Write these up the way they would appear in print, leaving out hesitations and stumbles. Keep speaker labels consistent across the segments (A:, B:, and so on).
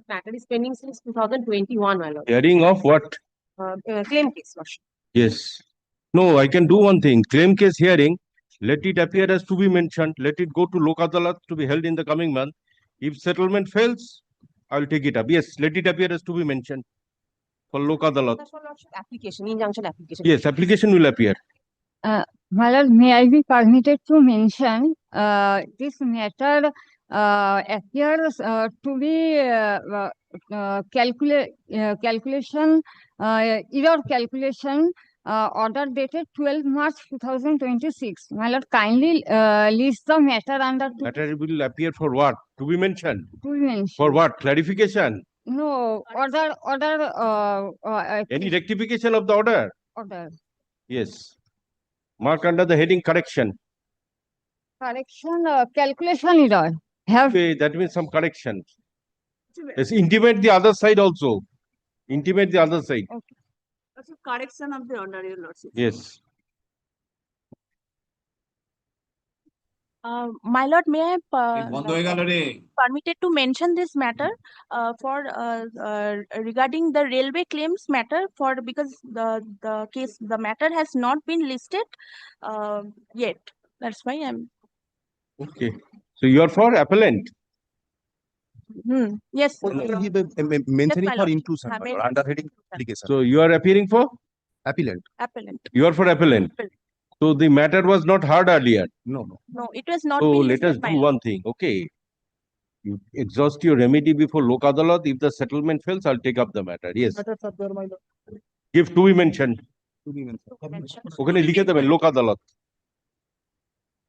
A: Matter is pending since 2021, my lord.
B: Hearing of what?
A: Claim case, lordship.
B: Yes. No, I can do one thing. Claim case hearing, let it appear as to be mentioned. Let it go to Lok Adalat to be held in the coming month. If settlement fails, I'll take it up. Yes, let it appear as to be mentioned for Lok Adalat.
A: That's for lordship application, injunction application.
B: Yes, application will appear.
C: My lord, may I be permitted to mention this matter appears to be calculation, error calculation order dated 12 March 2026. My lord, kindly list the matter under
B: Matter will appear for what? To be mentioned.
C: to be mentioned.
B: For what? Clarification.
C: No,
B: Any rectification of the order?
C: order.
B: Yes. Mark under the heading correction.
C: Correction, calculation error. Have
B: Okay, that means some correction. Yes, intimate the other side also. Intimate the other side.
C: okay.
D: That's a correction of the order, your lordship.
B: Yes.
E: My lord, may I permitted to mention this matter for regarding the railway claims matter for because the matter has not been listed yet. That's why I'm.
B: Okay. So you are for appellant.
E: Yes.
F: Mentioning
E: my
F: for
E: lord.
F: intrusion,
E: I
F: my
E: made
F: lord, under heading application.
B: So you are appearing for?
F: Appellant.
E: Appellant.
B: You are for appellant. So the matter was not heard earlier.
F: No.
E: No, it was not.
B: So
E: been
B: let us
E: listed, my
B: do
E: lord.
B: one thing. Okay. You exhaust your remedy before Lok Adalat. If the settlement fails, I'll take up the matter. Yes. Give to be mentioned. ওখানে লিখে দেবেন লোক আদালত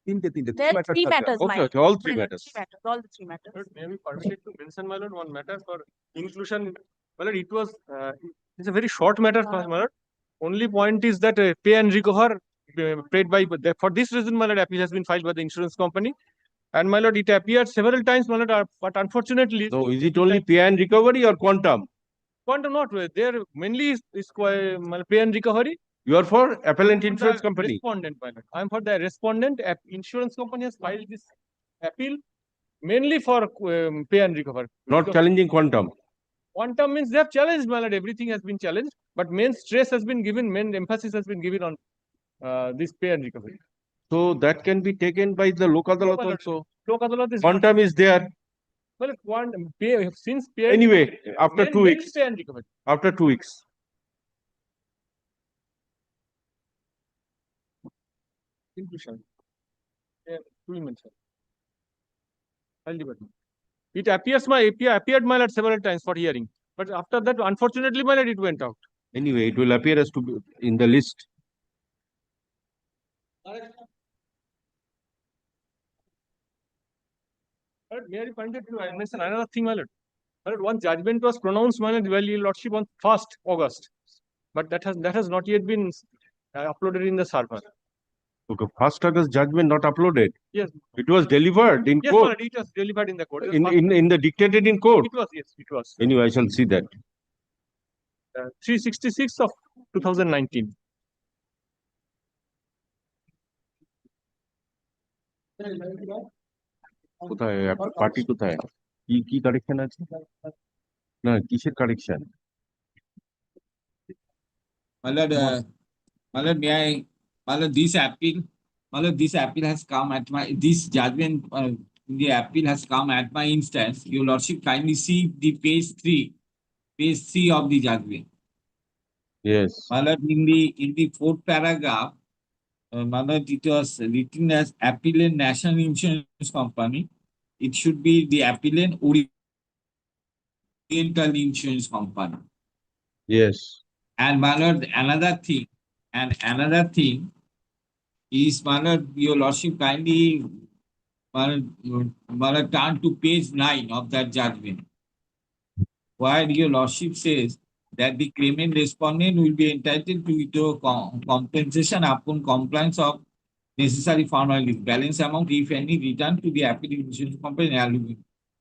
E: There are three matters, my
B: Okay,
E: lord.
B: all three
E: My lord,
B: matters.
E: all the three matters.
G: May we permitted to mention, my lord, one matter for inclusion. My lord, it was it's a very short matter, my lord. Only point is that pay and recover paid by for this reason, my lord, appeal has been filed by the insurance company, and my lord, it appeared several times, my lord, but unfortunately,
B: So is it only pay and recovery or quantum?
G: quantum not there mainly is my lord, pay and recovery.
B: You are for appellant insurance
G: The
B: company.
G: Respondent, my lord. I am for the respondent. Insurance company has filed this appeal mainly for pay and recover.
B: Not challenging quantum.
G: Quantum means they have challenged, my lord. Everything has been challenged, but main stress has been given, main emphasis has been given on this pay and recovery.
B: So that can be taken by the Lok Adalat also.
G: Lok Adalat is
B: Quantum is there.
G: well, quantum pay since pay.
B: Anyway, after 2
G: main
B: weeks.
G: pay and recovery.
B: After 2 weeks.
G: Inclusion. Yeah, to be mentioned. File department. It appeared, my lord, several times for hearing, but after that, unfortunately, my lord, it went out.
B: Anyway, it will appear as to be in the list.
G: May I find it? I mention another thing, my lord. My lord, one judgment was pronounced, my lord, well, your lordship, on 1st August, but that has not yet been uploaded in the server.
B: Okay, 1st August judgment not uploaded.
G: Yes.
B: It was delivered in
G: Yes, my
B: court.
G: lord, it was delivered in the court.
B: In the dictated in court.
G: It was, yes, it was.
B: Anyway, I shall see that.
G: 366 of 2019.
B: কোথায় party কোথায় কি correction আছে না কিসের correction
H: my lord, may I, my lord, this appeal has come at this judgment, the appeal has come at my instance. Your lordship kindly see the page 3 of the judgment.
B: Yes.
H: My lord, in the 4th paragraph, my lord, it was written as appellant National Insurance Company. It should be the appellant Oriental Insurance Company.
B: Yes.
H: And my lord, another thing is, my lord, your lordship kindly, my lord, turn to page 9 of that judgment, where your lordship says that the claimant respondent will be entitled to compensation upon compliance of necessary formalities. Balance amount, if any, returned to the appellant insurance company.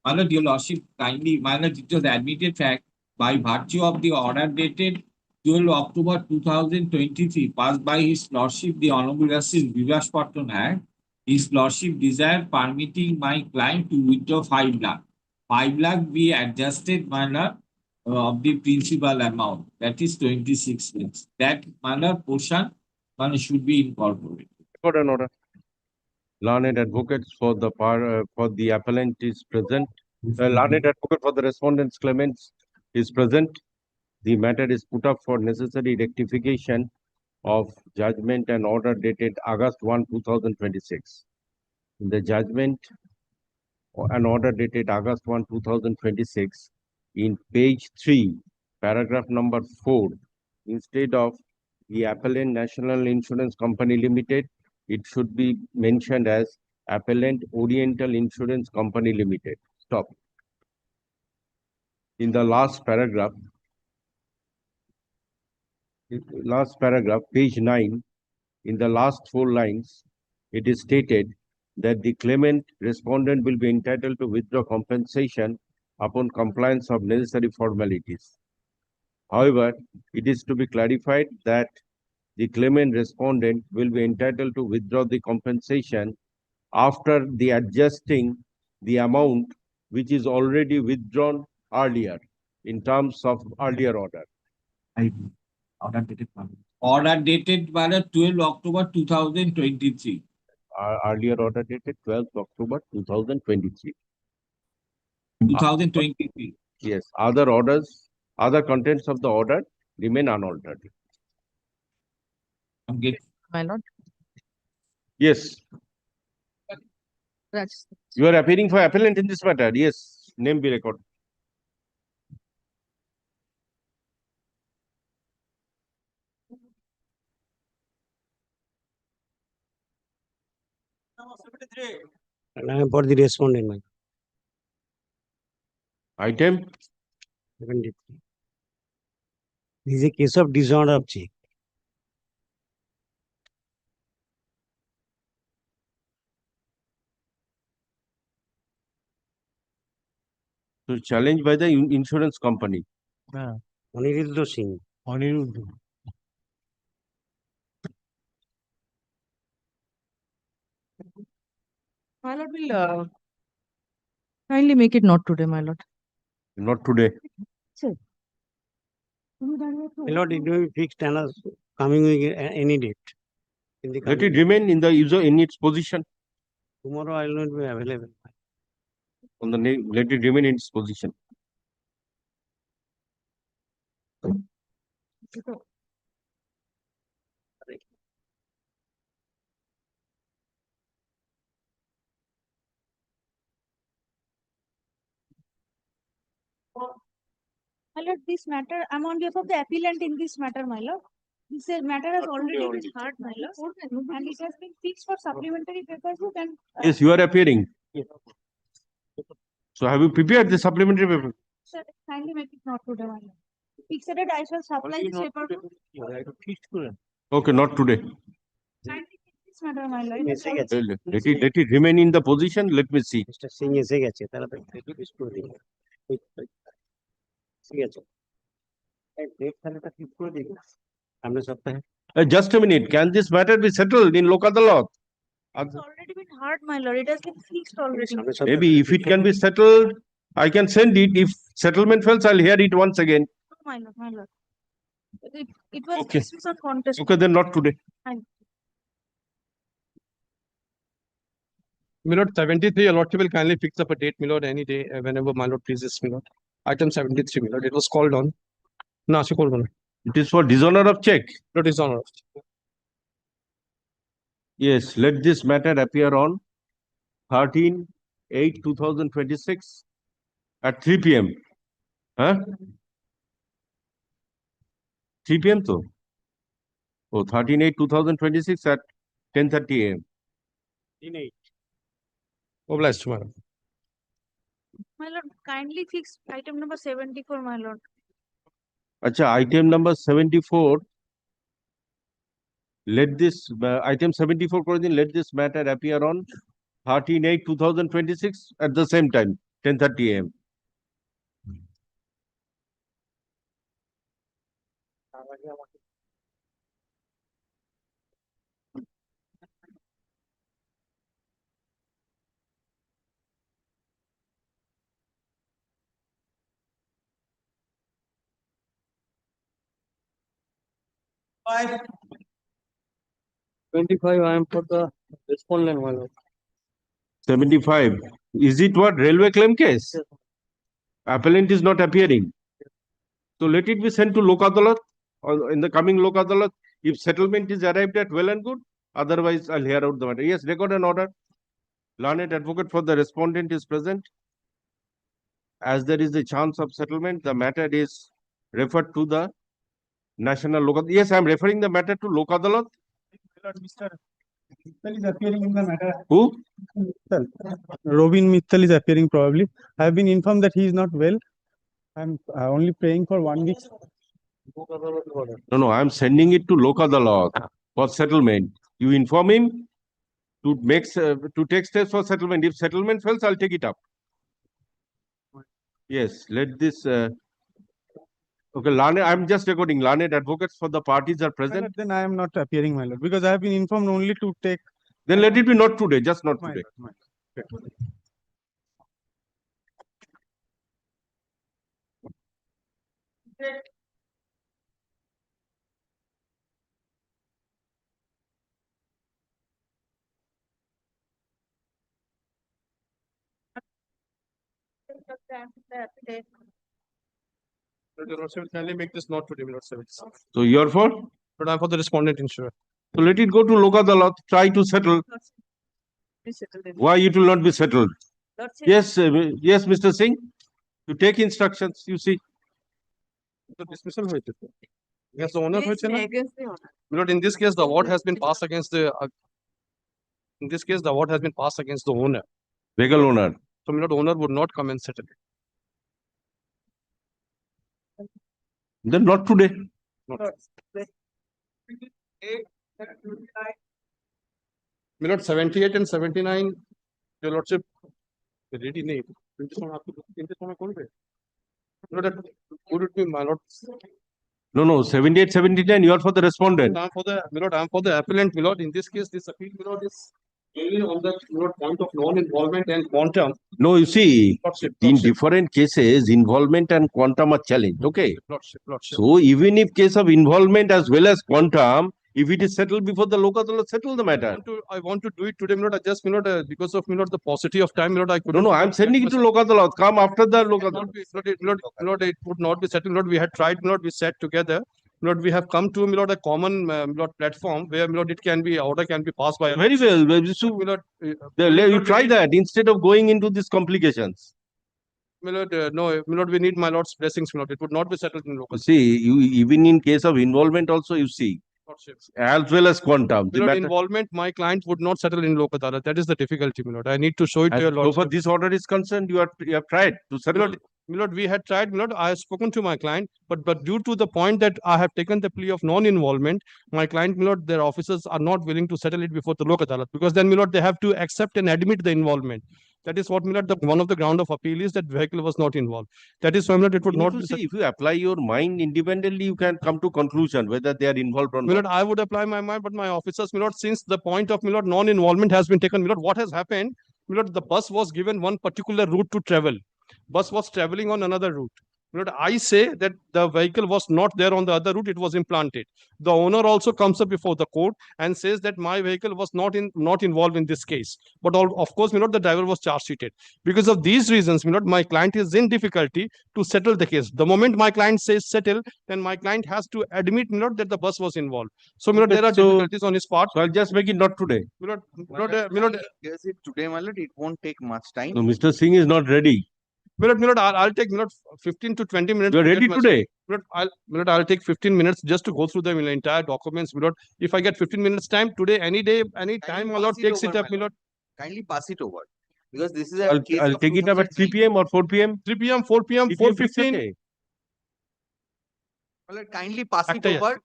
H: My lord, your lordship kindly, my lord, it was admitted fact by virtue of the order dated 12 October 2023, passed by His Lordship the Honorable Justice Vivash Patton Act, His Lordship desired permitting my client to withdraw 5 lakh 5 lakh be adjusted, my lord, of the principal amount, that is 26 lakhs. That, my lord, portion, my lord, should be incorporated.
B: Record an order. Learned advocates for the appellant is present. Learned advocate for the respondents claimants is present. The matter is put up for necessary rectification of judgment and order dated August 1, 2026. In the judgment and order dated August 1, 2026, in page 3, paragraph number 4, instead of the appellant National Insurance Company Limited, it should be mentioned as appellant Oriental Insurance Company Limited. Stop. In the last paragraph, page 9, in the last 4 lines, it is stated that the claimant respondent will be entitled to withdraw compensation upon compliance of necessary formalities. However, it is to be clarified that the claimant respondent will be entitled to withdraw the compensation after the adjusting the amount which is already withdrawn earlier in terms of earlier order.
H: Order dated by the 12 October 2023.
B: Earlier order dated 12th October 2023.
H: 2023.
B: Yes, other orders, other contents of the order remain unaltered.
H: I'm getting.
A: My lord.
B: Yes,
A: That's
B: you are appearing for appellant in this matter. Yes, name be recorded.
I: And I am for the respondent, my
B: Item
I: 73. This is a case of dishonor of check.
B: to challenge by the insurance company.
I: Aniruddha Singh.
A: my lord will kindly make it not today, my lord.
B: Not today.
I: My lord, it will be fixed and coming week any date. In the
B: Let
I: coming
B: it remain in the user in its position.
I: tomorrow I will not be available.
B: On the name, let it remain in its position.
E: My lord, this matter, I'm on behalf of the appellant in this matter, my lord. This matter has already been heard, my lord, and it has been fixed for supplementary paperwork and.
B: Yes, you are appearing. So have you prepared the supplementary paper?
E: Sir, kindly make it not today, my lord. Fixed date, I shall supply this paper.
B: Okay, not today.
E: Kindly fix this matter, my lord.
I: এসে গেছে।
B: Let it remain in the position. Let me see.
I: Mister Singh এসে গেছে তাড়াতাড়ি release করে দিন ঠিক আছে date তাহলে ফিক্স করে দিন সামনের সপ্তাহে
B: Just a minute. Can this matter be settled in Lok Adalat?
E: It's already been heard, my lord. It has been fixed already.
I: সামনের সপ্তাহে
B: Maybe if it can be settled, I can send it. If settlement fails, I'll hear it once again.
E: No, my lord, my lord. It was
B: Okay.
E: dismissed on contest.
B: Okay, then not today.
G: My lord, 73, your lordship will kindly fix up a date, my lord, any day, whenever my lord pleases, my lord. Item 73, my lord, it was called on. No, she called on.
B: It is for dishonor of check.
G: Not dishonor.
B: Yes, let this matter appear on 13/8/2026 at 3 p.m. Huh? 3 p.m. So? Oh, 13/8/2026 at 10:30 a.m.
G: Obliged, my lord.
E: My lord, kindly fix item number 74, my lord.
B: Acha, item number 74. Let this item 74 করে দিন, let this matter appear on 13/8/2026 at the same time, 10:30 a.m.
G: 25, I am for the respondent, my lord.
B: 75. Is it what? Railway claim case?
G: Yes.
B: Appellant is not appearing. So let it be sent to Lok Adalat or in the coming Lok Adalat. If settlement is arrived at, well and good. Otherwise, I'll hear out the matter. Yes, record an order. Learned advocate for the respondent is present. As there is a chance of settlement, the matter is referred to the National Lok Adalat. Yes, I am referring the matter to Lok Adalat.
I: Mr. Mittal is appearing in the matter.
B: Who?
I: Mittal. Robin Mittal is appearing probably. I have been informed that he is not well. I'm only praying for 1 week.
B: No, I am sending it to Lok Adalat for settlement. You inform him to take steps for settlement. If settlement fails, I'll take it up. Yes, let this. Okay, learned. I'm just recording. Learned advocates for the parties are present.
I: Then I am not appearing, my lord, because I have been informed only to take.
B: Then let it be not today, just not
I: My
B: today.
I: lord, my lord.
G: Kindly make this not today, Lord Sir.
B: So you're for?
G: But I'm for the respondent insurer.
B: So let it go to Lok Adalat. Try to settle.
D: Please settle it.
B: Why it will not be settled?
D: Lord Sir,
B: Yes, yes, Mr. Singh. You take instructions. You see.
G: The dismissal হয়েছে তো। Against the owner
D: please
G: হয়েছে না?
D: against the owner.
G: Lord, in this case, the award has been passed against the. In this case, the award has been passed against the owner.
B: Vehicle owner.
G: So, my lord, owner would not come and settle it.
B: Then not today.
G: My lord, 78 and 79, your lordship, ready নেই। তিনটের সময় আপনি তিনটের সময় করবে? Lord, would it be, my lord?
B: No, 78, 79, you are for the respondent.
G: I'm for the, my lord, I'm for the appellant, my lord. In this case, this appeal, my lord, is only on the, my lord, point of non-involvement and quantum.
B: No, you see,
G: Lordship,
B: in
G: lordship,
B: different cases, involvement and quantum are challenged. Okay.
G: lordship, lordship.
B: So even if case of involvement as well as quantum, if it is settled before the Lok Adalat, settle the matter.
G: I want to do it today, my lord. I just, my lord, because of, my lord, the paucity of time, my lord, I couldn't.
B: No, I'm sending it to Lok Adalat. Come after the Lok Adalat.
G: My lord, it would not be settled, my lord. We had tried, my lord, we sat together. My lord, we have come to, my lord, a common, my lord, platform where, my lord, it can be, order can be passed by.
B: Very well. So,
G: My lord,
B: you try that instead of going into these complications.
G: my lord, no, my lord, we need my lord's blessings, my lord. It would not be settled in local.
B: See, you even in case of involvement also, you see,
G: Lordship.
B: as well as quantum.
G: My lord, involvement, my client would not settle in local. That is the difficulty, my lord. I need to show it to your
B: So far
G: lordship.
B: this order is concerned, you have tried to settle.
G: My lord, we had tried, my lord. I have spoken to my client, but due to the point that I have taken the plea of non-involvement, my client, my lord, their officers are not willing to settle it before the Lok Adalat, because then, my lord, they have to accept and admit the involvement. That is what, my lord, one of the ground of appeal is that vehicle was not involved. That is why, my lord, it would
B: You
G: not
B: need
G: be
B: to see, if you apply your mind independently, you can come to conclusion whether they are involved or
G: My lord,
B: not.
G: I would apply my mind, but my officers, my lord, since the point of, my lord, non-involvement has been taken, my lord, what has happened, my lord, the bus was given one particular route to travel. Bus was traveling on another route. My lord, I say that the vehicle was not there on the other route, it was implanted. The owner also comes up before the court and says that my vehicle was not involved in this case. But of course, my lord, the driver was charge sheeted. Because of these reasons, my lord, my client is in difficulty to settle the case. The moment my client says settle, then my client has to admit, my lord, that the bus was involved. So, my lord, there are difficulties on his part.
B: So I'll just make it not today.
G: My lord,
J: Yes, it today, my lord, it won't take much time.
B: No, Mr. Singh is not ready.
G: my lord, I'll take, my lord, 15 to 20 minutes.
B: You are
G: to
B: ready
G: get my-
B: today?
G: My lord, I'll take 15 minutes just to go through the entire documents. My lord, if I get 15 minutes time today, any day, any time, my lord,
J: pass it
G: takes it
J: over,
G: up,
J: my
G: my lord.
J: Kindly pass it over. Because this is a case
B: I'll
J: of
B: take it up at 3 p.m. or 4 p.m.
G: 3 p.m., 4 p.m., 4:15.
B: Okay.
J: My lord, kindly pass it
G: Acta, yes.
J: over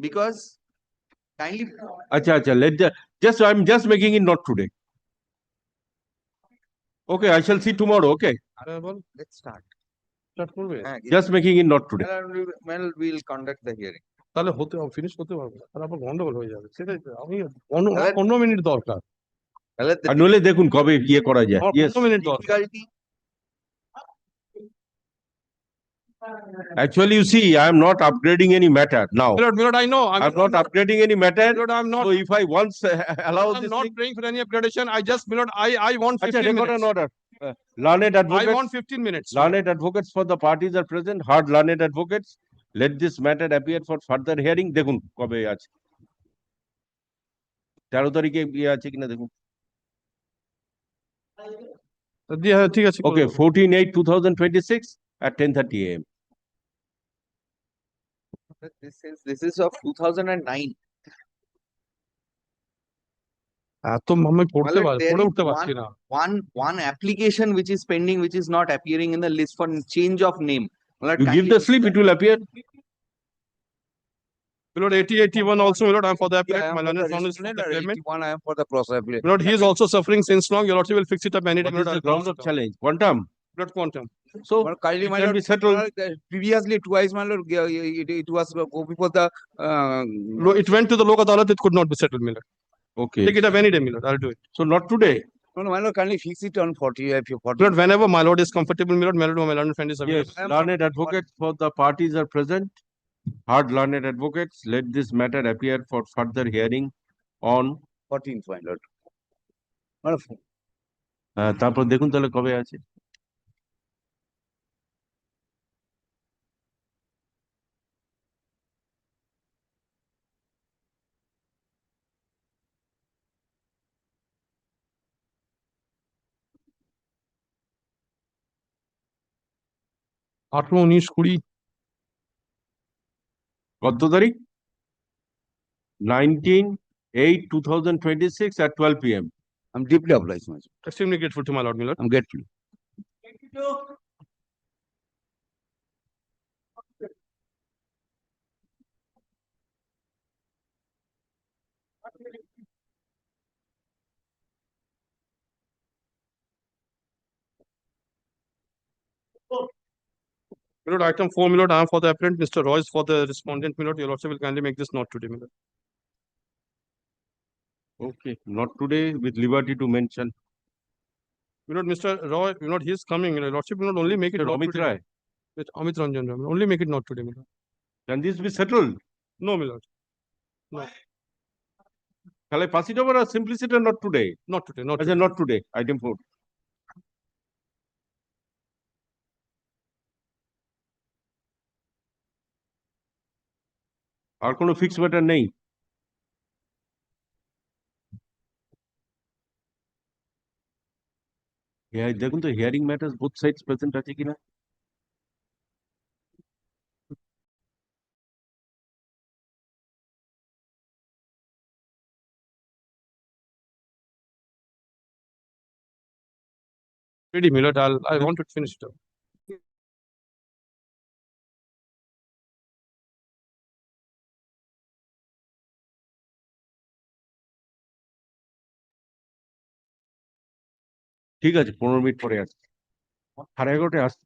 J: because kindly.
B: I'm just making it not today. Okay, I shall see tomorrow. Okay,
J: Let's start.
G: Start করবে?
B: just making it not today.
J: Well, we'll conduct the hearing.
G: তাহলে finish করতে পারবো না। তাহলে আবার গন্ডগোল হয়ে যাবে। সেটাই তো, আমি 15 মিনিট দরকার।
J: Well, the
B: আর নইলে দেখুন কবে করা যায়।
G: আমার
B: Yes.
G: 15 মিনিট দরকার।
J: difficulty.
B: Actually, you see, I am not upgrading any matter now.
G: My lord, I know.
B: I'm not upgrading any matter.
G: My lord, I'm not.
B: So if I once allow
G: I'm
B: this
G: not
B: thing,
G: praying for any upgradation. I just, my lord, I want
B: Acha,
G: 15
B: record an
G: minutes.
B: order. Learned
G: I
B: advocates,
G: want 15 minutes. my lord.
B: learned advocates for the parties are present. Hard learned advocates. Let this matter appear for further hearing. দেখুন কবে আছে 13 তারিখে আছে কিনা দেখুন
G: হ্যাঁ, ঠিক আছে।
B: Okay, 14/8/2026 at 10:30 a.m.
J: This is of 2009.
G: এত আমি পড়তে
J: Well, there
G: পড়ে
J: is
G: উঠতে পারছি না।
J: one application which is pending, which is not appearing in the list for change of name. Well,
B: You give the slip, it will appear.
G: My lord, 8081 also, my lord, I'm for the appellate. My lord,
J: I am for the process.
G: My lord, he is also suffering since long. Your lordship will fix it up any day.
B: What is the ground of challenge? Quantum.
G: Not quantum.
B: So
J: Well, kindly,
B: it
J: my
B: can
J: lord,
B: be settled.
J: previously twice, my lord, it was go before the.
G: It went to the local adalat, it could not be settled, my lord.
B: Okay.
G: Take it up any day, my lord. I'll do it.
B: So not today.
J: No, my lord, kindly fix it on 40. If you 40.
G: My lord, whenever my lord is comfortable, my lord, my learned friend is available.
B: Yes, learned advocates for the parties are present. Hard learned advocates, let this matter appear for further hearing on
J: 14th, my lord.
B: তারপর দেখুন তাহলে কবে আছে
G: আঠারো, 19, 20।
B: কত তারিখ 19/8/2026 at 12 p.m.
J: I'm deeply obliged, my lord.
G: Extremely grateful to my lord, my lord.
J: I'm grateful.
G: My lord, item 4, my lord, I am for the appellant. Mr. Roy is for the respondent, my lord. Your lordship will kindly make this not today, my lord.
B: Okay, not today with liberty to mention.
G: My lord, Mr. Roy, my lord, he is coming. Your lordship will not only make it
B: Mr.
G: not
B: Amit
G: today.
B: Rai,
G: With Amit Ranjan Rai, only make it not today, my lord.
B: can this be settled?
G: No, my lord. No,
B: Shall I pass it over or simply sit not today?
G: not today, not
B: As
G: today.
B: a not today, item 4. আর কোনো fix matter নেই দেখুন তো hearing matters both sides present আছে কিনা
G: Ready, my lord. I want to finish it up.
B: ঠিক আছে 15 minute পরে আসছি 11:30 আসছি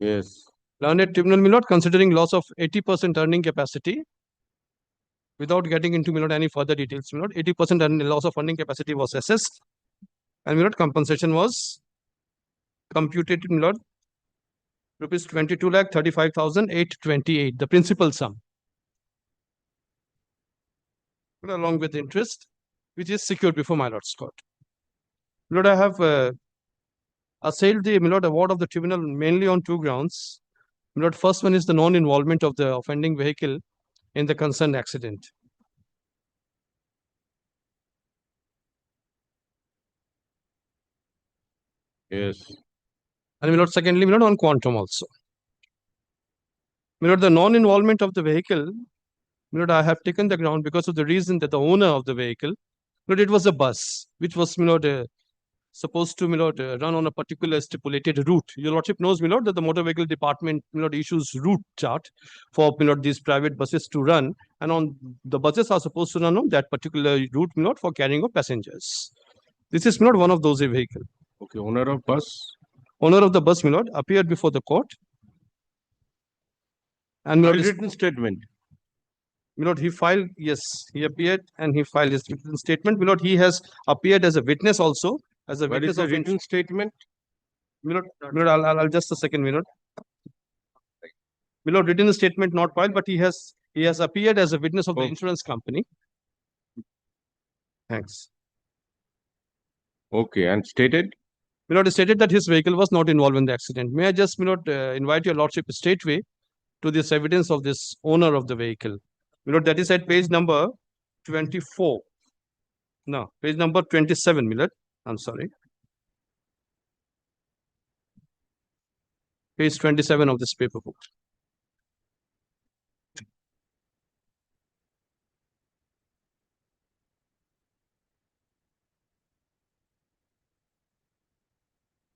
B: Yes.
G: Learned tribunal, my lord, considering loss of 80% earning capacity, without getting into, my lord, any further details, my lord, 80% loss of earning capacity was assessed, and, my lord, compensation was computed, my lord, rupees 22,35,828, the principal sum, along with interest, which is secured before my lord's court. My lord, I have assailed the, my lord, award of the tribunal mainly on two grounds. My lord, first one is the non-involvement of the offending vehicle in the concerned accident.
B: Yes.
G: And, my lord, secondly, my lord, on quantum also. My lord, the non-involvement of the vehicle, my lord, I have taken the ground because of the reason that the owner of the vehicle, my lord, it was a bus which was, my lord, supposed to, my lord, run on a particular stipulated route. Your lordship knows, my lord, that the motor vehicle department, my lord, issues route chart for, my lord, these private buses to run, and on the buses are supposed to run on that particular route, my lord, for carrying of passengers. This is, my lord, one of those vehicle.
B: Okay. Owner of bus.
G: Owner of the bus, my lord, appeared before the court. And, my lord,
B: Written statement.
G: my lord, he filed, yes, he appeared and he filed his written statement. My lord, he has appeared as a witness also, as a
B: Where
G: witness
B: is the
G: of
B: written statement?
G: My lord, I'll just a second, my lord. My lord, written statement not filed, but he has appeared as a witness of the
B: Oh.
G: insurance company. Thanks.
B: Okay. And stated?
G: My lord, stated that his vehicle was not involved in the accident. May I just, my lord, invite your lordship straightway to this evidence of this owner of the vehicle. My lord, that is at page number 24. No, page number 27, my lord. I'm sorry. Page 27 of this paper book.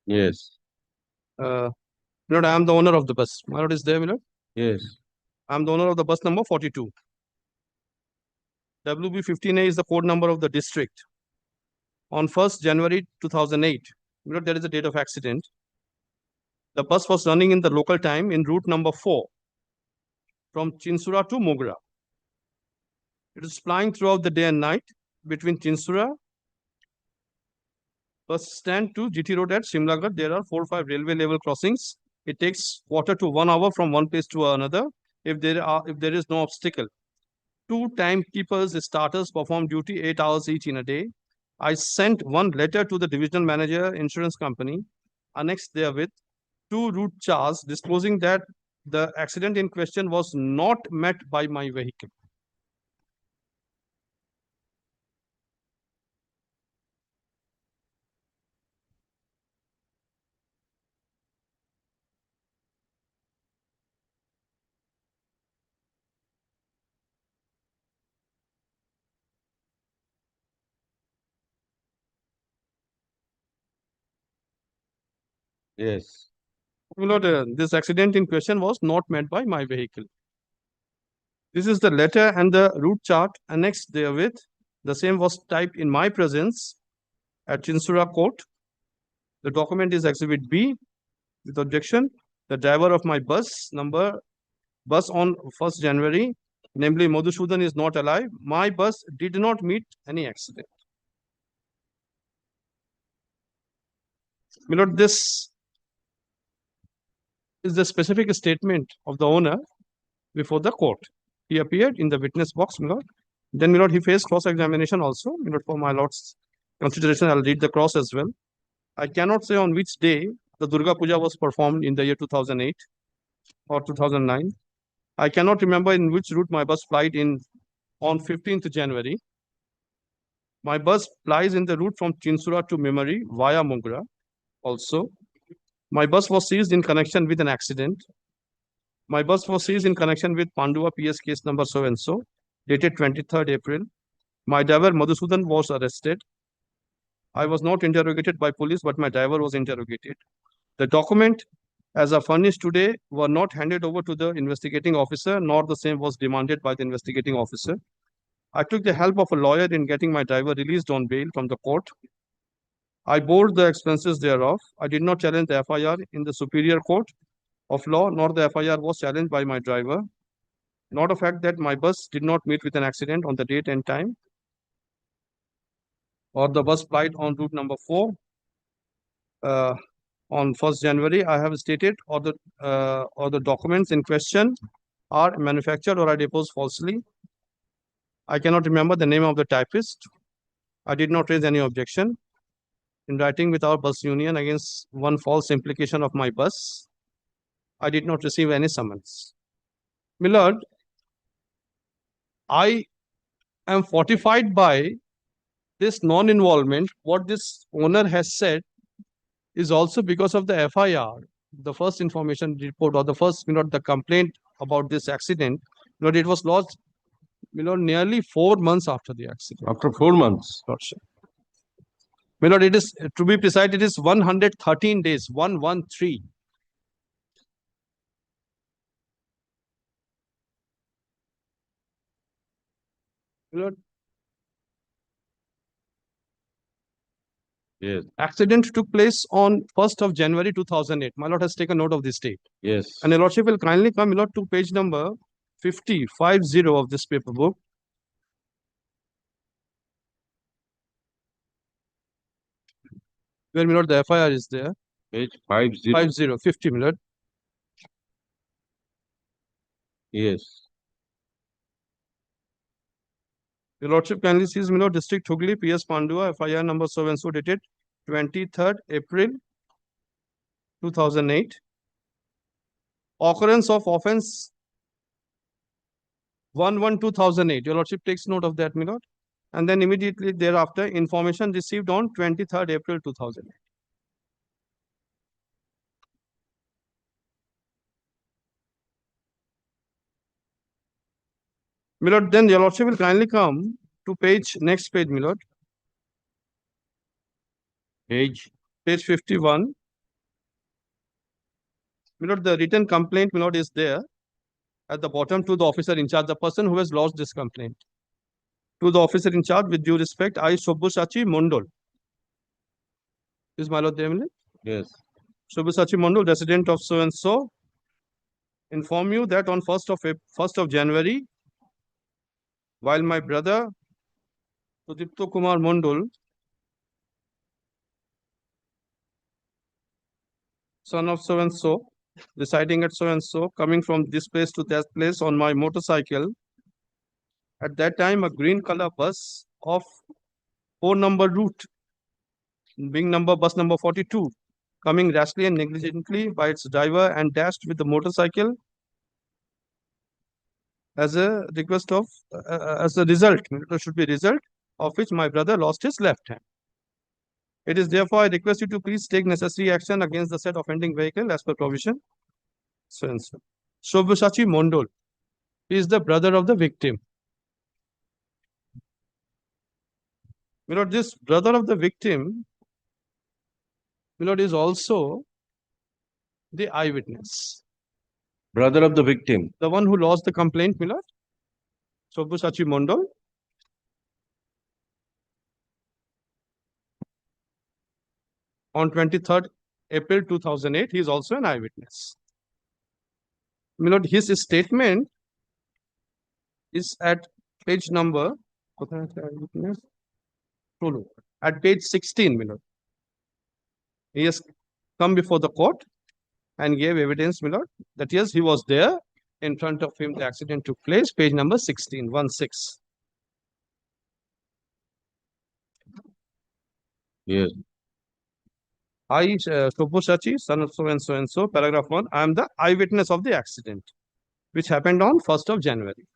B: Yes.
G: My lord, I am the owner of the bus. My lord is there, my lord.
B: Yes.
G: I am the owner of the bus number 42. WB15A is the code number of the district. On 1st January 2008, my lord, there is a date of accident. The bus was running in the local time in route number 4 from Chinsura to Mogra. It is flying throughout the day and night between Chinsura bus stand to GT Road at Shimlagarh. There are 4 or 5 railway level crossings. It takes quarter to 1 hour from one place to another if there is no obstacle. 2 timekeepers starters perform duty 8 hours each in a day. I sent one letter to the divisional manager insurance company annexed therewith 2 route charts disclosing that the accident in question was not met by my vehicle.
B: Yes.
G: My lord, this accident in question was not met by my vehicle. This is the letter and the route chart annexed therewith. The same was typed in my presence at Chinsura Court. The document is Exhibit B with objection. The driver of my bus on 1st January, namely Madhusudan, is not alive. My bus did not meet any accident. My lord, this is the specific statement of the owner before the court. He appeared in the witness box, my lord. Then, my lord, he faced cross-examination also. My lord, for my lord's consideration, I'll read the cross as well. I cannot say on which day the Durga Puja was performed in the year 2008 or 2009. I cannot remember in which route my bus plied in on 15th January. My bus plies in the route from Chinsura to Memory via Mogra also. My bus was seized in connection with an accident. My bus was seized in connection with Pandua PS case number so-and-so, dated 23rd April. My driver Madhusudan was arrested. I was not interrogated by police, but my driver was interrogated. The document as are furnished today were not handed over to the investigating officer, nor the same was demanded by the investigating officer. I took the help of a lawyer in getting my driver released on bail from the court. I bore the expenses thereof. I did not challenge the FIR in the superior court.
K: of law, nor the FIR was challenged by my driver, nor the fact that my bus did not meet with an accident on the date and time, or the bus plied on route number 4 on 1st January. I have stated or the documents in question are manufactured or are deposed falsely. I cannot remember the name of the typist. I did not raise any objection in writing with our bus union against one false implication of my bus. I did not receive any summons. My lord, I am fortified by this non-involvement. What this owner has said is also because of the FIR, the first information report, or the first, the complaint about this accident. It was lodged, nearly 4 months after the accident.
B: After 4 months.
K: Lordship. My lord, it is, to be precise, it is 113 days, 113. My lord,
B: Yes.
K: accident took place on 1st of January 2008. My lord has taken note of this date.
B: Yes.
K: And your lordship will kindly come, my lord, to page number 50 of this paper book. Where, my lord, the FIR is there.
B: Page 50.
K: 50, my lord.
B: Yes.
K: Your lordship kindly sees, my lord, District Hooghly, PS Pandua, FIR number so and so, dated 23rd April 2008. Occurrence of offense 1/1/2008. Your lordship takes note of that, my lord. And then immediately thereafter, information received on 23rd April 2008. My lord, then your lordship will kindly come to next page, my lord.
B: Page
K: 51. My lord, the written complaint, my lord, is there at the bottom to the officer in charge, the person who has lodged this complaint. To the officer in charge, with due respect, I, Sobhusachi Mondol. Is my lord there, my lord?
B: Yes.
K: Sobhusachi Mondol, resident of so and so, inform you that on 1st of January, while my brother Sudipto Kumar Mondol, son of so and so, residing at so and so, coming from this place to that place on my motorcycle, at that time a green color bus of 4-number route, being bus number 42, coming rashly and negligently by its driver and dashed with the motorcycle as a request of, as a result, it should be result of which my brother lost his left hand. It is therefore I request you to please take necessary action against the said offending vehicle as per provision. So and so. Sobhusachi Mondol is the brother of the victim. My lord, this brother of the victim, my lord, is also the eyewitness.
B: Brother of the victim.
K: The one who lodged the complaint, my lord. Sobhusachi Mondol. On 23rd April 2008, he is also an eyewitness. My lord, his statement is at page number, at page 16, my lord. He has come before the court and gave evidence, my lord, that yes, he was there. In front of him, the accident took place. Page number 16, 16.
B: Yes.
K: I, Sobhusachi, son of so and so and so, paragraph 1, I am the eyewitness of the accident, which happened on 1st of January.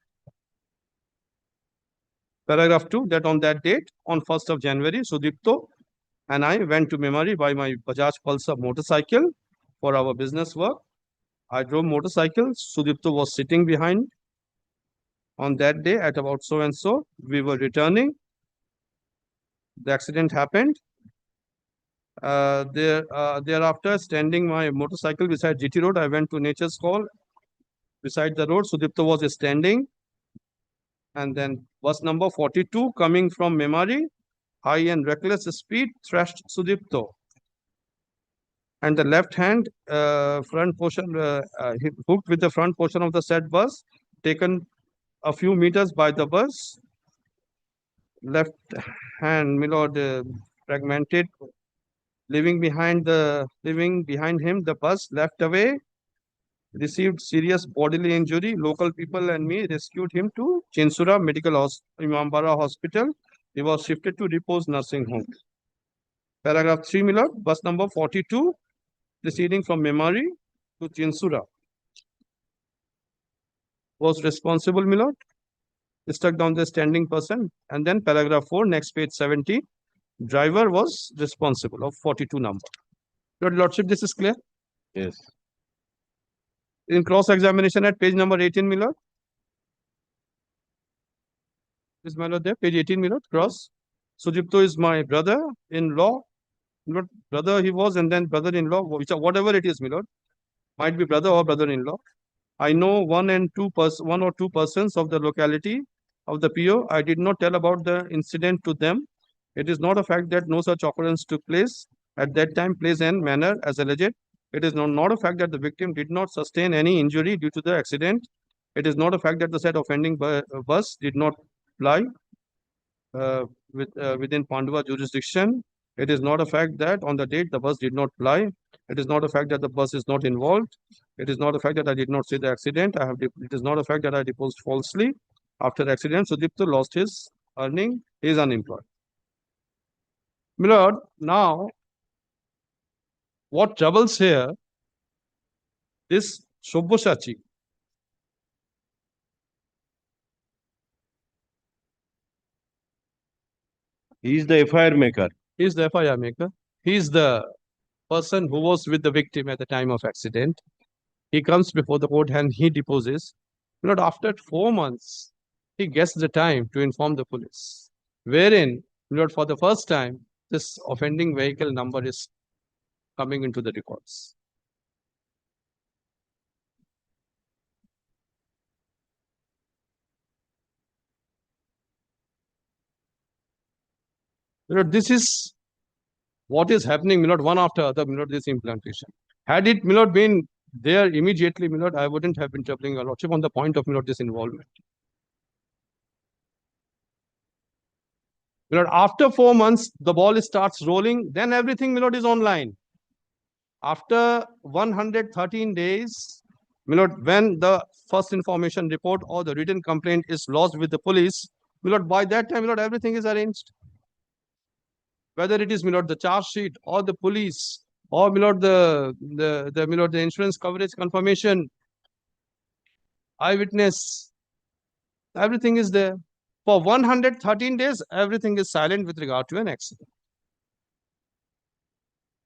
K: Paragraph 2, that on that date, on 1st of January, Sudipto and I went to Memari by my Bajaj Pulsar motorcycle for our business work. I drove motorcycle. Sudipto was sitting behind. On that day, at about so and so, we were returning. The accident happened. Thereafter, standing my motorcycle beside GT Road, I went to Nature's Call. Beside the road, Sudipto was standing. And then bus number 42 coming from Memari, high and reckless speed, thrashed Sudipto. and the left hand front portion hooked with the front portion of the said bus, taken a few meters by the bus. Left hand, my lord, fragmented, leaving behind him the bus left away, received serious bodily injury. Local people and me rescued him to Chinsura Imambara Hospital. He was shifted to Repose Nursing Home. Paragraph 3, my lord, bus number 42, proceeding from Memari to Chinsura, was responsible, my lord. Struck down the standing person. And then paragraph 4, next page 70, driver was responsible of 42 number. Your lordship, this is clear?
B: Yes.
K: In cross-examination at page number 18, my lord. Is my lord there? Page 18, my lord, cross. Sujipto is my brother-in-law. Brother he was, and then brother-in-law, whatever it is, my lord. Might be brother or brother-in-law. I know one or two persons of the locality of the PO. I did not tell about the incident to them. It is not a fact that no such occurrence took place at that time, place and manner as alleged. It is not a fact that the victim did not sustain any injury due to the accident. It is not a fact that the said offending bus did not ply within Pandava jurisdiction. It is not a fact that on the date the bus did not ply. It is not a fact that the bus is not involved. It is not a fact that I did not see the accident. It is not a fact that I deposed falsely. After the accident, Sudipto lost his earning. He is unemployed. My lord, now what troubles here is Shobhoshachi.
B: He is the FIR maker.
K: He is the FIR maker. He is the person who was with the victim at the time of accident. He comes before the court and he deposes. But after 4 months, he gets the time to inform the police, wherein, Lord, for the first time, this offending vehicle number is coming into the records. Lord, this is what is happening, Milord, one after other, Milord, this implantation. Had it, Milord, been there immediately, Milord, I wouldn't have been troubling your lordship on the point of, Milord, this involvement. Milord, after 4 months, the ball starts rolling, then everything, Milord, is online. After 113 days, Milord, when the first information report or the written complaint is lodged with the police, Milord, by that time, Milord, everything is arranged. Whether it is, Milord, the charge sheet or the police or, Milord, the insurance coverage confirmation, eyewitness, everything is there. For 113 days, everything is silent with regard to an accident.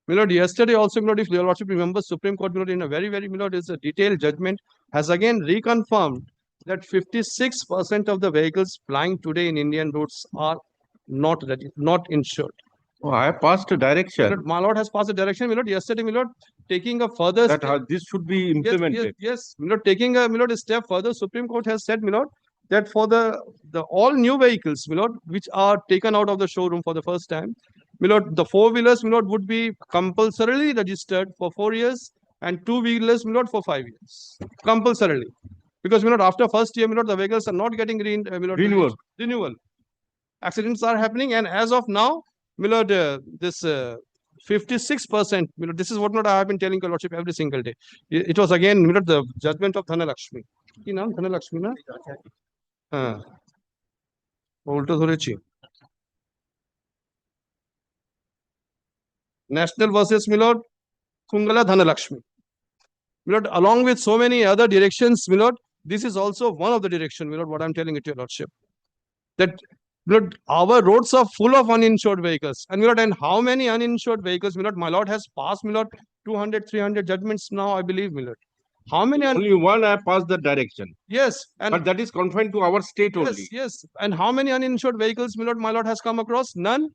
K: Milord, yesterday also, Milord, if your lordship remembers, Supreme Court, Milord, in a very, Milord, is a detailed judgment, has again reconfirmed that 56% of the vehicles plying today in Indian roads are not insured.
B: Oh, I have passed a direction.
K: Milord, my lord has passed a direction, Milord, yesterday, Milord, taking a further
B: that
K: step.
B: this should be implemented.
K: Yes, Milord, taking a, Milord, a step further, Supreme Court has said, Milord, that for the all new vehicles, Milord, which are taken out of the showroom for the first time, Milord, the 4-wheelers, Milord, would be compulsorily registered for 4 years and 2-wheelers, Milord, for 5 years. Compulsorily. Because, Milord, after first year, Milord, the vehicles are not getting renewal. Accidents are happening, and as of now, Milord, this 56%, Milord, this is what, Milord, I have been telling your lordship every single day. It was again, Milord, the judgment of Dhanalakshmi. Ki naam? Dhanalakshmi, na? Ulto dhorechi. National versus, Milord, Kungala Dhanalakshmi. Milord, along with so many other directions, Milord, this is also one of the direction, Milord, what I'm telling it to your lordship. That, Milord, our roads are full of uninsured vehicles. And, Milord, and how many uninsured vehicles, Milord, my lord has passed, Milord, 200, 300 judgments now, I believe, Milord. How many?
B: Only one I passed the direction.
K: Yes.
B: But that is confined to our state only.
K: Yes. And how many uninsured vehicles, Milord, my lord has come across? None.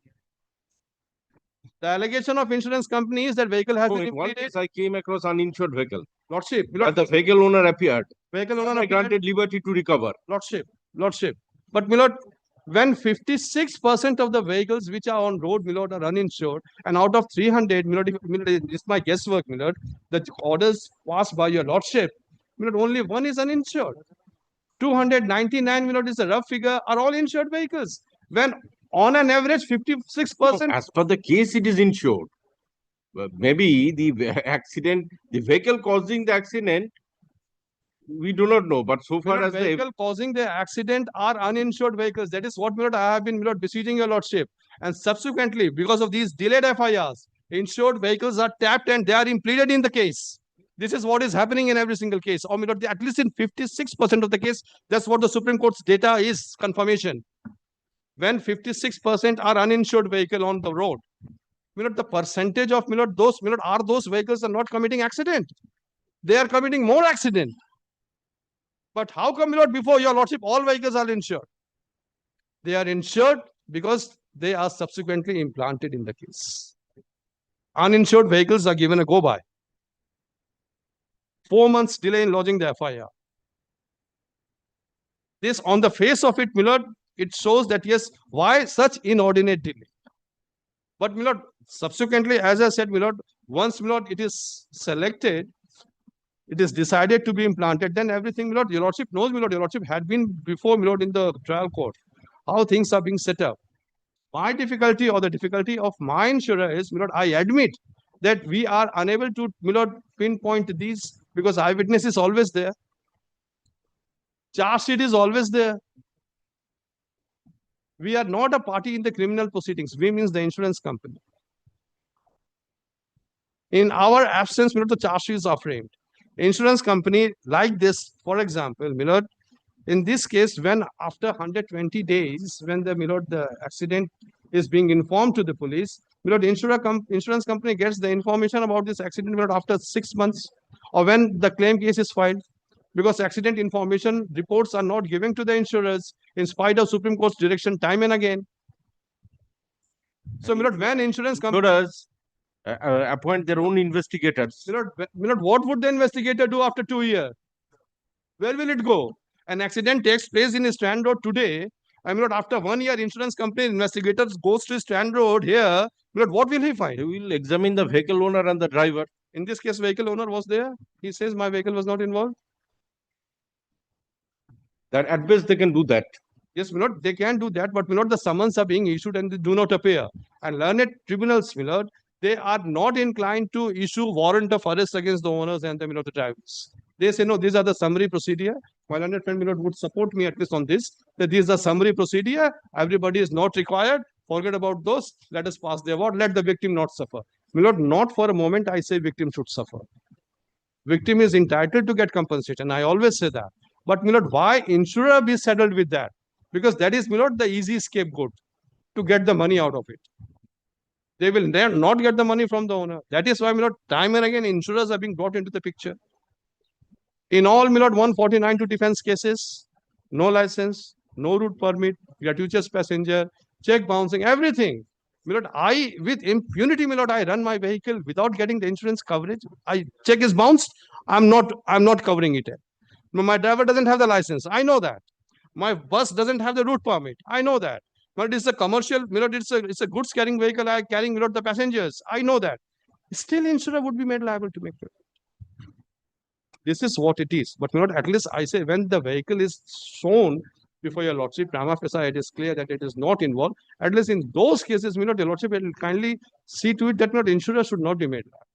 K: The allegation of insurance company is that vehicle has been
B: In one
K: impeded.
B: case, I came across uninsured vehicle.
K: Lordship.
B: But the vehicle owner appeared.
K: Vehicle owner
B: I granted liberty to recover.
K: Lordship. But, Milord, when 56% of the vehicles which are on road, my lord, are uninsured, and out of 300, my lord, this is my guesswork, my lord, the orders passed by your lordship, my lord, only one is uninsured. 299, my lord, is a rough figure, are all insured vehicles. When on an average, 56%.
B: As per the case, it is insured. Maybe the accident, the vehicle causing the accident, we do not know. But so far as the
K: vehicle causing the accident are uninsured vehicles. That is what, my lord, I have been, my lord, beseeching your lordship. And subsequently, because of these delayed FIRs, insured vehicles are tapped and they are impleaded in the case. This is what is happening in every single case. Or, my lord, at least in 56% of the case, that's what the Supreme Court's data is, confirmation. When 56% are uninsured vehicle on the road, my lord, the percentage of, my lord, those, my lord, are those vehicles are not committing accident. They are committing more accident. But how come, my lord, before your lordship, all vehicles are insured? They are insured because they are subsequently implanted in the case. Uninsured vehicles are given a go-by. 4 months delay in lodging the FIR. This, on the face of it, my lord, it shows that, yes, why such inordinate delay? But, my lord, subsequently, as I said, my lord, once, my lord, it is selected, it is decided to be implanted, then everything, my lord, your lordship knows, my lord, your lordship had been before, my lord, in the trial court, how things are being set up. My difficulty or the difficulty of my insurer is, my lord, I admit that we are unable to, my lord, pinpoint these because eyewitness is always there. Charge sheet is always there. We are not a party in the criminal proceedings. We means the insurance company. In our absence, my lord, the charge sheets are framed. Insurance company like this, for example, my lord, in this case, when after 120 days, when the, my lord, the accident is being informed to the police, my lord, insurance company gets the information about this accident, my lord, after 6 months, or when the claim case is filed, because accident information reports are not given to the insurers in spite of Supreme Court's direction time and again. So, my lord, when insurance companies
B: appoint their own investigators.
K: My lord, what would the investigator do after 2 years? Where will it go? An accident takes place in Strand Road today. My lord, after 1 year, insurance company investigators goes to Strand Road here. My lord, what will he find?
B: He will examine the vehicle owner and the driver.
K: In this case, vehicle owner was there. He says my vehicle was not involved.
B: That at best they can do that.
K: Yes, my lord, they can do that, but my lord, the summons are being issued and they do not appear. And learned tribunals, my lord, they are not inclined to issue warrant of arrest against the owners and the, my lord, the drivers. They say, no, these are the summary procedure. My learned friend, my lord, would support me at least on this, that these are summary procedure. Everybody is not required. Forget about those. Let us pass the award. Let the victim not suffer. My lord, not for a moment I say victim should suffer. Victim is entitled to get compensation. I always say that. But, my lord, why insurer be saddled with that? Because that is, my lord, the easy scapegoat to get the money out of it. They will not get the money from the owner. That is why, my lord, time and again, insurers are being brought into the picture. In all, my lord, 149 to defense cases, no license, no route permit, gratuitous passenger, check bouncing, everything. My lord, I, with impunity, my lord, I run my vehicle without getting the insurance coverage. I check is bounced. I'm not covering it. My driver doesn't have the license. I know that. My bus doesn't have the route permit. I know that. But it's a commercial, my lord, it's a goods carrying vehicle. I carrying, my lord, the passengers. I know that. Still, insurer would be made liable to make it. This is what it is. But, my lord, at least I say when the vehicle is shown before your lordship, prima facie, it is clear that it is not involved. At least in those cases, my lord, your lordship will kindly see to it that, my lord, insurer should not be made liable.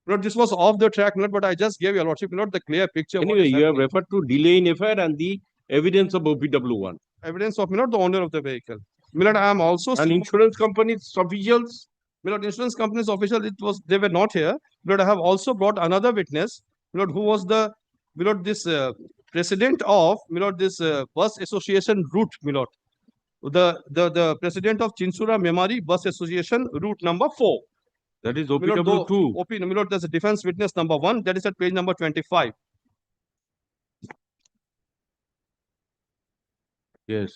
K: Lord, this was off the track, Lord, but I just gave your lordship, Lord, the clear picture.
B: Anyway, you have referred to delay in FIR and the evidence of OPW1.
K: Evidence of, Lord, the owner of the vehicle. Lord, I am also...
B: And insurance companies officials?
K: Lord, insurance companies officials, they were not here. Lord, I have also brought another witness, Lord, who was the, Lord, this president of, Lord, this bus association route, Lord. The president of Chinsura Memari Bus Association route number 4.
B: That is OPW2.
K: Lord, there's a defense witness number 1. That is at page number 25.
B: Yes.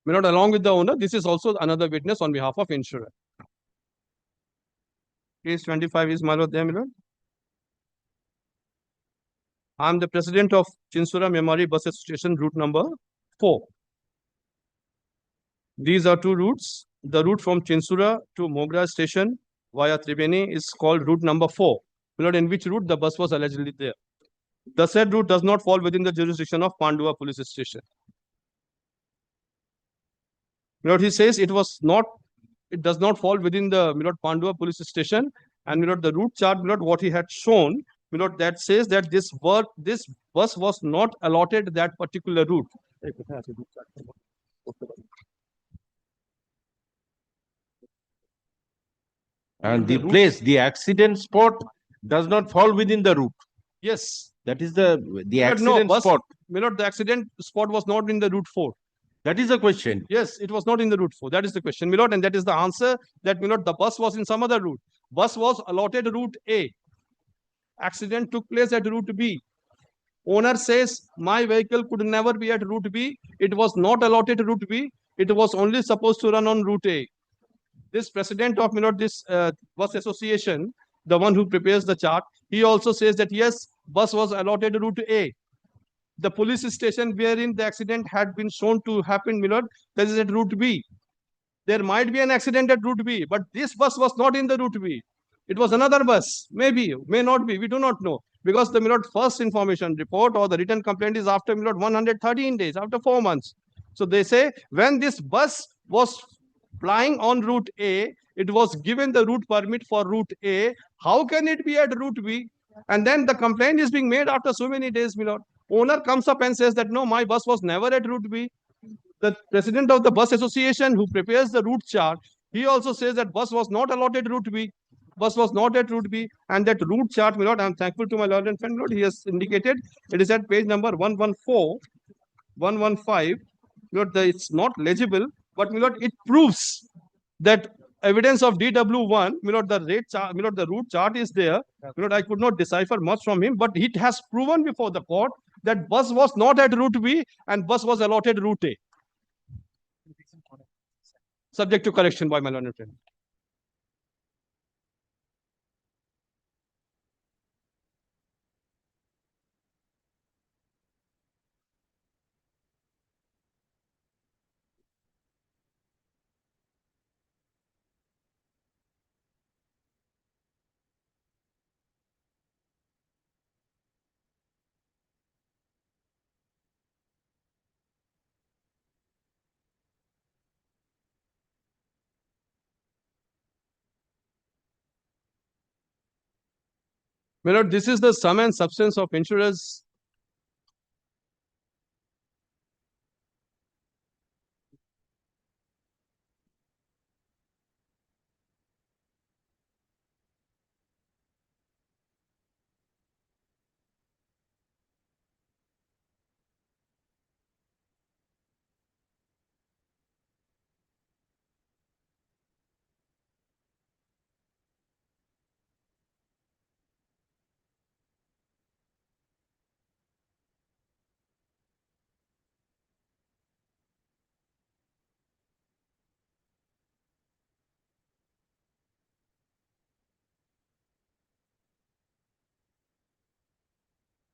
K: My lord, along with the owner, this is also another witness on behalf of insurer. Page 25 is, my lord, there, my lord. I'm the president of Chinsura Memory Bus Association, route number 4. These are two routes. The route from Chinsura to Mogra station via Tribeni is called route number 4, in which route the bus was allegedly there. The said route does not fall within the jurisdiction of Pandua police station. He says it does not fall within the Pandua police station, and the route chart what he had shown, that says that this bus was not allotted that particular route.
B: And the place, the accident spot does not fall within the route.
K: Yes.
B: That is the accident spot.
K: The accident spot was not in the route 4.
B: That is the question.
K: Yes, it was not in the route 4. That is the question, and that is the answer, that the bus was in some other route. Bus was allotted route A. Accident took place at route B. Owner says my vehicle could never be at route B. It was not allotted route B. It was only supposed to run on route A. This president of this bus association, the one who prepares the chart, he also says that yes, bus was allotted route A. The police station wherein the accident had been shown to happen, that is at route B. There might be an accident at route B, but this bus was not in the route B. It was another bus. Maybe, may not be. We do not know. Because the first information report or the written complaint is after 113 days, after 4 months. So they say when this bus was flying on route A, it was given the route permit for route A. How can it be at route B? And then the complaint is being made after so many days, Owner comes up and says that no, my bus was never at route B. The president of the bus association who prepares the route chart, he also says that bus was not allotted route B. Bus was not at route B, and that route chart, I'm thankful to my learned friend, he has indicated it is at page number 114, 115. It's not legible, but it proves that evidence of DW1, the rate chart, the route chart is there. I could not decipher much from him, but it has proven before the court that bus was not at route B and bus was allotted route A. Subject to correction by my learned friend. This is the sum and substance of insurers.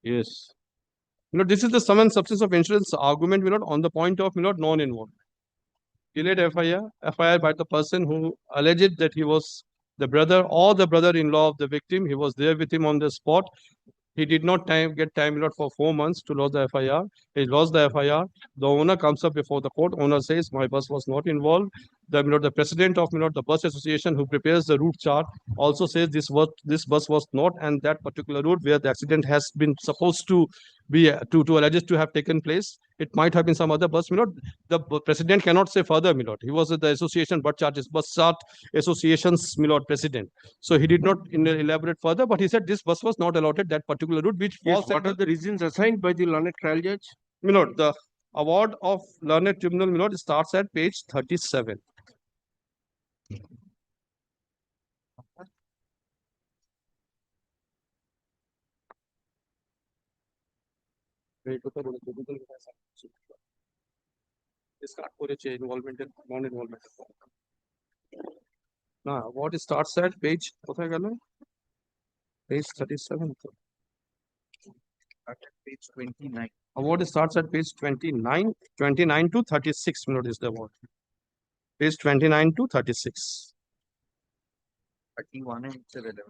B: Yes.
K: This is the sum and substance of insurance argument, on the point of, non-involvement. Delayed FIR by the person who alleged that he was the brother or the brother-in-law of the victim. He was there with him on the spot. He did not get time for 4 months to lodge the FIR. He lost the FIR. The owner comes up before the court. Owner says, my bus was not involved. The president of the bus association who prepares the route chart also says this bus was not and that particular route where the accident has been supposed to be to alleged to have taken place. It might have been some other bus. The president cannot say further. He was the association bus chart association's president. So he did not elaborate further, but he said this bus was not allotted that particular route, which
B: Yes,
K: falls.
B: what are the reasons assigned by the learned trial judge?
K: The award of learned tribunal, starts at page 37. Involvement and non-involvement. Now, what starts at page 37.
F: Page 29.
K: Award starts at page 29. 29 to 36 minute is the award. Page 29 to 36.
F: 31 and it's irrelevant.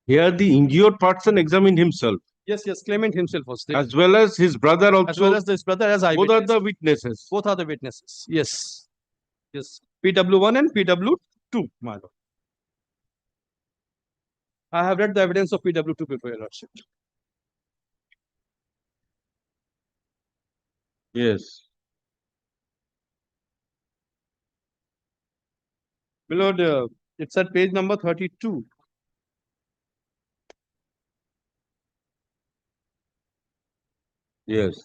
B: Here the injured person examined himself
K: Yes, claimant himself was there.
B: as well as his brother also.
K: As well as his brother as
B: both are
K: eyewitness.
B: the witnesses.
K: Both are the witnesses. Yes. PW1 and PW2, my lord. I have read the evidence of PW2 before, your lordship.
B: Yes.
K: My lord, it's at page number 32.
B: Yes.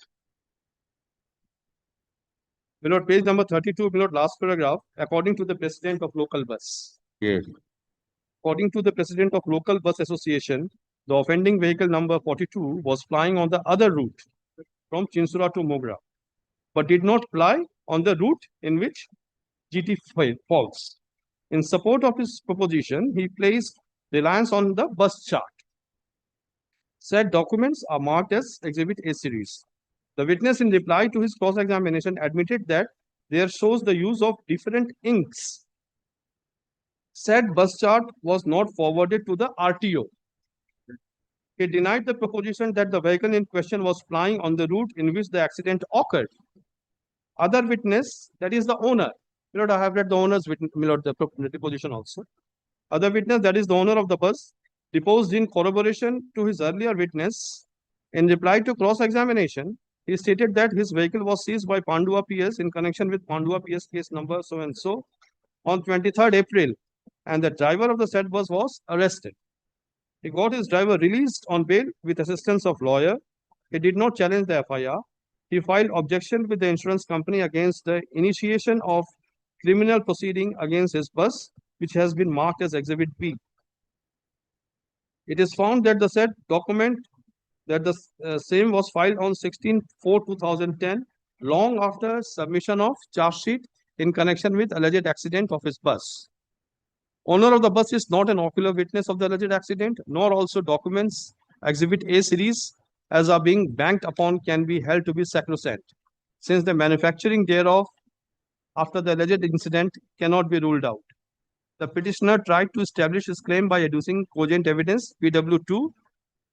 K: My lord, page number 32, my lord, last paragraph. According to the president of local bus.
B: Yes.
K: According to the president of local bus association, the offending vehicle number 42 was flying on the other route from Chinsura to Mogra, but did not fly on the route in which GT falls. In support of his proposition, he placed reliance on the bus chart. Said documents are marked as Exhibit A series. The witness, in reply to his cross-examination, admitted that there shows the use of different inks. Said bus chart was not forwarded to the RTO. He denied the proposition that the vehicle in question was flying on the route in which the accident occurred. Other witness, that is the owner. My lord, I have read the owner's witness, my lord, the deposition also. Other witness, that is the owner of the bus, deposed in corroboration to his earlier witness. In reply to cross-examination, he stated that his vehicle was seized by Pandua PS in connection with Pandua PS case number so and so on 23rd April, and the driver of the said bus was arrested. He got his driver released on bail with assistance of lawyer. He did not challenge the FIR. He filed objection with the insurance company against the initiation of criminal proceeding against his bus, which has been marked as Exhibit B. It is found that the said document that the same was filed on 16/4/2010, long after submission of charge sheet in connection with alleged accident of his bus. Owner of the bus is not an ocular witness of the alleged accident, nor also documents Exhibit A series as are being banked upon can be held to be sacrosanct, since the manufacturing thereof after the alleged incident cannot be ruled out. The petitioner tried to establish his claim by adducing cogent evidence. PW2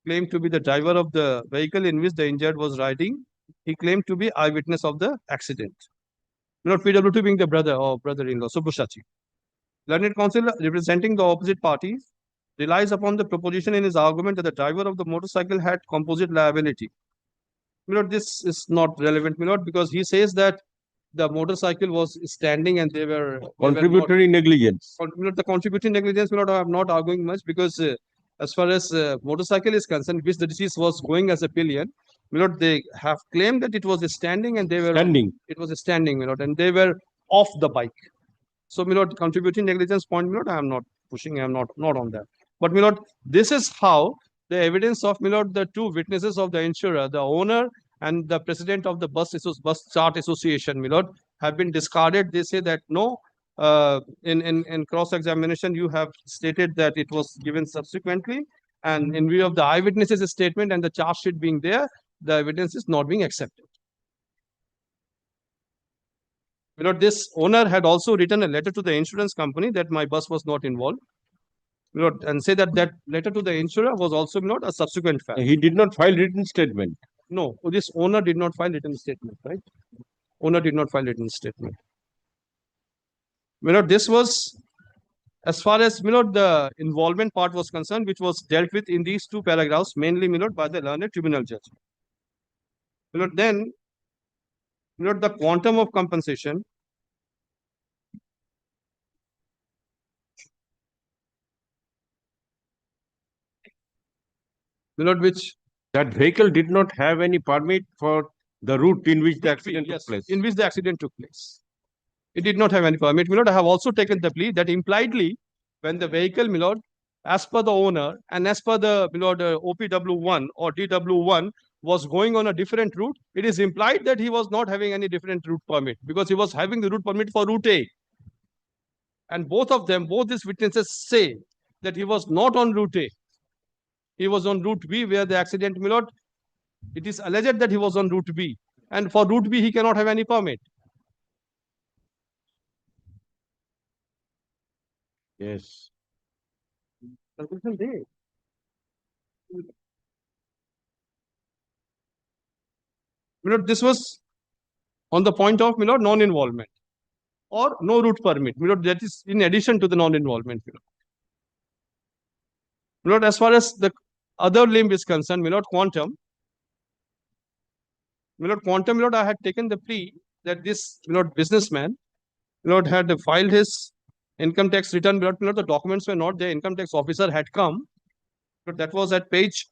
K: claimed to be the driver of the vehicle in which the injured was riding. He claimed to be eyewitness of the accident. Not PW2 being the brother or brother-in-law, Subushachi. Learned counsel representing the opposite parties relies upon the proposition in his argument that the driver of the motorcycle had composite liability. This is not relevant, because he says that the motorcycle was standing and they were
B: Contributory negligence.
K: The contributory negligence, I'm not arguing much, because as far as motorcycle is concerned, which the deceased was going as a pillion, they have claimed that it was standing and they were
B: standing.
K: It was standing, and they were off the bike. So, contributing negligence point, I am not pushing, I am not on that. But, this is how the evidence of, the two witnesses of the insurer, the owner and the president of the bus chart association, have been discarded. They say that no, in cross-examination, you have stated that it was given subsequently, and in view of the eyewitnesses' statement and the charge sheet being there, the evidence is not being accepted. This owner had also written a letter to the insurance company that my bus was not involved. And say that that letter to the insurer was also not a subsequent fact.
B: He did not file written statement.
K: No, this owner did not file written statement, right? Owner did not file written statement. This was, as far as the involvement part was concerned, which was dealt with in these two paragraphs, mainly by the learned tribunal judge. Then the quantum of compensation. Which
B: that vehicle did not have any permit for the route in which the accident took place.
K: In which the accident took place. It did not have any permit. I have also taken the plea that impliedly, when the vehicle, as per the owner and as per the OPW1 or DW1 was going on a different route, it is implied that he was not having any different route permit, because he was having the route permit for route A. And both these witnesses say that he was not on route A. He was on route B where the accident, my lord. It is alleged that he was on route B. And for route B, he cannot have any permit.
B: Yes.
K: Conclusion day. My lord, this was on the point of, my lord, non-involvement or no route permit. My lord, that is in addition to the non-involvement. My lord, as far as the other limb is concerned, my lord, quantum. My lord, quantum, my lord, I had taken the plea that this, my lord, businessman, my lord, had filed his income tax return. My lord, the documents were not there. Income tax officer had come. But that was at page.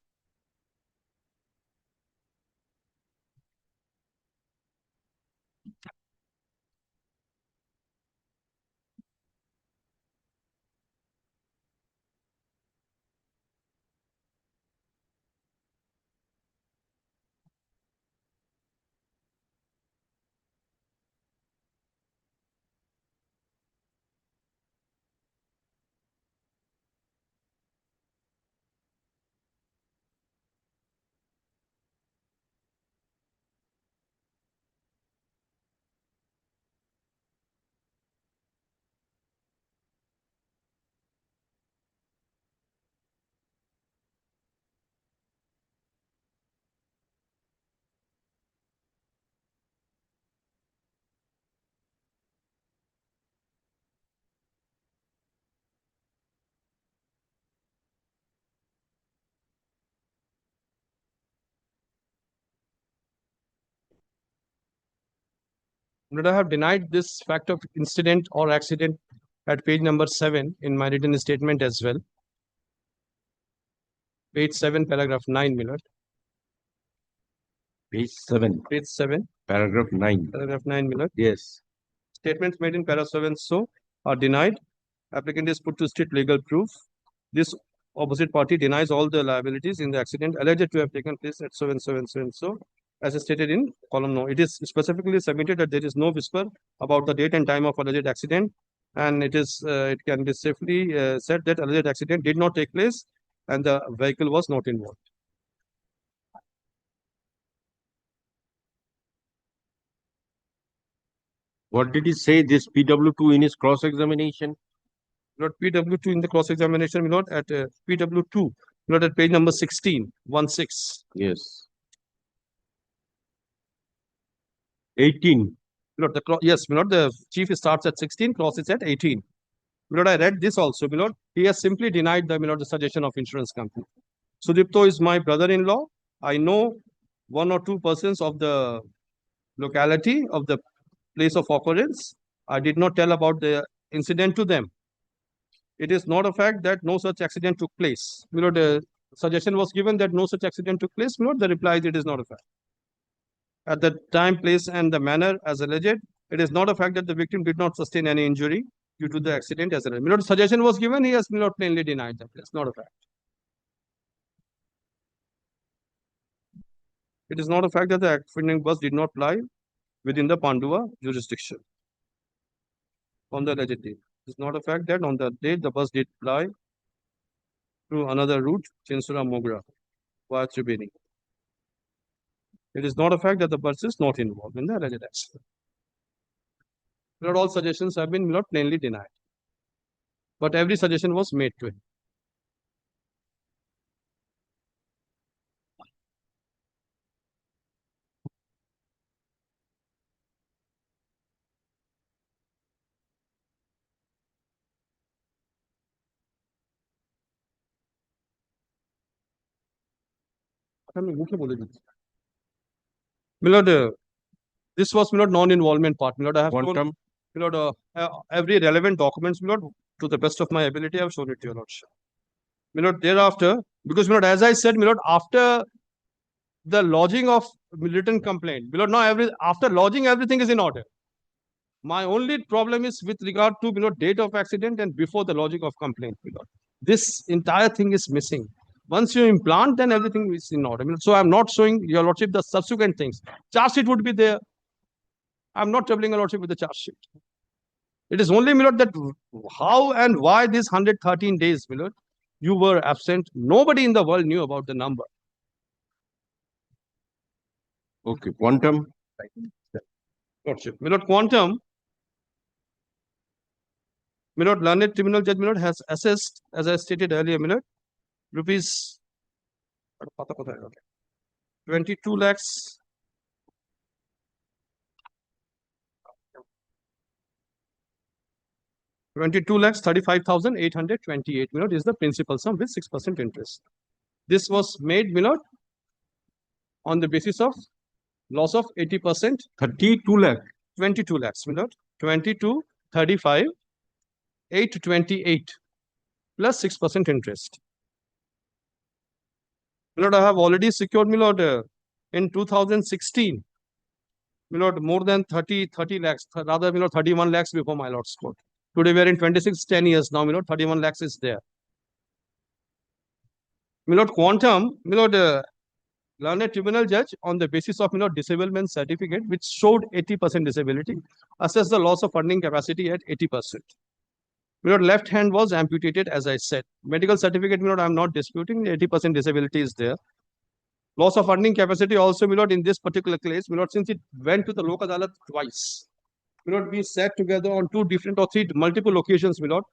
K: But I have denied this fact of incident or accident at page number 7 in my written statement as well. Page 7, paragraph 9, my lord.
B: Page 7.
K: Page 7.
B: Paragraph 9.
K: Paragraph 9, my lord.
B: Yes.
K: Statements made in paragraph 7 so are denied. Applicant is put to state legal proof. This opposite party denies all the liabilities in the accident alleged to have taken place at so and so and so and so. As stated in column no, it is specifically submitted that there is no whisper about the date and time of alleged accident, and it is it can be safely said that alleged accident did not take place and the vehicle was not involved.
B: What did he say? This PW2 in his cross-examination?
K: Not PW2 in the cross-examination, not at PW2, not at page number 16, 16.
B: Yes. 18.
K: Lord, yes, my lord, the chief starts at 16, cross is at 18. My lord, I read this also, my lord. He has simply denied the, my lord, the suggestion of insurance company. Sudipto is my brother-in-law. I know one or two persons of the locality of the place of occurrence. I did not tell about the incident to them. It is not a fact that no such accident took place. My lord, the suggestion was given that no such accident took place. My lord, the reply is it is not a fact. At the time, place, and the manner as alleged, it is not a fact that the victim did not sustain any injury due to the accident as alleged. My lord, suggestion was given, he has not plainly denied that. It's not a fact. It is not a fact that the offending bus did not lie within the Pandua jurisdiction on the alleged date. It is not a fact that on the date the bus did ply through another route, Chinsura Mogra, via Tribeni. It is not a fact that the bus is not involved in the alleged accident. Not all suggestions have been not plainly denied, but every suggestion was made to him. Milord, this was Milord non-involvement part. Milord, I have shown, Milord, every relevant documents, Milord, to the best of my ability, I have shown it to your lordship. Milord, thereafter, because Milord, as I said, Milord, after the lodging of written complaint, Milord, now after lodging everything is in order. My only problem is with regard to Milord, date of accident and before the lodging of complaint, Milord. This entire thing is missing. Once you implant, then everything is in order. So I'm not showing your lordship the subsequent things. Charge sheet would be there. I'm not troubling your lordship with the charge sheet. It is only, my lord, that how and why these 113 days, my lord, you were absent. Nobody in the world knew about the number.
B: Okay, quantum.
K: Lordship. My lord, quantum, my lord, learned tribunal judge, my lord, has assessed, as I stated earlier, my lord, rupees 22 lakhs 35,828, my lord, is the principal sum with 6% interest. This was made, my lord, on the basis of loss of 80%.
B: 32 lakh.
K: 22 lakhs, my lord. 22, 35, 828 plus 6% interest. My lord, I have already secured, my lord, in 2016, my lord, more than 30 lakhs, rather, my lord, 31 lakhs before my lord's court. Today we are in 26, 10 years now, my lord, 31 lakhs is there. My lord, quantum, my lord, learned tribunal judge, on the basis of, my lord, disablement certificate, which showed 80% disability, assessed the loss of earning capacity at 80%. My lord, left hand was amputated, as I said. Medical certificate, my lord, I am not disputing, 80% disability is there. Loss of earning capacity also, my lord, in this particular case, my lord, since it went to the Lok Adalat twice, my lord, we sat together on 2 different or 3 multiple occasions, my lord,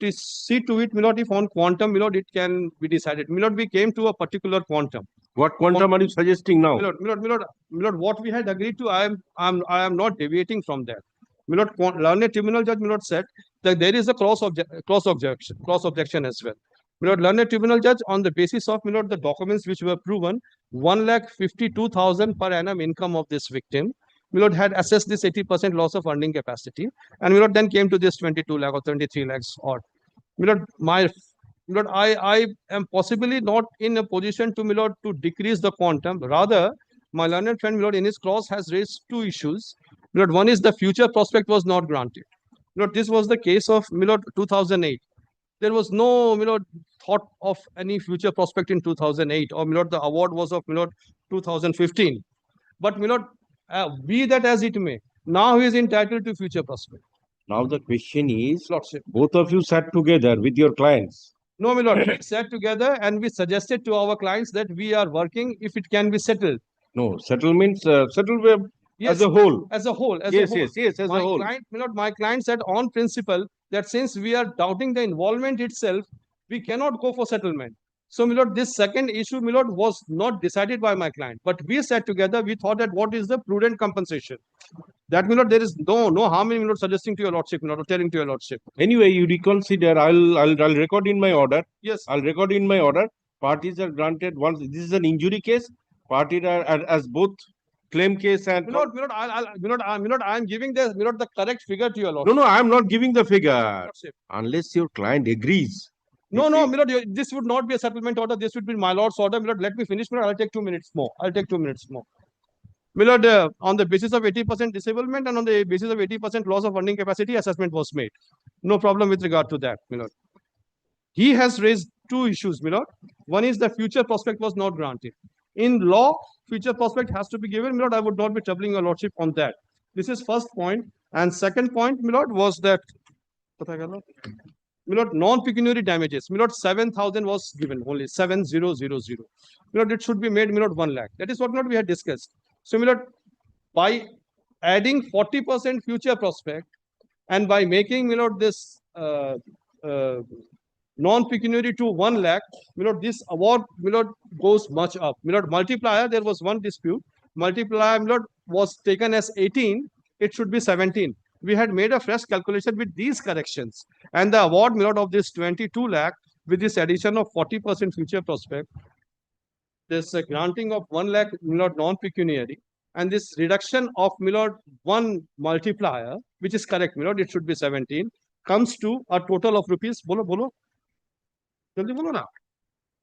K: to see to it, my lord, if on quantum, my lord, it can be decided. My lord, we came to a particular quantum.
B: What quantum are you suggesting now?
K: My lord, what we had agreed to, I am not deviating from that. My lord, learned tribunal judge, my lord, said that there is a cross objection as well. My lord, learned tribunal judge, on the basis of, my lord, the documents which were proven, 1,52,000 per annum income of this victim, my lord, had assessed this 80% loss of earning capacity, and my lord, then came to this 22 lakh or 23 lakhs odd. My lord, I am possibly not in a position to, my lord, to decrease the quantum. Rather, my learned friend, my lord, in his cross has raised 2 issues. My lord, one is the future prospect was not granted. My lord, this was the case of, my lord, 2008. There was no, my lord, thought of any future prospect in 2008, or, my lord, the award was of, my lord, 2015. But, my lord, be that as it may, now he is entitled to future prospect.
B: Now the question is,
K: Lordship.
B: both of you sat together with your clients.
K: No, my lord, we sat together and we suggested to our clients that we are working if it can be settled.
B: No, settlements, settled
K: Yes,
B: as a whole.
K: as a whole.
B: Yes,
K: as
B: a whole.
K: My client said on principle that since we are doubting the involvement itself, we cannot go for settlement. So, my lord, this second issue, my lord, was not decided by my client, but we sat together. We thought that what is the prudent compensation. That, my lord, there is no harm in, my lord, suggesting to your lordship, my lord, or telling to your lordship.
B: Anyway, you reconsider. I'll record in my order.
K: Yes.
B: I'll record in my order. Parties are granted once. This is an injury case. Parties are as both claim case and.
K: My lord, I'm giving the correct figure to your lordship.
B: No, I am not giving the figure unless your client agrees.
K: No, my lord, this would not be a settlement order. This would be my lord's order. My lord, let me finish. My lord, I'll take 2 minutes more. My lord, on the basis of 80% disablement and on the basis of 80% loss of earning capacity, assessment was made. No problem with regard to that, my lord. He has raised 2 issues, my lord. One is the future prospect was not granted. In law, future prospect has to be given, my lord. I would not be troubling your lordship on that. This is first point. And second point, my lord, was that, my lord, non-pecuniary damages. My lord, 7,000 was given, only 7,000. My lord, it should be made, my lord, 1 lakh. That is what, my lord, we had discussed. So, my lord, by adding 40% future prospect and by making, my lord, this non-pecuniary to 1 lakh, my lord, this award, my lord, goes much up. My lord, multiplier, there was one dispute. Multiplier, my lord, was taken as 18. It should be 17. We had made a fresh calculation with these corrections. And the award, my lord, of this 22 lakh with this addition of 40% future prospect, this granting of 1 lakh, my lord, non-pecuniary, and this reduction of, my lord, 1 multiplier, which is correct, my lord, it should be 17, comes to a total of rupees, bolo, jaldi bolo na.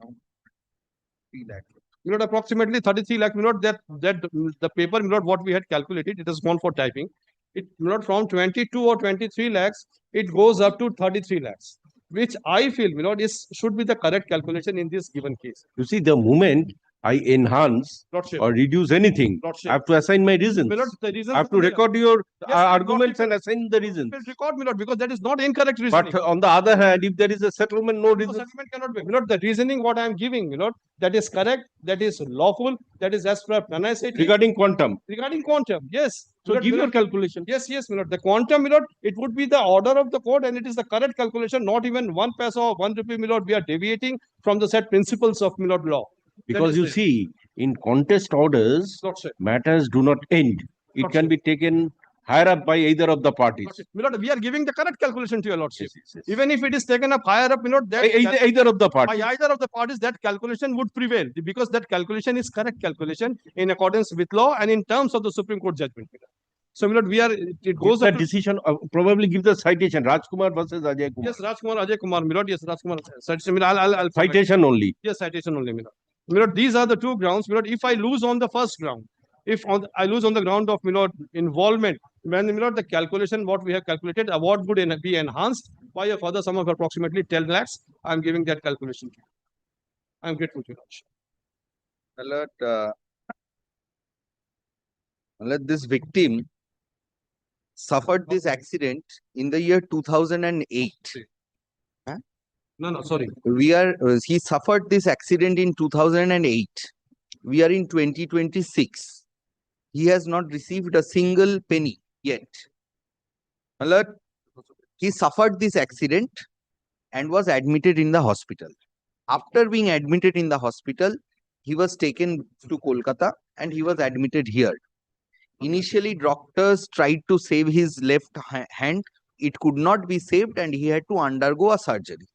F: 3 lakh.
K: My lord, approximately 33 lakh, my lord, that the paper, my lord, what we had calculated, it has gone for typing. It, my lord, from 22 or 23 lakhs, it goes up to 33 lakhs, which I feel, my lord, should be the correct calculation in this given case.
B: You see, the moment I enhance
K: Lordship.
B: or reduce anything, I
K: Lordship.
B: have to assign my reasons.
K: My lord, the reasons
B: I have to
K: will be-
B: record your
K: Yes,
B: arguments
K: lordship
B: and assign the reasons.
K: will record, my lord, because that is not incorrect reasoning.
B: But on the other hand, if there is a settlement, no
K: No,
B: reason.
K: settlement cannot be. My lord, the reasoning what I am giving, my lord, that is correct, that is lawful, that is as per Pranay
B: Regarding quantum.
K: regarding quantum, yes.
B: So
K: My lord,
B: give
K: my
B: your
K: lord,
B: calculation.
K: yes, yes, my lord. The quantum, my lord, it would be the order of the court and it is the correct calculation, not even 1 paisa or 1 rupee, my lord. We are deviating from the set principles of, my lord, law.
B: Because you see, in contest orders,
K: Lordship.
B: matters do not end. It can be taken higher up by either of the parties.
K: My lord, we are giving the correct calculation to your lordship.
B: Yes, yes.
K: Even if it is taken up higher up, my lord, that
B: Either of the
K: by
B: parties.
K: either of the parties, that calculation would prevail because that calculation is correct calculation in accordance with law and in terms of the Supreme Court judgment. So, my lord, we are, it goes
B: Give
K: up
B: the
K: to,
B: decision, probably give the citation, Rajkumar versus Ajay Kumar.
K: yes, Rajkumar, Ajay Kumar, my lord, yes, Rajkumar, citation, I'll
B: Citation only.
K: yes, citation only, my lord. My lord, these are the two grounds, my lord. If I lose on the first ground, if I lose on the ground of, my lord, involvement, when, my lord, the calculation, what we have calculated, award would be enhanced by a further sum of approximately 10 lakhs. I'm giving that calculation to you. I'm grateful to you, lordship.
J: Let this victim suffered this accident in the year 2008.
K: No, sorry.
J: He suffered this accident in 2008. We are in 2026. He has not received a single penny yet. Alert. He suffered this accident and was admitted in the hospital. After being admitted in the hospital, he was taken to Kolkata and he was admitted here. Initially, doctors tried to save his left hand. It could not be saved and he had to undergo a surgery.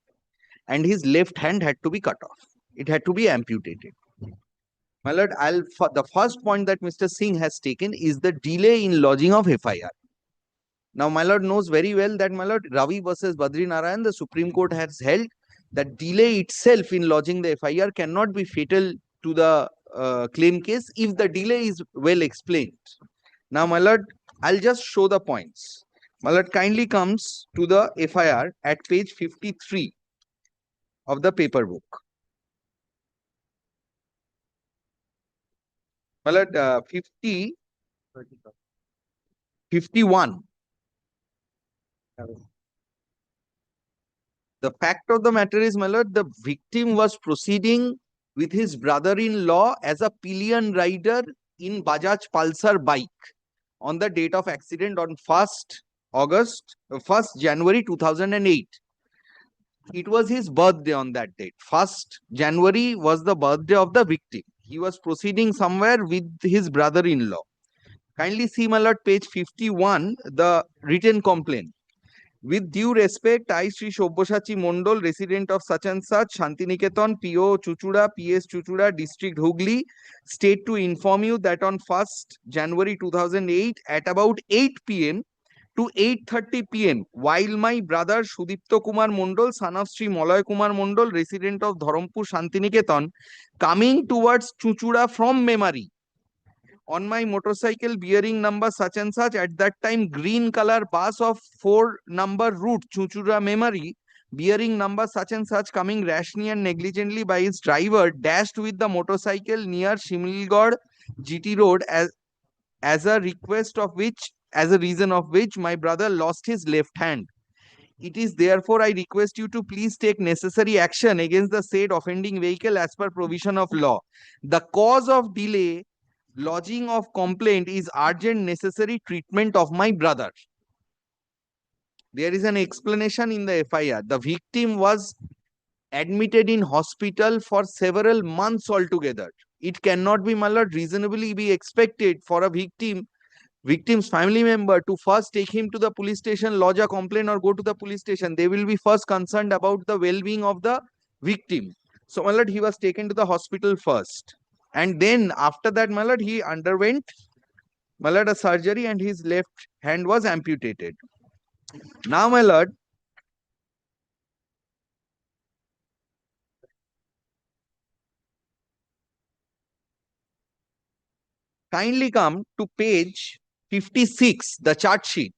J: And his left hand had to be cut off. It had to be amputated. My lord, the first point that Mr. Singh has taken is the delay in lodging of FIR. Now, my lord knows very well that, my lord, Ravi versus Badri Narayan, the Supreme Court has held that delay itself in lodging the FIR cannot be fatal to the claim case if the delay is well explained. Now, my lord, I'll just show the points. My lord, kindly comes to the FIR at page 53 of the paper book. My lord, 51. The fact of the matter is, my lord, the victim was proceeding with his brother-in-law as a pillion rider in Bajaj Pulsar bike on the date of accident on 1st January 2008. It was his birthday on that date. 1st January was the birthday of the victim. He was proceeding somewhere with his brother-in-law. Kindly see, my lord, page 51, the written complaint. With due respect, I, Sri Shobboshachi Mondol, resident of such and such, Shantiniketan, PO Chuchura, PS Chuchura, District Hooghly, state to inform you that on 1st January 2008 at about 8 p.m. to 8:30 p.m. while my brother Sudipto Kumar Mondol, son of Sri Malay Kumar Mondol, resident of Dharampur, Shantiniketan, coming towards Chuchura from Memari, on my motorcycle bearing number such and such, at that time green color bus of 4 number route Chuchura Memari, bearing number such and such, coming rashly and negligently by his driver, dashed with the motorcycle near Shimilgarh GT Road as a reason of which my brother lost his left hand. It is therefore I request you to please take necessary action against the said offending vehicle as per provision of law. The cause of delay lodging of complaint is urgent necessary treatment of my brother. There is an explanation in the FIR. The victim was admitted in hospital for several months altogether. It cannot be, my lord, reasonably be expected for a victim's family member to first take him to the police station, lodge a complaint or go to the police station. They will be first concerned about the well-being of the victim. So, my lord, he was taken to the hospital first. And then after that, my lord, he underwent, my lord, a surgery and his left hand was amputated. Now, my lord, kindly come to page 56, the chart sheet.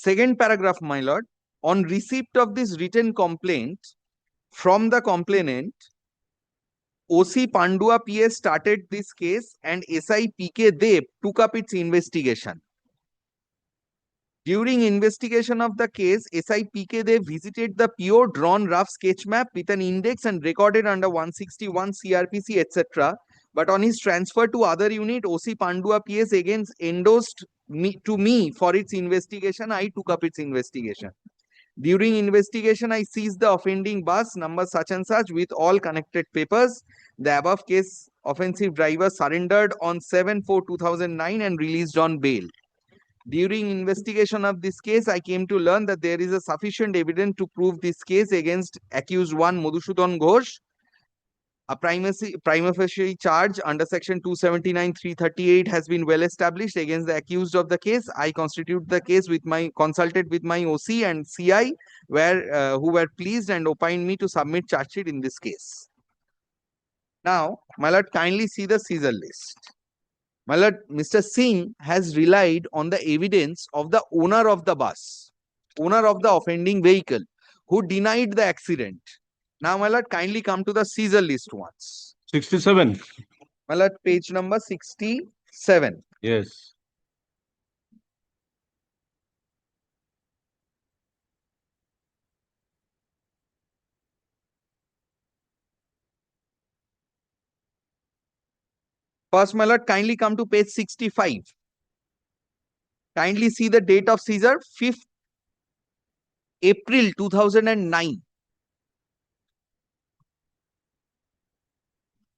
J: Second paragraph, my lord. On receipt of this written complaint from the complainant, OC Pandua PS started this case and SI PK Dev took up its investigation. During investigation of the case, SI PK Dev visited the PO drawn rough sketch map with an index and recorded under 161 CRPC, etc. But on his transfer to other unit, OC Pandua PS again endorsed to me for its investigation. I took up its investigation. During investigation, I seized the offending bus number such and such with all connected papers. The above case offensive driver surrendered on 7/4/2009 and released on bail. During investigation of this case, I came to learn that there is a sufficient evidence to prove this case against accused one Madhusudan Ghosh. A prima facie charge under section 279-338 has been well established against the accused of the case. I constituted the case consulted with my OC and CI who were pleased and opined me to submit charge sheet in this case. Now, my lord, kindly see the seizure list. My lord, Mr. Singh has relied on the evidence of the owner of the bus, owner of the offending vehicle, who denied the accident. Now, my lord, kindly come to the seizure list once.
B: 67.
J: My lord, page number 67.
B: Yes.
J: First, my lord, kindly come to page 65. Kindly see the date of seizure, 5th April 2009.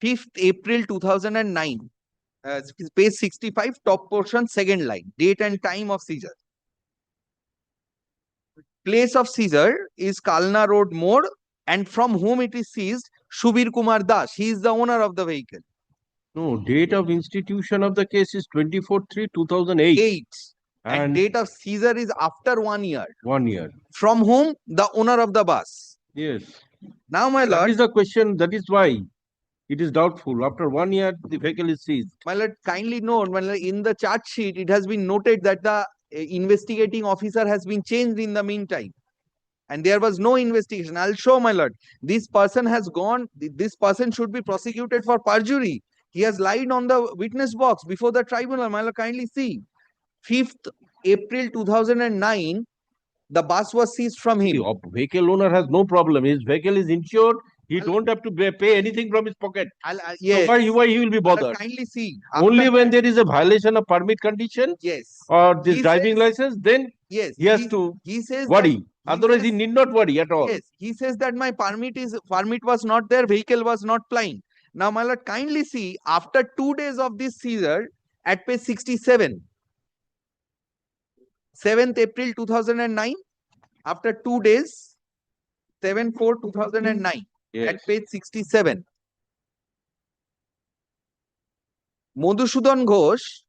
J: 5th April 2009. Page 65, top portion, second line. Date and time of seizure. Place of seizure is Kalna Road Mode, and from whom it is seized, Shubir Kumar Das. He is the owner of the vehicle.
B: No, date of institution of the case is 24/3/2008.
J: And date of seizure is after 1 year.
B: 1 year.
J: From whom? The owner of the bus.
B: Yes.
J: Now, my lord.
B: That is the question. That is why it is doubtful. After 1 year, the vehicle is seized.
J: My lord, kindly note, my lord, in the charge sheet, it has been noted that the investigating officer has been changed in the meantime. And there was no investigation. I'll show, my lord. This person has gone. This person should be prosecuted for perjury. He has lied on the witness box before the tribunal. My lord, kindly see. 5th April 2009, the bus was seized from him.
B: The vehicle owner has no problem. His vehicle is insured. He don't have to pay anything from his pocket.
J: Yes.
B: So why he will be bothered?
J: Kindly see.
B: Only when there is a violation of permit conditions,
J: yes,
B: or this driving license, then
J: yes,
B: he has to
J: says
B: worry. Otherwise, he need not worry at all.
J: Yes, he says that my permit was not there, vehicle was not plying. Now, my lord, kindly see, after 2 days of this seizure, at page 67, 7th April 2009, after 2 days, 7/4/2009, at page 67. Madhusudan Ghosh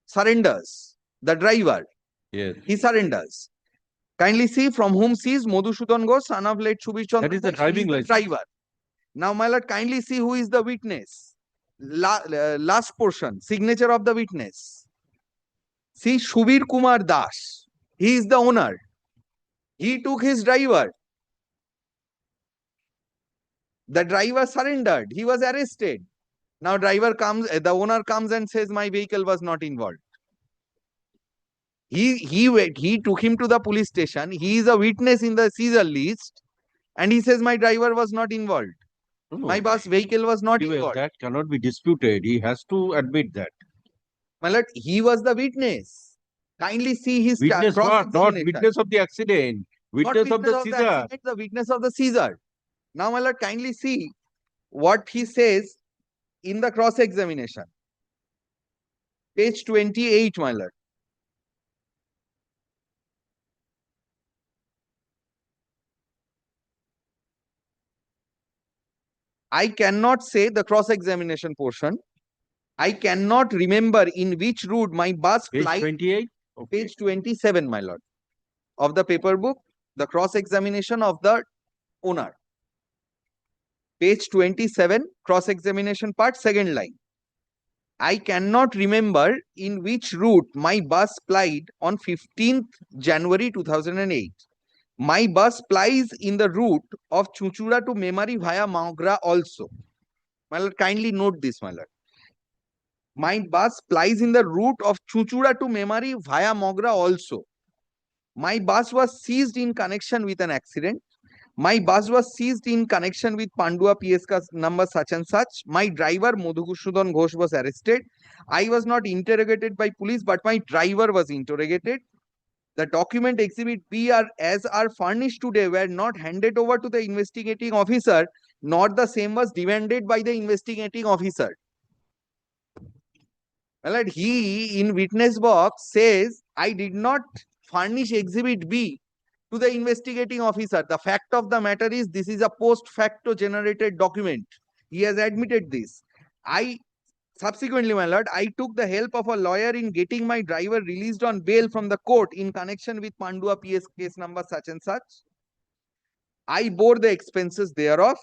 J: surrenders, the driver.
B: Yes.
J: He surrenders. Kindly see from whom seized Madhusudan Ghosh, son of late Shubir Chandra.
B: That is the driving license.
J: Driver. Now, my lord, kindly see who is the witness. Last portion, signature of the witness. See Shubir Kumar Das. He is the owner. He took his driver. The driver surrendered. He was arrested. Now driver comes, the owner comes and says my vehicle was not involved. He took him to the police station. He is a witness in the seizure list, and he says my driver was not involved.
B: No,
J: my bus vehicle was not involved.
B: That cannot be disputed. He has to admit that.
J: My lord, he was the witness. Kindly see his
B: witness what? Not witness of the accident. Witness of the seizure.
J: The witness of the seizure. Now, my lord, kindly see what he says in the cross-examination. Page 28, my lord. I cannot say the cross-examination portion. I cannot remember in which route my bus
B: Page
J: flight.
B: 28?
J: Okay. Page 27, my lord, of the paper book, the cross-examination of the owner. Page 27, cross-examination part, second line. I cannot remember in which route my bus plied on 15th January 2008. My bus plies in the route of Chuchura to Memari via Magra also. My lord, kindly note this, my lord. My bus plies in the route of Chuchura to Memari via Magra also. My bus was seized in connection with an accident. My bus was seized in connection with Pandua PSK number such and such. My driver Madhukusudhan Ghosh was arrested. I was not interrogated by police, but my driver was interrogated. The document exhibit B as are furnished today were not handed over to the investigating officer, nor the same was demanded by the investigating officer. Well, he in witness box says, I did not furnish exhibit B to the investigating officer. The fact of the matter is this is a post facto generated document. He has admitted this. Subsequently, my lord, I took the help of a lawyer in getting my driver released on bail from the court in connection with Pandua PS case number such and such. I bore the expenses thereof.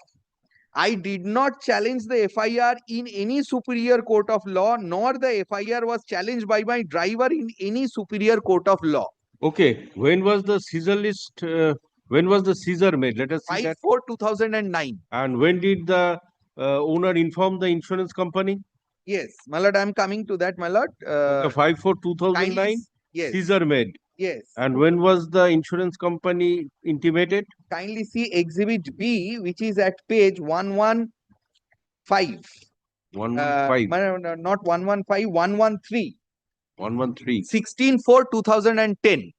J: I did not challenge the FIR in any superior court of law, nor the FIR was challenged by my driver in any superior court of law.
B: Okay, when was the seizure list? When was the seizure made? Let us see that.
J: 5/4/2009.
B: And when did the owner inform the insurance company?
J: Yes, my lord, I am coming to that, my lord.
B: Okay, 5/4/2009.
J: Yes.
B: Seizure made.
J: Yes.
B: And when was the insurance company intimated?
J: Kindly see exhibit B, which is at page 115.
B: 115.
J: Not 115, 113.
B: 113.
J: 16/4/2010.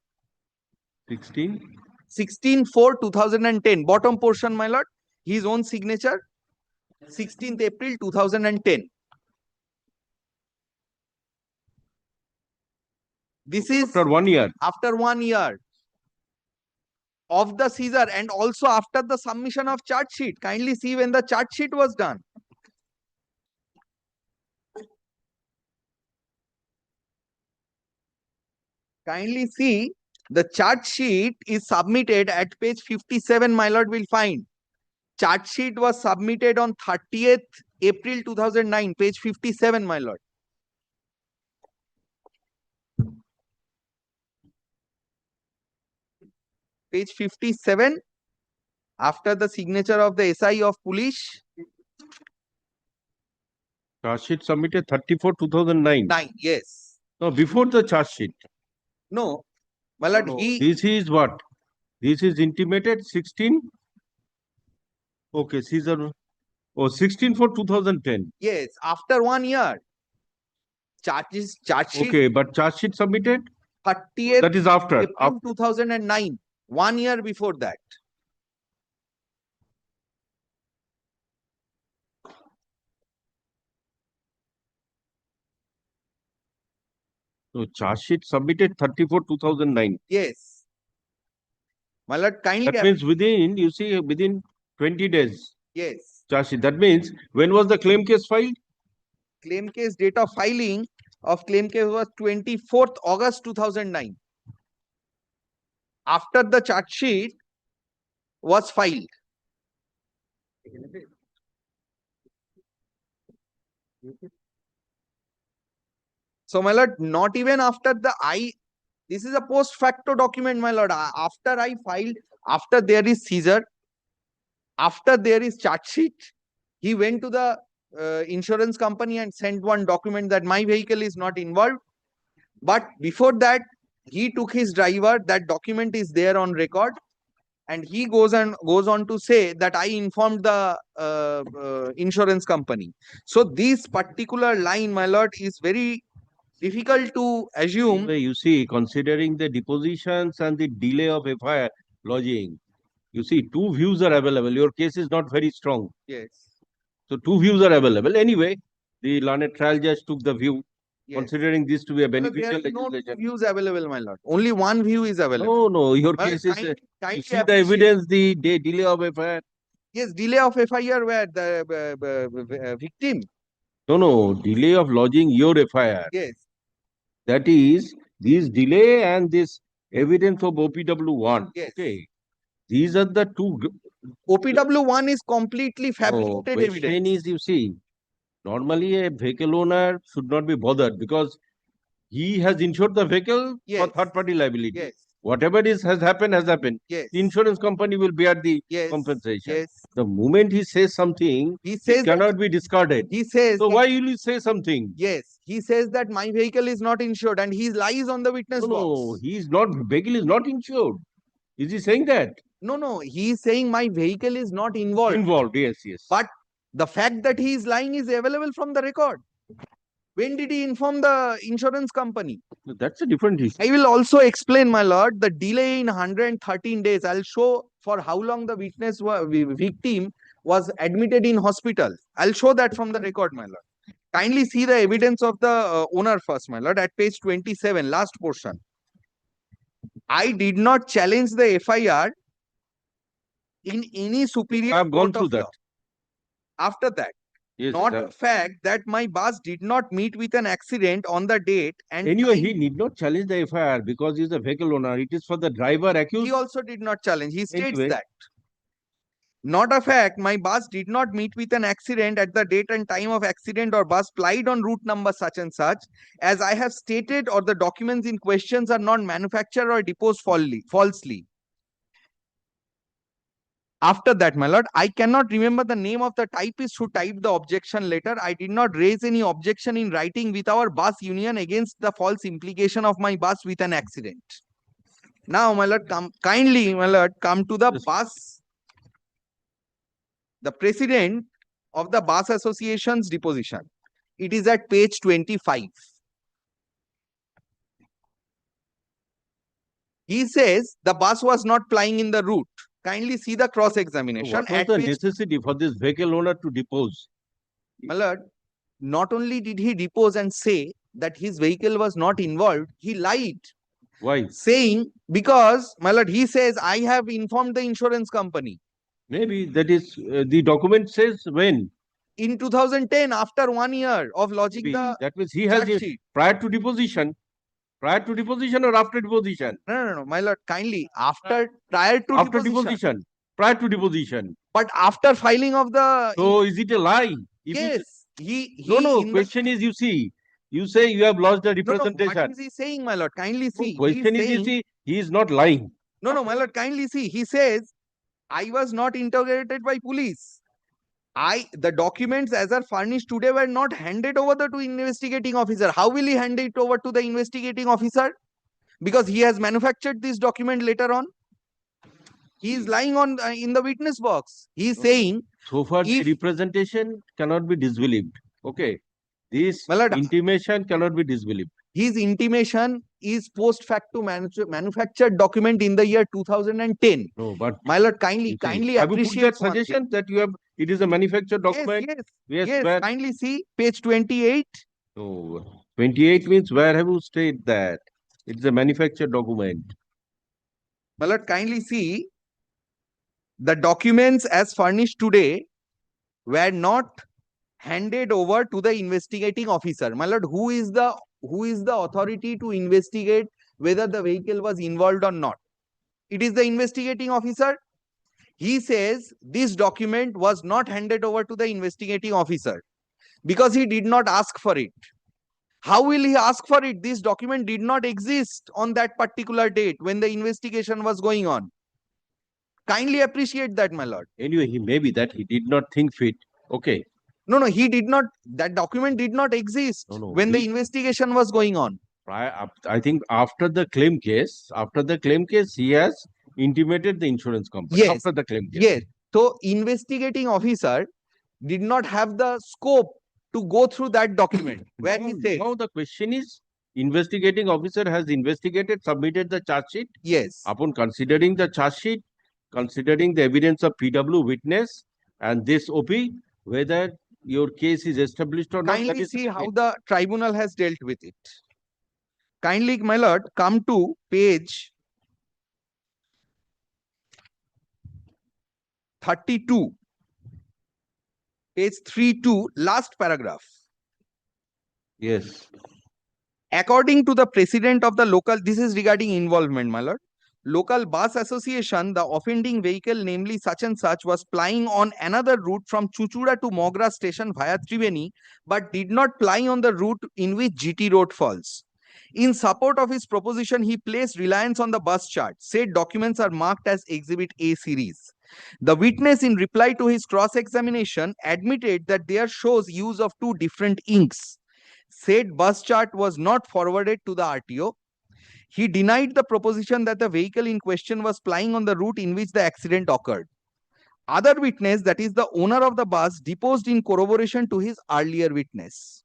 B: 16.
J: 16/4/2010. Bottom portion, my lord. His own signature. 16th April 2010. This is
B: after 1 year.
J: After 1 year of the seizure and also after the submission of charge sheet. Kindly see when the charge sheet was done. Kindly see the charge sheet is submitted at page 57, my lord will find. Charge sheet was submitted on 30th April 2009, page 57, my lord. Page 57, after the signature of the SI of police.
B: Charge sheet submitted 34/2009.
J: Yes.
B: No, before the charge sheet.
J: No, my lord,
B: no, this is what? This is intimated 16. Okay, seizure. Oh, 16/4/2010.
J: Yes, after 1 year. Charge sheet.
B: Okay, but charge sheet submitted?
J: 30th
B: that is after.
J: April 2009. 1 year before that.
B: So charge sheet submitted 34/2009.
J: Yes. My lord, kindly.
B: That means within, you see, within 20 days.
J: Yes.
B: Charge sheet. That means when was the claim case filed?
J: Claim case date of filing of claim case was 24th August 2009. After the charge sheet was filed. So, my lord, not even after this is a post facto document, my lord. After I filed, after there is seizure, after there is charge sheet, he went to the insurance company and sent one document that my vehicle is not involved. But before that, he took his driver. That document is there on record. And he goes on to say that I informed the insurance company. So this particular line, my lord, is very difficult to assume.
B: You see, considering the depositions and the delay of FIR lodging, you see, two views are available. Your case is not very strong.
J: Yes.
B: So two views are available. Anyway, the learned trial judge took the view. Yes. Considering this to be a beneficial legislation.
J: There are no views available, my lord. Only one view is available.
B: No, your case is. You see the evidence, the delay of FIR.
J: Yes, delay of FIR where the victim.
B: No, delay of lodging your FIR.
J: Yes.
B: That is this delay and this evidence of OPW1.
J: Yes.
B: Okay. These are the two.
J: OPW1 is completely fabricated evidence.
B: Is, you see, Normally, a vehicle owner should not be bothered because he has insured the vehicle for
J: Yes.
B: third-party liability.
J: Yes.
B: Whatever has happened has happened.
J: Yes.
B: The insurance company will bear the
J: Yes.
B: compensation.
J: Yes.
B: The moment he says something,
J: He
B: it
J: says that,
B: cannot be discarded.
J: he says
B: So
J: that-
B: why will you say something?
J: yes, he says that my vehicle is not insured and he lies on the witness
B: No,
J: box.
B: no, he is not. Vehicle is not insured. Is he saying that?
J: No, he is saying my vehicle is not involved.
B: Involved, yes, yes.
J: But the fact that he is lying is available from the record. When did he inform the insurance company?
B: That's a different issue.
J: I will also explain, my lord, the delay in 113 days. I'll show for how long the victim was admitted in hospital. I'll show that from the record, my lord. Kindly see the evidence of the owner first, my lord, at page 27, last portion. I did not challenge the FIR in any superior
B: I've gone
J: court
B: through
J: of
B: that.
J: law. After that,
B: Yes,
J: not
B: sir.
J: the fact that my bus did not meet with an accident on the date and
B: Anyway,
J: time-
B: he need not challenge the FIR because he's a vehicle owner. It is for the driver accused.
J: he also did not challenge. He states
B: Anyway.
J: that. Not a fact, my bus did not meet with an accident at the date and time of accident or bus plied on route number such and such, as I have stated, or the documents in questions are not manufactured or deposed falsely. After that, my lord, I cannot remember the name of the typist who typed the objection letter. I did not raise any objection in writing with our bus union against the false implication of my bus with an accident. Now, my lord, kindly, my lord, come to the bus. The president of the bus association's deposition. It is at page 25. He says the bus was not plying in the route. Kindly see the cross-examination.
B: What was
J: at
B: the
J: page,
B: necessity for this vehicle owner to depose?
J: my lord, not only did he depose and say that his vehicle was not involved, he lied.
B: Why?
J: Saying, because, my lord, he says, I have informed the insurance company.
B: Maybe that is the document says when.
J: In 2010, after 1 year of lodging
B: Maybe.
J: the
B: That means he has
J: charge sheet.
B: prior to deposition. Prior to deposition or after deposition?
J: No, my lord, kindly, prior to
B: After
J: deposition.
B: deposition. Prior to deposition.
J: But after filing of the...
B: So is it a lie? If
J: yes.
B: No, question is, you see, you say you have lodged a representation.
J: What is he saying, my lord? Kindly see.
B: Question is, you see, he is not lying.
J: No, my lord, kindly see. He says, I was not interrogated by police. The documents as are furnished today were not handed over to investigating officer. How will he hand it over to the investigating officer? Because he has manufactured this document later on. He is lying on in the witness box. He is saying,
B: so far the representation cannot be disbelieved. Okay. This
J: my lord,
B: intimation cannot be disbelieved.
J: His intimation is post facto manufactured document in the year 2010.
B: No, but
J: my lord, kindly
B: have you put
J: appreciate
B: that suggestion that you have, it is a manufactured document?
J: Yes,
B: where?
J: kindly see page 28.
B: No, 28 means where have you stated that? It's a manufactured document.
J: My lord, kindly see the documents as furnished today were not handed over to the investigating officer. My lord, who is the authority to investigate whether the vehicle was involved or not? It is the investigating officer. He says this document was not handed over to the investigating officer because he did not ask for it. How will he ask for it? This document did not exist on that particular date when the investigation was going on. Kindly appreciate that, my lord.
B: Anyway, maybe that he did not think fit. Okay.
J: No, he did not. That document did not exist when the investigation was going on.
B: I think after the claim case, he has intimated the insurance company.
J: Yes.
B: After the claim case.
J: Yes. So, investigating officer did not have the scope to go through that document. Where he said.
B: Now the question is, investigating officer has investigated, submitted the charge sheet.
J: Yes.
B: Upon considering the charge sheet, considering the evidence of PW witness and this OP, whether your case is established or not.
J: Kindly see how the tribunal has dealt with it. Kindly, my lord, come to page 32. Page 32, last paragraph.
B: Yes.
J: According to the president of the local, this is regarding involvement, my lord. local bus association, the offending vehicle, namely such and such, was plying on another route from Chuchura to Mogra station via Triveni, but did not ply on the route in which GT Road falls. In support of his proposition, he placed reliance on the bus chart. Said documents are marked as Exhibit A series. The witness, in reply to his cross-examination, admitted that there shows use of two different inks. Said bus chart was not forwarded to the RTO. He denied the proposition that the vehicle in question was plying on the route in which the accident occurred. Other witness, that is the owner of the bus, deposed in corroboration to his earlier witness.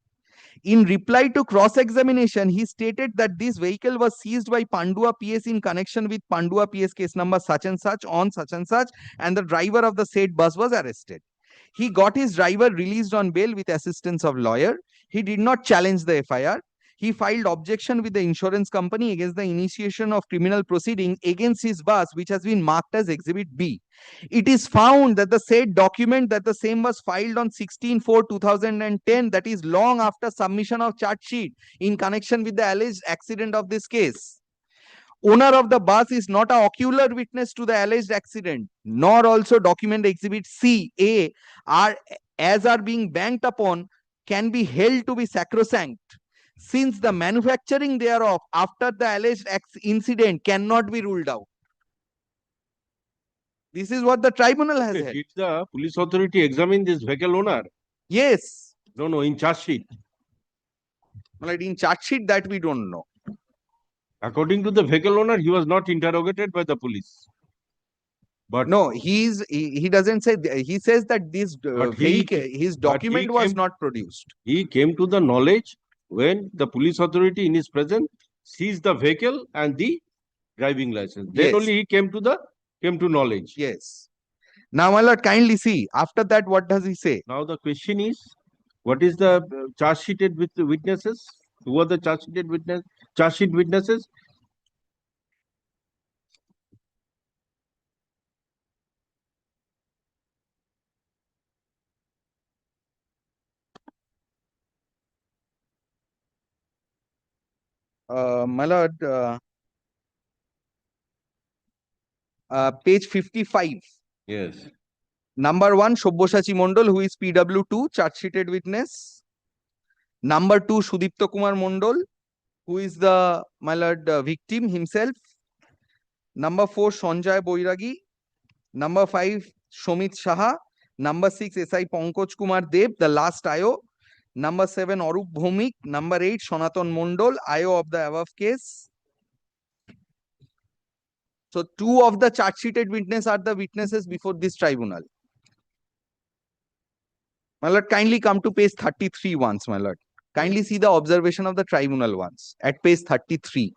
J: In reply to cross-examination, he stated that this vehicle was seized by Pandua PS in connection with Pandua PS case number such and such on such and such, and the driver of the said bus was arrested. He got his driver released on bail with assistance of lawyer. He did not challenge the FIR. He filed objection with the insurance company against the initiation of criminal proceeding against his bus, which has been marked as Exhibit B. It is found that the said document that the same was filed on 16/4/2010, that is long after submission of charge sheet in connection with the alleged accident of this case. Owner of the bus is not an ocular witness to the alleged accident, nor also document Exhibit C, A are being banked upon can be held to be sacrosanct, since the manufacturing thereof after the alleged incident cannot be ruled out. This is what the tribunal has held.
B: Did the police authority examine this vehicle owner?
J: Yes.
B: No, in charge sheet.
J: Like in charge sheet, that we don't know.
B: According to the vehicle owner, he was not interrogated by the police. But
J: no, he doesn't say. He says that this vehicle, his document was not produced.
B: He came to the knowledge when the police authority in his presence seized the vehicle and the driving license. Then only he came to knowledge.
J: Yes. Now, my lord, kindly see. After that, what does he say?
B: Now the question is, what is the charge sheeted with the witnesses? Who are the charge sheet witnesses?
J: My lord, page 55.
B: Yes.
J: Number 1, Shobboshachi Mondol, who is PW2, charge sheeted witness. Number 2, Sudipto Kumar Mondol, who is the, my lord, victim himself. Number 4, Sanjay Boiragi. Number 5, Shomit Saha. Number 6, SI Pankaj Kumar Dev, the last IO. Number 7, Arup Bhomik. Number 8, Sonatan Mondol, IO of the above case. So 2 of the charge sheeted witnesses are the witnesses before this tribunal. My lord, kindly come to page 33 once, my lord. Kindly see the observation of the tribunal once at page 33.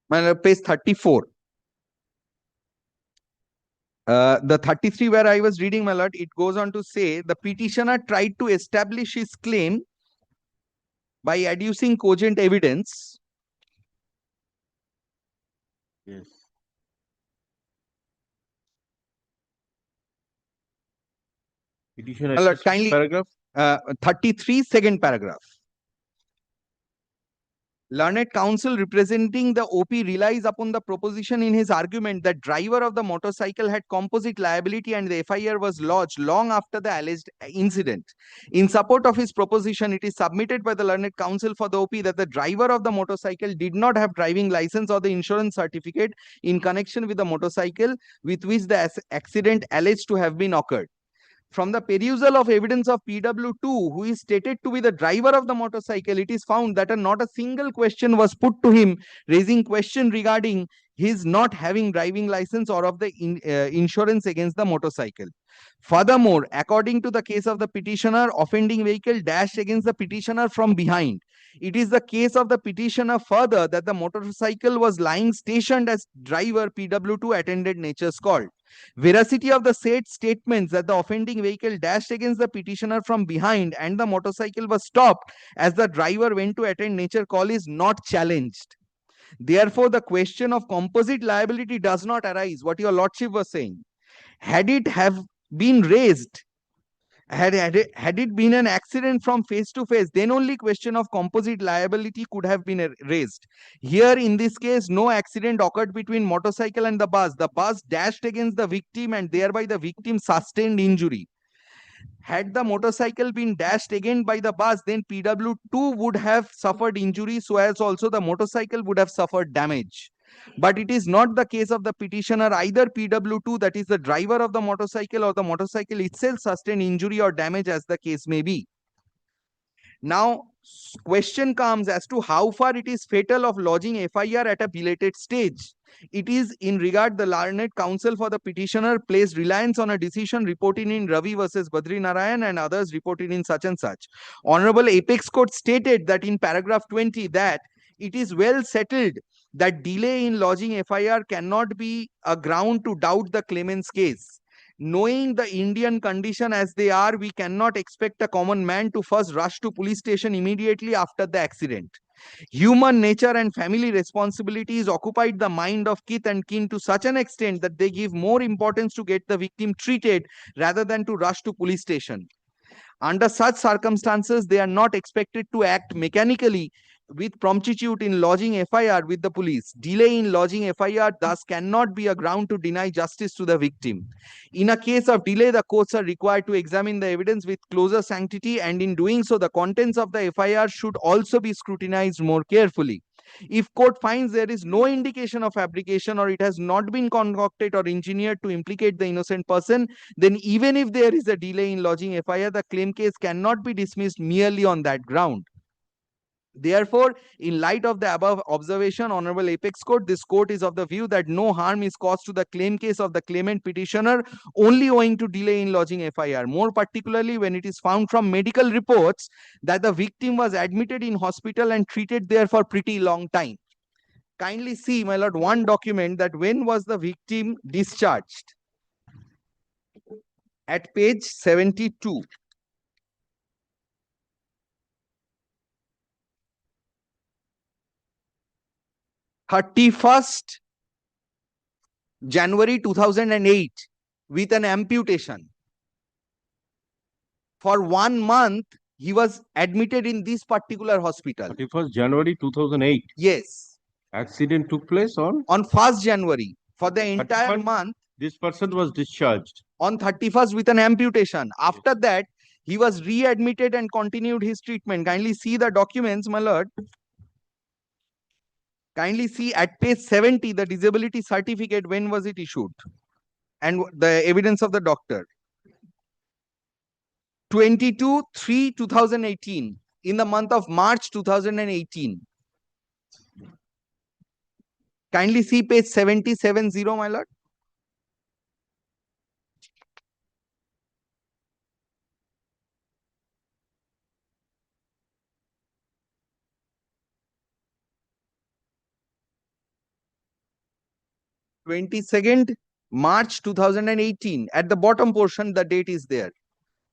J: My lord, page 34. The 33 where I was reading, my lord, it goes on to say the petitioner tried to establish his claim by adducing cogent evidence.
B: Yes. Petitioner,
J: kindly,
B: paragraph?
J: 33, second paragraph. Learned counsel representing the OP relies upon the proposition in his argument that driver of the motorcycle had composite liability and the FIR was lodged long after the alleged incident. In support of his proposition, it is submitted by the learned counsel for the OP that the driver of the motorcycle did not have driving license or the insurance certificate in connection with the motorcycle with which the accident alleged to have been occurred. From the perusal of evidence of PW2, who is stated to be the driver of the motorcycle, it is found that not a single question was put to him raising question regarding his not having driving license or of the insurance against the motorcycle. Furthermore, according to the case of the petitioner, offending vehicle dashed against the petitioner from behind. It is the case of the petitioner further that the motorcycle was lying stationed as driver PW2 attended nature's call. Veracity of the said statements that the offending vehicle dashed against the petitioner from behind and the motorcycle was stopped as the driver went to attend nature call is not challenged. Therefore, the question of composite liability does not arise, what your lordship was saying. Had it have been raised, Had it been an accident from face to face, then only question of composite liability could have been raised. Here, in this case, no accident occurred between motorcycle and the bus. The bus dashed against the victim and thereby the victim sustained injury. Had the motorcycle been dashed again by the bus, then PW2 would have suffered injury, so as also the motorcycle would have suffered damage. But it is not the case of the petitioner. Either PW2, that is the driver of the motorcycle, or the motorcycle itself sustained injury or damage, as the case may be. Now, question comes as to how far it is fatal of lodging FIR at a belated stage. It is in regard the learned counsel for the petitioner placed reliance on a decision reported in Ravi versus Badri Narayan and others reported in such and such. Honorable Apex Court stated that in paragraph 20 that it is well settled that delay in lodging FIR cannot be a ground to doubt the claimant's case. Knowing the Indian condition as they are, we cannot expect a common man to first rush to police station immediately after the accident. Human nature and family responsibilities occupied the mind of kith and kin to such an extent that they give more importance to get the victim treated rather than to rush to police station. Under such circumstances, they are not expected to act mechanically with promptitude in lodging FIR with the police. Delay in lodging FIR thus cannot be a ground to deny justice to the victim. In a case of delay, the courts are required to examine the evidence with closer sanctity, and in doing so, the contents of the FIR should also be scrutinized more carefully. If court finds there is no indication of fabrication, or it has not been concocted or engineered to implicate the innocent person, then even if there is a delay in lodging FIR, the claim case cannot be dismissed merely on that ground. Therefore, in light of the above observation, Honorable Apex Court, this court is of the view that no harm is caused to the claim case of the claimant petitioner only owing to delay in lodging FIR, more particularly when it is found from medical reports that the victim was admitted in hospital and treated there for pretty long time. Kindly see, my lord, one document that when was the victim discharged? At page 72. January 2008 with an amputation. For 1 month, he was admitted in this particular hospital.
B: 31st January 2008.
J: Yes.
B: Accident took place on
J: 1st January. For the entire
B: 31st,
J: month,
B: this person was discharged.
J: on 31st with an amputation. After that, he was readmitted and continued his treatment. Kindly see the documents, my lord. Kindly see at page 70, the disability certificate, when was it issued? And the evidence of the doctor. 22/3/2018, in the month of March 2018. Kindly see page 7070, my lord. March 2018. At the bottom portion, the date is there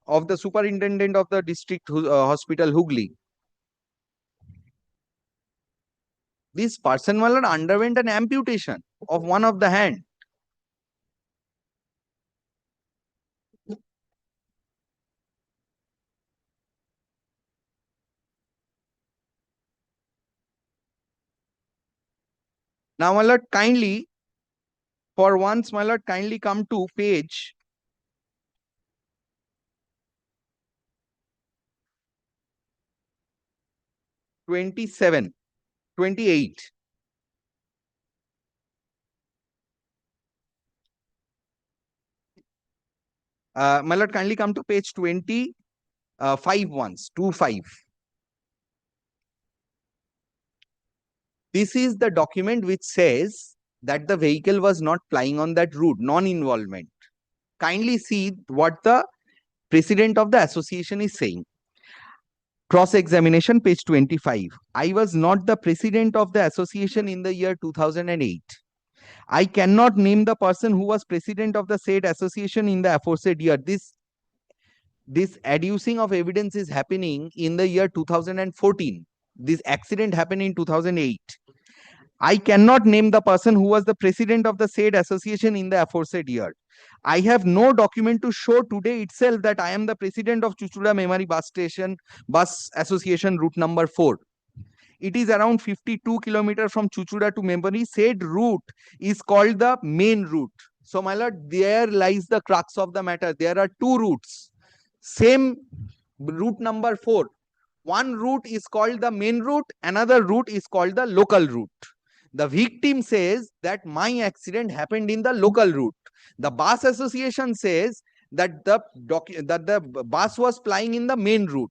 J: of the superintendent of the district hospital, Hooghly. This person, my lord, underwent an amputation of one of the hand. Now, my lord, kindly, for once, my lord, kindly come to page 28. My lord, kindly come to page 25 once, 25. This is the document which says that the vehicle was not plying on that route, non-involvement. Kindly see what the president of the association is saying. Cross-examination, page 25. I was not the president of the association in the year 2008. I cannot name the person who was president of the said association in the aforesaid year. This adducing of evidence is happening in the year 2014. This accident happened in 2008. I cannot name the person who was the president of the said association in the aforesaid year. I have no document to show today itself that I am the president of Chuchura Memory Bus Association route number 4. It is around 52 kilometers from Chuchura to Memory. Said route is called the main route. So my lord, there lies the crux of the matter. There are two routes. Same route number 4. One route is called the main route, another route is called the local route. The victim says that my accident happened in the local route. The bus association says that the bus was plying in the main route.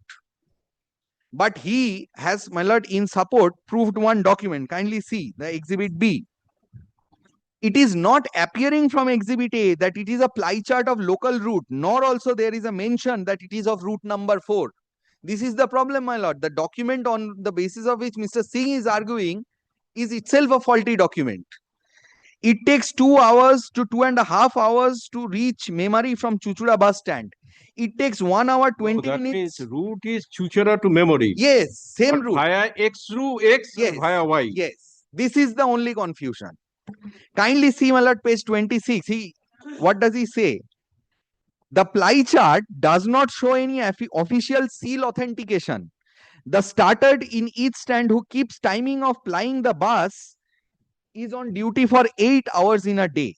J: But he has, my lord, in support proved one document. Kindly see the exhibit B. It is not appearing from exhibit A that it is a ply chart of local route, nor also there is a mention that it is of route number 4. This is the problem, my lord. The document on the basis of which Mr. Singh is arguing is itself a faulty document. It takes 2 hours to 2.5 hours to reach Memory from Chuchura bus stand. It takes 1 hour 20
B: that
J: minutes.
B: means route is Chuchura to Memory.
J: Yes, same
B: But
J: route.
B: via X route X
J: Yes,
B: and via Y.
J: yes. This is the only confusion. Kindly see, my lord, page 26. What does he say? The ply chart does not show any official seal authentication. The starter in each stand who keeps timing of plying the bus is on duty for 8 hours in a day.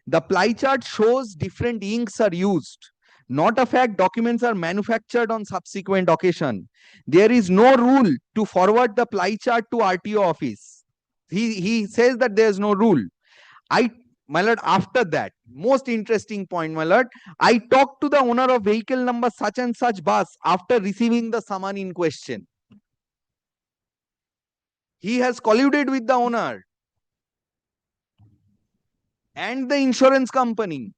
J: The ply chart shows different inks are used. Not a fact documents are manufactured on subsequent occasion. There is no rule to forward the ply chart to RTO office. He says that there is no rule. My lord, after that, most interesting point, my lord, I talked to the owner of vehicle number such and such bus after receiving the summon in question. He has colluded with the owner and the insurance company.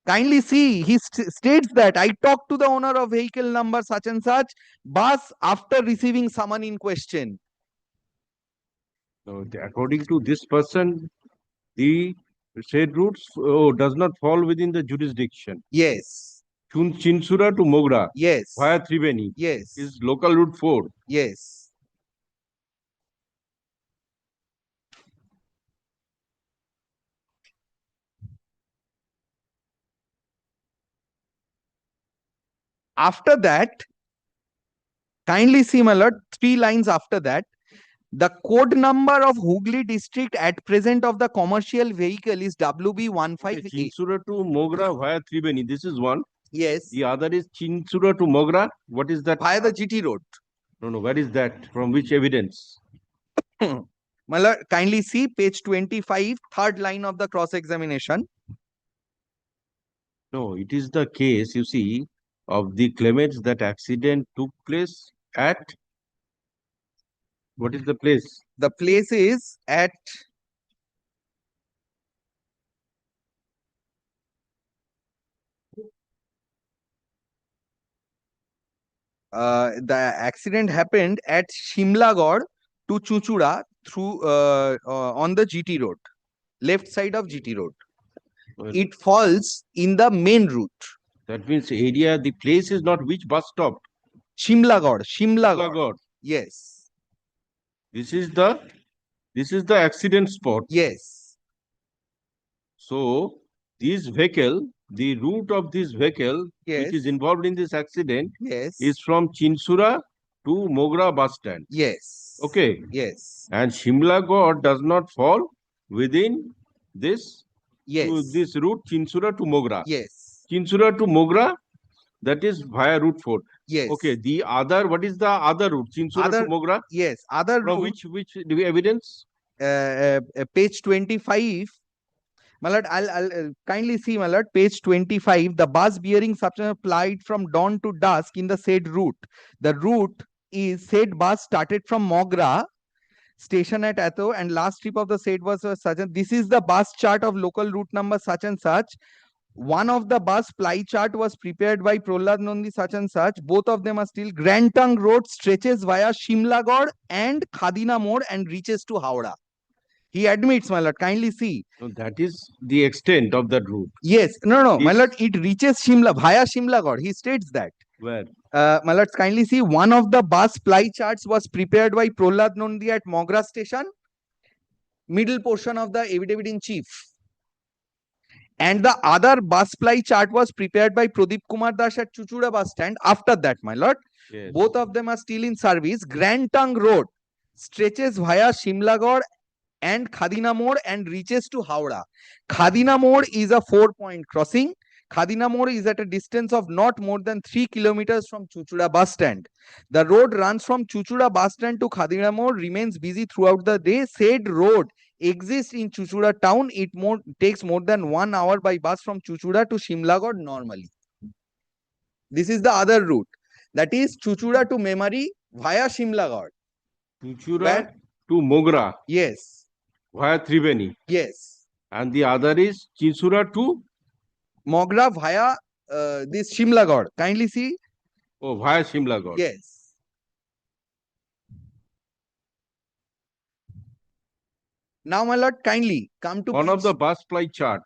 J: Kindly see, he states that I talked to the owner of vehicle number such and such bus after receiving summon in question.
B: So according to this person, the said routes does not fall within the jurisdiction.
J: Yes.
B: Chinsura to Mogra.
J: Yes.
B: Via Triveni.
J: Yes.
B: Is local route 4.
J: Yes. After that, kindly see, my lord, 3 lines after that. The code number of Hooghly district at present of the commercial vehicle is WB158.
B: Chinsura to Mogra via Triveni. This is one.
J: Yes.
B: The other is Chinsura to Mogra. What is that?
J: Via the GT road.
B: No, where is that? From which evidence?
J: My lord, kindly see page 25, 3rd line of the cross-examination.
B: No, it is the case, you see, of the claimants that accident took place at. What is the place?
J: The place is at the accident happened at Shimlagor to Chuchura through on the GT road, left side of GT road.
B: Well,
J: it falls in the main route.
B: That means area, the place is not which bus stop?
J: Shimlagor. Yes.
B: This is the accident spot.
J: Yes.
B: So this vehicle, the route of this vehicle,
J: yes,
B: which is involved in this accident,
J: yes,
B: is from Chinsura to Mogra bus stand.
J: Yes.
B: Okay.
J: Yes.
B: And Shimlagor does not fall within this.
J: Yes.
B: This route Chinsura to Mogra.
J: Yes.
B: Chinsura to Mogra, that is via route 4.
J: Yes.
B: Okay. The other, what is the other route? Chinsura to Mogra?
J: Yes. Other
B: from
J: route.
B: Which evidence?
J: Page 25. My lord, I'll kindly see, my lord, page 25. The bus bearing substance applied from dawn to dusk in the said route. The route is said bus started from Mogra station at Atho and last trip of the said bus was such and this is the bus chart of local route number such and such. One of the bus ply chart was prepared by Prahlad Nandi such and such. Both of them are still. Grand Tongue Road stretches via Shimlagor and Khadina Mode and reaches to Howrah. He admits, my lord, kindly see.
B: So that is the extent of that route.
J: Yes. No, my lord, it reaches Shimla via Shimlagor. He states that.
B: Where?
J: My lord, kindly see, one of the bus ply charts was prepared by Prahlad Nandi at Mogra station middle portion of the affidavit in chief. And the other bus ply chart was prepared by Pradeep Kumar Das at Chuchura bus stand. After that, my lord,
B: Yes.
J: both of them are still in service. Grand Tongue Road stretches via Shimlagor and Khadina Mode and reaches to Howrah. Khadina Mode is a 4-point crossing. Khadina Mode is at a distance of not more than 3 kilometers from Chuchura bus stand. The road runs from Chuchura bus stand to Khadina Mode, remains busy throughout the day. Said road exists in Chuchura town. It takes more than 1 hour by bus from Chuchura to Shimlagor normally. This is the other route. That is Chuchura to Memari via Shimlagor.
B: Chuchura to Mogra
J: Yes.
B: via Triveni.
J: Yes.
B: And the other is Chinsura to
J: Mogra via this Shimlagor. Kindly see.
B: via Shimlagor.
J: Yes. Now, my lord, kindly come to
B: One of the bus ply chart.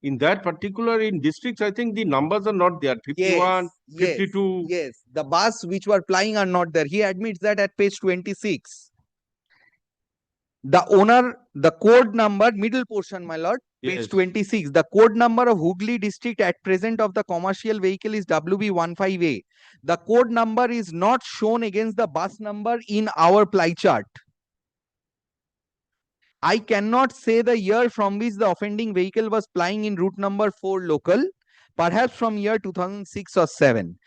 B: In that particular in districts, I think the numbers are not there. 51,
J: yes,
B: 52.
J: Yes, the bus which were plying are not there. He admits that at page 26. The owner, the code number, middle portion, my lord, page
B: Yes.
J: 26. The code number of Hooghly district at present of the commercial vehicle is WB15A. The code number is not shown against the bus number in our ply chart. I cannot say the year from which the offending vehicle was plying in route number 4 local, perhaps from year 2006 or 7.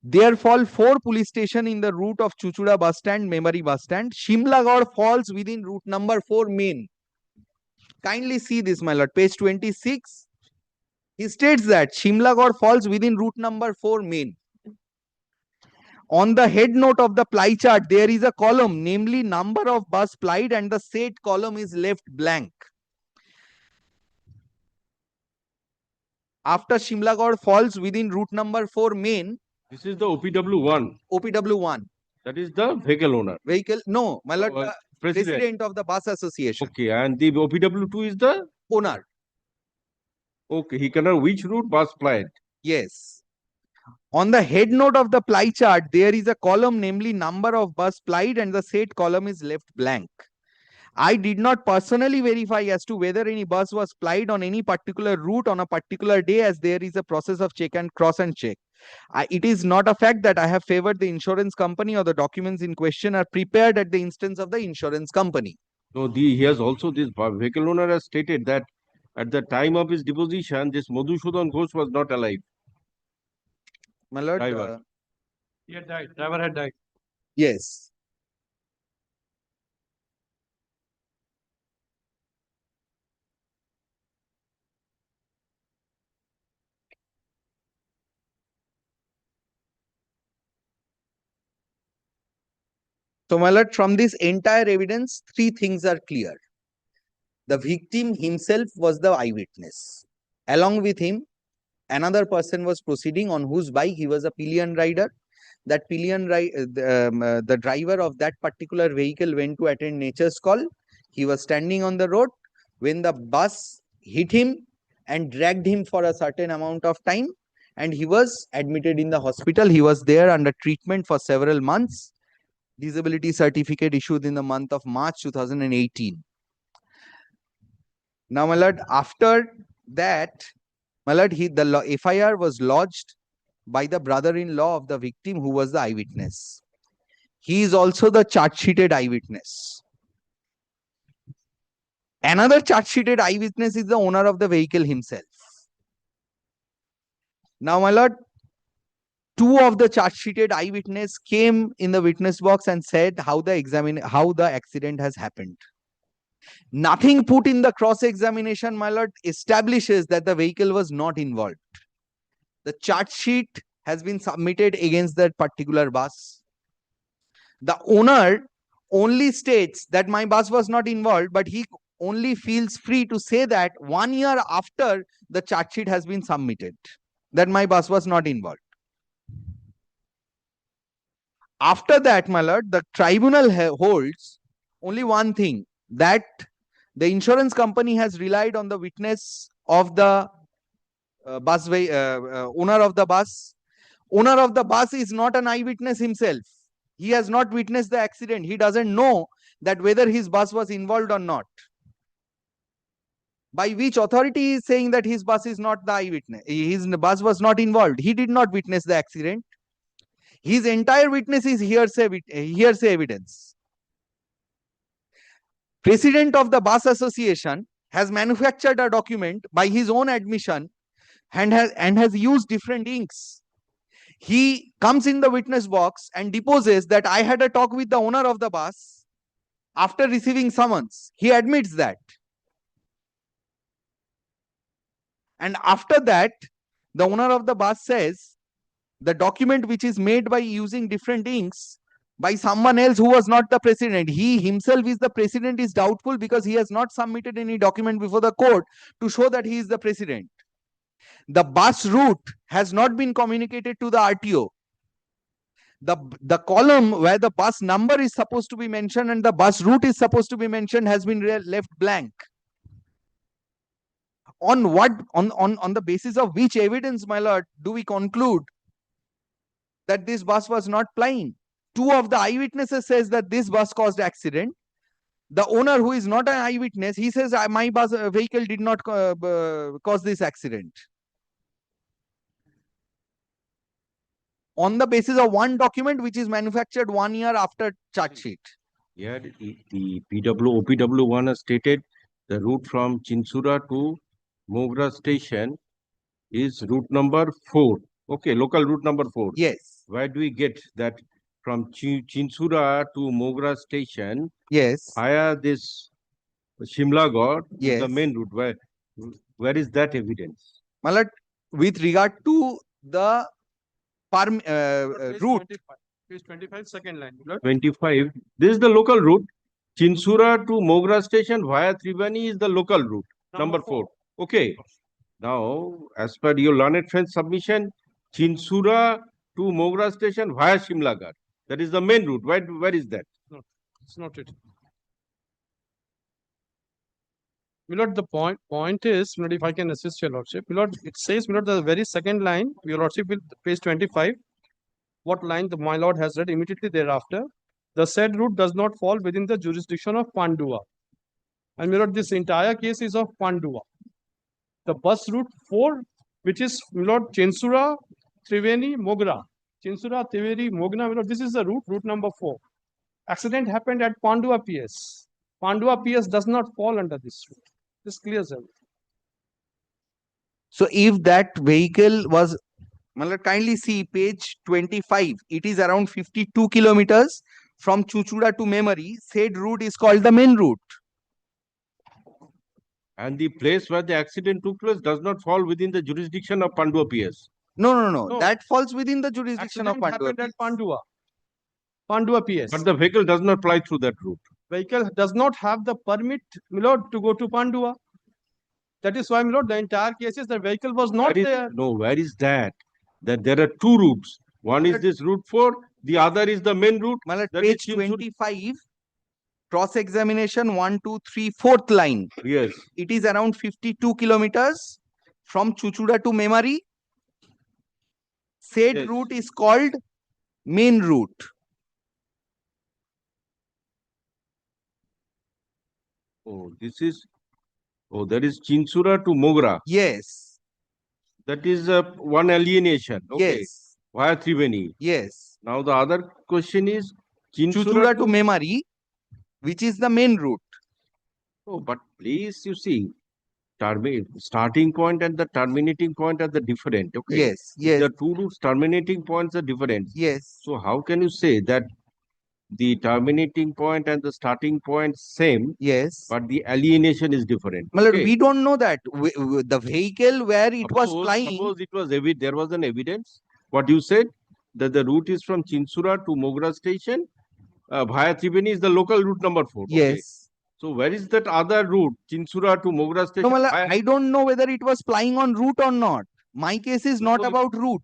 J: There fall 4 police stations in the route of Chuchura bus stand, Memari bus stand. Shimlagor falls within route number 4 main. Kindly see this, my lord, page 26. He states that Shimlagor falls within route number 4 main. On the head note of the ply chart, there is a column, namely number of bus plied, and the said column is left blank. After Shimlagor falls within route number 4 main.
B: This is the OPW1.
J: OPW1.
B: That is the vehicle owner.
J: Vehicle, no, my lord,
B: President.
J: president of the bus association.
B: Okay, and the OPW2 is the
J: owner.
B: Okay, he cannot which route bus plied.
J: Yes. On the head note of the ply chart, there is a column, namely number of bus plied, and the said column is left blank. I did not personally verify as to whether any bus was plied on any particular route on a particular day, as there is a process of check and cross and check. It is not a fact that I have favored the insurance company or the documents in question are prepared at the instance of the insurance company.
B: No, he has also, this vehicle owner has stated that at the time of his deposition, this Madhusudhan Ghosh was not alive.
J: My lord,
B: Driver.
K: He had died. Driver had died.
J: Yes. So, my lord, from this entire evidence, 3 things are clear. The victim himself was the eyewitness. Along with him, another person was proceeding on whose bike he was a pillion rider. That pillion the driver of that particular vehicle went to attend nature's call. He was standing on the road when the bus hit him and dragged him for a certain amount of time, and he was admitted in the hospital. He was there under treatment for several months. Disability certificate issued in the month of March 2018. Now, my lord, after that, my lord, the FIR was lodged by the brother-in-law of the victim, who was the eyewitness. He is also the charge-sheeted eyewitness. Another charge-sheeted eyewitness is the owner of the vehicle himself. Now, my lord, 2 of the charge-sheeted eyewitness came in the witness box and said how the accident has happened. Nothing put in the cross-examination, my lord, establishes that the vehicle was not involved. The charge sheet has been submitted against that particular bus. The owner only states that my bus was not involved, but he only feels free to say that 1 year after the charge sheet has been submitted, that my bus was not involved. After that, my lord, the tribunal holds only one thing, that the insurance company has relied on the witness of the owner of the bus. Owner of the bus is not an eyewitness himself. He has not witnessed the accident. He doesn't know that whether his bus was involved or not. By which authority he is saying that his bus is not the eyewitness? His bus was not involved. He did not witness the accident. His entire witness is hearsay evidence. President of the bus association has manufactured a document by his own admission and has used different inks. He comes in the witness box and deposes that I had a talk with the owner of the bus after receiving summons. He admits that. And after that, the owner of the bus says the document which is made by using different inks by someone else who was not the president. He himself is the president is doubtful because he has not submitted any document before the court to show that he is the president. The bus route has not been communicated to the RTO. The column where the bus number is supposed to be mentioned and the bus route is supposed to be mentioned has been left blank. On the basis of which evidence, my lord, do we conclude that this bus was not plying? Two of the eyewitnesses says that this bus caused accident. The owner, who is not an eyewitness, he says my bus vehicle did not cause this accident. On the basis of one document which is manufactured 1 year after charge sheet.
B: Yeah, the OPW1 has stated the route from Chinsura to Mogra station is route number 4. Okay, local route number 4.
J: Yes.
B: Where do we get that from Chinsura to Mogra station?
J: Yes.
B: Via this Shimlagor,
J: yes,
B: the main route. Where is that evidence?
J: My lord, with regard to the route.
K: Page 25, second line.
B: 25. This is the local route. Chinsura to Mogra station via Triveni is the local route. Number 4. Okay. Now, as per your learned friend's submission, Chinsura to Mogra station via Shimlagar. That is the main route. Where is that?
K: No, it's not it. Milord, the point is, Milord, if I can assist your lordship, Milord, it says, Milord, the very second line, your lordship, will page 25. What line my lord has read immediately thereafter? The said route does not fall within the jurisdiction of Pandua. And Milord, this entire case is of Pandua. The bus route 4, which is Milord Chinsura, Triveni, Mogra. Chinsura, Triveni, Mogna, Milord, this is the route number 4. Accident happened at Pandua PS. Pandua PS does not fall under this route. This clears everything.
J: So if that vehicle was, kindly see page 25, it is around 52 kilometers from Chuchura to Memory. Said route is called the main route.
B: And the place where the accident took place does not fall within the jurisdiction of Pandua PS.
J: No. That falls within the jurisdiction of Pandua.
K: Happened at Pandua PS.
B: But the vehicle does not ply through that route.
K: Vehicle does not have the permit, Milord, to go to Pandua. That is why, Milord, the entire case is the vehicle was not there.
B: No, where is that? That there are two routes. One is this route 4, the other is the main route.
J: Page 25, cross-examination 1, 2, 3, 4th line.
B: Yes.
J: It is around 52 kilometers from Chuchura to Memory. Said route is called main route.
B: Oh, that is Chinsura to Mogra.
J: Yes.
B: That is one alienation. Okay.
J: Yes.
B: Via Triveni.
J: Yes.
B: Now the other question is
J: Chinsura to Memory, which is the main route.
B: Oh, but please, you see, starting point and the terminating point are the different. Okay.
J: Yes. Yes.
B: The two routes terminating points are different.
J: Yes.
B: So how can you say that the terminating point and the starting point same?
J: Yes.
B: But the alienation is different.
J: Okay. We don't know that. The vehicle where it was flying.
B: Suppose it was there was an evidence. What you said, that the route is from Chinsura to Mogra station via Triveni is the local route number 4.
J: Yes.
B: Okay. So where is that other route, Chinsura to Mogra station?
J: No, I don't know whether it was flying on route or not. My case is not about route.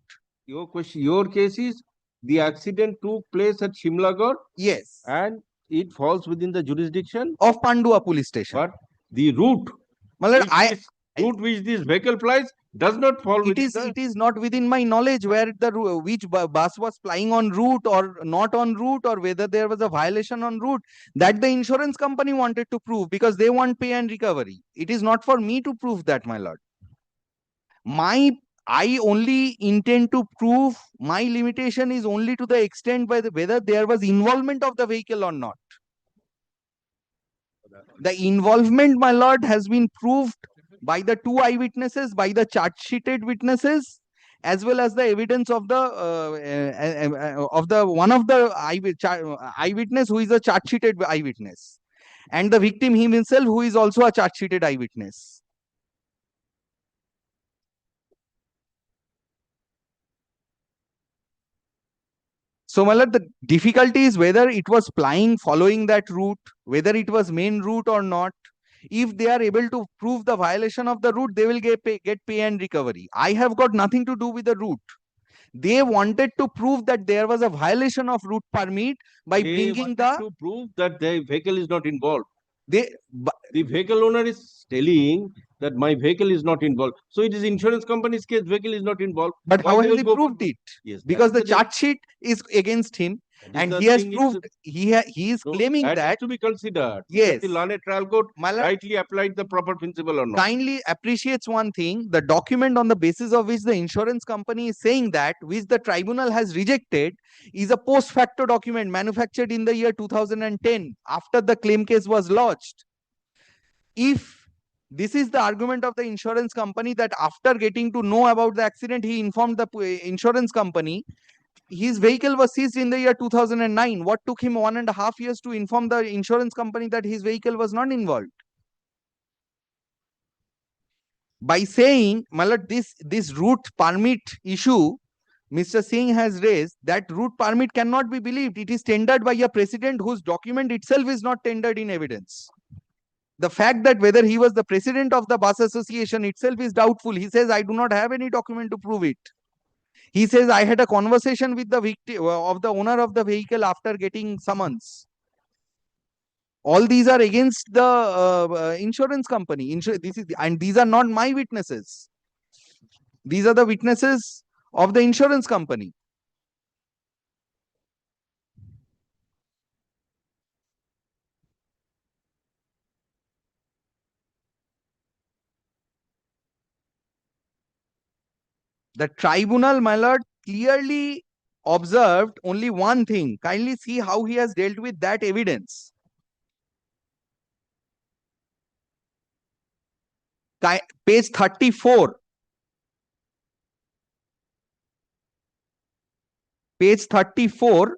B: Your case is the accident took place at Shimlagar.
J: Yes.
B: And it falls within the jurisdiction
J: of Pandua police station.
B: But the route,
J: route
B: which this vehicle flies, does not fall
J: It
B: within
J: is,
B: the.
J: it is not within my knowledge where the which bus was plying en route or not en route, or whether there was a violation en route, that the insurance company wanted to prove because they want pay and recovery. It is not for me to prove that, my lord. I only intend to prove, my limitation is only to the extent by whether there was involvement of the vehicle or not. The involvement, my lord, has been proved by the two eyewitnesses, by the charge-sheeted witnesses, as well as the evidence of the one of the eyewitness who is a charge-sheeted eyewitness, and the victim himself who is also a charge-sheeted eyewitness. So, my lord, the difficulty is whether it was plying following that route, whether it was main route or not. If they are able to prove the violation of the route, they will get pay and recovery. I have got nothing to do with the route. They wanted to prove that there was a violation of route permit by
B: They
J: bringing
B: wanted to prove that the vehicle is not involved. The vehicle owner is telling that my vehicle is not involved. So it is insurance company's case, vehicle is not involved.
J: But
B: Why
J: how
B: they
J: has
B: will
J: he
B: go for-
J: proved it?
B: Yes,
J: Because the
B: that is
J: charge sheet is against him,
B: that is
J: and
B: the
J: he has
B: thing,
J: proved he is
B: no,
J: claiming
B: that
J: that.
B: is to be considered.
J: Yes.
B: That the learned trial court
J: My lord,
B: rightly applied the proper principle or not.
J: kindly appreciates one thing: the document on the basis of which the insurance company is saying that, which the tribunal has rejected, is a post facto document manufactured in the year 2010 after the claim case was lodged. If this is the argument of the insurance company, that after getting to know about the accident, he informed the insurance company, his vehicle was seized in the year 2009. What took him 1.5 years to inform the insurance company that his vehicle was not involved? By saying, my lord, this route permit issue Mr. Singh has raised, that route permit cannot be believed. It is tendered by a president whose document itself is not tendered in evidence. The fact that whether he was the president of the bus association itself is doubtful. He says, I do not have any document to prove it. He says, I had a conversation with the victim of the owner of the vehicle after getting summons. All these are against the insurance company. And these are not my witnesses. These are the witnesses of the insurance company. The tribunal, my lord, clearly observed only one thing. Kindly see how he has dealt with that evidence. Page 34. Page 34,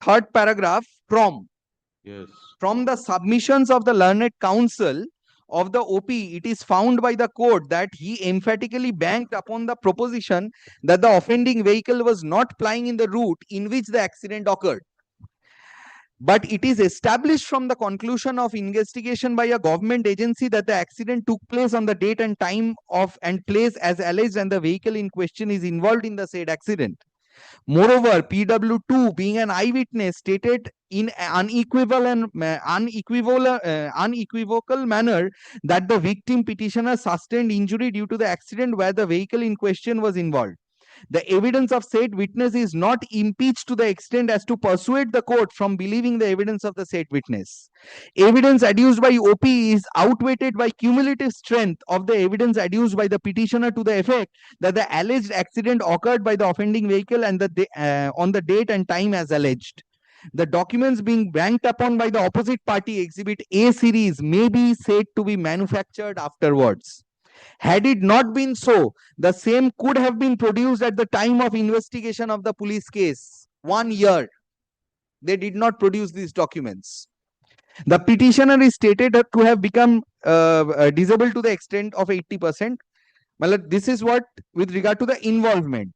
J: third paragraph, from.
B: Yes.
J: From the submissions of the learned counsel of the OP, it is found by the court that he emphatically banked upon the proposition that the offending vehicle was not plying in the route in which the accident occurred. But it is established from the conclusion of investigation by a government agency that the accident took place on the date and time of and place as alleged, and the vehicle in question is involved in the said accident. Moreover, PW2, being an eyewitness, stated in unequivocal manner that the victim petitioner sustained injury due to the accident where the vehicle in question was involved. The evidence of said witness is not impeached to the extent as to persuade the court from believing the evidence of the said witness. Evidence adduced by OP is outweighed by cumulative strength of the evidence adduced by the petitioner to the effect that the alleged accident occurred by the offending vehicle and on the date and time as alleged. The documents being banked upon by the opposite party, Exhibit A series, may be said to be manufactured afterwards. Had it not been so, the same could have been produced at the time of investigation of the police case. 1 year. They did not produce these documents. The petitioner is stated to have become disabled to the extent of 80%. Well, this is what with regard to the involvement.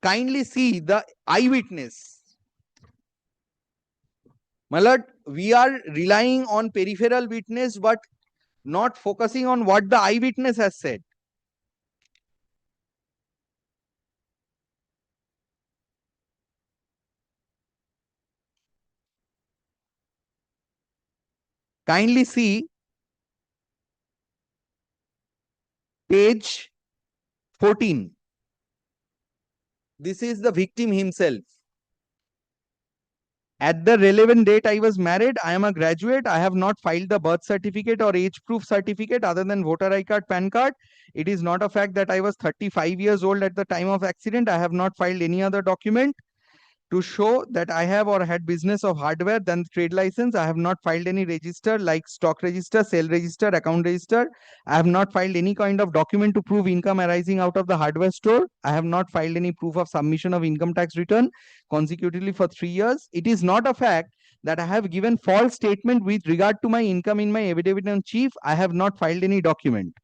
J: Kindly see the eyewitness. My lord, we are relying on peripheral witness but not focusing on what the eyewitness has said. Kindly see page 14. This is the victim himself. At the relevant date, I was married. I am a graduate. I have not filed the birth certificate or age proof certificate other than voter ID card, PAN card. It is not a fact that I was 35 years old at the time of accident. I have not filed any other document to show that I have or had business of hardware than trade license. I have not filed any register like stock register, sale register, account register. I have not filed any kind of document to prove income arising out of the hardware store. I have not filed any proof of submission of income tax return consecutively for 3 years. It is not a fact that I have given false statement with regard to my income in my affidavit in chief. I have not filed any document.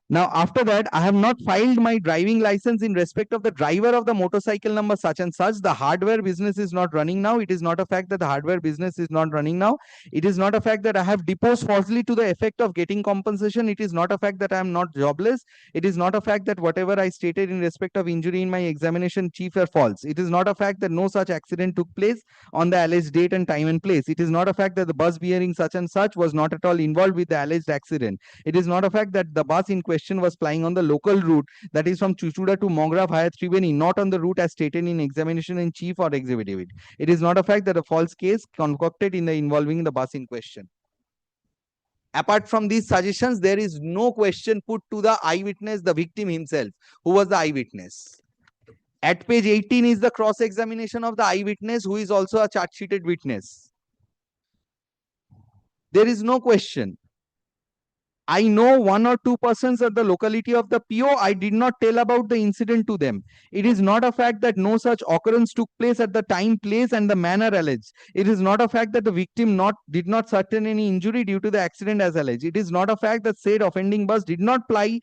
J: Now, after that, I have not filed my driving license in respect of the driver of the motorcycle number such and such. The hardware business is not running now. It is not a fact that the hardware business is not running now. It is not a fact that I have deposed falsely to the effect of getting compensation. It is not a fact that I am not jobless. It is not a fact that whatever I stated in respect of injury in my examination chief are false. It is not a fact that no such accident took place on the alleged date and time and place. It is not a fact that the bus bearing such and such was not at all involved with the alleged accident. It is not a fact that the bus in question was plying on the local route, that is from Chuchura to Mogra via Triveni, not on the route as stated in examination in chief or exhibit. It is not a fact that a false case concocted in the involving the bus in question. Apart from these suggestions, there is no question put to the eyewitness, the victim himself, who was the eyewitness. At page 18 is the cross-examination of the eyewitness, who is also a charge-sheeted witness. There is no question. I know 1 or 2 persons at the locality of the PO. I did not tell about the incident to them. It is not a fact that no such occurrence took place at the time, place, and the manner alleged. It is not a fact that the victim did not sustain any injury due to the accident as alleged. It is not a fact that said offending bus did not ply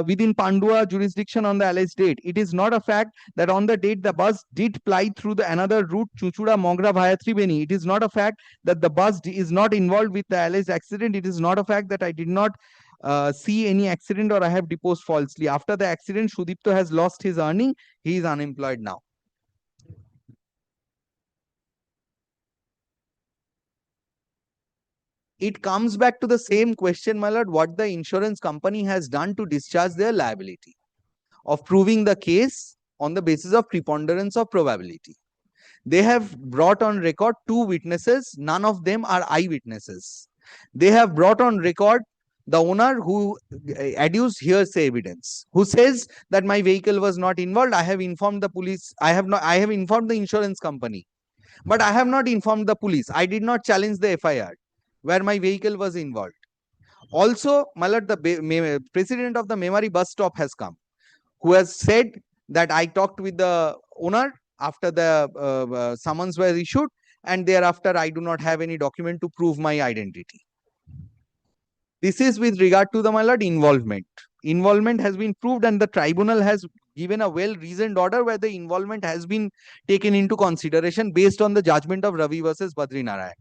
J: within Pandua jurisdiction on the alleged date. It is not a fact that on the date the bus did ply through another route, Chuchura Mogra via Triveni. It is not a fact that the bus is not involved with the alleged accident. It is not a fact that I did not see any accident or I have deposed falsely. After the accident, Sudipto has lost his earning. He is unemployed now. It comes back to the same question, my lord, what the insurance company has done to discharge their liability of proving the case on the basis of preponderance of probability. They have brought on record 2 witnesses. None of them are eyewitnesses. They have brought on record the owner who adduced hearsay evidence, who says that my vehicle was not involved. I have informed the police. I have informed the insurance company, but I have not informed the police. I did not challenge the FIR where my vehicle was involved. Also, my lord, the president of the Memory bus stop has come, who has said that I talked with the owner after the summons were issued, and thereafter I do not have any document to prove my identity. This is with regard to the, my lord, involvement. Involvement has been proved and the tribunal has given a well-reasoned order where the involvement has been taken into consideration based on the judgment of Ravi versus Badrinarayan.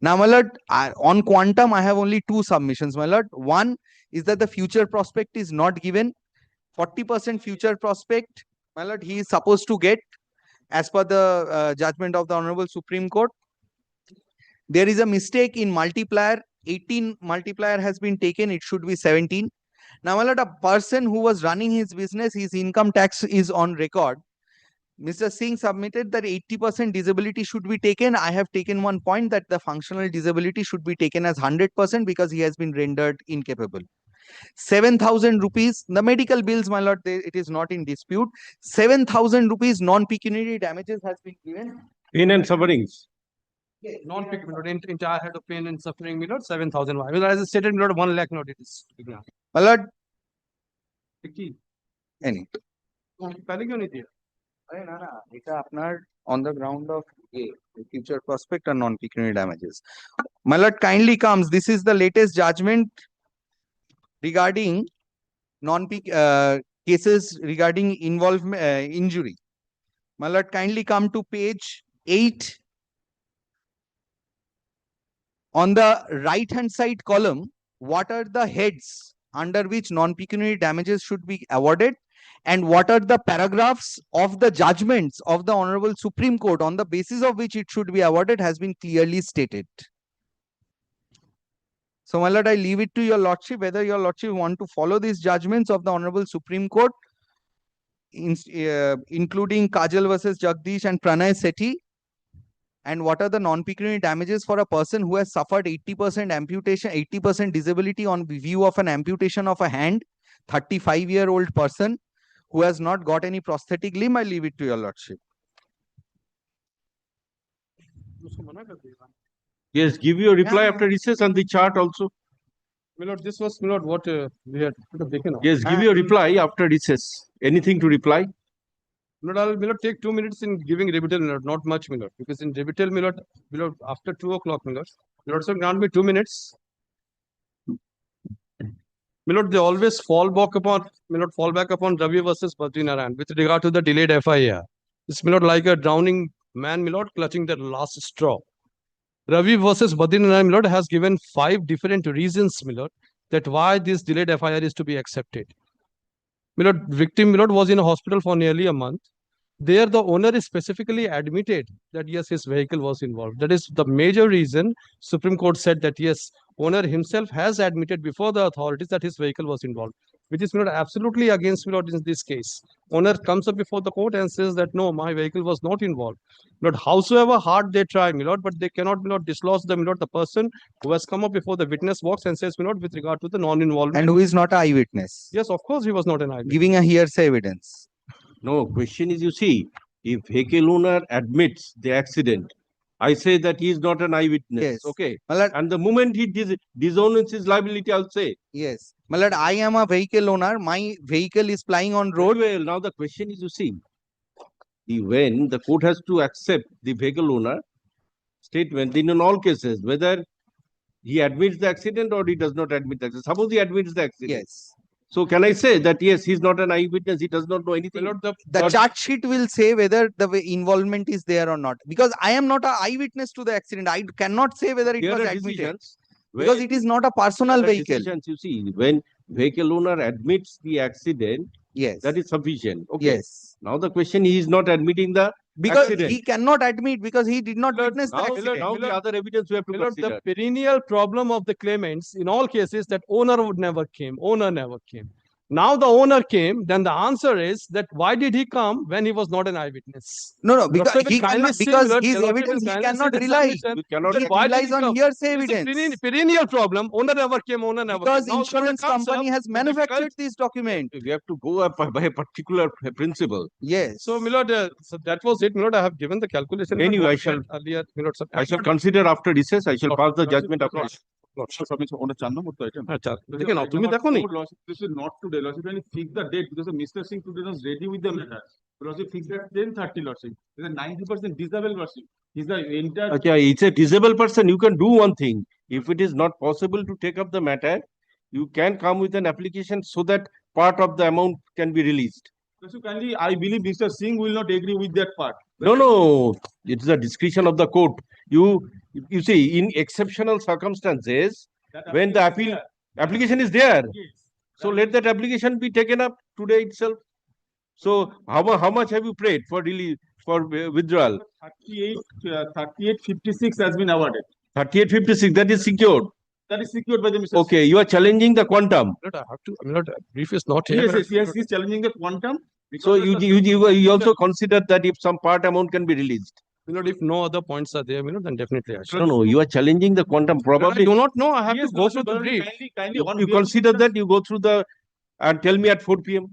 J: Now, my lord, on quantum, I have only 2 submissions, my lord. One is that the future prospect is not given. 40% future prospect, my lord, he is supposed to get as per the judgment of the Honorable Supreme Court. There is a mistake in multiplier. 18 multiplier has been taken. It should be 17. Now, my lord, a person who was running his business, his income tax is on record. Mr. Singh submitted that 80% disability should be taken. I have taken one point that the functional disability should be taken as 100% because he has been rendered incapable. 7,000 rupees, the medical bills, my lord, it is not in dispute. 7,000 rupees non-pecuniary damages has been given.
B: Pain and sufferings.
K: Non-pecuniary, entire head of pain and suffering, my lord, 7,000. As I stated, my lord, 1 lakh note it is.
J: My lord,
K: any.
J: On the ground of future prospect and non-pecuniary damages. My lord, kindly comes. This is the latest judgment regarding cases regarding involvement injury. My lord, kindly come to page 8. On the right hand side column, what are the heads under which non-pecuniary damages should be awarded, and what are the paragraphs of the judgments of the Honorable Supreme Court on the basis of which it should be awarded has been clearly stated. So, my lord, I leave it to your lordship whether your lordship want to follow these judgments of the Honorable Supreme Court, including Kajal versus Jagdish and Pranay Sethi, and what are the non-pecuniary damages for a person who has suffered 80% amputation, 80% disability on view of an amputation of a hand, 35-year-old person who has not got any prosthetic limb. I leave it to your lordship.
B: Yes, give your reply after recess and the chart also.
K: My lord, this was, my lord, what we had taken.
B: Yes, give your reply after recess. Anything to reply?
K: My lord, my lord, take 2 minutes in giving rebuttal, my lord, not much, my lord, because in rebuttal, my lord, after 2 o'clock, my lord, sir, grant me 2 minutes. My lord, they always fall back upon, my lord, fall back upon Ravi versus Badrinaran with regard to the delayed FIR. It's, my lord, like a drowning man, my lord, clutching the last straw. Ravi versus Badrinaran, my lord, has given 5 different reasons, my lord, that why this delayed FIR is to be accepted. My lord, victim, my lord, was in a hospital for nearly a month. There, the owner is specifically admitted that yes, his vehicle was involved. That is the major reason Supreme Court said that yes, owner himself has admitted before the authorities that his vehicle was involved, which is not absolutely against me in this case. Owner comes up before the court and says that no, my vehicle was not involved. Lord, howsoever hard they try, my lord, but they cannot, my lord, dislodge the, my lord, the person who has come up before the witness box and says, my lord, with regard to the non-involvement.
J: And who is not an eyewitness.
K: Yes, of course, he was not an eyewitness.
J: Giving a hearsay evidence.
B: No, question is, you see, if vehicle owner admits the accident, I say that he is not an eyewitness.
J: Yes.
B: Okay.
J: My lord,
B: And the moment he disowns his liability, I'll say.
J: yes. My lord, I am a vehicle owner. My vehicle is plying on road.
B: Very well. Now the question is, you see, when the court has to accept the vehicle owner statement in all cases, whether he admits the accident or he does not admit the accident. Suppose he admits the accident.
J: Yes.
B: So can I say that yes, he's not an eyewitness, he does not know anything?
K: My lord,
J: The charge sheet will say whether the involvement is there or not. Because I am not an eyewitness to the accident. I cannot say whether it
B: There
J: was
B: are
J: admitted.
B: decisions
J: Because it is not a personal vehicle.
B: Decisions, you see, when vehicle owner admits the accident,
J: Yes.
B: that is sufficient. Okay.
J: Yes.
B: Now the question, he is not admitting the
J: Because
B: accident.
J: he cannot admit because he did not witness the
B: Now,
J: accident.
B: now the other evidence we have to
K: my lord,
B: consider.
K: the perennial problem of the claimants in all cases that owner would never came, owner never came. Now the owner came, then the answer is that why did he come when he was not an eyewitness?
J: No, because
K: Lordship will
J: he
K: kindly
J: cannot,
K: see,
J: because
K: Lord,
J: his
K: Lordship
J: evidence
K: will
J: he
K: kindly
J: cannot
K: see the
J: rely.
K: submission.
B: You cannot
K: Then
J: He
K: why did
J: relies on
K: come?
J: hearsay
K: It's a
J: evidence.
K: perennial problem. Owner never came, owner never
J: Because
K: came. Now the owner
J: insurance
K: comes
J: company
K: up,
J: has manufactured this document.
B: We have to go up by a particular principle.
J: Yes.
K: So, my lord, so that was it, my lord. I have given the calculation.
B: Anyway,
K: what
B: I shall-
K: earlier, my lord, sir.
B: I shall consider after recess, I shall pass the judgment after.
K: আচ্ছা দেখে নাও তুমি দেখো নি
L: This is not today, Lordship. When you fix the date, because Mr. Singh today was ready with the matter. Lordship fixed at 10:30, Lordship. There's a 90% disabled, Lordship. He's the entire.
B: Okay, it's a disabled person. You can do one thing. If it is not possible to take up the matter, you can come with an application so that part of the amount can be released.
L: Lordship, kindly, I believe Mr. Singh will not agree with that part.
B: No, it's the discretion of the court. You see, in exceptional circumstances, when the application is there, so let that application be taken up today itself. So how much have you paid for withdrawal?
L: 3856 has been awarded.
B: 3856, that is secured.
L: That is secured by the Mr.
B: Okay, you are challenging the quantum.
K: Lord, I have to, my lord, brief is not here.
L: Yes, he's challenging the quantum.
B: So you also consider that if some part amount can be released.
K: My lord, if no other points are there, my lord, then definitely I shall.
B: No, you are challenging the quantum.
K: Lord, I
B: Probably
K: do not know. I have
L: Yes,
K: to go through the
L: Lordship,
K: brief.
L: kindly,
B: you consider that, you go through the and tell me at 4 p.m.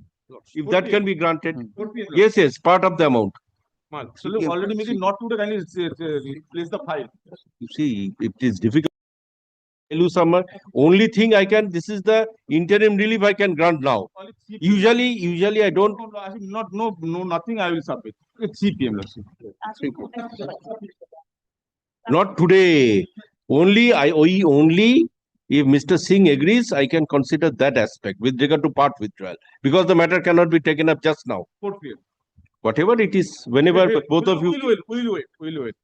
B: if
L: 4
B: that
L: PM.
B: can be granted.
L: 4 PM.
B: Yes, part of the amount.
L: So look, already maybe not today, kindly place the file.
B: You see, it is difficult. Summer. Only thing I can, this is the interim relief I can grant now. Usually I don't.
L: No, nothing I will submit. It's CPM, Lordship.
B: Not today. Only if Mr. Singh agrees, I can consider that aspect with regard to part withdrawal. Because the matter cannot be taken up just now.
L: 4 PM.
B: Whatever it is, whenever both of you.
L: We'll wait.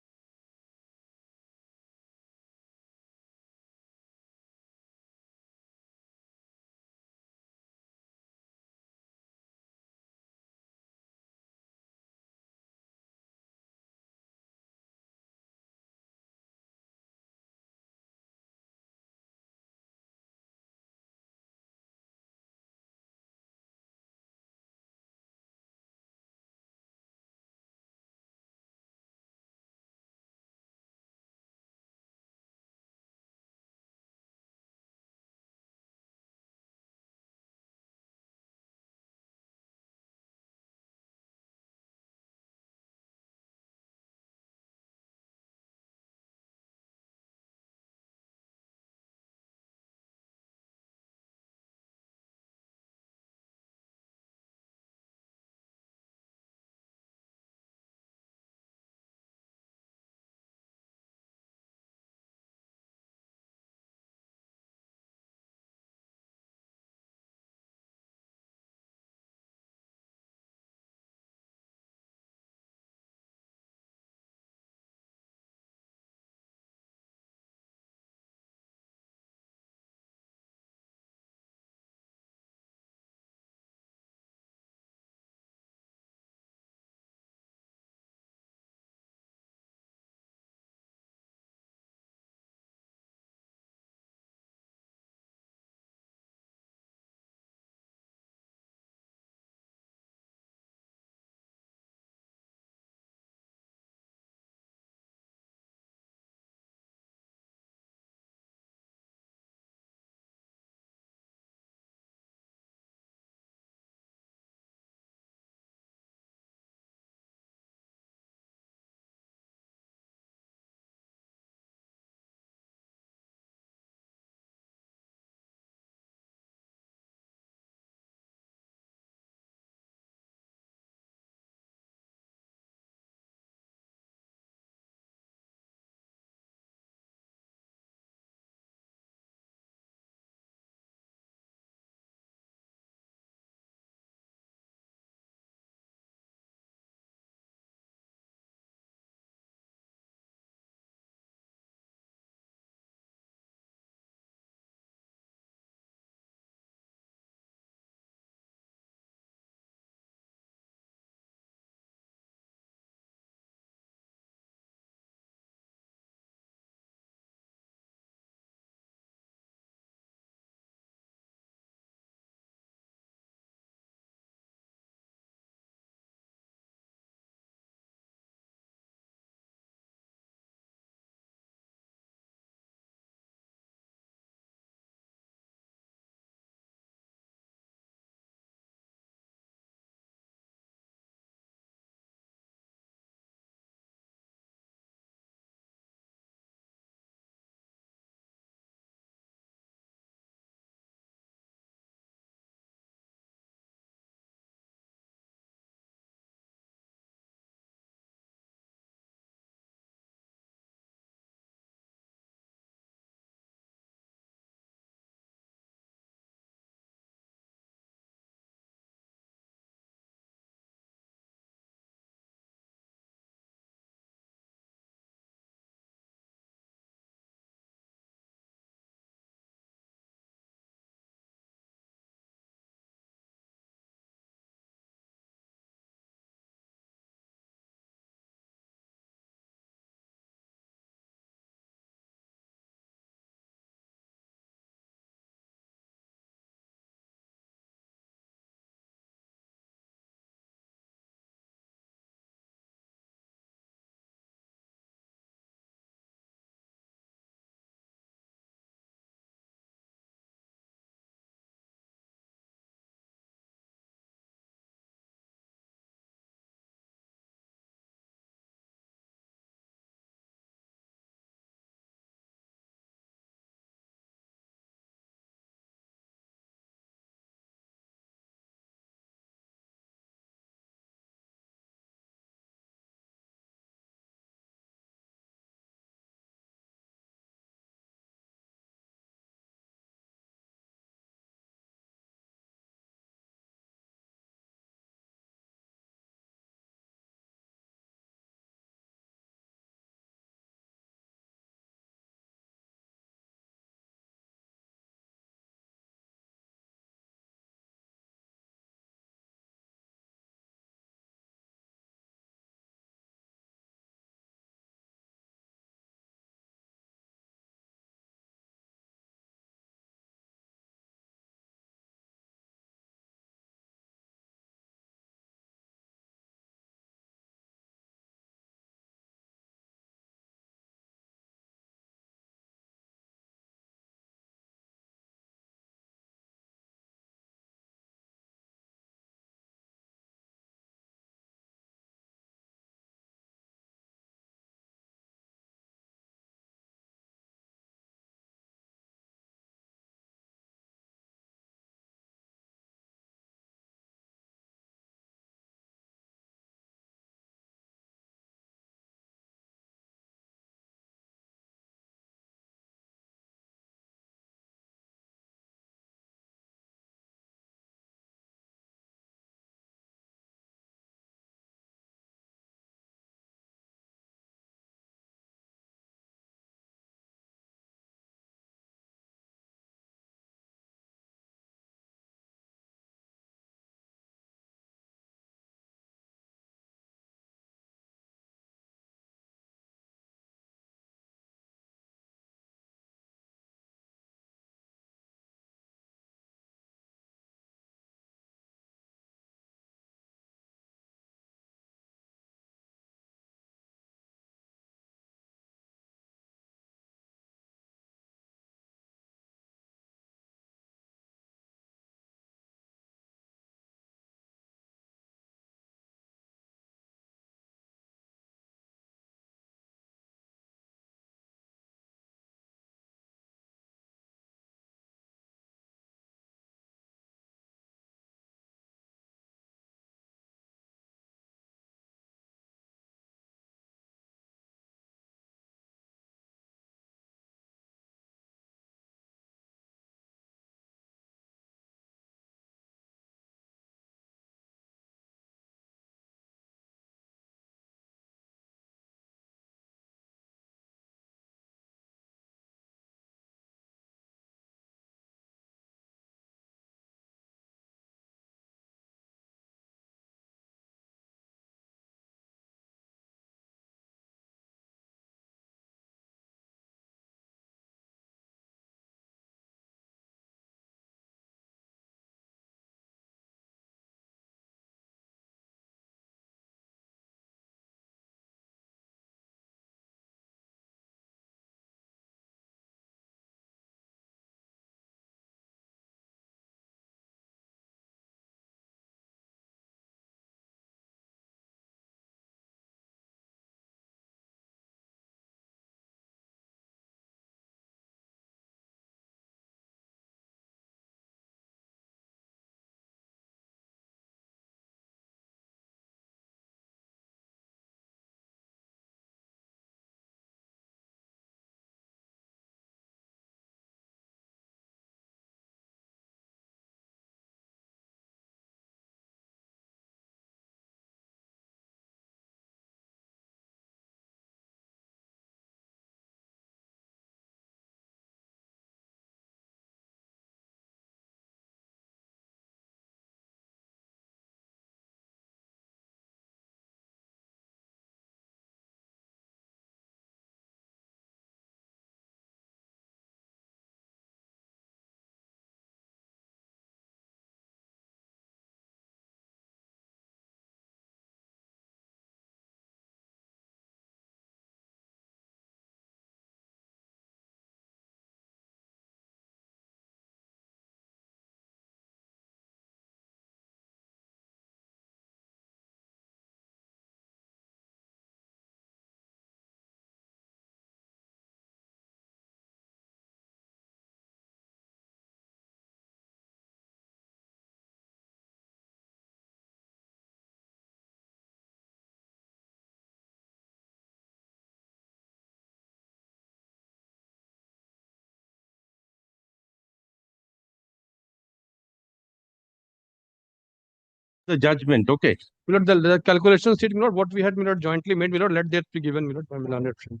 B: the judgment, okay?
K: My lord, the calculation sheet, my lord, what we had, my lord, jointly made, my lord, let that be given, my lord, by my learned friend.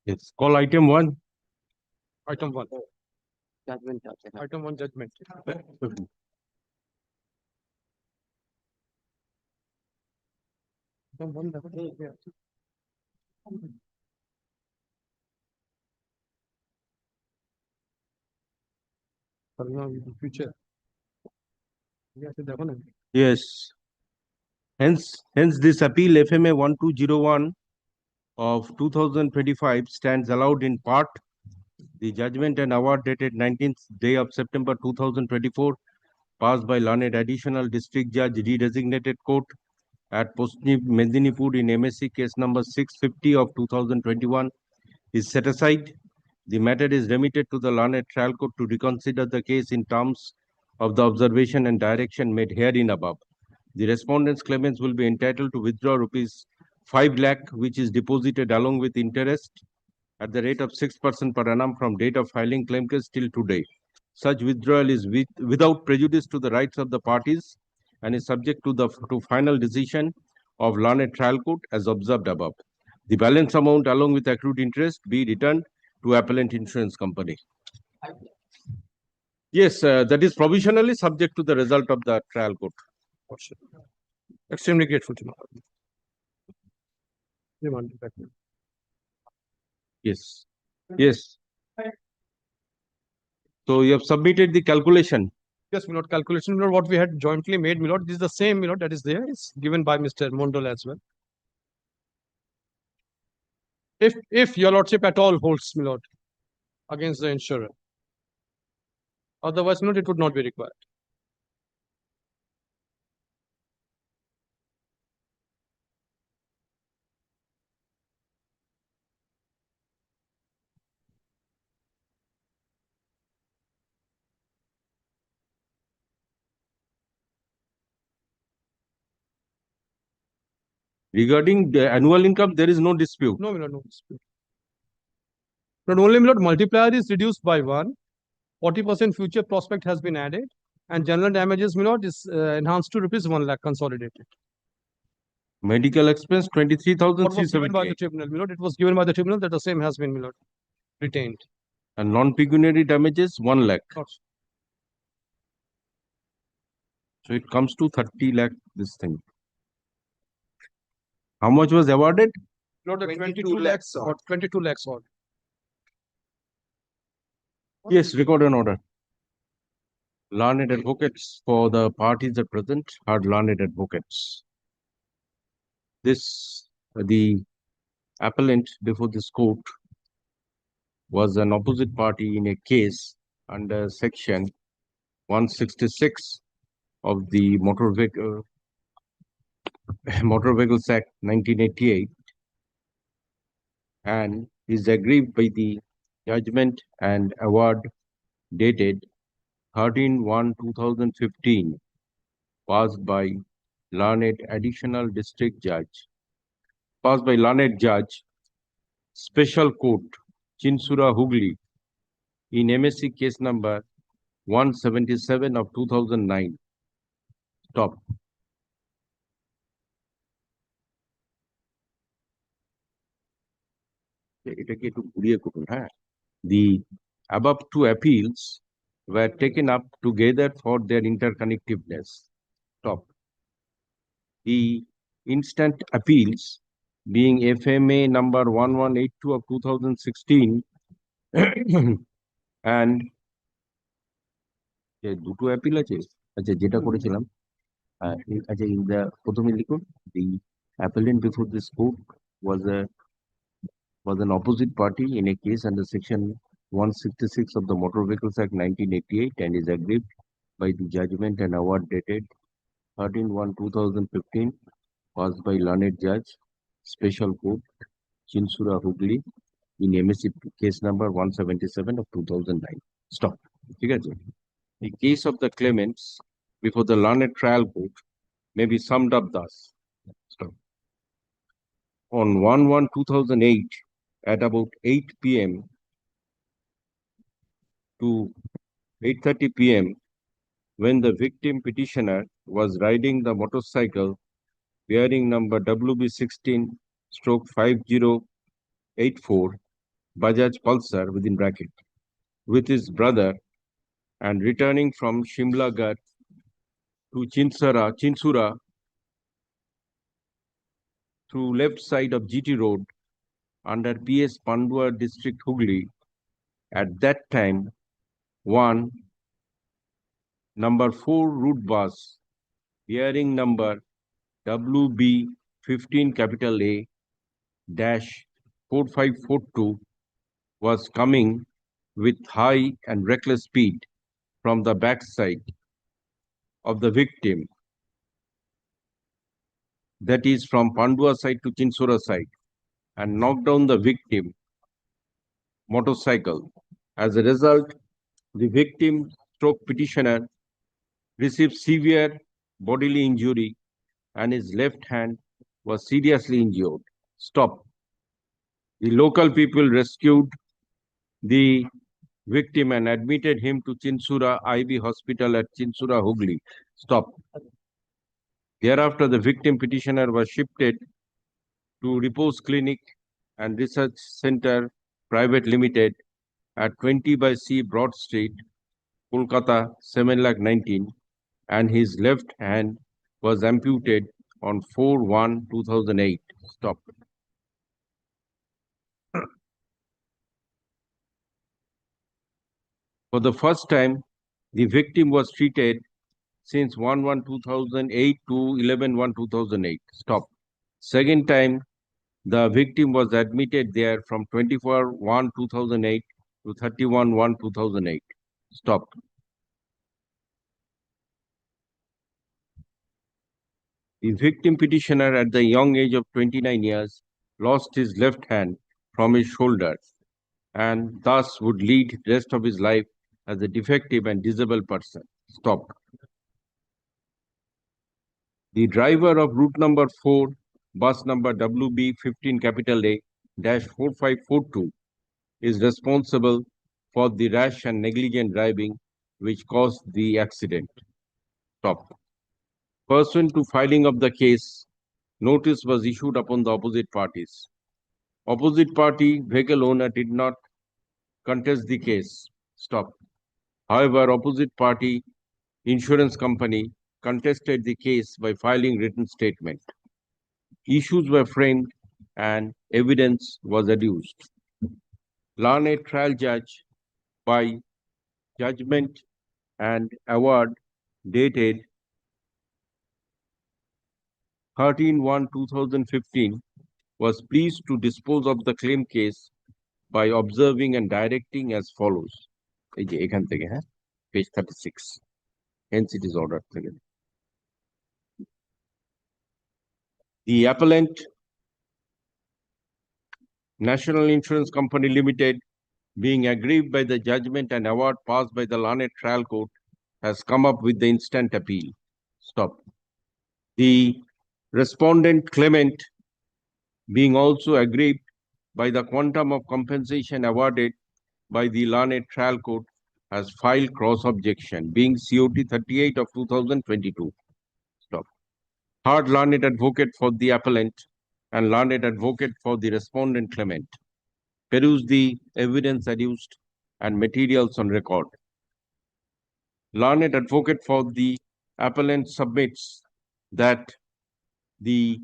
B: Yes, call item 1.
K: Item 1. Judgment. Item 1, judgment. Item 1, yeah. Future.
B: Yes. Hence this appeal FMA 1201 of 2025 stands allowed in part. The judgment and award dated 19th day of September 2024 passed by learned additional district judge redesignated court at Postni Medinipur in MSC case number 650 of 2021 is set aside. The matter is remitted to the learned trial court to reconsider the case in terms of the observation and direction made herein above. The respondent's claimants will be entitled to withdraw rupees 5 lakh, which is deposited along with interest at the rate of 6% per annum from date of filing claim case till today. Such withdrawal is without prejudice to the rights of the parties and is subject to final decision of learned trial court as observed above. The balance amount along with accrued interest be returned to appellant insurance company. Yes, that is provisionally subject to the result of the trial court.
K: Extremely grateful to you.
B: Yes. Yes. So you have submitted the calculation.
K: Yes, my lord, calculation, my lord, what we had jointly made, my lord, this is the same, my lord, that is there. It's given by Mr. Mondal as well. If your lordship at all holds, my lord, against the insurer. Otherwise, my lord, it would not be required.
B: Regarding the annual income, there is no dispute.
K: No, my lord, no dispute. Not only, my lord, multiplier is reduced by 1, 40% future prospect has been added, and general damages, my lord, is enhanced to rupees 1 lakh consolidated.
B: Medical expense
K: What was given by
B: 23,378.
K: the tribunal, my lord? It was given by the tribunal that the same has been, my lord, retained.
B: And non-pecuniary damages 1 lakh. So it comes to 30 lakh, this thing. How much was awarded?
K: Not 22 lakhs or 22 lakhs odd.
B: Yes, record an order. Learned advocates for the parties at present are learned advocates. The appellant before this court was an opposite party in a case under section 166 of the Motor Vehicles Act 1988 and is aggrieved by the judgment and award dated 13/1/2015 passed by learned additional district judge, Special Court, Chinsura Hooghly, in MSC case number 177 of 2009. Stop. The above two appeals were taken up together for their interconnectiveness. Stop. The instant appeals being FMA number 1182 of 2016 and দুটো appeal আছে আচ্ছা যেটা করেছিলাম আচ্ছা in the প্রথমে লিখুন the appellant before this court was an opposite party in a case under section 166 of the Motor Vehicles Act 1988 and is aggrieved by the judgment and award dated 13/1/2015 passed by learned judge, Special Court, Chinsura Hooghly, in MSC case number 177 of 2009. Stop. The case of the claimants before the learned trial court may be summed up thus. Stop. On 1/1/2008 at about 8 p.m. to 8:30 p.m. when the victim petitioner was riding the motorcycle bearing number WB16/5084 Bajaj Pulsar within bracket with his brother and returning from Shimlagarh to Chinsura through left side of GT Road under PS Pandua district Hooghly. At that time, one number 4 route bus bearing number WB15 capital A dash 4542 was coming with high and reckless speed from the backside of the victim, that is from Pandua side to Chinsura side, and knocked down the victim motorcycle. As a result, the victim stroke petitioner received severe bodily injury and his left hand was seriously injured. Stop. The local people rescued the victim and admitted him to Chinsura IB hospital at Chinsura Hooghly. Stop. Thereafter, the victim petitioner was shifted to Repose Clinic and Research Center Private Limited at 20/C Broad Street, Kolkata 7,19,000, and his left hand was amputated on 4/1/2008. Stop. For the first time, the victim was treated since 1/1/2008 to 11/1/2008. Stop. Second time, the victim was admitted there from 24/1/2008 to 31/1/2008. Stop. The victim petitioner at the young age of 29 years lost his left hand from his shoulder and thus would lead the rest of his life as a defective and disabled person. Stop. The driver of route number 4, bus number WB15 capital A dash 4542 is responsible for the rash and negligent driving which caused the accident. Stop. Pursuant to filing of the case, notice was issued upon the opposite parties. Opposite party vehicle owner did not contest the case. Stop. However, opposite party insurance company contested the case by filing written statement. Issues were framed and evidence was adduced. Learned trial judge by judgment and award dated 13/1/2015 was pleased to dispose of the claim case by observing and directing as follows. Page 36. Hence it is ordered. The appellant, National Insurance Company Limited, being aggrieved by the judgment and award passed by the learned trial court, has come up with the instant appeal. Stop. The respondent claimant, being also aggrieved by the quantum of compensation awarded by the learned trial court, has filed cross objection, being COT 38 of 2022. Stop. Third learned advocate for the appellant and learned advocate for the respondent claimant peruse the evidence adduced and materials on record. Learned advocate for the appellant submits that the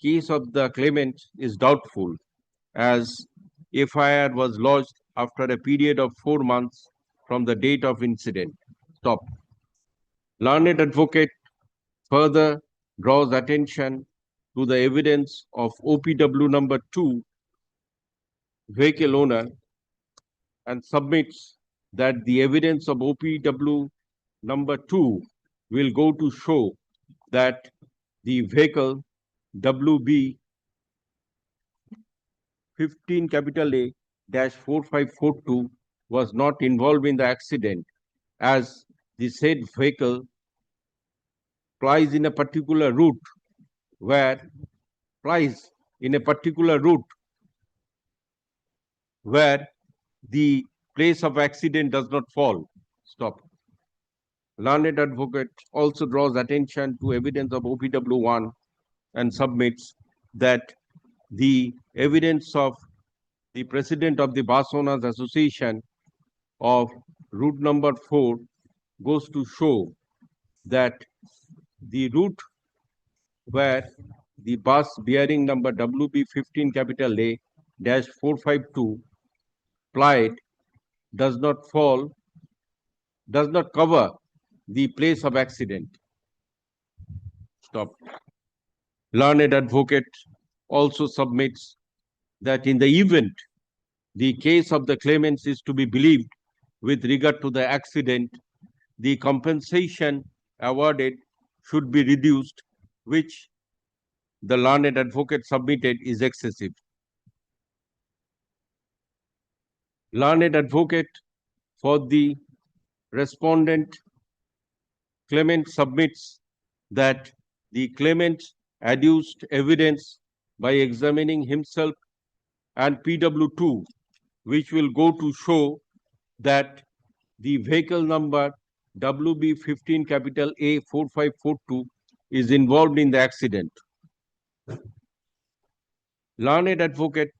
B: case of the claimant is doubtful, as FIR was lodged after a period of 4 months from the date of incident. Stop. Learned advocate further draws attention to the evidence of OPW number 2 vehicle owner and submits that the evidence of OPW number 2 will go to show that the vehicle WB 15 capital A dash 4542 was not involved in the accident, as the said vehicle plies in a particular route where the place of accident does not fall. Stop. learned advocate also draws attention to evidence of OPW1 and submits that the evidence of the president of the Bus Owners Association of route number 4 goes to show that the route where the bus bearing number WB15 capital A dash 452 plied does not cover the place of accident. Stop. Learned advocate also submits that in the event the case of the claimants is to be believed with regard to the accident, the compensation awarded should be reduced, which the learned advocate submitted is excessive. Learned advocate for the respondent claimant submits that the claimant adduced evidence by examining himself and PW2, which will go to show that the vehicle number WB15 capital A 4542 is involved in the accident. Learned advocate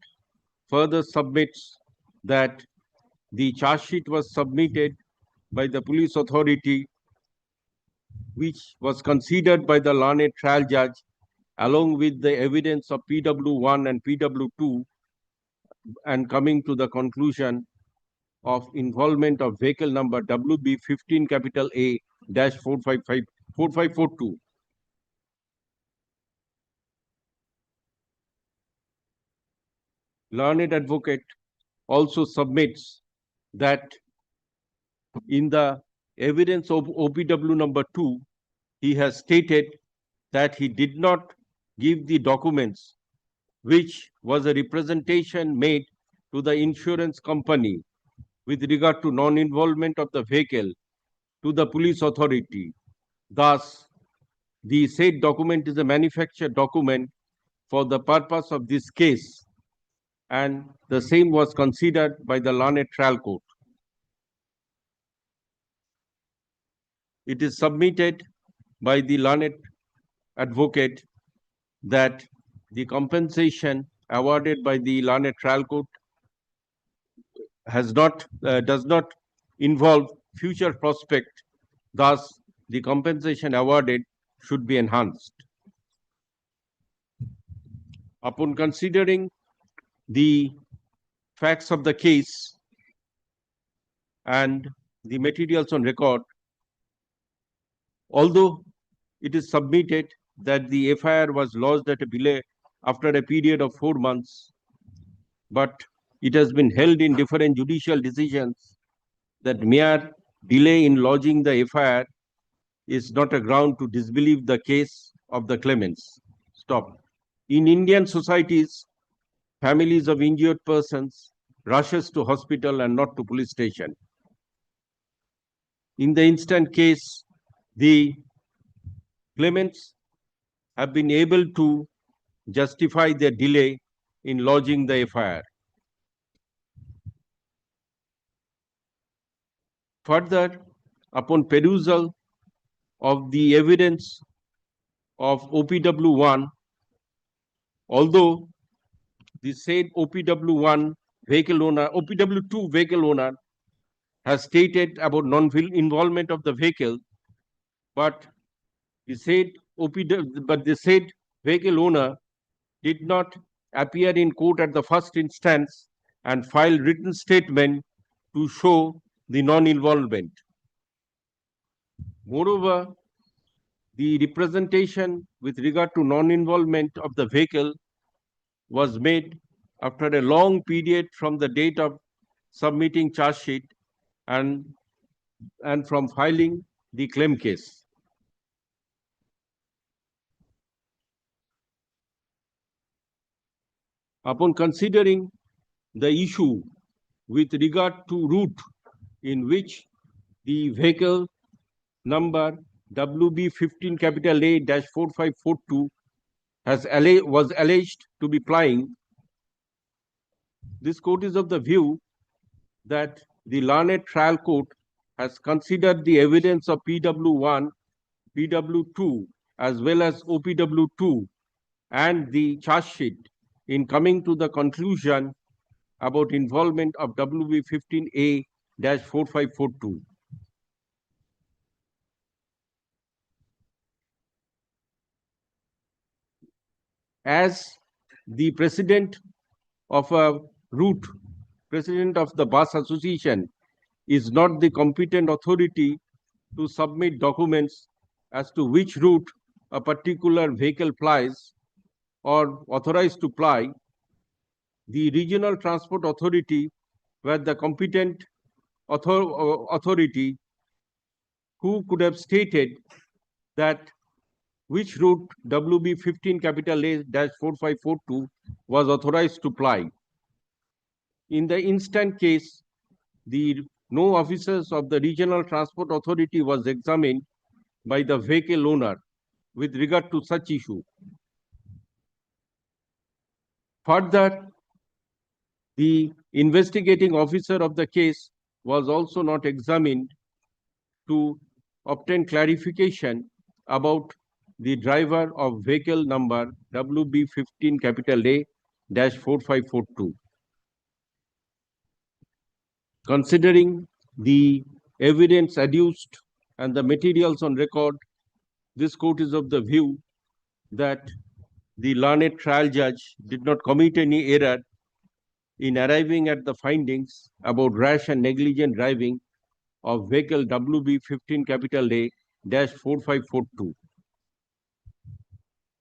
B: further submits that the charge sheet was submitted by the police authority, which was considered by the learned trial judge along with the evidence of PW1 and PW2, and coming to the conclusion of involvement of vehicle number WB15 capital A dash 4542. Learned advocate also submits that in the evidence of OPW number 2, he has stated that he did not give the documents, which was a representation made to the insurance company with regard to non-involvement of the vehicle to the police authority. Thus, the said document is a manufactured document for the purpose of this case, and the same was considered by the learned trial court. It is submitted by the learned advocate that the compensation awarded by the learned trial court does not involve future prospect. Thus, the compensation awarded should be enhanced. Upon considering the facts of the case and the materials on record, although it is submitted that the FIR was lodged at a delay after a period of 4 months, but it has been held in different judicial decisions that mere delay in lodging the FIR is not a ground to disbelieve the case of the claimants. Stop. In Indian societies, families of injured persons rushes to hospital and not to police station. In the instant case, the claimants have been able to justify their delay in lodging the FIR. Further, upon perusal of the evidence of OPW1, although the said OPW1 vehicle owner, OPW2 vehicle owner has stated about non-involvement of the vehicle, but the said vehicle owner did not appear in court at the first instance and file written statement to show the non-involvement. Moreover, the representation with regard to non-involvement of the vehicle was made after a long period from the date of submitting charge sheet and from filing the claim case. Upon considering the issue with regard to route in which the vehicle number WB15 capital A-4542 was alleged to be plying, this court is of the view that the learned trial court has considered the evidence of PW1, PW2, as well as OPW2 and the charge sheet in coming to the conclusion about involvement of WB15A-4542. As the president of a route, president of the bus association is not the competent authority to submit documents as to which route a particular vehicle plies or authorized to ply, the regional transport authority were the competent authority who could have stated that which route WB15 A-4542 was authorized to ply. In the instant case, no officers of the regional transport authority was examined by the vehicle owner with regard to such issue. Further, the investigating officer of the case was also not examined to obtain clarification about the driver of vehicle number WB15 A-4542. Considering the evidence adduced and the materials on record, this court is of the view that the learned trial judge did not commit any error in arriving at the findings about rash and negligent driving of vehicle WB15 A-4542.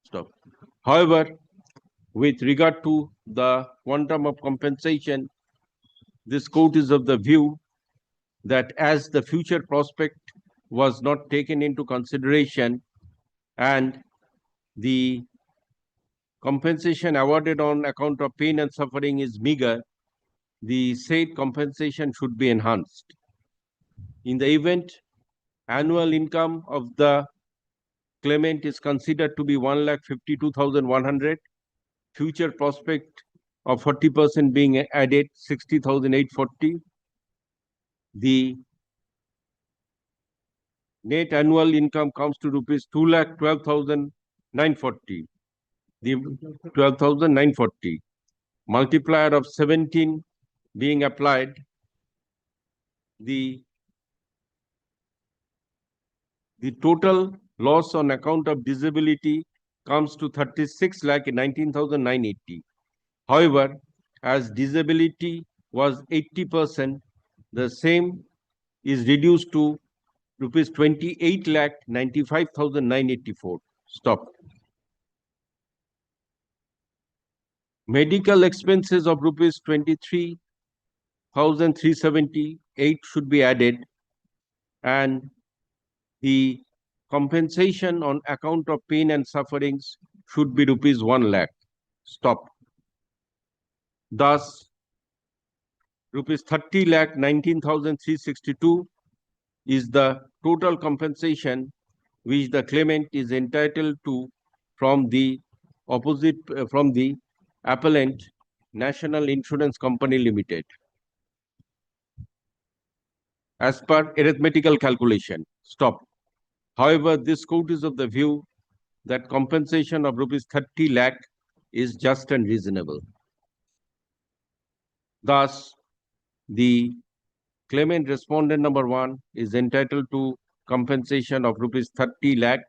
B: Stop. However, with regard to the quantum of compensation, this court is of the view that as the future prospect was not taken into consideration and the compensation awarded on account of pain and suffering is meager, the said compensation should be enhanced. In the event annual income of the claimant is considered to be 1,52,100, future prospect of 40% being added 60,840, the net annual income comes to rupees 2,12,940. The 12,940 multiplier of 17 being applied, the total loss on account of disability comes to 36,19,980. However, as disability was 80%, the same is reduced to rupees 28,95,984. Stop. Medical expenses of rupees 23,378 should be added, and the compensation on account of pain and sufferings should be rupees 1 lakh. Stop. Thus, rupees 30,19,362 is the total compensation which the claimant is entitled to from the appellant, National Insurance Company Limited, as per arithmetical calculation. Stop. However, this court is of the view that compensation of rupees 30 lakh is just and reasonable. Thus, the claimant respondent number 1 is entitled to compensation of rupees 30 lakh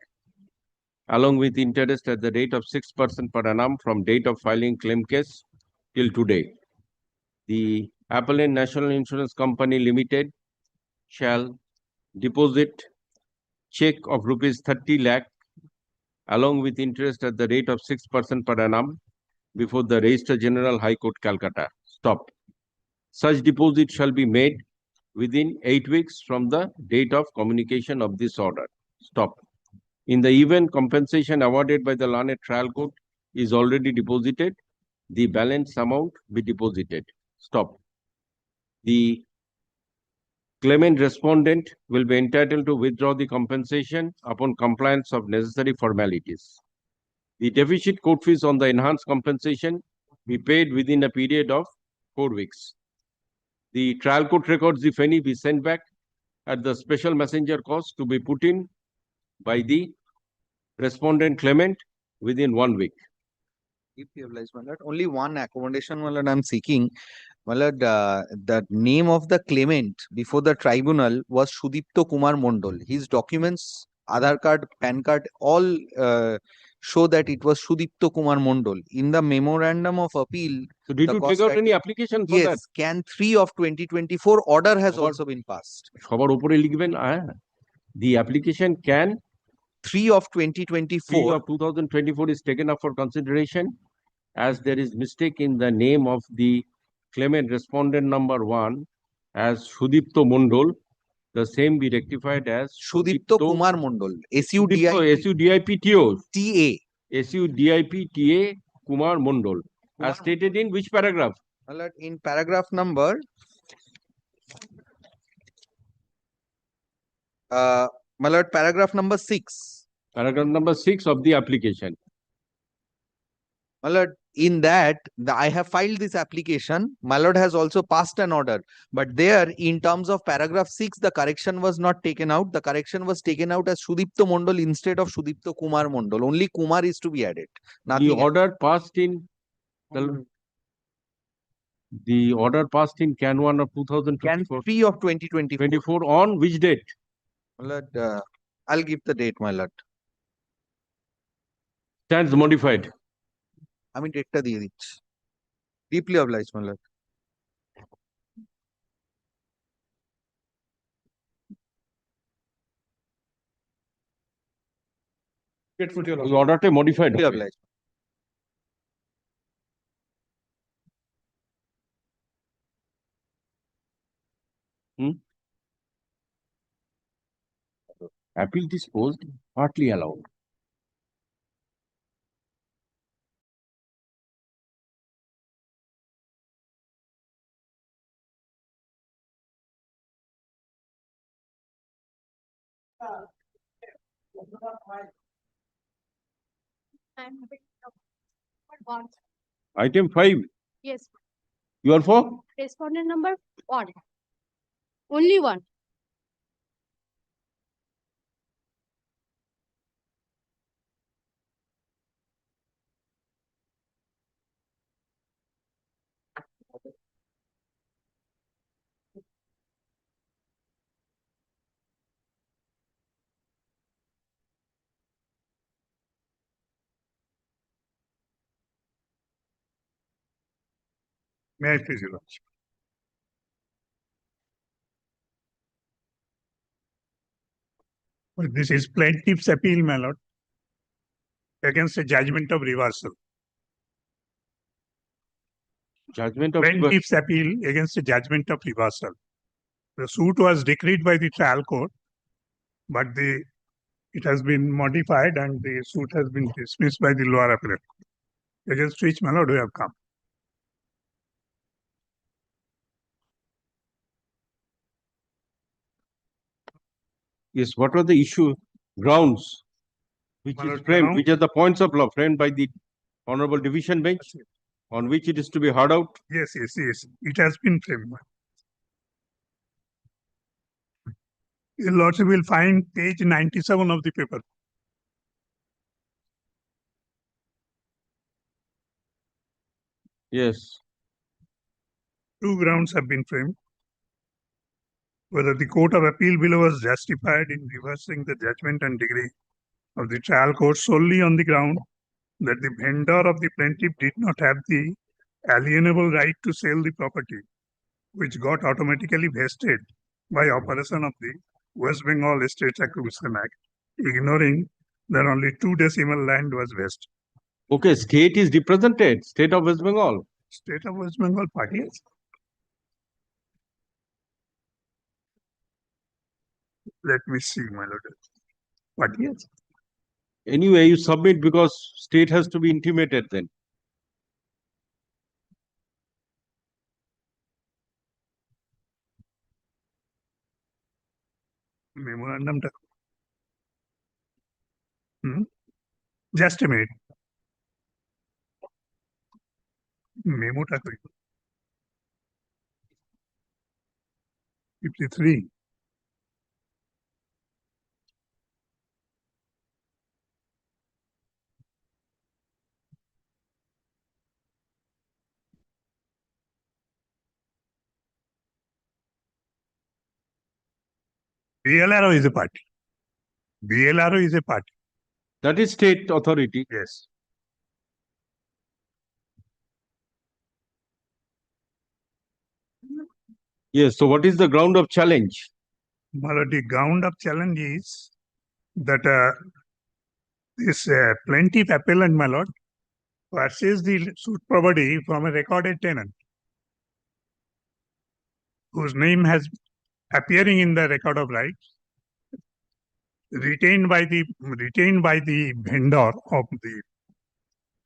B: along with interest at the rate of 6% per annum from date of filing claim case till today. The appellant, National Insurance Company Limited, shall deposit check of rupees 30 lakh along with interest at the rate of 6% per annum before the Registrar General, High Court, Calcutta. Stop. Such deposit shall be made within 8 weeks from the date of communication of this order. Stop. In the event compensation awarded by the learned trial court is already deposited, the balance amount be deposited. Stop. The claimant respondent will be entitled to withdraw the compensation upon compliance of necessary formalities. The deficit court fees on the enhanced compensation be paid within a period of 4 weeks. The trial court records, if any, be sent back at the special messenger cost to be put in by the respondent claimant within 1 week.
J: Deeply obliged, my lord. Only one accommodation, my lord, I'm seeking. My lord, the name of the claimant before the tribunal was Sudipto Kumar Mondol. His documents, Aadhaar card, PAN card, all show that it was Sudipto Kumar Mondol. In the memorandum of appeal,
B: So did
J: the
B: you take
J: cost
B: out
J: right-
B: any application for that?
J: yes, Can 3 of 2024 order has
B: Over-
J: also been passed.
B: সবার উপরে লিখবেন, the application can
J: 3 of 2024
B: of 2024 is taken up for consideration as there is mistake in the name of the claimant respondent number 1 as Sudipto Mondol. The same be rectified as
J: Sudipto Kumar Mondol.
B: SUDIPTO.
J: TA.
B: SUDIPTA Kumar Mondol. As stated in which paragraph?
J: My lord, in paragraph number my lord, paragraph number 6.
B: Paragraph number 6 of the application.
J: My lord, in that, I have filed this application. My lord has also passed an order. But there, in terms of paragraph 6, the correction was not taken out. The correction was taken out as Sudipto Mondol instead of Sudipto Kumar Mondol. Only Kumar is to be added.
B: The order passed in the order passed in Can 1 of 2024.
J: Can 3 of 2024.
B: 24 on which date?
J: My lord, I'll give the date, my lord.
B: Stands modified.
J: আমি ডেটটা দিয়ে দিচ্ছি deeply oblige my lord.
B: The order modified.
J: Deeply obliged.
B: Appeal disposed, partly allowed. Item 5.
M: Yes.
B: You are for?
M: Respondent number 1. Only one.
N: May I please, Your Lordship? Well, this is plaintiff's appeal, my lord, against a judgment of reversal.
B: Judgment of
N: Plaintiff's appeal against a judgment of reversal. The suit was decreed by the trial court, but it has been modified and the suit has been dismissed by the lower appellate court, against which, my lord, we have come.
B: Yes, what are the issue grounds which
N: My
B: is
N: lord,
B: framed,
N: ground-
B: which are the points of law framed by the Honorable Division Bench on which it is to be heard out?
N: Yes, it has been framed. Your Lordship will find page 97 of the paper.
B: Yes.
N: Two grounds have been framed. Whether the Court of Appeal below was justified in reversing the judgment and degree of the trial court solely on the ground that the vendor of the plaintiff did not have the alienable right to sell the property, which got automatically vested by operation of the West Bengal Estate Acquisition Act, ignoring that only 2 decimal land was vested.
B: Okay, state is represented, state of West Bengal.
N: State of West Bengal party. Let me see, my lord. What yes?
B: Anyway, you submit because state has to be intimated then.
N: Memorandum. Just a minute. Memo 53. BLRO is a party. BLRO is a party.
B: That is state authority.
N: Yes.
B: Yes. So what is the ground of challenge?
N: Well, the ground of challenge is that this plaintiff appellant, my lord, purchased the suit property from a recorded tenant whose name has appearing in the record of rights, retained by the vendor of the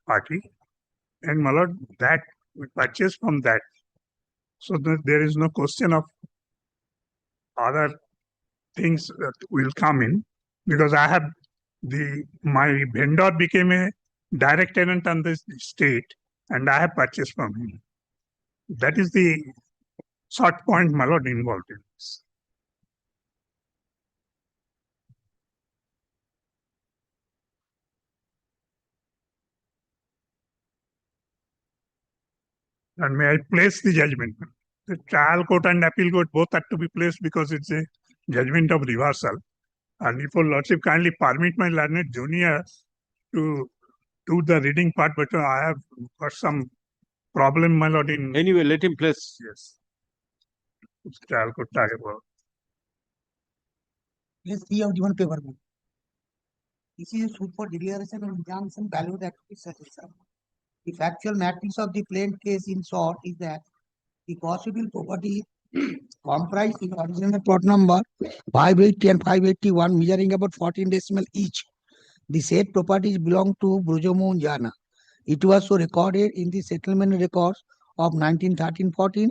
N: party, and my lord, that we purchased from that. So there is no question of other things that will come in, because I have my vendor became a direct tenant on this estate, and I have purchased from him. That is the short point, my lord, involved in this. And may I place the judgment? The trial court and appeal court both have to be placed because it's a judgment of reversal. And if your lordship kindly permit my learned junior to do the reading part, but I have got some problem, my lord, in...
B: Anyway, let him place.
N: Yes. Trial court target.
O: Let's see out one paper. This is a suit for declaration of injunction valued at satisfaction. The factual matrix of the plaintiff case in short is that the possible property comprised in original plot number 580 and 581 measuring about 14 decimal each. The said properties belong to Brujomo Jana. It was so recorded in the settlement records of 1913-14.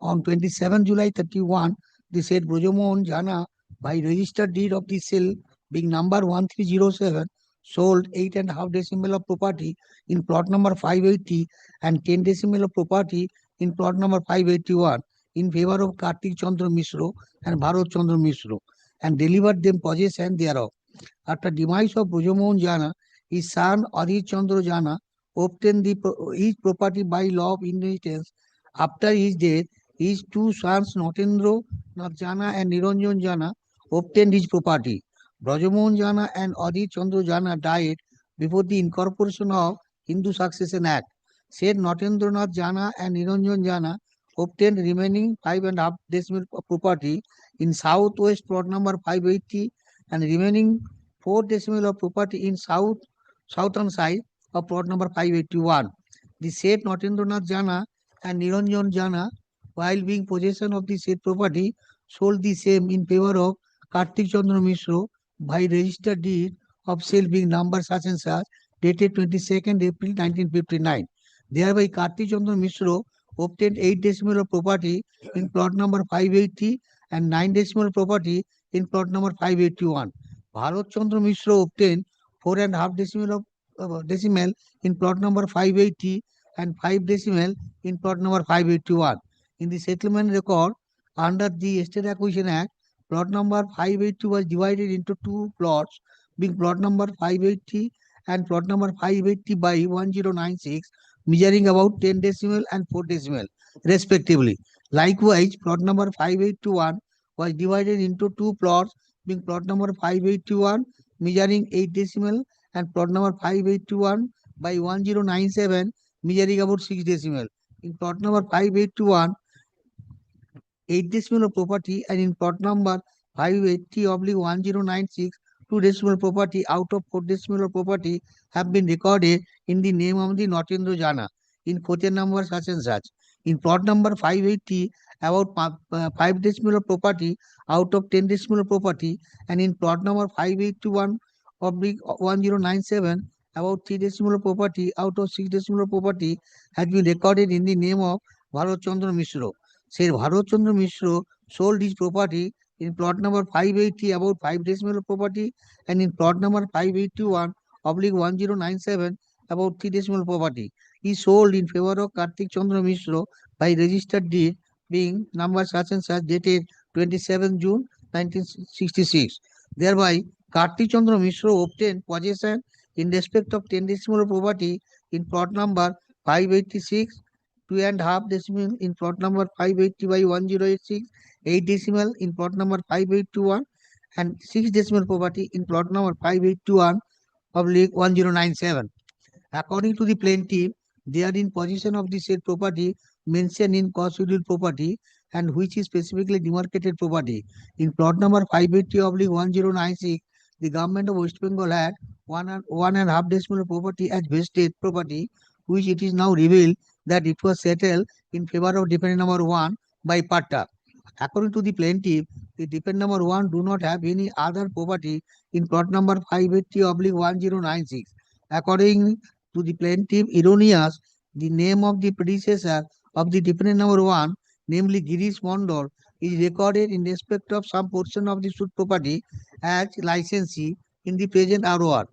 O: On 27 July 31, the said Brujomo Jana by registered deed of the sale being number 1307 sold 8.5 decimal of property in plot number 580 and 10 decimal of property in plot number 581 in favor of Kartik Chandra Mishro and Bharat Chandra Mishro and delivered them possession thereof. After demise of Brujomohan Jana, his son Adit Chandra Jana obtained his property by law of inheritance. After his death, his two sons Notendra Nath Jana and Niranjan Jana obtained his property. Brujomohan Jana and Adit Chandra Jana died before the incorporation of Hindu Succession Act. Said Notendra Nath Jana and Niranjan Jana obtained remaining 5.5 decimal property in southwest plot number 580 and remaining 4 decimal of property in southern side of plot number 581. The said Notendranath Jana and Niranjan Jana, while being possession of the said property, sold the same in favor of Kartik Chandra Mishro by registered deed of sale being number such and such, dated 22nd April 1959. Thereby Kartik Chandra Mishro obtained 8 decimal of property in plot number 580 and 9 decimal property in plot number 581. Bharat Chandra Mishra obtained 4.5 decimal in plot number 580 and 5 decimal in plot number 581. In the settlement record under the Estate Acquisition Act, plot number 580 was divided into 2 plots, being plot number 580 and plot number 580 by 1096, measuring about 10 decimal and 4 decimal, respectively. Likewise, plot number 581 was divided into 2 plots, being plot number 581 measuring 8 decimal and plot number 581 by 1097 measuring about 6 decimal. In plot number 581, 8 decimal of property and in plot number 580/1096, 2 decimal property out of 4 decimal of property have been recorded in the name of the Notendra Jana in quoted number such and such. In plot number 580, about 5 decimal of property out of 10 decimal of property, and in plot number 581/1097, about 3 decimal of property out of 6 decimal of property has been recorded in the name of Bharat Chandra Mishra. Said Bharat Chandra Mishra sold his property in plot number 580 about 5 decimal of property and in plot number 581/1097 about 3 decimal property. He sold in favor of Kartik Chandra Mishra by registered deed being number such and such dated 27 June 1966. Thereby, Kartik Chandra Mishra obtained possession in respect of 10 decimal property in plot number 586, 2.5 decimal in plot number 580/1086 8 decimal in plot number 5821 and 6 decimal property in plot number 5821 oblique 1097. According to the plaintiff, they are in possession of the said property mentioned in constitutional property and which is specifically demarcated property. In plot number 580 oblique 1096, the government of West Bengal had 1.5 decimal property as vested property, which it is now revealed that it was settled in favor of dependent number 1 by Patta. According to the plaintiff, the dependent number 1 do not have any other property in plot number 580 oblique 1096. According to the plaintiff, erroneous, the name of the predecessor of the dependent number 1, namely Girish Mondal, is recorded in respect of some portion of the suit property as licensee in the present ROR.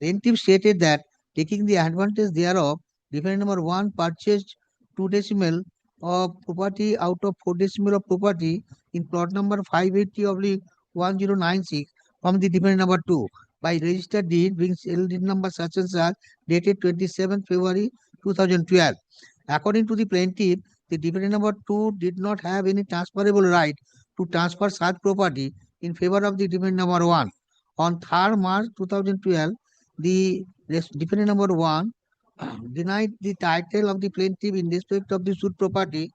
O: Plaintiff stated that taking the advantage thereof, dependent number 1 purchased 2 decimal of property out of 4 decimal of property in plot number 580 oblique 1096 from the dependent number 2 by registered deed being deed number such and such dated 27 February 2012. According to the plaintiff, the dependent number 2 did not have any transferable right to transfer such property in favor of the dependent number 1. On 3rd March 2012, the dependent number 1 denied the title of the plaintiff in respect of the suit property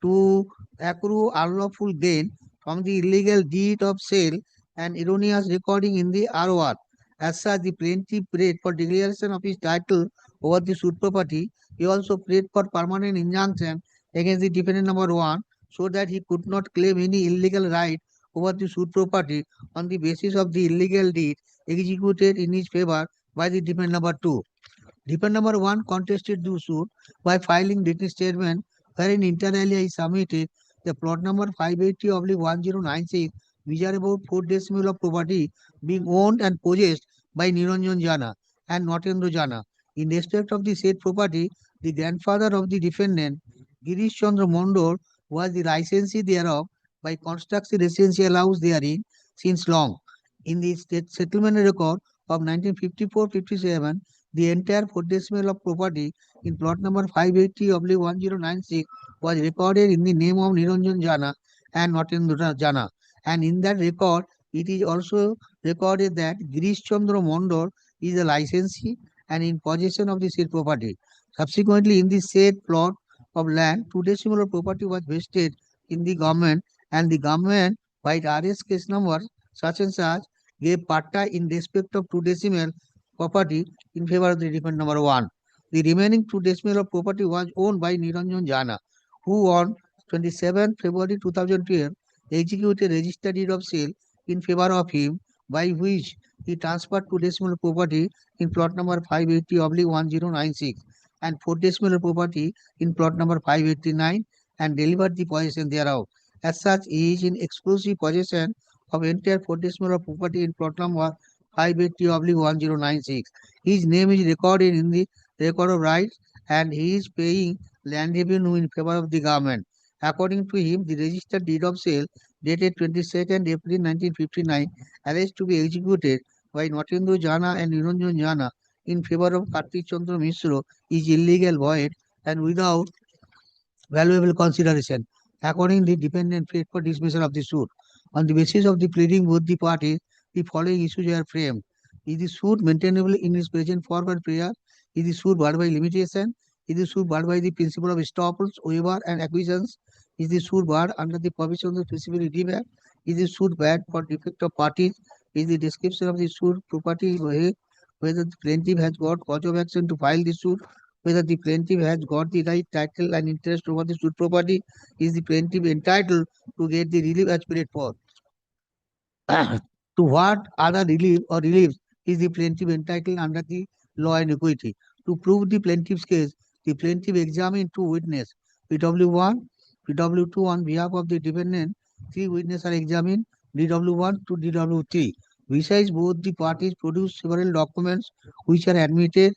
O: to accrue unlawful gain from the illegal deed of sale and erroneous recording in the ROR. As such, the plaintiff prayed for declaration of his title over the suit property. He also prayed for permanent injunction against the dependent number 1 so that he could not claim any illegal right over the suit property on the basis of the illegal deed executed in his favor by the dependent number 2. Dependent number 1 contested the suit by filing written statement wherein inter alia he submitted the plot number 580 oblique 1096 which are about 4 decimal of property being owned and possessed by Niranjan Jana and Natendra Jana. In respect of the said property, the grandfather of the defendant, Girish Chandra Mondal, was the licensee thereof by constructing residential house therein since long. In the settlement record of 1954-57, the entire 4 decimal of property in plot number 580 oblique 1096 was recorded in the name of Niranjan Jana and Natendra Jana. And in that record, it is also recorded that Girish Chandra Mondal is a licensee and in possession of the said property. Subsequently, in the said plot of land, 2 decimal of property was vested in the government and the government by the RS case number such and such gave patta in respect of 2 decimal property in favor of the dependent number 1. The remaining 2 decimal of property was owned by Niranjan Jana, who on 27 February 2012 executed registered deed of sale in favor of him, by which he transferred 2 decimal property in plot number 580 oblique 1096 and 4 decimal property in plot number 589 and delivered the possession thereof. As such, he is in exclusive possession of entire 4 decimal property in plot number 580 oblique 1096. His name is recorded in the record of rights and he is paying land revenue in favor of the government. According to him, the registered deed of sale dated 22nd April 1959 alleged to be executed by Natendra Jana and Niranjan Jana in favor of Kartik Chandra Mishra is illegal, void and without valuable consideration. Accordingly, defendant prayed for dismissal of the suit. On the basis of the pleading both the parties, the following issues are framed. Is the suit maintainable in its present form and prayer? Is the suit barred by limitation? Is the suit barred by the principle of estoppels, waiver, and acquiescence? Is the suit barred under the provision of the Principal Act? Is the suit bad for defect of parties? Is the description of the suit property whether the plaintiff has got cause of action to file the suit? Whether the plaintiff has got the right title and interest over the suit property? Is the plaintiff entitled to get the relief aspirate for? To what other relief or reliefs is the plaintiff entitled under the law and equity? To prove the plaintiff's case, the plaintiff examined 2 witnesses, PW1, PW2 on behalf of the defendant. 3 witnesses are examined, DW1 to DW3. Besides, both the parties produced several documents which are admitted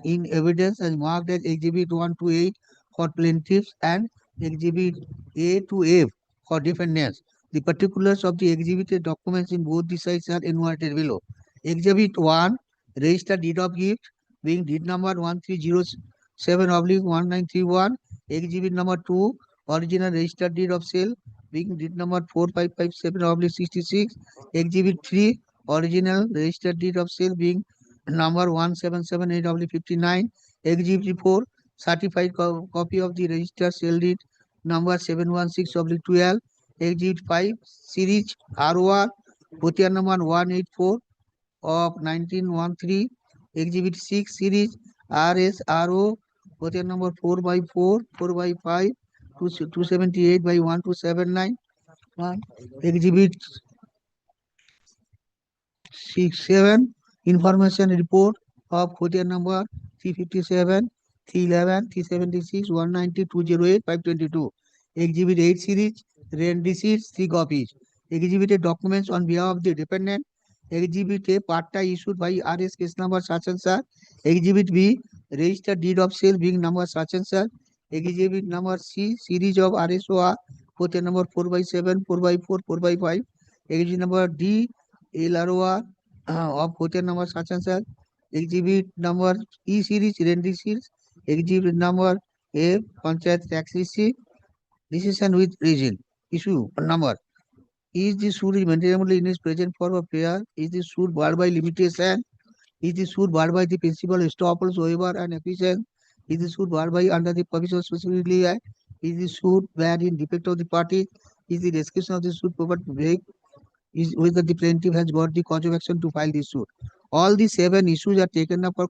O: in evidence as marked as Exhibit 1 to 8 for plaintiffs and Exhibit A to F for defendants. The particulars of the exhibited documents in both the sides are enumerated below. Exhibit 1, registered deed of gift, being deed number 1307/1931. Exhibit number 2, original registered deed of sale, being deed number 4557/66, Exhibit 3, original registered deed of sale being number 1778/59, Exhibit 4, certified copy of the registered sale deed number 716/12, Exhibit 5, series ROR, Bhotiar number 184 of 1913, Exhibit 6, series RSRO, Bhotiar number 4/4, 4/5, 278/1279, Exhibit 6/7, information report of Bhotiar number 357, 311, 376, 190, 208, 522. Exhibit 8 series, rent receipts, 3 copies. Exhibit A documents on behalf of the dependent. Exhibit A part issued by RS case number such and such. Exhibit B registered deed of sale being number such and such. Exhibit number C series of RSOR, Bhotiar number 4/7, 4/4, 4/5. Exhibit number D LROR of Bhotiar number such and such. Exhibit number E series rent receipts. Exhibit number F panchayat tax receipt. Decision with reason. Issue number. Is the suit is maintainable in its present form of prayer? Is the suit barred by limitation? Is the suit barred by the principle estoppel, waiver and efficient? Is the suit barred by under the provisions specifically Act? Is the suit bad in defect of the party? Is the description of the suit proper vague? Is whether the plaintiff has got the cause of action to file this suit. All these 7 issues are taken up for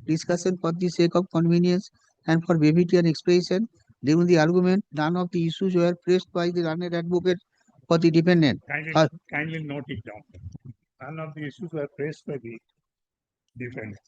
O: discussion for the sake of convenience and for brevity and expression. During the argument, none of the issues were pressed by the learned advocate for the defendant.
N: Kindly note it down. None of the issues were pressed by the defendant.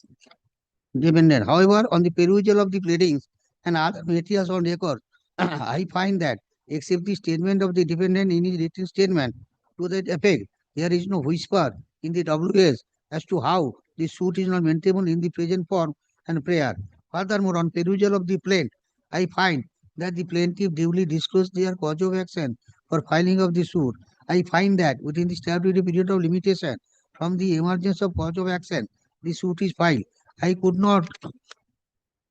O: However, on the perusal of the pleadings and other materials on record, I find that except the statement of the defendant in his written statement to that effect, there is no whisper in the WS as to how the suit is not maintainable in the present form and prayer. Furthermore, on perusal of the plaint, I find that the plaintiff duly disclosed their cause of action for filing of the suit. I find that within the statutory period of limitation from the emergence of cause of action, the suit is filed. I could not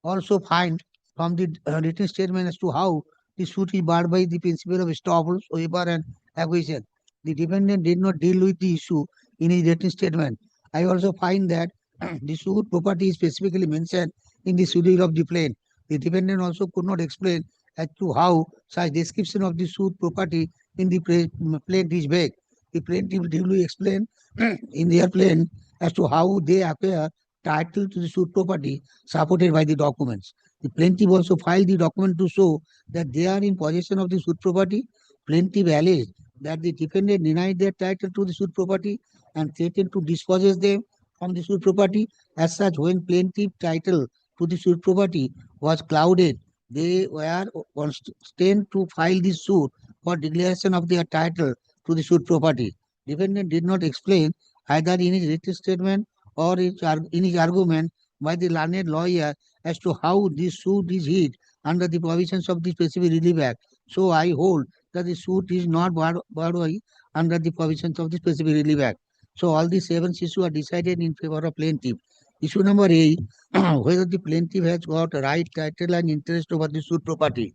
O: also find from the written statement as to how the suit is barred by the principle of estoppel, waiver and acquisition. The defendant did not deal with the issue in his written statement. I also find that the suit property is specifically mentioned in the schedule of the plaint. The defendant also could not explain as to how such description of the suit property in the plaint is vague. The plaintiff duly explained in their plaint as to how they acquire title to the suit property supported by the documents. The plaintiff also filed the document to show that they are in possession of the suit property. Plaintiff alleged that the defendant denied their title to the suit property and threatened to dispossess them from the suit property. As such, when plaintiff title to the suit property was clouded, they were constrained to file this suit for declaration of their title to the suit property. Defendant did not explain either in his written statement or in his argument by the learned lawyer as to how this suit is hid under the provisions of the Specific Relief Act. So I hold that the suit is not barred under the provisions of the Specific Relief Act. So all the 7 issues are decided in favor of plaintiff. Issue number A, whether the plaintiff has got right, title and interest over the suit property.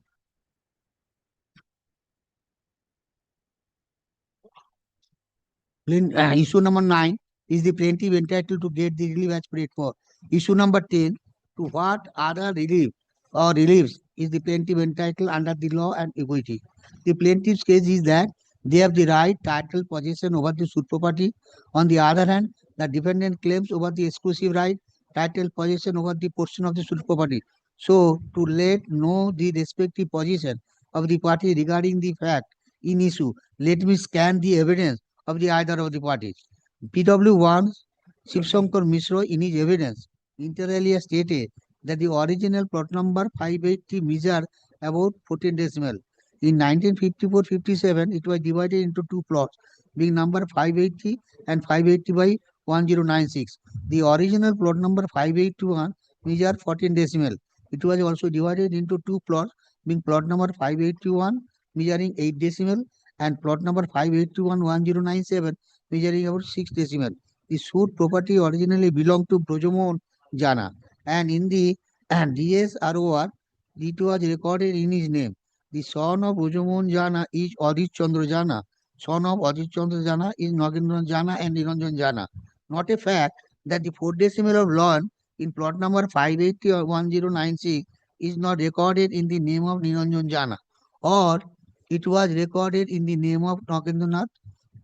O: Issue number 9, is the plaintiff entitled to get the relief as prayed for? Issue number 10, to what other relief or reliefs is the plaintiff entitled under the law and equity? The plaintiff's case is that they have the right, title, possession over the suit property. On the other hand, the defendant claims over the exclusive right, title, possession over the portion of the suit property. So, to let know the respective position of the party regarding the fact in issue, let me scan the evidence of the either of the parties. PW1, Shiv Shankar Mishra in his evidence inter alia stated that the original plot number 580 measured about 14 decimal. In 1954-57, it was divided into 2 plots, being number 580 and 580 by 1096. The original plot number 581 measured 14 decimal. It was also divided into 2 plots, being plot number 581 measuring 8 decimal and plot number 581-1097 measuring about 6 decimal. The suit property originally belonged to Brojamon Jana, and in the DSROR, it was recorded in his name. The son of Rajamon Jana is Adit Chandra Jana. Son of Adit Chandra Jana is Nagendra Jana and Niranjan Jana. Not a fact that the fourth decimal of lawn in plot number 580 or 1096 is not recorded in the name of Niranjan Jana, or it was recorded in the name of Nagendranath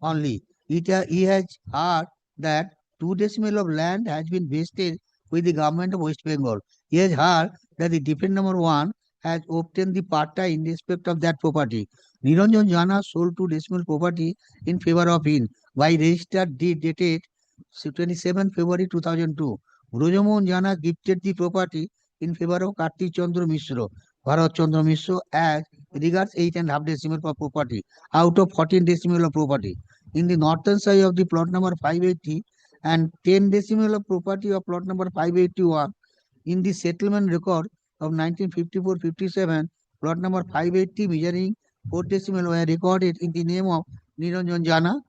O: only. He has heard that 2 decimal of land has been vested with the government of West Bengal. He has heard that the defendant number 1 has obtained the parta in respect of that property. Niranjan Jana sold 2 decimal property in favor of him by registered deed dated 27 February 2002. Brajamohan Jana gifted the property in favor of Kartik Chandra Mishra, Bharat Chandra Mishra, as regards 8.5 decimal of property out of 14 decimal of property. In the northern side of the plot number 580 and 10 decimal of property of plot number 581 in the settlement record of 1954-57, plot number 580 measuring 4 decimal were recorded in the name of Niranjan Jana,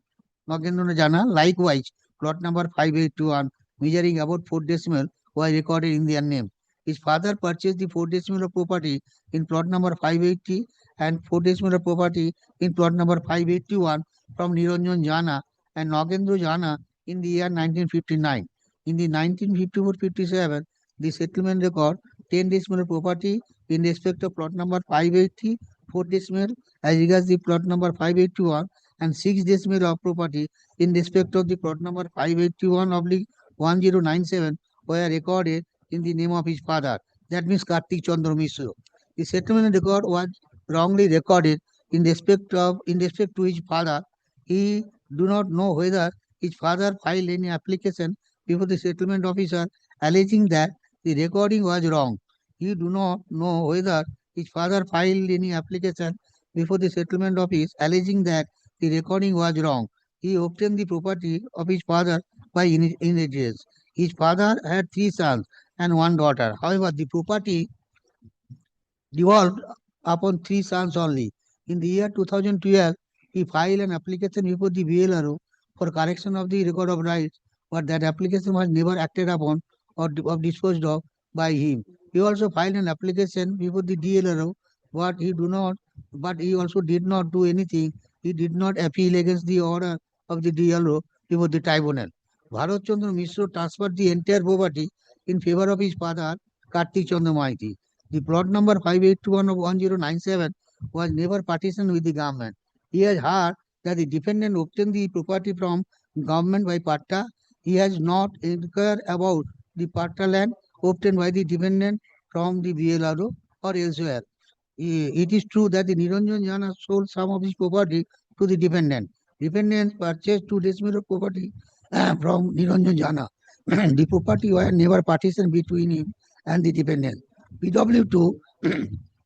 O: Nagendra Jana. Likewise, plot number 581 measuring about 4 decimal were recorded in their name. His father purchased the 4 decimal of property in plot number 580 and 4 decimal of property in plot number 581 from Niranjan Jana and Nagendra Jana in the year 1959. In the 1954-57, the settlement record 10 decimal property in respect of plot number 580, 4 decimal as regards the plot number 581 and 6 decimal of property in respect of the plot number 581/1097 were recorded in the name of his father. That means Kartik Chandra Mishra. The settlement record was wrongly recorded in respect to his father. He do not know whether his father filed any application before the settlement officer alleging that the recording was wrong. He do not know whether his father filed any application before the settlement office alleging that the recording was wrong. He obtained the property of his father by inheritance. His father had 3 sons and 1 daughter. However, the property devolved upon 3 sons only. In the year 2012, he filed an application before the BLRO for correction of the record of rights, but that application was never acted upon or disposed of by him. He also filed an application before the DLRO, but he also did not do anything. He did not appeal against the order of the DLRO before the tribunal. Bharat Chandra Mishra transferred the entire property in favor of his father, Kartik Chandra Maiti. The plot number 581 of 1097 was never partitioned with the government. He has heard that the defendant obtained the property from government by patta. He has not inquired about the patta land obtained by the defendant from the BLRO or elsewhere. It is true that the Niranjan Jana sold some of his property to the defendant. Defendant purchased 2 decimal of property from Niranjan Jana. The property was never partitioned between him and the defendant. PW2,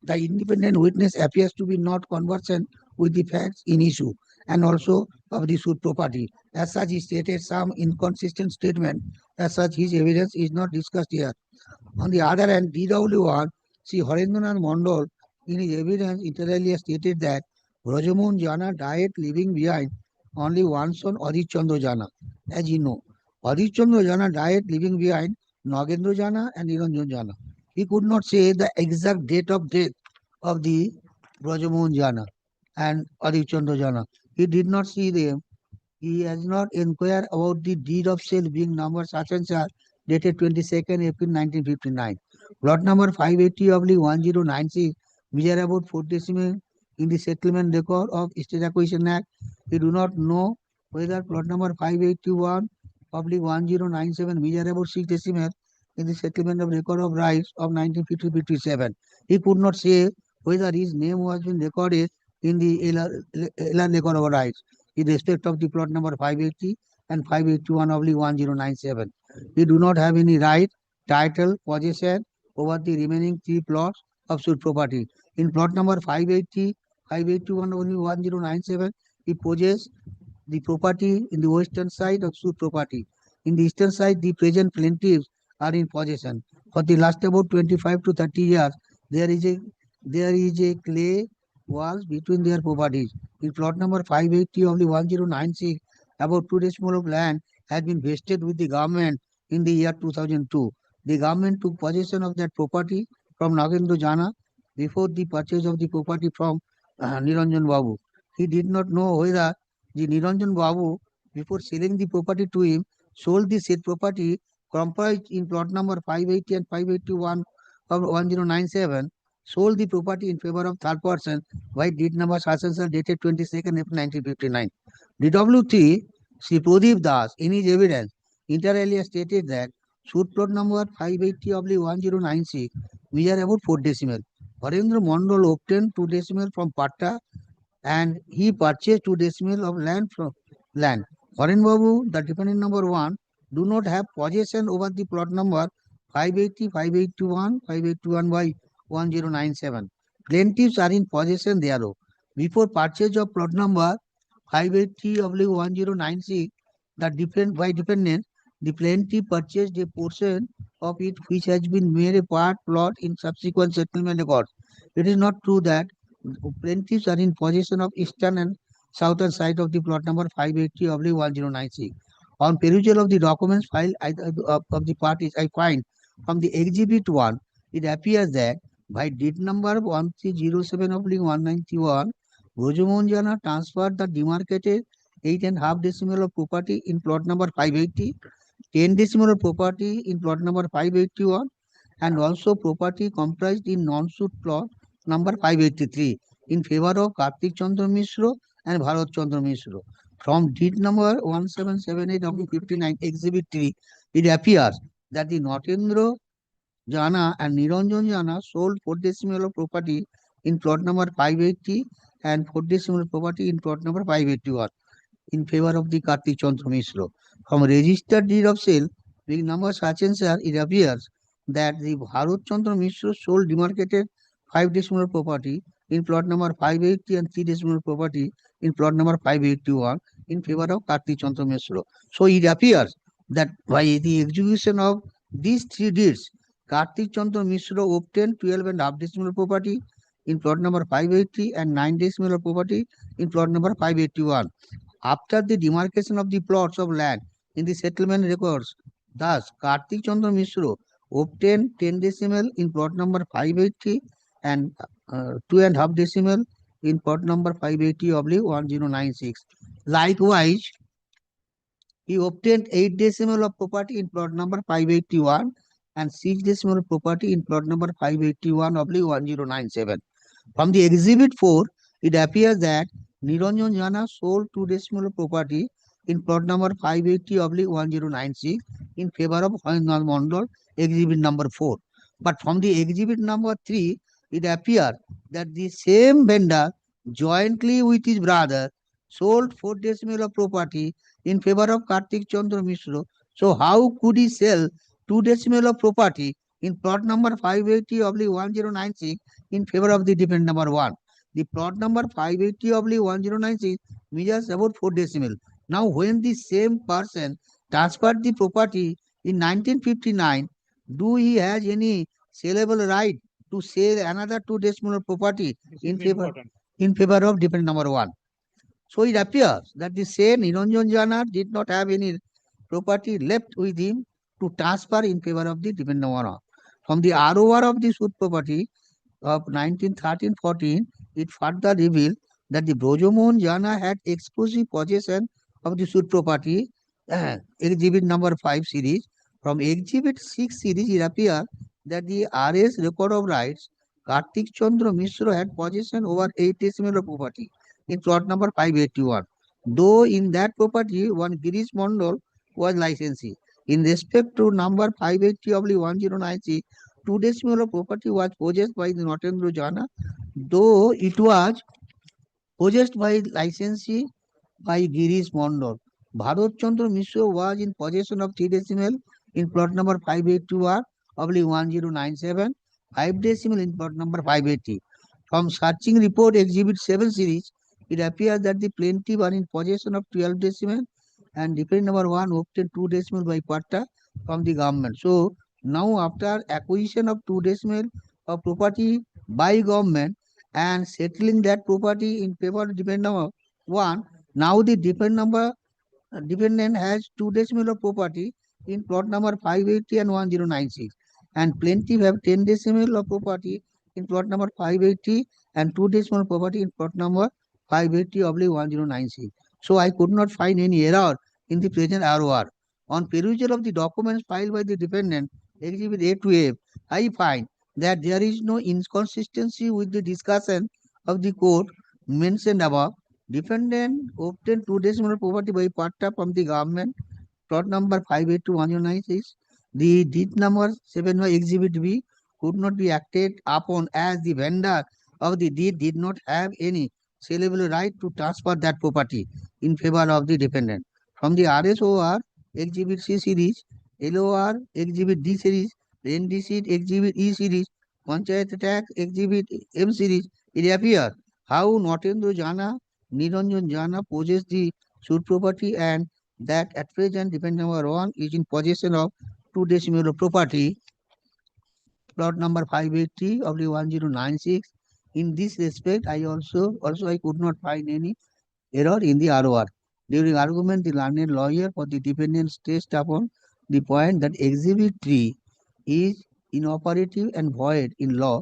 O: the independent witness appears to be not conversant with the facts in issue and also of the suit property. As such, he stated some inconsistent statement. As such, his evidence is not discussed here. On the other hand, DW1, Sri Harendranath Mandal, in his evidence, inter stated that Brajamohan Jana died leaving behind only 1 son, Adit Chandra Jana. As you know, Adit Chandra Jana died leaving behind Nagendra Jana and Niranjan Jana. He could not say the exact date of death of the Brajamohan Jana and Adit Chandra Jana. He did not see them. He has not inquired about the deed of sale being number such and such dated 22nd April 1959. Plot number 580/1096 measure about 4 decimal in the settlement record of State Acquisition Act. We do not know whether plot number 581/1097 measure about 6 decimal in the settlement of record of rights of 1950-57. He could not say whether his name was been recorded in the LR record of rights in respect of the plot number 580 and 581/1097. We do not have any right, title, possession over the remaining 3 plots of suit property. In plot number 580, 581/1097, he possesses the property in the western side of suit property. In the eastern side, the present plaintiffs are in possession. For the last about 25 to 30 years, there is a clay walls between their properties. In plot number 580/1096, about 2 decimal of land has been vested with the government in the year 2002. The government took possession of that property from Nagendra Jana before the purchase of the property from Niranjan Babu. He did not know whether the Niranjan Babu, before selling the property to him, sold the said property comprised in plot number 580 and 581 of 1097, sold the property in favor of third person by deed number such and such dated 22nd April 1959. DW3 Sri Pradeep Das, in his evidence, inter alia stated that suit plot number 580 of 1096 measure about 4 decimal. Harendra Mondal obtained 2 decimal from Patta and he purchased 2 decimal of land from land. Harin Babu, the dependent number 1, do not have possession over the plot number 580, 581, 581 by 1097. Plaintiffs are in possession thereof. Before purchase of plot number 580 of 1096, the dependent, the plaintiff purchased a portion of it which has been made a part plot in subsequent settlement records. It is not true that plaintiffs are in possession of eastern and southern side of the plot number 580 of 1096. On perusal of the documents filed of the parties, I find from the Exhibit 1, it appears that by deed number 1307 of 191, Brojomohan Jana transferred the demarcated 8.5 decimal of property in plot number 580, 10 decimal of property in plot number 581, and also property comprised in non-suit plot number 583 in favor of Kartik Chandra Mishra and Bharat Chandra Mishra. From deed number 1778 of 59 Exhibit 3, it appears that the Notendra Jana and Niranjan Jana sold 4 decimal of property in plot number 580 and 4 decimal property in plot number 581 in favor of the Kartik Chandra Mishra. From registered deed of sale, the number such and such, it appears that the Bharat Chandra Mishra sold demarcated 5 decimal property in plot number 580 and 3 decimal property in plot number 581 in favor of Kartik Chandra Mishra. So it appears that by the execution of these 3 deeds, Kartik Chandra Mishra obtained 12.5 decimal property in plot number 580 and 9 decimal property in plot number 581. After the demarcation of the plots of land in the settlement records, thus Kartik Chandra Mishra obtained 10 decimal in plot number 580 and 2.5 decimal in plot number 580 of 1096. Likewise, he obtained 8 decimal of property in plot number 581 and 6 decimal property in plot number 581 of 1097. From the Exhibit 4, it appears that Niranjan Jana sold 2 decimal property in plot number 580 of 1096 in favor of Harendra Mondal, Exhibit number 4. But from the Exhibit number 3, it appears that the same vendor jointly with his brother sold 4 decimal of property in favor of Kartik Chandra Mishra. So how could he sell 2 decimal of property in plot number 580 of 1096 in favor of the defendant number 1? The plot number 580 of 1096 measures about 4 decimal. Now, when the same person transferred the property in 1959, do he has any sellable right to sell another 2 decimal property in favor of defendant number 1? So it appears that the same Niranjan Jana did not have any property left with him to transfer in favor of the defendant number 1. From the ROR of the suit property of 1913-14, it further revealed that the Brojomohan Jana had exclusive possession of the suit property, Exhibit number 5 series. From Exhibit 6 series, it appears that the RS record of rights, Kartik Chandra Mishra had possession over 8 decimal of property in plot number 581. Though in that property, one Girish Mondal was licensee. In respect to number 580 of 1096, 2 decimal of property was possessed by the Notendra Jana, though it was possessed by licensee by Girish Mondal. Bharat Chandra Mishra was in possession of 3 decimal in plot number 581 of 1097, 5 decimal in plot number 580. From searching report Exhibit 7 series, it appears that the plaintiff are in possession of 12 decimal and defendant number 1 obtained 2 decimal by Patta from the government. So now after acquisition of 2 decimal of property by government and settling that property in favor of defendant number 1, now the defendant has 2 decimal of property in plot number 580 and 1096 and plaintiff have 10 decimal of property in plot number 580 and 2 decimal property in plot number 580/1096. So I could not find any error in the present ROR. On perusal of the documents filed by the defendant, Exhibit A to F, I find that there is no inconsistency with the discussion of the court mentioned above. Defendant obtained 2 decimal property by Patta from the government, plot number 582/1096. The deed number 7 by Exhibit B could not be acted upon as the vendor of the deed did not have any saleable right to transfer that property in favor of the defendant. From the RSOR, Exhibit C series, LOR, Exhibit D series, NDC, Exhibit E series, Panchayat Tax, Exhibit M series, it appears how Notendra Jana, Niranjan Jana possess the suit property and that at present defendant number 1 is in possession of 2 decimal property, plot number 580/1096. In this respect, I could not find any error in the ROR. During argument, the learned lawyer for the defendant stressed upon the point that Exhibit 3 is inoperative and void in law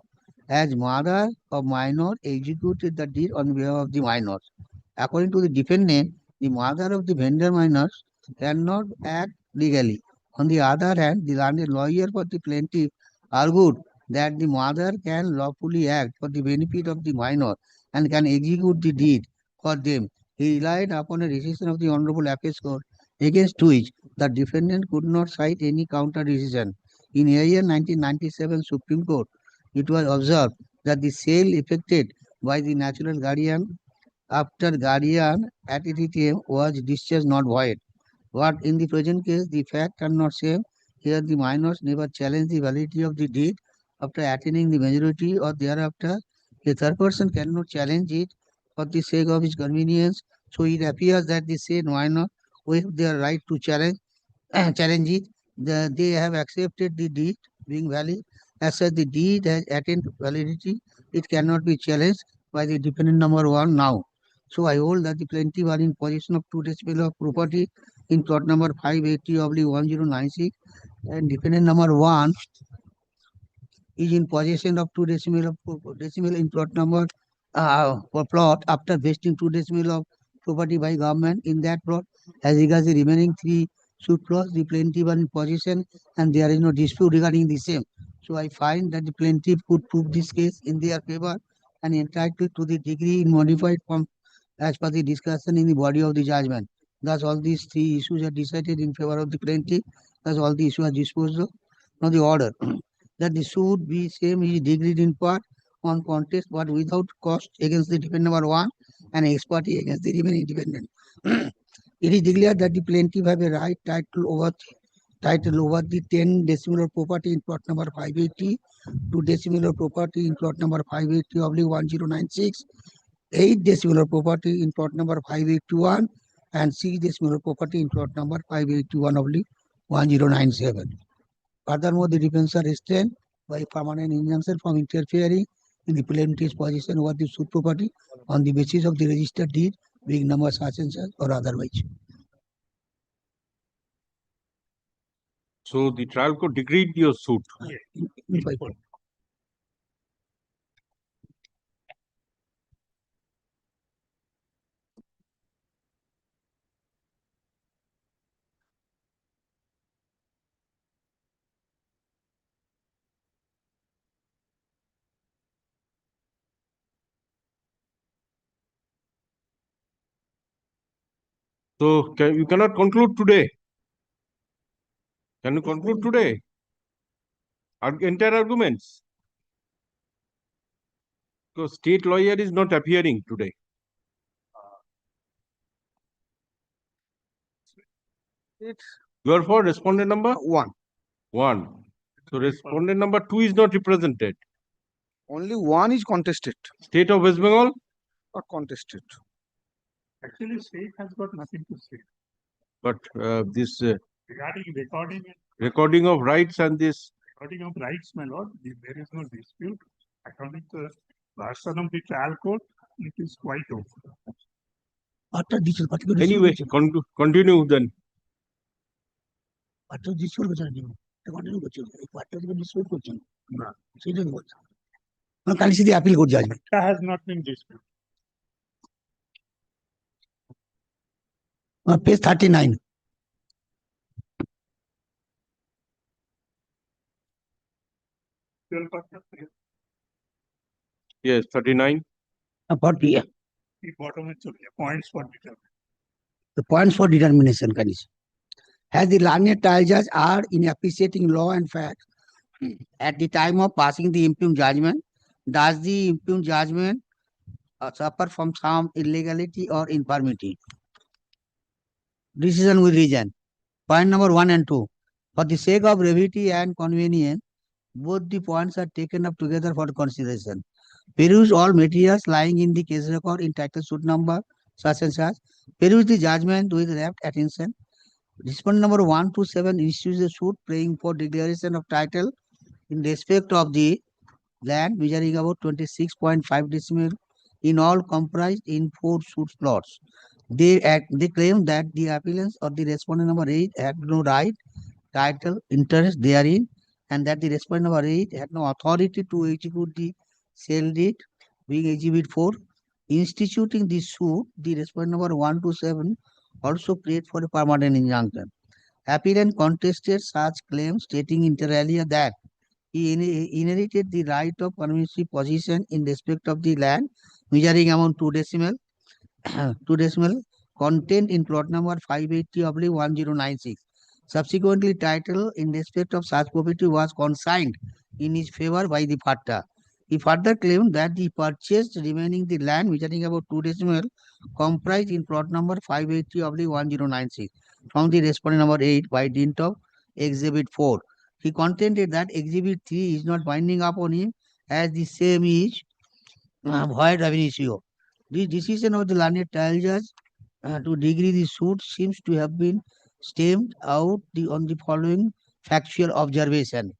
O: as mother of minor executed the deed on behalf of the minors. According to the defendant, the mother of the vendor minors cannot act legally. On the other hand, the learned lawyer for the plaintiff argued that the mother can lawfully act for the benefit of the minor and can execute the deed for them. He relied upon a decision of the Honorable Appeals Court against which the defendant could not cite any counter decision. In a year 1997 Supreme Court, it was observed that the sale effected by the natural guardian after guardian at ATM was discharged not void. But in the present case, the fact are not same. Here the minors never challenged the validity of the deed after attaining the majority or thereafter. A third person cannot challenge it for the sake of his convenience. So it appears that the said minor waive their right to challenge it. They have accepted the deed being valid. As such, the deed has attained validity. It cannot be challenged by the defendant number 1 now. So I hold that the plaintiff are in possession of 2 decimal of property in plot number 580/1096 and defendant number 1 is in possession of 2 decimal in plot number for plot after vesting 2 decimal of property by government in that plot. As regards the remaining 3 suit plots, the plaintiff are in possession and there is no dispute regarding the same. So I find that the plaintiff could prove this case in their favor and entitled to the degree in modified form as per the discussion in the body of the judgment. Thus, all these 3 issues are decided in favor of the plaintiff. Thus, all the issues are disposed of. Now, the order that the suit be same is decreed in part on contest but without cost against the defendant number 1 and ex parte against the remaining defendant. It is declared that the plaintiff have a right title over the 10 decimal property in plot number 580, 2 decimal property in plot number 580/1096, 8 decimal property in plot number 581 and 6 decimal property in plot number 581/1097. Furthermore, the defense are restrained by permanent injunction from interfering in the plaintiff's position over the suit property on the basis of the registered deed being number such and such or otherwise.
B: So the trial court decreed your suit. So you cannot conclude today. Can you conclude today? Entire arguments. Because state lawyer is not appearing today. You are for respondent number 1. 1. So respondent number 2 is not represented.
J: Only 1 is contested.
B: State of West Bengal?
J: Not contested.
N: Actually, state has got nothing to say.
B: But this
N: Regarding recording
B: recording of rights and this
N: recording of rights, my lord, there is no dispute. According to the version of the trial court, it is quite open.
O: After this particular
B: anyway, continue then.
O: After this continue. Continue. Now, can you see the appeal court judgment?
N: That has not been disputed.
O: Page 39.
B: Yes, 39.
O: 40.
N: The bottom is points for determination.
O: The points for determination, can you see? As the learned trial judge are in appreciating law and facts at the time of passing the impugned judgment, does the impugned judgment suffer from some illegality or infirmity? Decision with reason. Point number 1 and 2. For the sake of brevity and convenience, both the points are taken up together for consideration. Peruse all materials lying in the case record in title suit number such and such. Peruse the judgment with rapt attention. Respondent number 1 to 7 issues a suit praying for declaration of title in respect of the land measuring about 26.5 decimal in all comprised in 4 suit plots. They claim that the appellants or the respondent number 8 had no right, title, interest therein, and that the respondent number 8 had no authority to execute the sale deed, being exhibit 4. Instituting the suit, the respondent number 1 to 7 also prayed for a permanent injunction. Appellant contested such claims, stating inter alia that he inherited the right of permissive possession in respect of the land measuring amount 2 decimal, 2 decimal contained in plot number 580/1096. Subsequently, title in respect of such property was consigned in his favor by the Fatta. He further claimed that the purchased remaining the land measuring about 2 decimal comprised in plot number 580/1096 from the respondent number 8 by dint of exhibit 4. He contended that exhibit 3 is not binding upon him as the same is void ab initio. The decision of the learned trial judge to degree the suit seems to have been stemmed out on the following factual observation.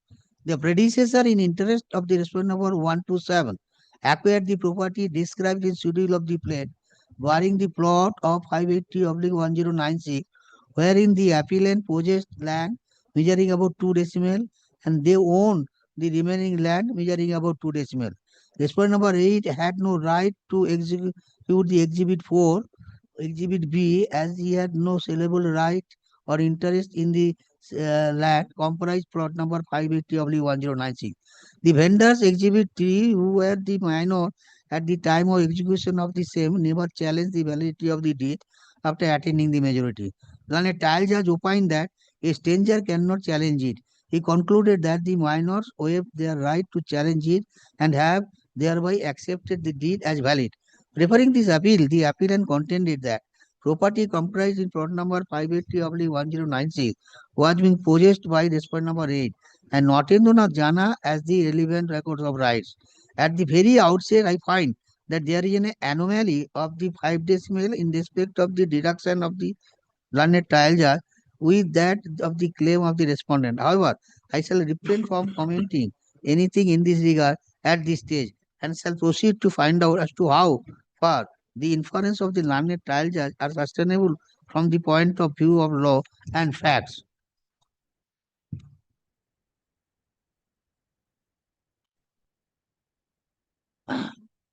O: The predecessor in interest of the respondent number 1 to 7 acquired the property described in schedule of the plate, barring the plot of 580/1096, wherein the appellant possessed land measuring about 2 decimal and they own the remaining land measuring about 2 decimal. Respondent number 8 had no right to execute the exhibit 4, exhibit B, as he had no saleable right or interest in the land comprised plot number 580/1096. The vendors exhibit 3, who were the minor at the time of execution of the same, never challenged the validity of the deed after attaining the majority. Then a trial judge opined that a stranger cannot challenge it. He concluded that the minors waived their right to challenge it and have thereby accepted the deed as valid. Referring this appeal, the appellant contended that property comprised in plot number 580/1096 was being possessed by respondent number 8 and not in Jana as the relevant records of rights. At the very outset, I find that there is an anomaly of the 5 decimal in respect of the deduction of the learned trial judge with that of the claim of the respondent. However, I shall refrain from commenting anything in this regard at this stage and shall proceed to find out as to how far the inference of the learned trial judge are sustainable from the point of view of law and facts.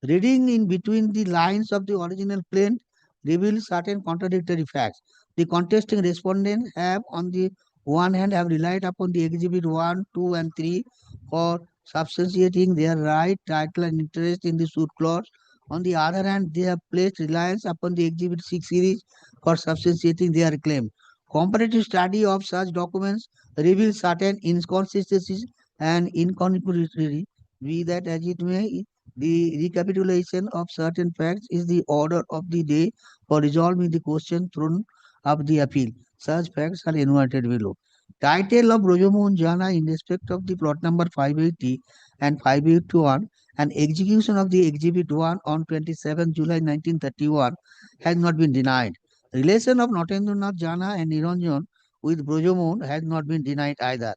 O: Reading in between the lines of the original plaint reveals certain contradictory facts. The contesting respondents have, on the one hand, have relied upon the exhibit 1, 2, and 3 for substantiating their right, title, and interest in the suit clause. On the other hand, they have placed reliance upon the exhibit 6 series for substantiating their claim. Comparative study of such documents reveals certain inconsistencies and incongruity, be that as it may. The recapitulation of certain facts is the order of the day for resolving the question thrown up the appeal. Such facts are enumerated below. Title of Rojomohun Jana in respect of the plot number 580 and 581 and execution of the exhibit 1 on 27 July 1931 has not been denied. Relation of Natendranath Jana and Niranjan with Brojomohun has not been denied either.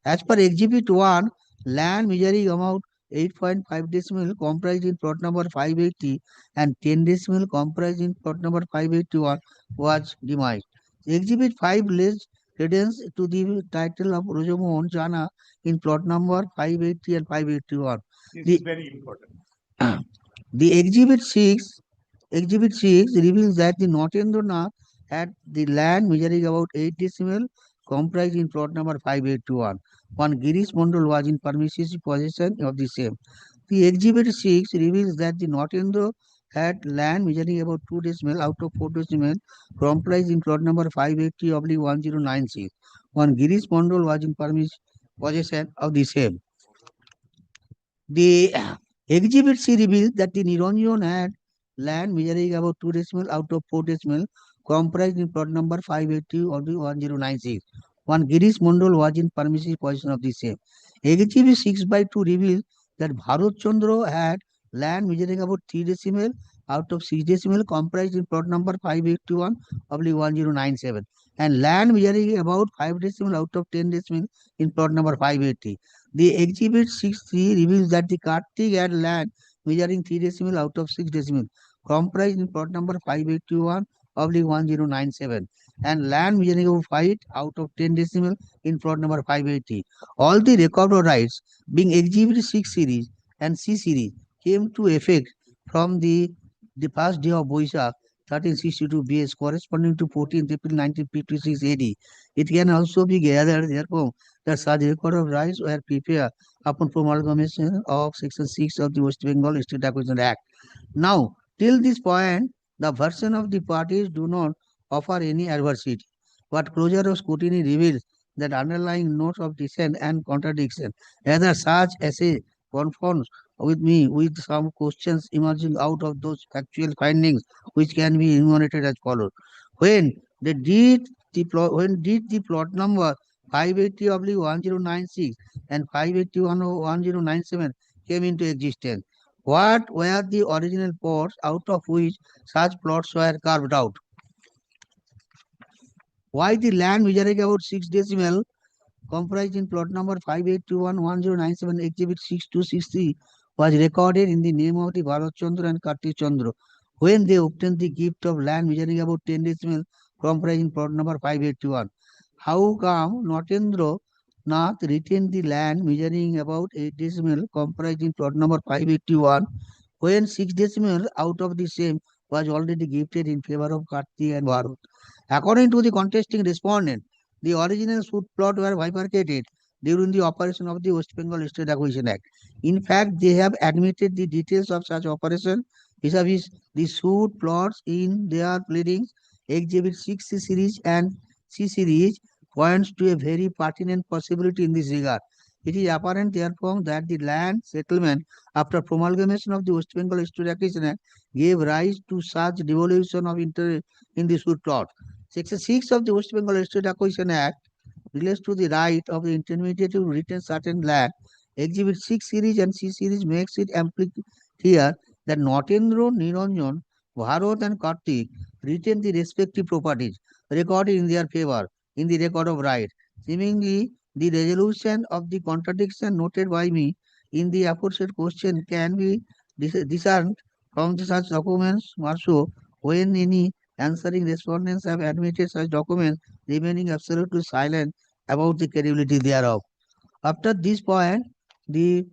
O: As per exhibit 1, land measuring amount 8.5 decimal comprised in plot number 580 and 10 decimal comprised in plot number 581 was demised. Exhibit 5 lays credence to the title of Rojomohon Jana in plot number 580 and 581.
N: This
O: The-
N: is very important.
O: The Exhibit 6 reveals that the Notendra Nath had the land measuring about 8 decimal comprised in plot number 581. One Girish Mondal was in permissive possession of the same. The Exhibit 6 reveals that the Notendra had land measuring about 2 decimal out of 4 decimal comprised in plot number 580/1096. One Girish Mondal was in permissive possession of the same. The Exhibit C reveals that the Niranjan had land measuring about 2 decimal out of 4 decimal comprised in plot number 580/1096. One Girish Mondal was in permissive possession of the same. Exhibit 6/2 reveals that Bharat Chandra had land measuring about 3 decimal out of 6 decimal comprised in plot number 581/1097 and land measuring about 5 decimal out of 10 decimal in plot number 580. The Exhibit 6.3 reveals that the Kartik had land measuring 3 decimal out of 6 decimal comprised in plot number 581/1097 and land measuring about 5 out of 10 decimal in plot number 580. All the recorded rights being Exhibit 6 series and C series came to effect from the first day of Boishakh 1362 BS corresponding to 14th April 1956 AD. It can also be gathered therefore that such record of rights were prepared upon promulgation of Section 6 of the West Bengal State Acquisition Act. Now, till this point, the version of the parties do not offer any adversity, but closure of scrutiny reveals that underlying notes of dissent and contradiction, rather such essay conforms with me with some questions emerging out of those factual findings which can be enumerated as follows. When did the plot number 580/1096 and 581/1097 came into existence? What were the original plots out of which such plots were carved out? Why the land measuring about 6 decimal comprised in plot number 581/1097 Exhibit 6263 was recorded in the name of the Bharat Chandra and Kartik Chandra when they obtained the gift of land measuring about 10 decimal comprised in plot number 581. How come Notendra Nath retained the land measuring about 8 decimal comprised in plot number 581 when 6 decimal out of the same was already gifted in favor of Kartik and Bharat? According to the contesting respondent, the original suit plot were bifurcated during the operation of the West Bengal State Acquisition Act. In fact, they have admitted the details of such operation vis-a-vis the suit plots in their pleadings. Exhibit 6 C series and C series points to a very pertinent possibility in this regard. It is apparent therefore that the land settlement after promulgation of the West Bengal State Acquisition Act gave rise to such devolution of interest in the suit plot. Section 6 of the West Bengal State Acquisition Act relates to the right of the intermediate to retain certain land. Exhibit 6 series and C series makes it amply clear that Notendra, Niranjan, Bharat and Kartik retain the respective properties recorded in their favor in the record of right. Seemingly, the resolution of the contradiction noted by me in the aforesaid question can be discerned from such documents also when any answering respondents have admitted such documents remaining absolutely silent about the credibility thereof. After this point, the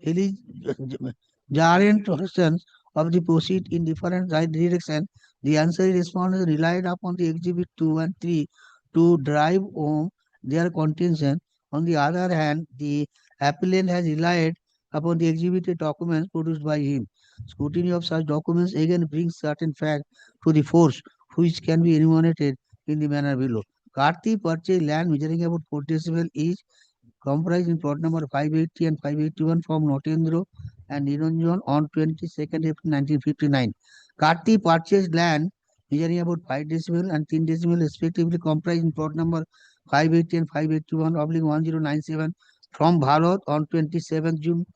O: giant questions of the proceed in different right direction, the answering respondents relied upon the exhibit 2 and 3 to drive home their contention. On the other hand, the appellant has relied upon the exhibited documents produced by him. Scrutiny of such documents again brings certain facts to the force which can be enumerated in the manner below. Karti purchased land measuring about 4 decibel each comprised in plot number 580 and 581 from Notendra and Niranjan on 22nd April 1959. Karti purchased land measuring about 5 decibel and 3 decibel respectively comprised in plot number 580 and 581/1097 from Bharat on 27th June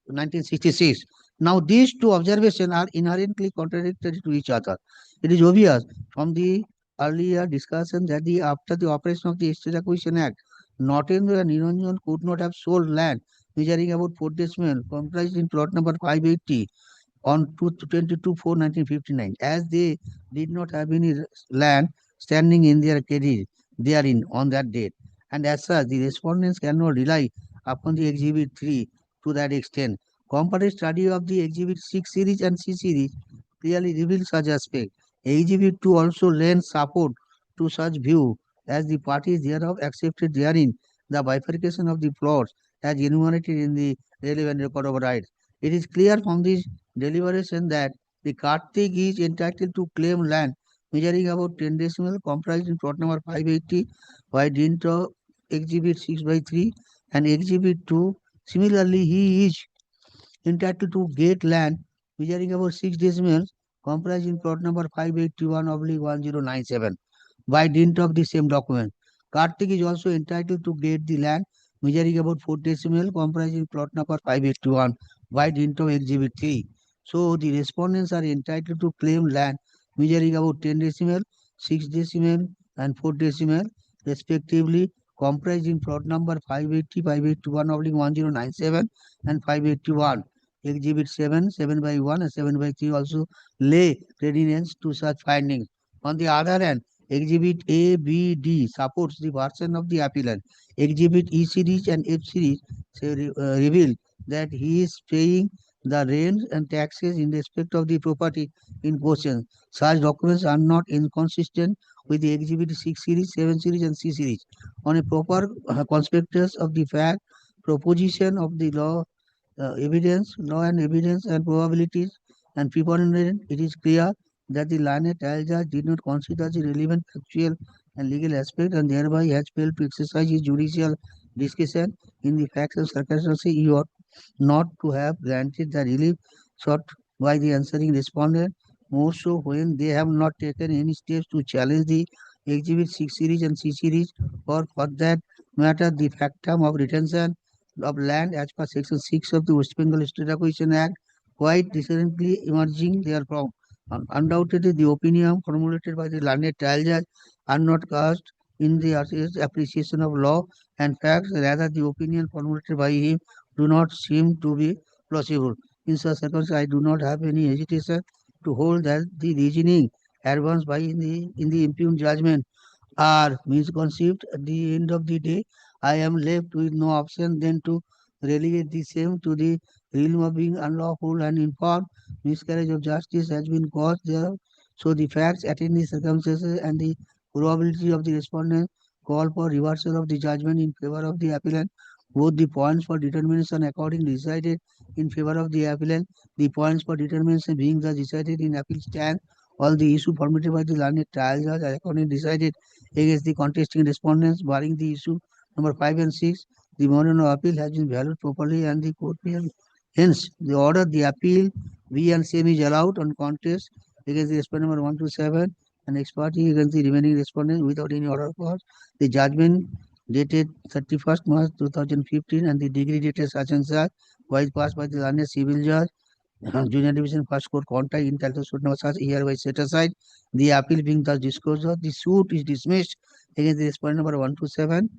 O: 1966. Now, these two observations are inherently contradictory to each other. It is obvious from the earlier discussion that after the operation of the State Acquisition Act, Notendra and Niranjan could not have sold land measuring about 4 decimal comprised in plot number 580 on 22/4/1959, as they did not have any land standing in their credit therein on that date, and as such, the respondents cannot rely upon the Exhibit 3 to that extent. Comparative study of the Exhibit 6 series and C series clearly reveals such aspect. Exhibit 2 also lends support to such view, as the parties thereof accepted therein the bifurcation of the plots as enumerated in the relevant record of rights. It is clear from this deliberation that the Kartik is entitled to claim land measuring about 10 decimal comprised in plot number 580 by dint of Exhibit 6/3 and Exhibit 2. Similarly, he is entitled to get land measuring about 6 decimals comprised in plot number 581/1097 by dint of the same document. Kartik is also entitled to get the land measuring about 4 decimal comprised in plot number 581 by dint of Exhibit 3. So the respondents are entitled to claim land measuring about 10 decimal, 6 decimal and 4 decimal respectively comprised in plot number 580, 581/1097 and 581. Exhibit 7, 7/1 and 7/3 also lay credence to such findings. On the other hand, Exhibit A, B, D supports the version of the appellant. Exhibit E series and F series reveal that he is paying the rents and taxes in respect of the property in question. Such documents are not inconsistent with the Exhibit 6 series, 7 series and C series. On a proper conspectus of the fact, proposition of the law and evidence and probabilities and preponderant, it is clear that the learned trial judge did not consider the relevant factual and legal aspect and thereby has failed to exercise his judicial discretion in the facts and circumstances. He ought not to have granted the relief sought by the answering respondent, more so when they have not taken any steps to challenge the Exhibit 6 series and C series, or for that matter, the factum of retention of land as per Section 6 of the West Bengal State Acquisition Act, quite recently emerging therefrom. Undoubtedly, the opinion formulated by the learned trial judge are not cast in the appreciation of law and facts, rather the opinion formulated by him do not seem to be plausible. In such circumstances, I do not have any hesitation to hold that the reasoning advanced by in the impugned judgment are misconceived. At the end of the day, I am left with no option than to relegate the same to the realm of being unlawful and informed. Miscarriage of justice has been caused there. So the facts, attending circumstances, and the probability of the respondent call for reversal of the judgment in favor of the appellant. Both the points for determination accordingly decided in favor of the appellant. The points for determination being thus decided in appeal stand. All the issue permitted by the learned trial judge are accordingly decided against the contesting respondents, barring the issue number 5 and 6. The motion of appeal has been valued properly and the court will hence the order the appeal B and same is allowed on contest against the respondent number 1 to 7 and ex parte against the remaining respondents without any order of cause. The judgment dated 31st March 2015 and the degree dated such and such was passed by the learned civil judge Junior Division First Court contact entitled suit number such hereby set aside. The appeal being thus disclosed, the suit is dismissed against the respondent number 1 to 7,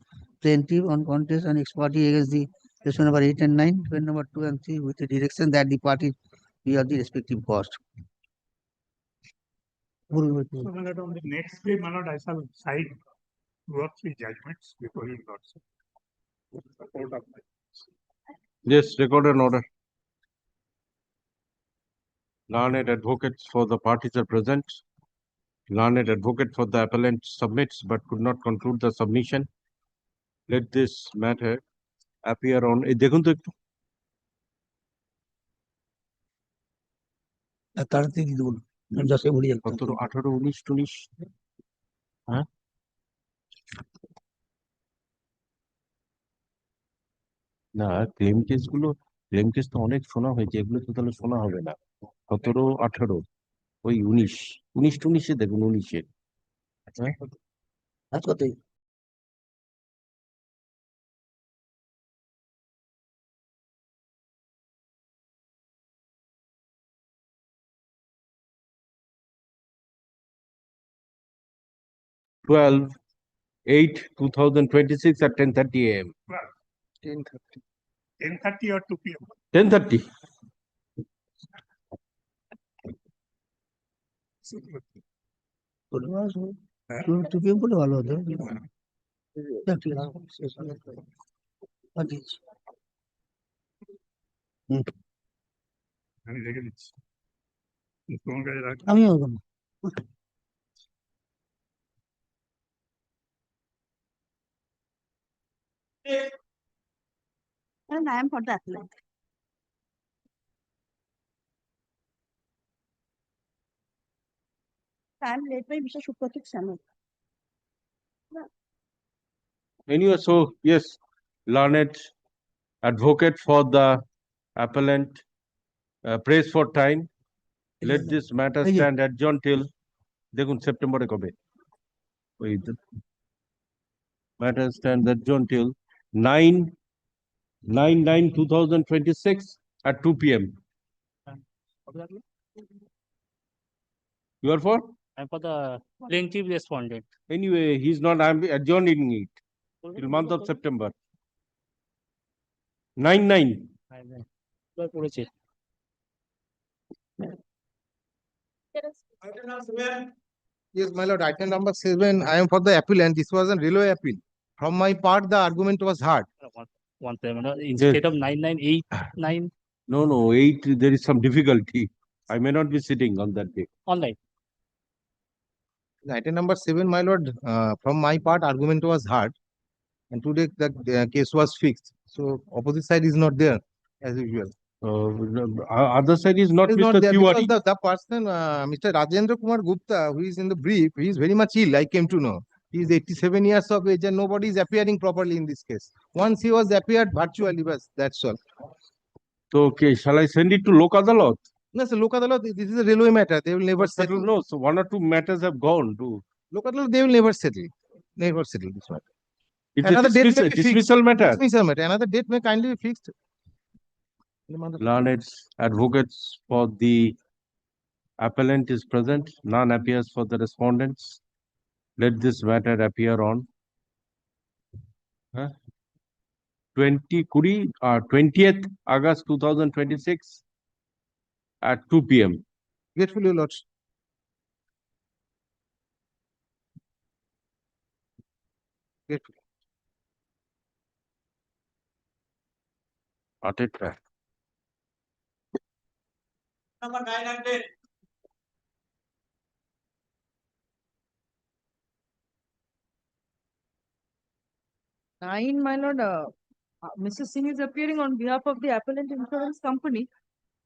O: plaintiff on contest and ex parte against the respondent number 8 and 9, defendant number 2 and 3 with the direction that the parties bear the respective cost.
N: So, my lord, on the next day, my lord, I shall cite 2 or 3 judgments before you lordship. Support of my.
B: Yes, record an order. Learned advocates for the parties are present. Learned advocate for the appellant submits but could not conclude the submission. Let this matter appear on. দেখুন তো একটু
O: তাড়াতাড়ি দিন 10 ভরি
B: 17, 18, 19, 19 হ্যাঁ না claim case তো অনেক শোনা হয়েছে, এগুলো তো তাহলে শোনা হবে না। 17, 18 ওই 19, 19, 19 দেখুন 19-এ হ্যাঁ
O: কতই
B: 12/8/2026 at 10:30 a.m.
N: 10:30. 10:30 or 2 p.m.
B: 10:30.
O: Two PM করলে ভালো হতো। What is?
N: আমি রেখে দিচ্ছি তোমার কাছে রাখ
O: আমিও ওরকম।
E: And I am for the appellant. I am led by Mr. Supratik Samuel.
B: Anyway, so yes, learned advocate for the appellant prays for time. Let this matter stand adjourned till দেখুন সেপ্টেম্বরে কবে ওই matter stand adjourned till 9/9/2026 at 2 p.m. You are for?
P: I'm for the plaintiff respondent.
B: Anyway, he's not. I'm adjourning it till month of September. 9/9.
Q: Yes, my lord, item number 7, I am for the appellant. This was a railway appeal. From my part, the argument was heard.
P: One time, instead of 9/9/8/9
B: No, 8. There is some difficulty. I may not be sitting on that day.
P: online.
Q: Item number 7, my lord, from my part, argument was heard. And today the case was fixed. So opposite side is not there as usual.
B: Other side is not
Q: It is
B: Mr.
Q: not there because
B: Tiwari.
Q: the person, Mr. Rajendra Kumar Gupta, who is in the brief, he is very much ill, I came to know. He is 87 years of age and nobody is appearing properly in this case. Once he was appeared virtually, but that's all.
B: So, okay, shall I send it to Lok Adalat?
Q: No, sir, Lok Adalat, this is a railway matter. They will never settle.
B: No, so 1 or 2 matters have gone to.
Q: Lok Adalat, they will never settle. Never settle this matter.
B: It's
Q: Another
B: a
Q: date may be
B: dismissal
Q: fixed.
B: matter.
Q: Dismissal matter. Another date may kindly be fixed.
B: Learned advocates for the appellant is present. None appears for the respondents. Let this matter appear on 20th August 2026 at 2 p.m.
Q: Grateful, your lords. Grateful.
B: Article.
H: Number 900.
A: Nine, my lord. Mr. Singh is appearing on behalf of the appellant insurance company.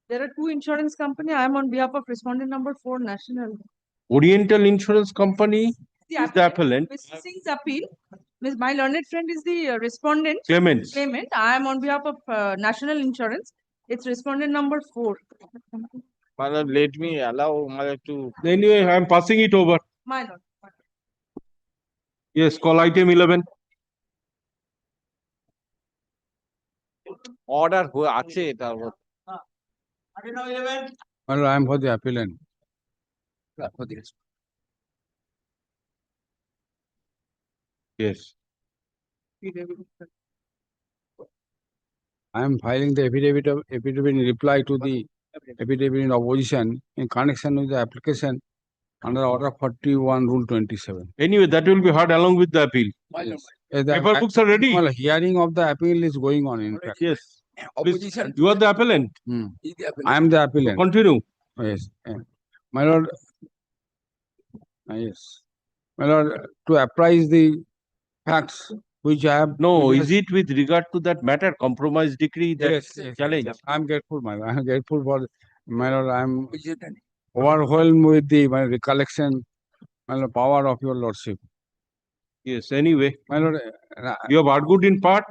A: There are 2 insurance company. I am on behalf of respondent number 4 national.
B: Oriental Insurance Company is the appellant.
A: Mr. Singh's appeal. My learned friend is the respondent.
B: Claimant.
A: I am on behalf of national insurance. It's respondent number 4.
F: Madam, let me allow Madam to.
B: Anyway, I am passing it over.
A: My lord.
B: Yes, call item 11.
F: Order আছে তার
N: Well, I am for the appellant.
B: Yes.
N: I am filing the affidavit in reply to the affidavit in opposition in connection with the application under order 41 rule 27.
B: Anyway, that will be heard along with the appeal.
N: Yes.
B: Paper books are ready.
N: Well, hearing of the appeal is going on in fact.
B: Yes. Please, you are the appellant.
N: I am the appellant.
B: Continue.
N: Yes. My lord. Yes. My lord, to apprise the facts which I have.
B: No, is it with regard to that matter, compromise decree, that challenge?
N: Yes. I am grateful, my lord. I am grateful for, my lord, I am overwhelmed with the my recollection, my lord, power of your lordship.
B: Yes, anyway.
N: My lord,
B: you have argued in part?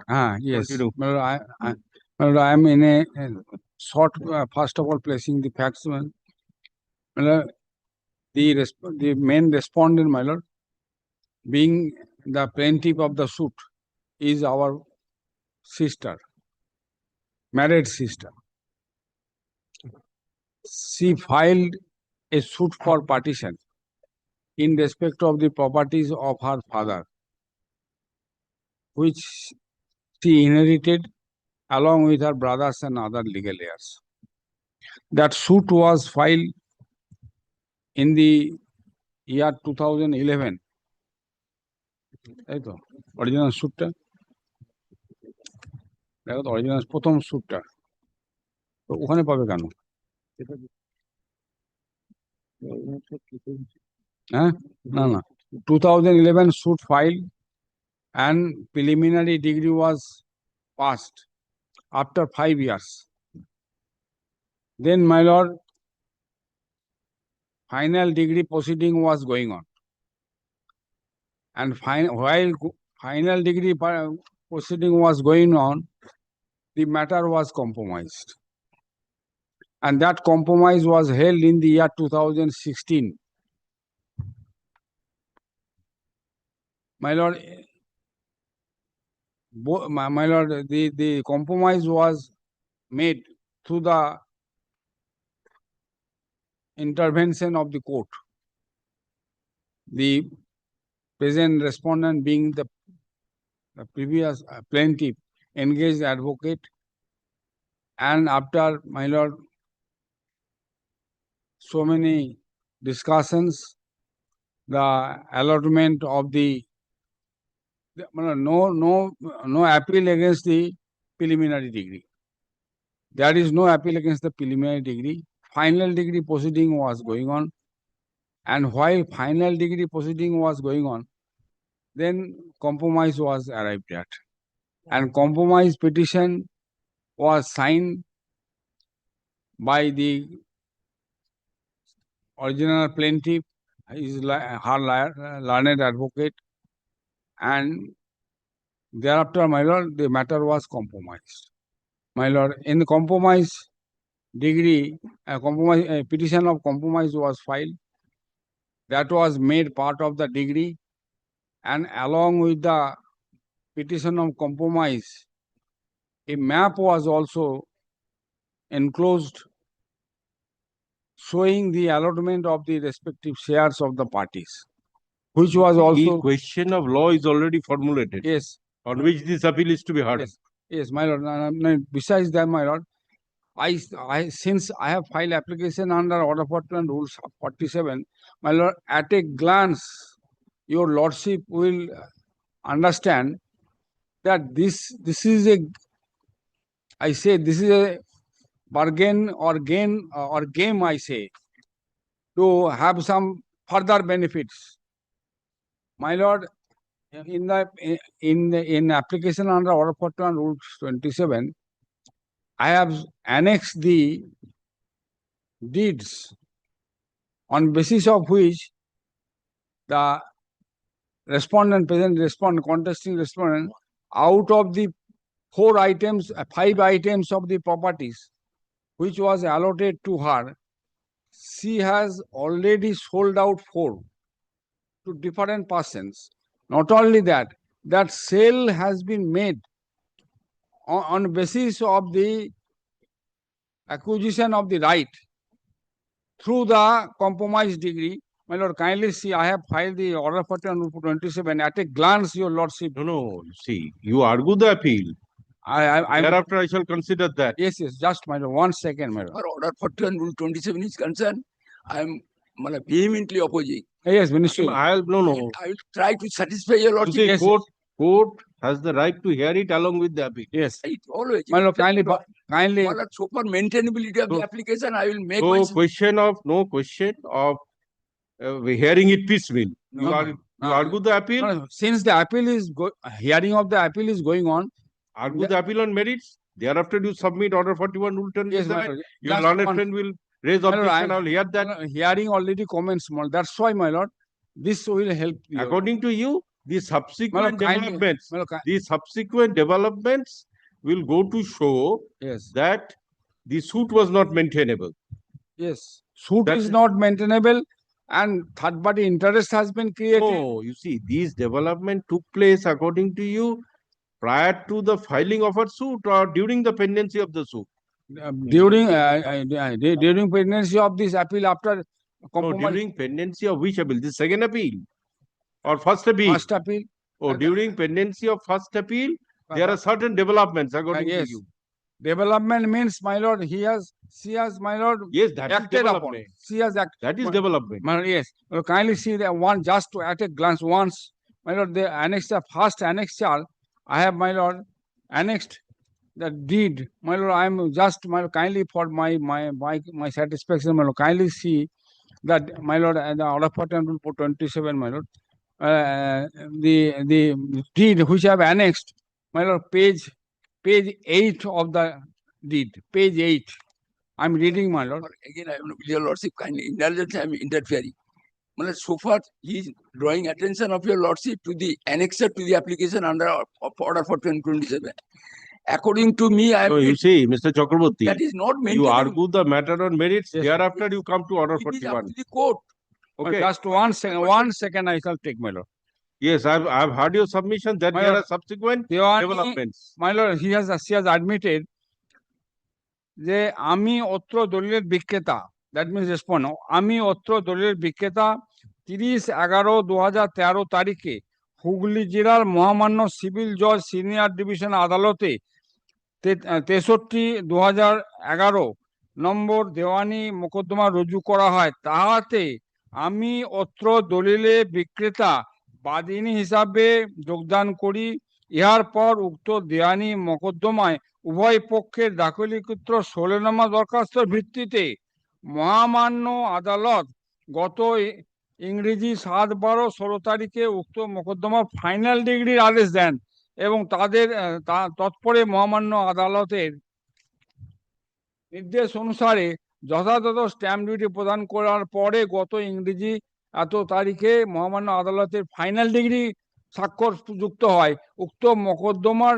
N: Yes.
B: Continue.
N: My lord, I am in a short, first of all, placing the facts. My lord, the main respondent, my lord, being the plaintiff of the suit, is our sister, married sister. She filed a suit for partition in respect of the properties of her father, which she inherited along with her brothers and other legal heirs. That suit was filed in the year 2011
R: তাই তো original স্যুটটা দেখো তো, original প্রথম স্যুটটা তো ওখানে পাবে কেন? হ্যাঁ, না না, 2011 suit filed and preliminary degree was passed after 5 years. Then, my lord, final degree proceeding was going on. And while final degree proceeding was going on, the matter was compromised. And that compromise was held in the year 2016. My lord, my lord, the compromise was made through the intervention of the court. The present respondent being the previous plaintiff engaged advocate, and after, my lord, so many discussions, the allotment of no appeal against the preliminary degree. There is no appeal against the preliminary degree. Final degree proceeding was going on. And while final degree proceeding was going on, then compromise was arrived at. And compromise petition was signed by the original plaintiff, her learned advocate, and thereafter, my lord, the matter was compromised. My lord, in the compromise degree, petition of compromise was filed. That was made part of the degree, and along with the petition of compromise, a map was also enclosed showing the allotment of the respective shares of the parties, which was also.
B: The question of law is already formulated.
R: Yes.
B: On which this appeal is to be heard.
R: Yes, yes, my lord. Besides that, my lord, since I have filed application under Order 41 Rules 47, my lord, at a glance, your lordship will understand that this is a, I say, this is a bargain or gain or game, I say, to have some further benefits. My lord, in application under Order 41 Rules 27, I have annexed the deeds on basis of which the contesting respondent, out of the 5 items of the properties which was allotted to her, she has already sold out 4 to different persons. Not only that, that sale has been made on basis of the acquisition of the right through the compromise degree. My lord, kindly see, I have filed the Order 41/27. At a glance, your lordship.
B: No, see, you argue the appeal. Thereafter, I shall consider that.
R: Yes, just, my lord, 1 second, my lord.
S: Or Order 41 Rule 27 is concerned, I am vehemently opposing.
R: Yes, Minister.
S: I will try to satisfy your lordship.
B: The court has the right to hear it along with the appeal.
R: Yes.
S: It always.
R: My lord, kindly.
S: My lord, so for maintainability of the application, I will make.
B: No question of hearing it piecemeal. You argue the appeal.
R: No, since the appeal is hearing of the appeal is going on,
B: argue the appeal on merits. Thereafter, you submit Order 41 Rule 27.
R: Yes, my lord.
B: Your learned friend will raise objection. I will hear that.
R: Hearing already commenced, my lord. That's why, my lord, this will help you.
B: According to you, the subsequent developments will go to show that the suit was not maintainable.
R: Yes, suit is not maintainable, and third party interest has been created.
B: No, you see, these development took place, according to you, prior to the filing of a suit or during the pendency of the suit.
R: During pendency of this appeal, after
B: compromise. No, during pendency of which appeal? The second appeal or first appeal?
R: First appeal.
B: Oh, during pendency of first appeal, there are certain developments, according to you.
R: Development means, my lord, she has, my lord,
B: yes, that
R: acted
B: is
R: upon.
B: development.
R: She has acted.
B: That is development.
R: My lord, yes. Kindly see that one, just to at a glance once, my lord, the annexure, first annexure, I have, my lord, annexed the deed. My lord, I am just, my lord, kindly for my satisfaction, my lord, kindly see that, my lord, the order for 27, my lord, the deed which I have annexed, my lord, page 8 of the deed, page 8. I'm reading, my lord.
S: Again, I am your lordship kindly indulgence. I am interfering. Well, so far, he is drawing attention of your lordship to the annexure to the application under order for 2027. According to me, I.
B: So you see, Mr. Chakraborty,
S: that is not
B: you
S: maintaining.
B: argue the matter on merits.
R: Yes,
B: Thereafter, you come to order
S: It is up
B: 41.
S: to the court.
B: Okay.
R: Just 1 second. 1 second, I shall take, my lord.
B: Yes, I've heard your submission that
R: My
B: there
R: lord,
B: are subsequent
R: Devani,
B: developments.
R: my lord, she has admitted যে আমি অত্র দলিলের বিক্রেতা, that means respond, আমি অত্র দলিলের বিক্রেতা 30/11/2013 তারিখে হুগলি জেলার মহামান্য সিভিল জজ সিনিয়র ডিভিশন আদালতে 63/2011 নম্বর দেওয়ানি মোকদ্দমা রুজু করা হয়। তাহাতে আমি অত্র দলিলে বিক্রেতা বাদিনী হিসাবে যোগদান করি। ইহার পর উক্ত দেওয়ানি মোকদ্দমায় উভয় পক্ষের দাখিলীকৃত সোলেনামা দরখাস্তর ভিত্তিতে মহামান্য আদালত গত ইংরেজি 7/12/16 তারিখে উক্ত মোকদ্দমার ফাইনাল ডিগ্রির আদেশ দেন এবং তাদের তৎপরে মহামান্য আদালতের নির্দেশ অনুসারে যথাযথ স্ট্যাম্প ডিউটি প্রদান করার পরে গত ইংরেজি এত তারিখে মহামান্য আদালতের ফাইনাল ডিগ্রি স্বাক্ষর যুক্ত হয়। উক্ত মোকদ্দমার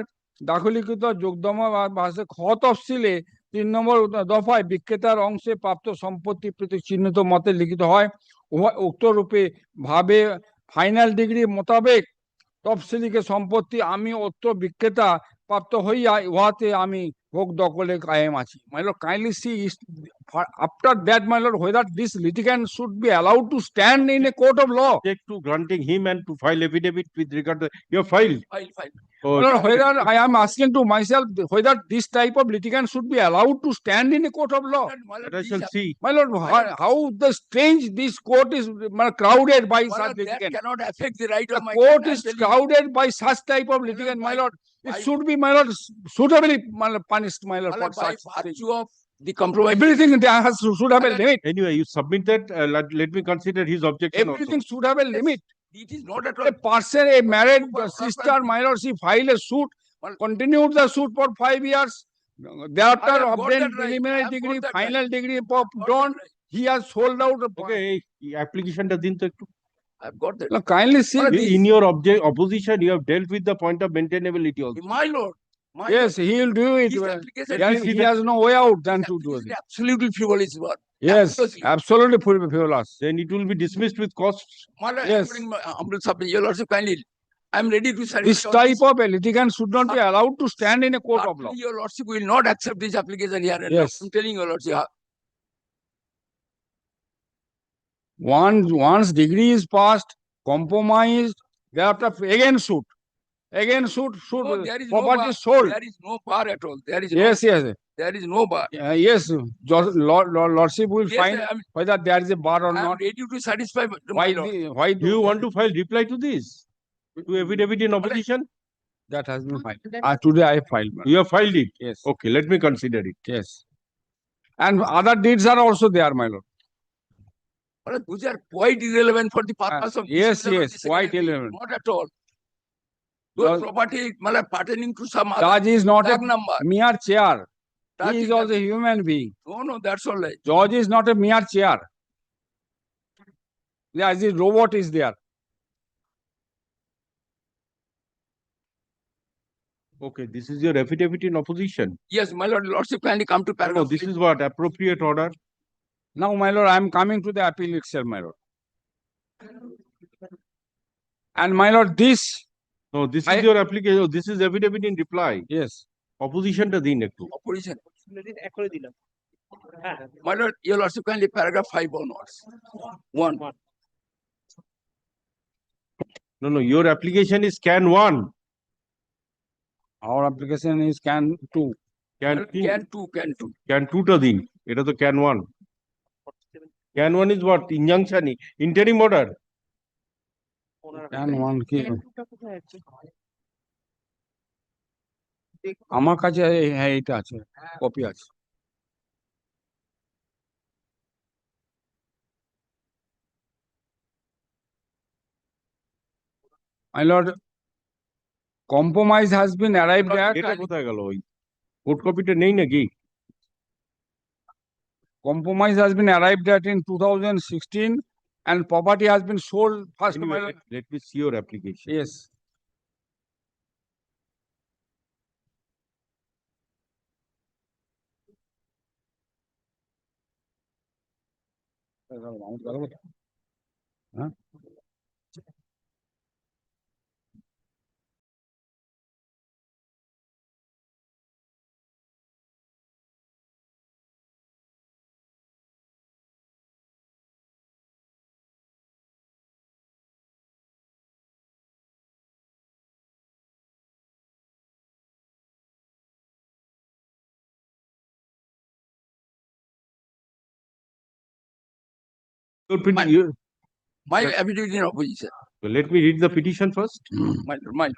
R: দাখিলীকৃত যোগদামা ভাষে খ তফসিলে 3 নম্বর দফায় বিক্রেতার অংশে প্রাপ্ত সম্পত্তি প্রতি চিহ্নিত মতে লিখিত হয়। উক্ত রূপে ভাবে ফাইনাল ডিগ্রি মোতাবেক তফসিলিকে সম্পত্তি আমি অত্র বিক্রেতা প্রাপ্ত হইয়া উহাতে আমি ভোগ দখলে কায়েম আছি। My lord, kindly see after that, my lord, whether this litigant should be allowed to stand in a court of law.
B: Take to granting him and to file affidavit with regard to your file.
S: File.
B: Oh,
R: My lord, whether I am asking to myself whether this type of litigant should be allowed to stand in a court of law.
B: that I shall see.
R: My lord, how the strange this court is crowded by such
S: That
R: litigant.
S: cannot affect the right
R: The
S: of my
R: court
S: client.
R: is crowded by such type of litigant, my lord. It should be, my lord, suitably punished, my lord, for
S: By
R: such.
S: virtue of the compromise.
R: Everything there should have a limit.
B: Anyway, you submit that. Let me consider his objection
R: Everything
B: also.
R: should have a limit.
S: It is not at all.
R: A person, a married sister, my lord, she filed a suit, continued the suit for 5 years. Thereafter,
S: I have got
R: obtained
S: that right.
R: preliminary
S: I have
R: degree,
S: got that
R: final degree
S: Got
R: done.
S: that right.
R: He has sold out.
B: Okay, application does
S: I've got that.
R: Now, kindly see
B: in your opposition, you have dealt with the point of maintainability also.
S: My lord.
R: Yes, he will do it.
S: His application
R: He has no way out than to do it.
S: absolutely frivolous word.
R: Yes, absolutely frivolous.
B: Then it will be dismissed with costs.
S: My lord,
R: Yes.
S: according to humble submission, your lordship kindly, I am ready to satisfy.
R: This type of a litigant should not be allowed to stand in a court of law.
S: Your lordship will not accept this application here. And
R: Yes.
S: I'm telling your lordship.
R: Once degree is passed, compromised, thereafter again suit. Again suit,
S: No, there is no
R: property
S: bar.
R: sold.
S: There is no bar at all. There is
R: Yes,
S: no,
R: yes.
S: There is no bar.
R: Yes, lordship will
S: Yes,
R: find
S: I am-
R: whether there is a bar or
S: I am
R: not.
S: ready to satisfy.
R: Why
S: my lord.
R: why
B: Do you want to file reply to this? To affidavit in opposition?
R: that has been filed? Today I filed.
B: You have filed it?
R: Yes.
B: Okay, let me consider it.
R: Yes. And other deeds are also there, my lord.
S: But those are quite irrelevant for the purpose of
R: yes,
S: dismissal of
R: yes,
S: the second
R: quite
S: appeal.
R: irrelevant.
S: Not at all. Those property pertaining to some other
R: Judge is not a
S: tag number.
R: mere chair.
S: Tag
R: He is
S: number.
R: also a human being.
S: No, that's all right.
R: Judge is not a mere chair. As the robot is there.
B: Okay, this is your affidavit in opposition.
S: Yes, my lord, lordship kindly come to
B: No,
S: paragraph.
B: this is what appropriate order.
R: Now, my lord, I am coming to the appeal itself, my lord. And my lord, this.
B: No, this is your application. This is affidavit in reply.
R: Yes.
B: Opposition টা দিন একটু।
S: Opposition. My lord, your lordship kindly paragraph 5 onwards. 1.
B: No, your application is can 1.
R: Our application is can 2.
B: Can 2.
S: Can 2.
B: Can 2 টা দিন। এটা তো can 1. Can 1 is what? Injunction, interim order.
R: can one কি
A: N2 কোথায় আছে?
R: আমার কাছে হ্যাঁ এটা আছে কপি আছে my lord compromise has been arrived at
B: এটা কোথায় গেল ওই কোড কপিটা নেই নাকি
R: compromise has been arrived at in 2016 and property has been sold first my
B: Anyway,
R: lord.
B: let me see your application.
R: Yes. Huh?
S: My affidavit in opposition.
B: So let me read the petition first.
S: My lord.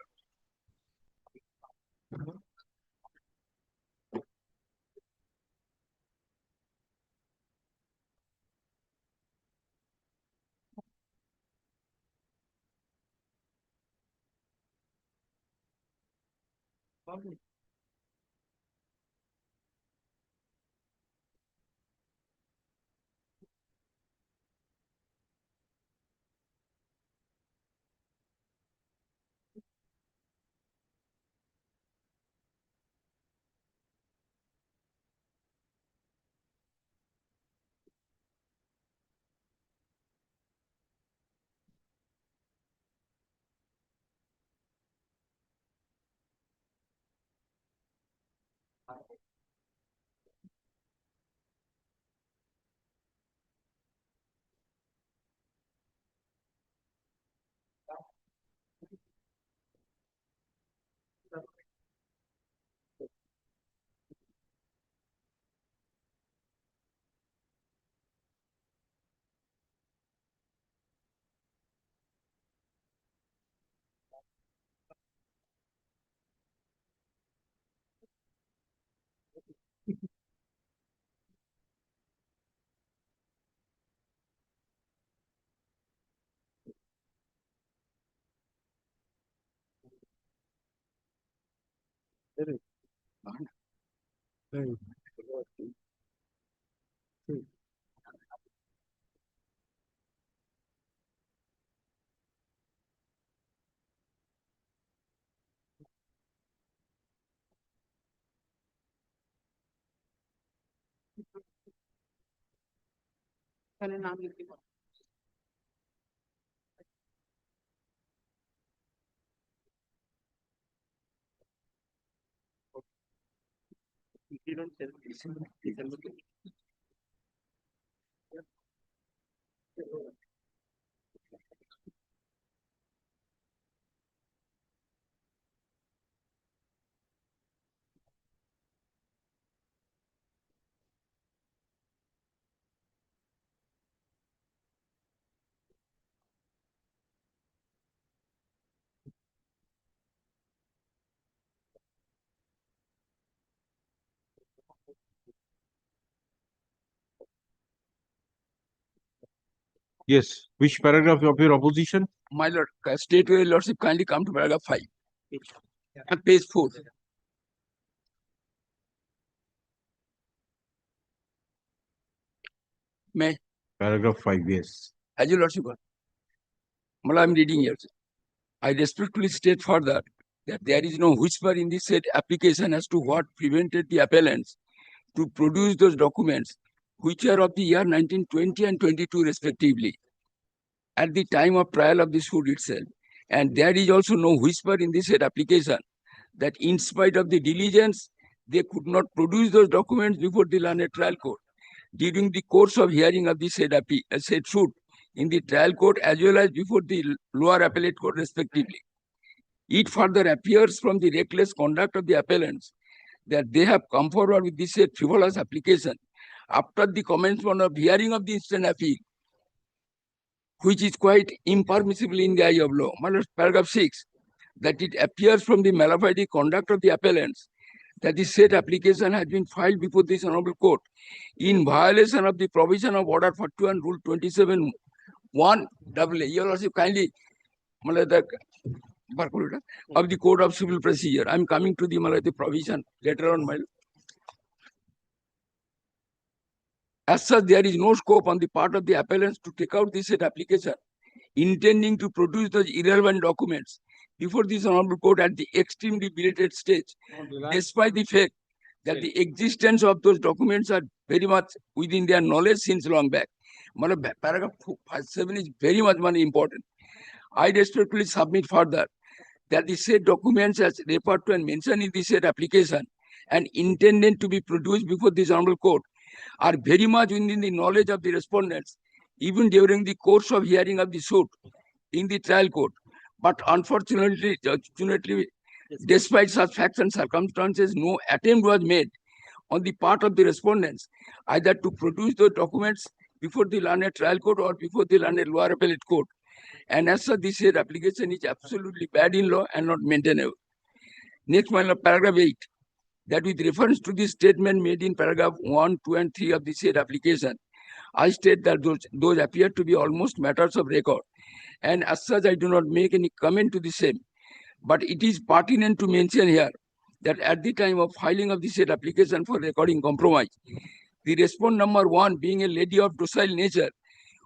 A: এখানে নাম লিখতে পারো।
B: Yes. Which paragraph of your opposition?
S: My lord, state your lordship kindly come to paragraph 5 and page 4. May
B: Paragraph 5, yes.
S: as your lordship. Well, I'm reading here. I respectfully state further that there is no whisper in this said application as to what prevented the appellants to produce those documents which are of the year 1920 and 22 respectively at the time of trial of the suit itself. And there is also no whisper in this said application that in spite of the diligence, they could not produce those documents before the learned trial court during the course of hearing of the said suit in the trial court as well as before the lower appellate court respectively. It further appears from the reckless conduct of the appellants that they have come forward with this frivolous application after the commencement of hearing of the instant appeal, which is quite impermissible in the eye of law. My lord, paragraph 6, that it appears from the malafide conduct of the appellants that the said application has been filed before this honorable court in violation of the provision of Order 41, Rule 27, 1 AA. Your Lordship, kindly, the of the Code of Civil Procedure. I am coming to the provision later on, my lord. As such, there is no scope on the part of the appellants to take out this said application, intending to produce those irrelevant documents before this honorable court at the extremely belated stage, despite the fact that the existence of those documents are very much within their knowledge since long back. Paragraph 7 is very much important. I respectfully submit further that the said documents as referred to and mentioned in the said application and intended to be produced before this honorable court are very much within the knowledge of the respondents, even during the course of hearing of the suit in the trial court. But unfortunately, despite such facts and circumstances, no attempt was made on the part of the respondents either to produce those documents before the learned trial court or before the learned lower appellate court. And as such, this said application is absolutely bad in law and not maintainable. Next, my lord, paragraph 8, that with reference to the statement made in paragraph 1, 2, and 3 of the said application, I state that those appear to be almost matters of record. And as such, I do not make any comment to the same. But it is pertinent to mention here that at the time of filing of the said application for recording compromise, the respondent number 1, being a lady of docile nature,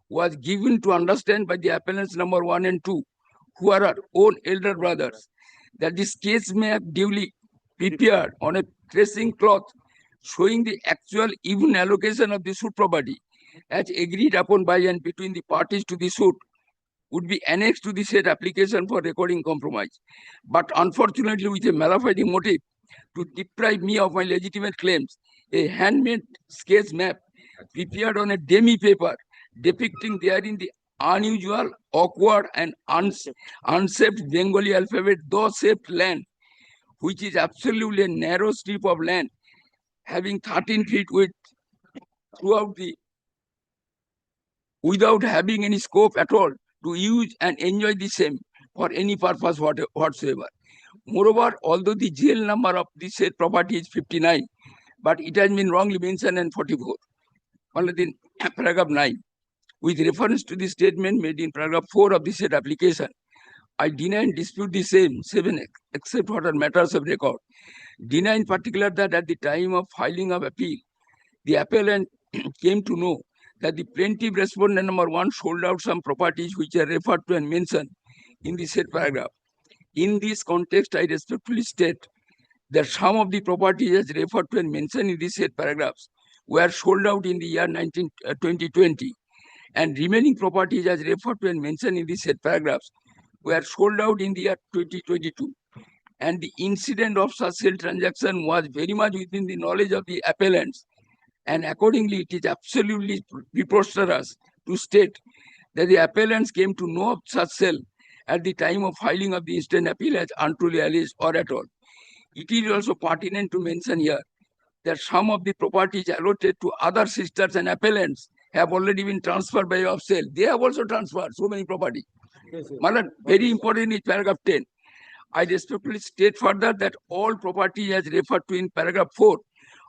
S: was given to understand by the appellants number 1 and 2, who are her own elder brothers, that this case may have duly prepared on a tracing cloth showing the actual even allocation of the suit property as agreed upon by and between the parties to the suit would be annexed to the said application for recording compromise. But unfortunately, with a malafide motive to deprive me of my legitimate claims, a handmade sketch map prepared on a demi paper depicting therein the unusual, awkward, and unshaped Bengali alphabet, though shaped land, which is absolutely a narrow strip of land having 13 feet width throughout without having any scope at all to use and enjoy the same for any purpose whatsoever. Moreover, although the GL number of this said property is 59, but it has been wrongly mentioned in 44. In paragraph 9, with reference to the statement made in paragraph 4 of the said application, I deny and dispute the same 7 except what are matters of record. Deny in particular that at the time of filing of appeal, the appellant came to know that the plaintiff respondent number 1 sold out some properties which are referred to and mentioned in the said paragraph. In this context, I respectfully state that some of the properties as referred to and mentioned in the said paragraphs were sold out in the year 2020, and remaining properties as referred to and mentioned in the said paragraphs were sold out in the year 2022. And the incident of such sale transaction was very much within the knowledge of the appellants. And accordingly, it is absolutely preposterous to state that the appellants came to know of such sale at the time of filing of the instant appeal as untruly alleged or at all. It is also pertinent to mention here that some of the properties allotted to other sisters and appellants have already been transferred by way of sale. They have also transferred so many properties. Very important is paragraph 10. I respectfully state further that all property as referred to in paragraph 4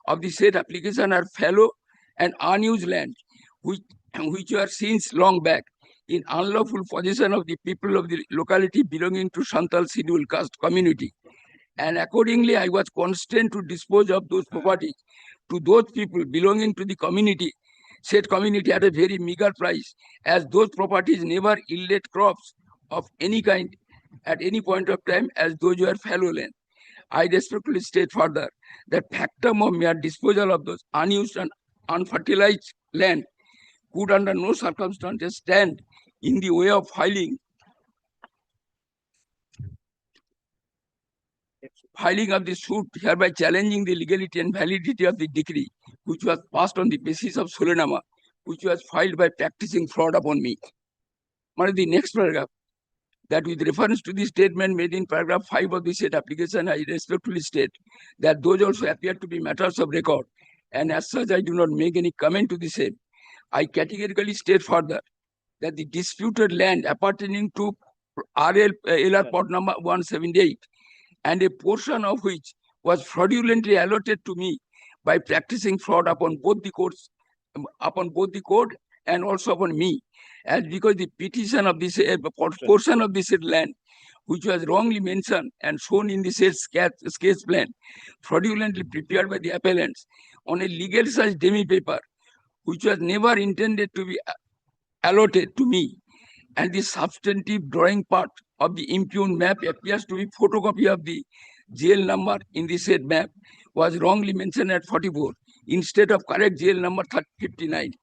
S: of the said application are fallow and unused land, which were since long back in unlawful possession of the people of the locality belonging to Santal scheduled caste community. And accordingly, I was constrained to dispose of those properties to those people belonging to the community, said community, at a very meager price, as those properties never yielded crops of any kind at any point of time, as those were fallow land. I respectfully state further that factum of mere disposal of those unused and unfertilized land could under no circumstances stand in the way of filing of the suit, hereby challenging the legality and validity of the decree, which was passed on the basis of Solenama, which was filed by practicing fraud upon me. The next paragraph, that with reference to the statement made in paragraph 5 of the said application, I respectfully state that those also appear to be matters of record, and as such, I do not make any comment to the same. I categorically state further that the disputed land appertaining to LR plot number 178 and a portion of which was fraudulently allotted to me by practicing fraud upon both the court and also upon me, as because the petition of this portion of this land, which was wrongly mentioned and shown in the said sketch plan, fraudulently prepared by the appellants on a legal size demi paper, which was never intended to be allotted to me, and the substantive drawing part of the impugned map appears to be photocopy of the GL number in the said map, was wrongly mentioned at 44 instead of correct GL number 59.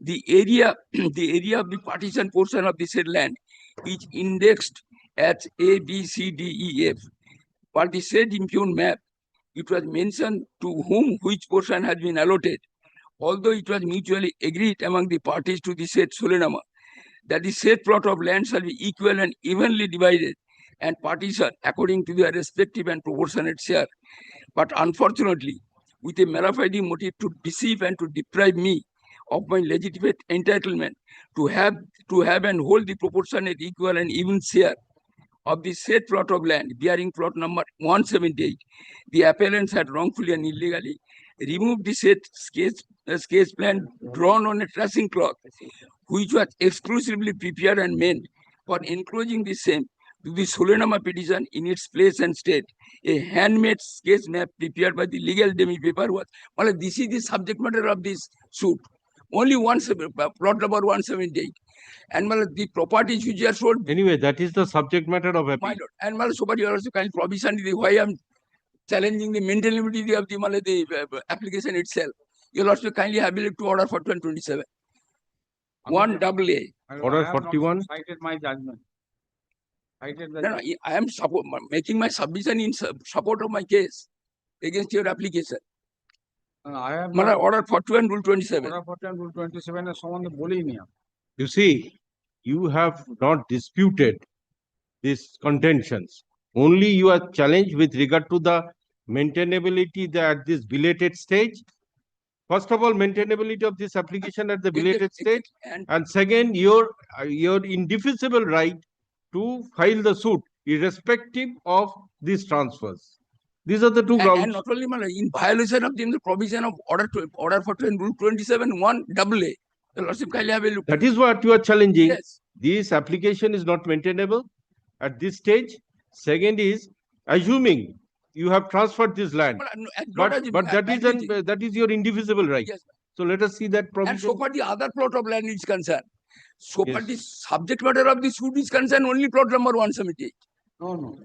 S: The area of the partition portion of the said land is indexed as A, B, C, D, E, F. For the said impugned map, it was mentioned to whom which portion has been allotted, although it was mutually agreed among the parties to the said solenama that the said plot of land shall be equal and evenly divided and partitioned according to their respective and proportionate share. But unfortunately, with a mala fide motive to deceive and to deprive me of my legitimate entitlement to have and hold the proportionate, equal and even share of the said plot of land bearing plot number 178, the appellants had wrongfully and illegally removed the said sketch plan drawn on a tracing cloth, which was exclusively prepared and meant for enclosing the same to the solenama petition in its place and state. A handmade sketch map prepared by the legal demi paper was. Well, this is the subject matter of this suit. Only plot number 178. And the properties which are sold.
B: Anyway, that is the subject matter of appeal.
S: My lord. And so you also kind of provision why I'm challenging the maintainability of the application itself. You'll also kindly have it to order for 2027. 1AA.
B: Order 41.
R: Cited my judgment.
S: No, I am making my submission in support of my case against your application.
R: I have
S: order 41 rule 27.
R: Order 41 rule 27 is someone bullying.
B: You see, you have not disputed these contentions. Only you are challenged with regard to the maintainability at this belated stage. First of all, maintainability of this application at the belated stage, and second, your indefeasible right to file the suit irrespective of these transfers. These are the two grounds.
S: And not only in violation of the provision of order 41 rule 27 1AA. The Lordship kindly have a look.
B: That is what you are challenging.
S: Yes.
B: This application is not maintainable at this stage. Second is assuming you have transferred this land, but that is your indivisible right.
S: Yes.
B: So let us see that provision.
S: And so far the other plot of land is concerned. So far the subject matter of the suit is concerned only plot number 178.
R: No.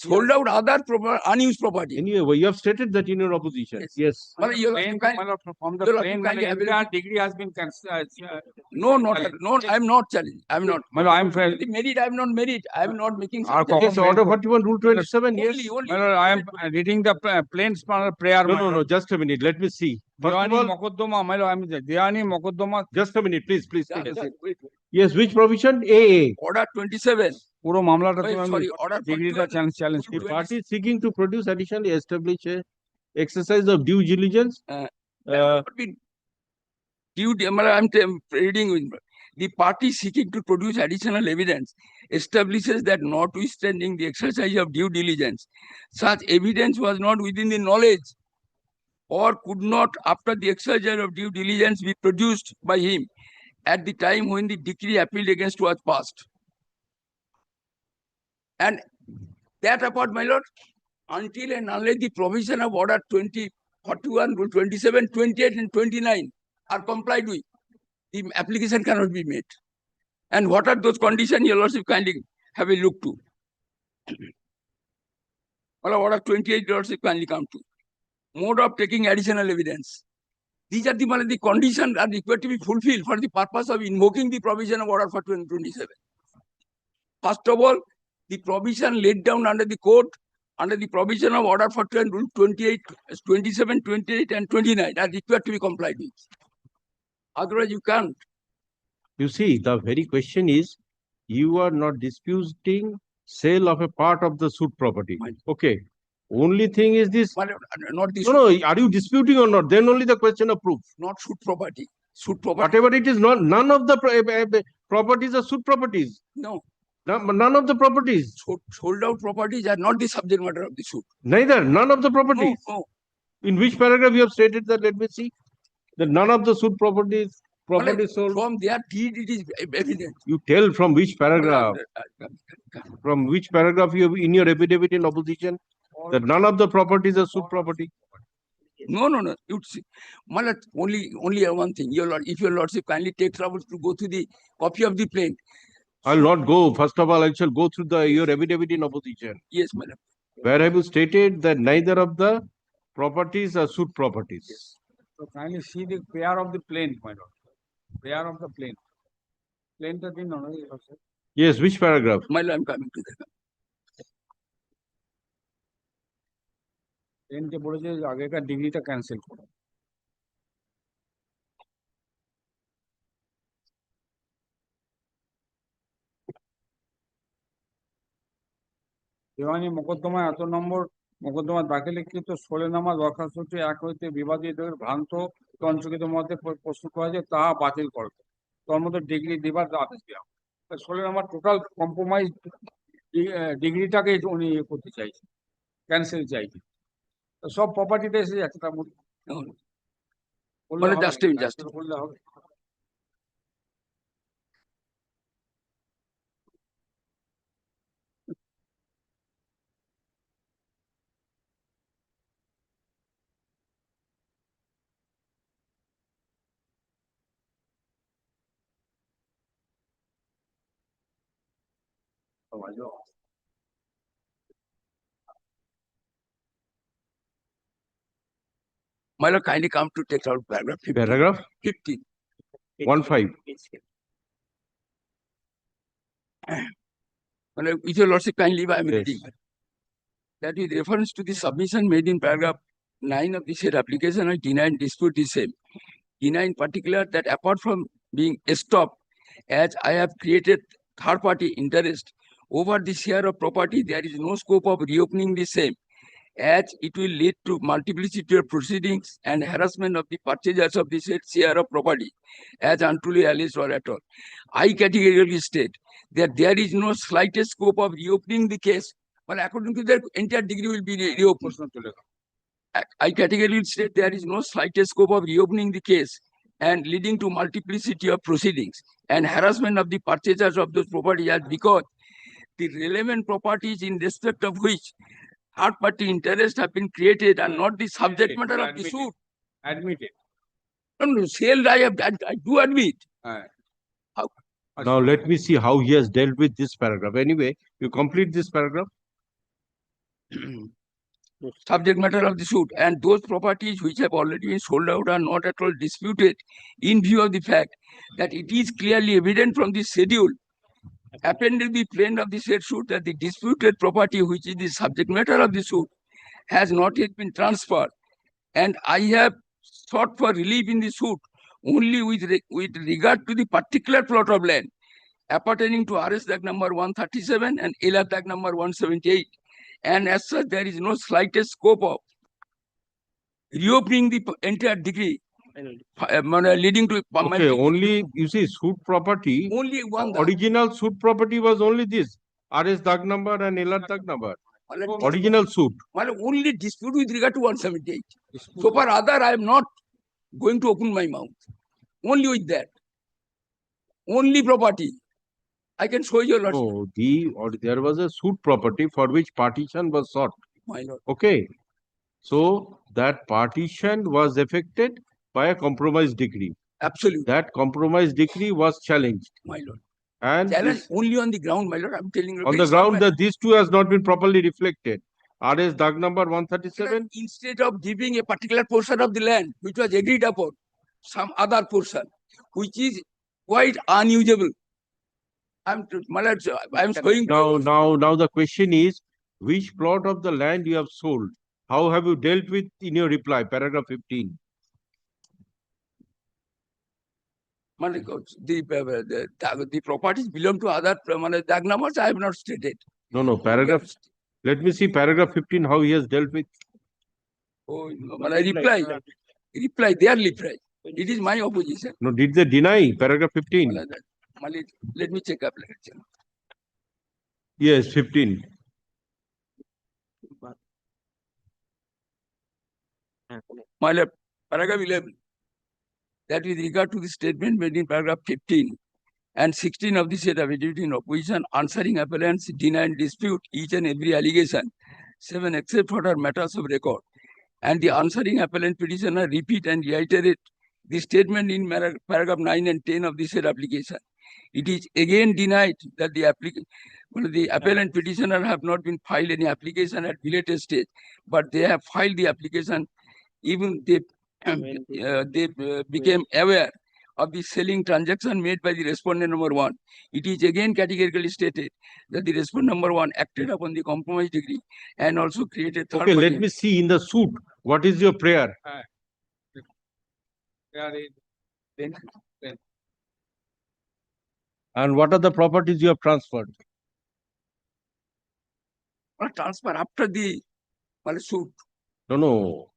S: Sold out other unused property.
B: Anyway, you have stated that in your opposition. Yes.
R: From the plain, degree has been cancelled.
S: No, I am not challenging. I am not.
R: I am
S: married. I am not married. I am not making.
B: Yes, order 41 rule 27. Yes.
R: I am reading the plain prayer.
B: No. Just a minute. Let me see. First of all, just a minute, please.
S: Wait.
B: Yes, which provision? AA.
S: Order 27.
R: পুরো মামলাটা
S: ডিগ্রিটা
R: challenge
B: The party is seeking to produce additionally establish a exercise of due diligence.
S: I'm reading the party seeking to produce additional evidence establishes that notwithstanding the exercise of due diligence, such evidence was not within the knowledge or could not, after the exercise of due diligence, be produced by him at the time when the decree appealed against was passed. And that apart, my lord, until and unless the provision of order 41, rule 27, 28 and 29 are complied with, the application cannot be made. And what are those conditions? Your lordship kindly have a look to. Order 28, your lordship kindly come to. Mode of taking additional evidence. These are the conditions are required to be fulfilled for the purpose of invoking the provision of order 41 and 27. First of all, the provision laid down under the code, under the provision of order 41, rule 28, 27, 28 and 29 are required to be complied with. Otherwise you can't.
B: You see, the very question is, you are not disputing sale of a part of the suit property. Okay. Only thing is this.
S: Not this.
B: No, are you disputing or not? Then only the question of proof.
S: Not suit property. suit property.
B: Whatever it is, none of the properties are suit properties.
S: No.
B: None of the properties.
S: Sold out properties are not the subject matter of the suit.
B: Neither. None of the properties.
S: No.
B: In which paragraph you have stated that? Let me see. That none of the suit properties sold.
S: From their deed, it is evident.
B: You tell from which paragraph? From which paragraph you have in your affidavit in opposition that none of the properties are suit property?
S: No. You see, only one thing. If your lordship kindly take trouble to go to the copy of the plaint.
B: I'll not go. First of all, I shall go through your affidavit in opposition.
S: Yes, madam.
B: Where have you stated that neither of the properties are suit properties?
R: So kindly see the pair of the plaint, my lord. Pair of the plaint. Plaint has been honored.
B: Yes, which paragraph?
S: My lord, I'm coming to that.
R: প্লেনকে বলেছে আগেকার ডিগ্রিটা cancel করো। দেওয়ানি মোকদ্দমায় এত নম্বর মোকদ্দমা দাখিলকৃত সোলেনামা দরখাস্তটি 1 হইতে বিবাদীদের ভ্রান্ত তঞ্চকিত মধ্যে প্রস্তুত করা যায় তাহা বাতিল করো। তার মধ্যে ডিগ্রি দিবার আদেশ দেওয়া। সোলেনামার টোটাল কম্প্রোমাইজ ডিগ্রিটাকে উনি করতে চাইছেন, ক্যান্সেল চাইছেন। সব প্রপার্টিতে এসে যাচ্ছে তার মধ্যে বললে হবে।
S: My lord, kindly come to take out paragraph 15.
B: Paragraph?
S: 15.
B: 1.5.
S: With your lordship, kindly, I am reading. That with reference to the submission made in paragraph 9 of the said application, I deny and dispute the same. Deny in particular that apart from being stopped, as I have created third-party interest over the share of property, there is no scope of reopening the same, as it will lead to multiplicity of proceedings and harassment of the purchasers of the said share of property, as untruly alleged or at all. I categorically state that there is no slightest scope of reopening the case. Well, according to their entire degree will be reopened. I categorically state there is no slightest scope of reopening the case and leading to multiplicity of proceedings and harassment of the purchasers of those properties, as because the relevant properties in respect of which third-party interests have been created and not the subject matter of the suit.
R: Admitted.
S: No, sale I do admit.
B: Now let me see how he has dealt with this paragraph. Anyway, you complete this paragraph.
S: Subject matter of the suit, and those properties which have already been sold out are not at all disputed in view of the fact that it is clearly evident from the schedule appended the plaint of the said suit that the disputed property, which is the subject matter of the suit, has not yet been transferred, and I have sought for relief in the suit only with regard to the particular plot of land appertaining to RS Tag number 137 and LR Tag number 178, and as such there is no slightest scope of reopening the entire degree leading to
B: okay, only you see suit property,
S: only one
B: original suit property was only this RS Tag number and LR Tag number. Original suit.
S: Well, only dispute with regard to 178. So far other I am not going to open my mouth. Only with that. Only property. I can show you.
B: Oh, there was a suit property for which partition was sought.
S: My lord.
B: Okay. So that partition was effected by a compromise decree.
S: Absolutely.
B: That compromise decree was challenged.
S: My lord.
B: And
S: challenge only on the ground, my lord. I'm telling you.
B: On the ground that these two has not been properly reflected. RS Tag number 137.
S: Instead of giving a particular portion of the land which was agreed upon, some other portion which is quite unusable. I'm showing.
B: Now the question is, which plot of the land you have sold? How have you dealt with in your reply, paragraph 15?
S: The properties belong to other tag numbers. I have not stated.
B: No, paragraph. Let me see paragraph 15, how he has dealt with.
S: Oh, no, reply. Their reply. It is my opposition.
B: No, did they deny paragraph 15?
S: Let me check application.
B: Yes, 15.
S: My lord, paragraph 11. That with regard to the statement made in paragraph 15 and 16 of the said affidavit in opposition, answering appellants deny and dispute each and every allegation, 7 except for matters of record. And the answering appellant petitioner repeat and reiterate the statement in paragraph 9 and 10 of the said application. It is again denied that the appellant petitioner have not been filed any application at belated stage, but they have filed the application. Even they became aware of the selling transaction made by the respondent number 1. It is again categorically stated that the respondent number 1 acted upon the compromise degree and also created third
B: Okay,
S: party.
B: let me see in the suit. What is your prayer? And what are the properties you have transferred?
S: Transfer after the suit.
B: No.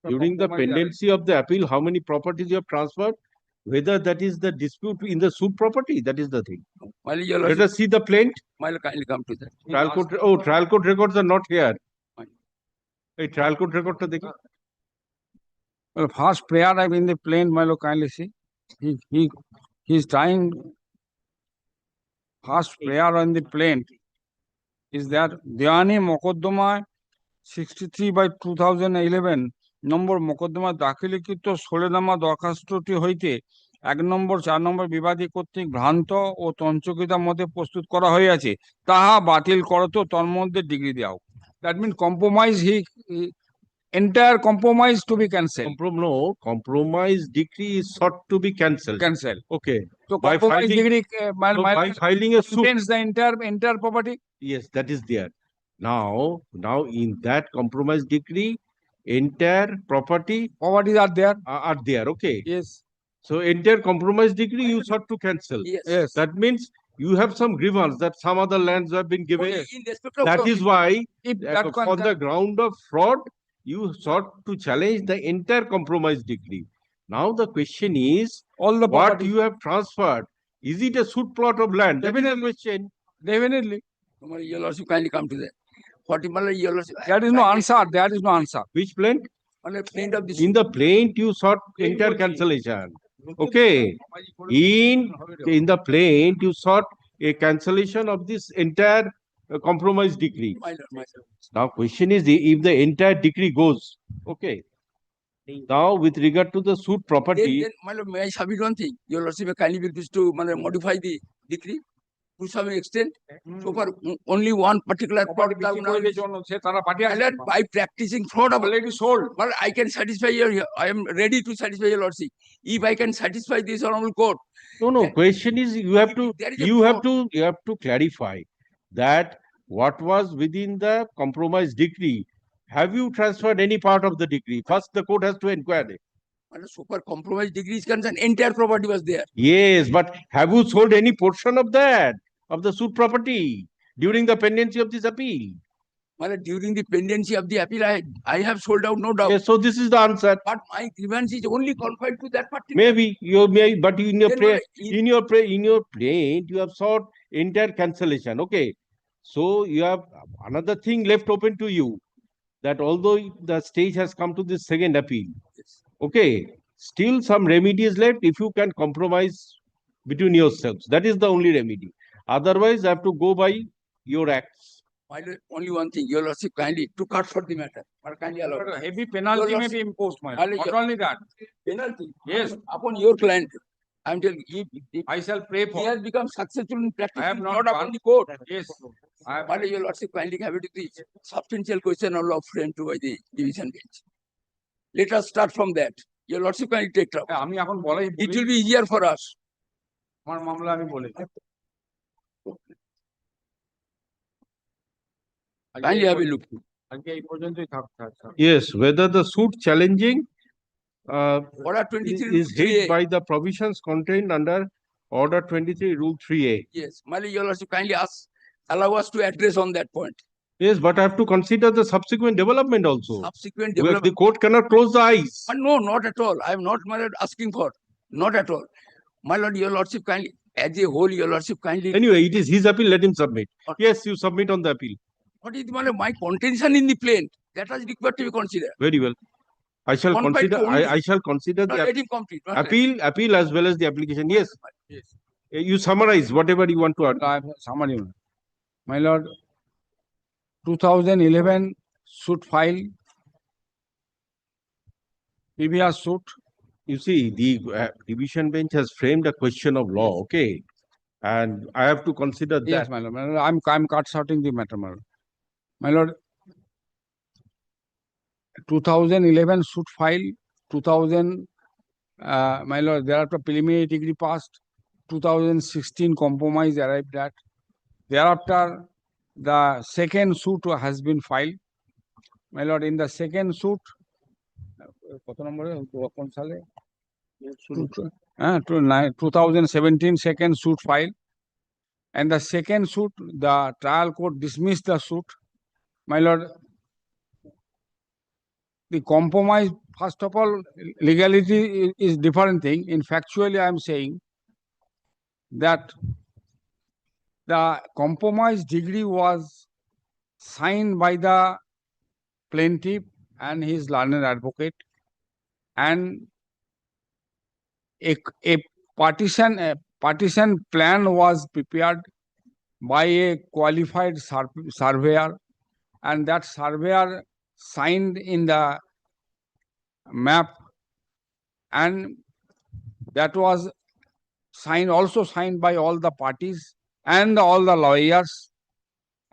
B: During the pendency of the appeal, how many properties you have transferred? Whether that is the dispute in the suit property, that is the thing. Let us see the plaint.
S: Kindly come to that.
B: Trial court records are not here. A trial court record to dekhi.
R: Well, first prayer I've in the plaint, my lord, kindly see. He's trying. First prayer on the plaint is that Dhyani Mokoddama 63/2011 নম্বর মোকদ্দমা দাখিলকৃত সরেনামা দরখাস্তটি হইতে 1 নম্বর 4 নম্বর বিবাদী কর্তৃক ভ্রান্ত ও তঞ্চকৃত মতে প্রস্তুত করা হইয়াছে তাহা বাতিল করত তন্মধ্যে ডিগ্রি দেওয়া। That means compromise entire compromise to be cancelled.
B: No, compromise decree is sought to be cancelled.
R: Cancelled.
B: Okay.
R: So compromise degree
B: by filing a suit.
R: The entire property.
B: Yes, that is there. Now in that compromise decree, entire properties
R: are there.
B: Are there. Okay.
R: Yes.
B: So entire compromise decree you sought to cancel.
S: Yes.
B: That means you have some grievance that some other lands have been given.
S: Okay. In respect of
B: That is why
R: on
B: the ground of fraud, you sought to challenge the entire compromise decree. Now the question is,
R: all the
B: what
R: property
B: you have transferred, is it a suit plot of land? Definitely. That is the question.
R: Definitely.
S: Your lordship, kindly come to that. Your lordship,
R: there is no answer. There is no answer.
B: Which plaint?
S: On the plaint of the
B: in the plaint you sought entire cancellation. Okay. In the plaint you sought a cancellation of this entire compromise decree.
S: My lord.
B: Now question is, if the entire decree goes, okay. Now with regard to the suit property,
S: Then, my lord, may I submit one thing? Your lordship kindly will please to modify the decree to some extent. So for only one particular plot, by practicing fraud already sold. Well, I can satisfy I am ready to satisfy your lordship. If I can satisfy this honorable court.
B: No. Question is, you have to clarify that what was within the compromise decree. Have you transferred any part of the decree? First, the court has to inquire it.
S: So far, compromise degree is concerned, entire property was there.
B: Yes, but have you sold any portion of that, of the suit property, during the pendency of this appeal?
S: Well, during the pendency of the appeal, I have sold out, no doubt.
B: Yes, so this is the answer.
S: But my grievance is only confined to that particular.
B: Maybe but in your plaint, you have sought entire cancellation. Okay, so you have another thing left open to you, that although the stage has come to this second appeal, okay, still some remedy is left. If you can compromise between yourselves, that is the only remedy. Otherwise, I have to go by your acts.
S: Only one thing, your lordship, kindly to cut for the matter. Kindly allow.
R: Heavy penalty may be imposed, my lord. Not only that.
S: Penalty?
R: Yes.
S: Upon your client. I'm telling you,
R: I shall pray for.
S: He has become successful in practice.
R: I have not
S: upon the court.
R: Yes.
S: Your lordship, kindly have it to the substantial question of law framed by the division bench. Let us start from that. Your lordship, kindly take trouble. It will be easier for us. Kindly have a look.
B: Yes, whether the suit challenging
S: Order 23
B: is hit by the provisions contained under Order 23 Rule 3A.
S: Yes, your lordship, kindly allow us to address on that point.
B: Yes, but I have to consider the subsequent development also.
S: Subsequent
B: Well,
S: development.
B: the court cannot close the eyes.
S: No, not at all. I am not, my lord, asking for. Not at all. My lord, your lordship kindly, as a whole, your lordship kindly.
B: Anyway, it is his appeal, let him submit. Yes, you submit on the appeal.
S: What is my contention in the plaint? That was required to be considered.
B: Very well. I shall
S: Confined to
B: consider,
S: only-
B: I shall consider
S: No,
B: the
S: let him complete. not let-
B: appeal as well as the application. Yes.
S: Yes.
B: You summarize whatever you want to add.
R: I have a summary. My lord, 2011 suit file, previous suit.
B: You see, the division bench has framed a question of law, okay? And I have to consider that.
R: Yes, my lord. My lord, I'm cut shorting the matter, my lord. My lord, 2011 suit file, 2000, my lord, thereafter preliminary degree passed, 2016 compromise arrived at. Thereafter, the second suit has been filed. My lord, in the second suit, কত নম্বরে কোন সালে 2017 second suit filed, and the second suit, the trial court dismissed the suit. My lord, the compromise, first of all, legality is different thing. In factually, I am saying that the compromise degree was signed by the plaintiff and his learned advocate, and a partition plan was prepared by a qualified surveyor, and that surveyor signed in the map, and that was also signed by all the parties and all the lawyers,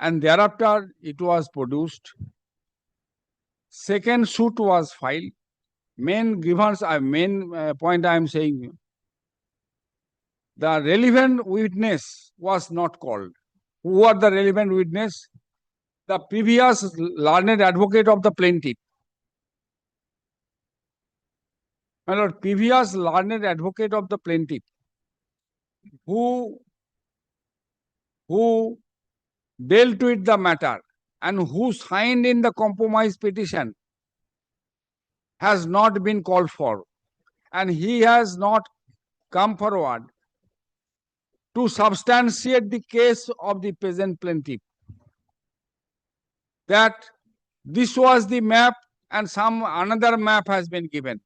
R: and thereafter it was produced. Second suit was filed. Main grievance, main point I am saying, the relevant witness was not called. Who are the relevant witness? The previous learned advocate of the plaintiff. My lord, previous learned advocate of the plaintiff, who dealt with the matter and who signed in the compromise petition, has not been called for, and he has not come forward to substantiate the case of the present plaintiff, that this was the map and another map has been given.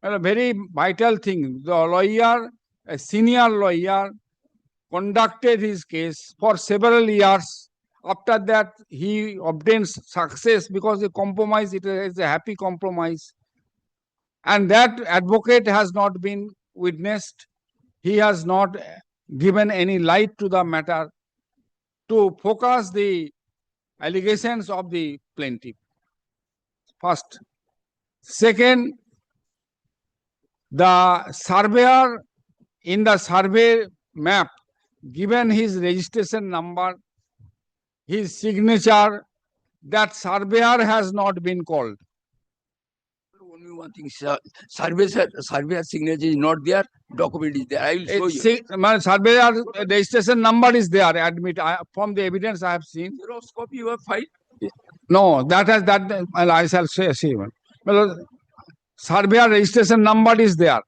R: Well, a very vital thing. The lawyer, a senior lawyer, conducted his case for several years. After that, he obtains success because the compromise, it is a happy compromise. And that advocate has not been witnessed. He has not given any light to the matter to focus the allegations of the plaintiff. First. Second, the surveyor in the survey map given his registration number, his signature, that surveyor has not been called.
S: Only one thing, sir. Surveyor signature is not there, document is there. I will show you.
R: My surveyor registration number is there, admit, from the evidence I have seen.
S: Xerox copy you have filed?
R: No, that I shall say. Well, surveyor registration number is there.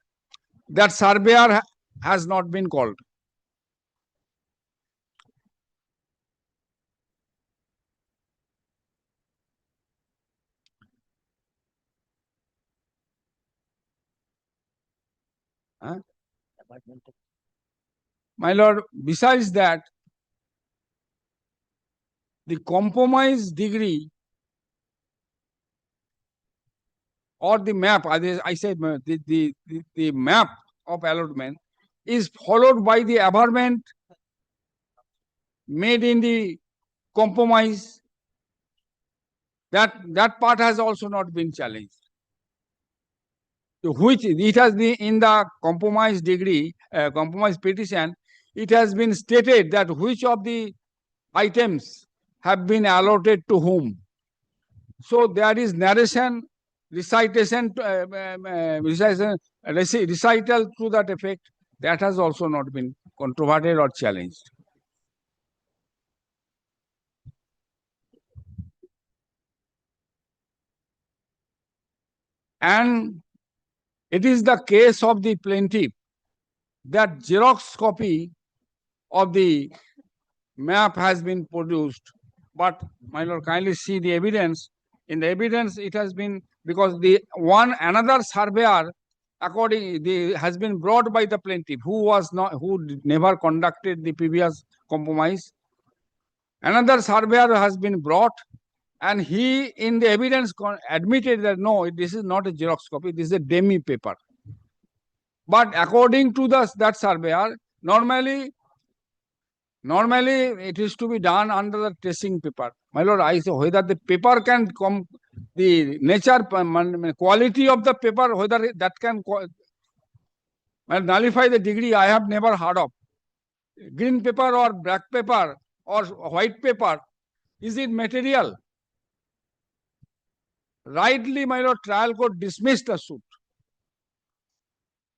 R: That surveyor has not been called. My lord, besides that, the compromise degree or the map, I said the map of allotment is followed by the averment made in the compromise. That part has also not been challenged. Which it has been in the compromise degree, compromise petition, it has been stated that which of the items have been allotted to whom. So there is narration, recital to that effect. That has also not been controverted or challenged. And it is the case of the plaintiff that Xerox copy of the map has been produced. But my lord, kindly see the evidence. In the evidence, it has been because another surveyor has been brought by the plaintiff who never conducted the previous compromise. Another surveyor has been brought, and he in the evidence admitted that no, this is not a Xerox copy, this is a demi paper. But according to that surveyor, normally it is to be done under the tracing paper. My lord, I say whether the paper can come, the nature, quality of the paper, whether that can nullify the degree, I have never heard of. Green paper or black paper or white paper, is it material? Rightly, my lord, trial court dismissed the suit.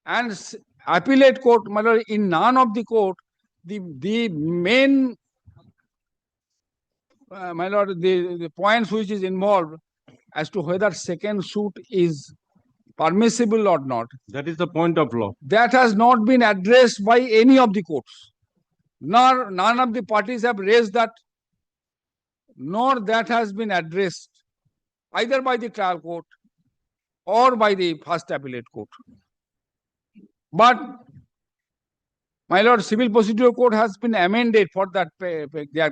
R: And appellate court, my lord, in none of the court, the main, my lord, the points which is involved as to whether second suit is permissible or not.
B: That is the point of law.
R: That has not been addressed by any of the courts. None of the parties have raised that, nor that has been addressed either by the trial court or by the first appellate court. But my lord, civil procedure code has been amended for that,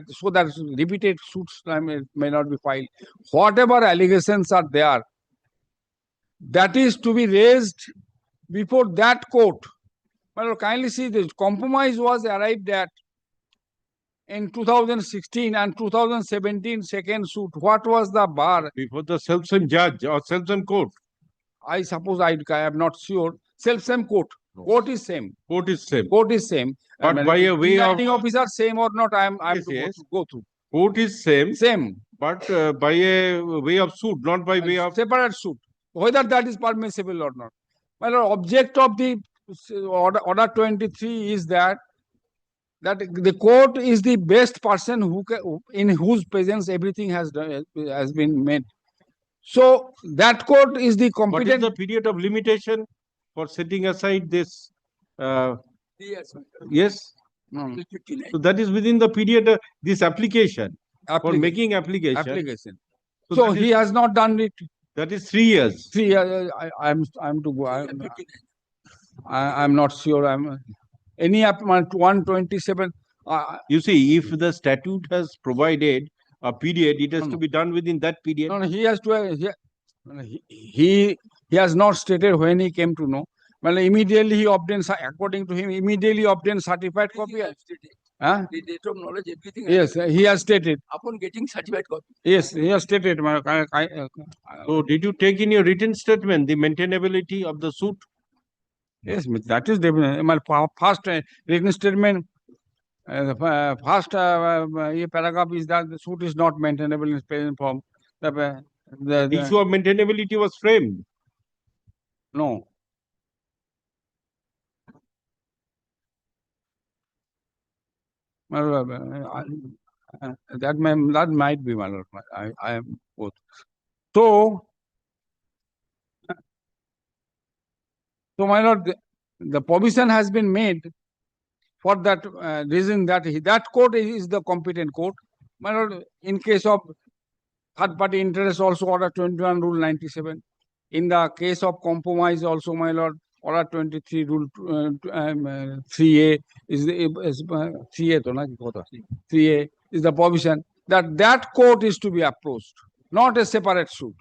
R: so that repeated suits may not be filed. Whatever allegations are there, that is to be raised before that court. My lord, kindly see this compromise was arrived at in 2016 and 2017 second suit. What was the bar?
B: Before the self-same judge or self-same court.
R: I suppose I am not sure. Self-same court. Court is same.
B: Court is same.
R: Court is same.
B: But by a way of
R: officer same or not, I am
B: yes,
R: to go through.
B: Court is same.
R: Same.
B: But by a way of suit, not by way of
R: separate suit. Whether that is permissible or not. My lord, object of the order 23 is that the court is the best person in whose presence everything has been made. So that court is the competent.
B: What is the period of limitation for setting aside this?
S: Yes.
B: Yes. So that is within the period this application for making application.
R: So he has not done it.
B: That is 3 years.
R: 3 years. I'm to go. I'm not sure. Any up 127.
B: You see, if the statute has provided a period, it has to be done within that period.
R: No, he has to. He has not stated when he came to know. Well, immediately he obtained, according to him, immediately obtained certified copy.
S: The date of knowledge, everything.
R: Yes, he has stated.
S: Upon getting certified copy.
R: Yes, he has stated.
B: So, did you take in your written statement the maintainability of the suit?
R: Yes, that is definitely. My first written statement, first paragraph is that the suit is not maintainable in present form. The
B: issue of maintainability was framed.
R: No. That might be, my lord. I am both. So, my lord, the provision has been made for that reason that that court is the competent court. My lord, in case of third party interest, also order 21 rule 97. In the case of compromise, also, my lord, order 23 rule 3A is the 3A is the provision that court is to be approached, not a separate suit.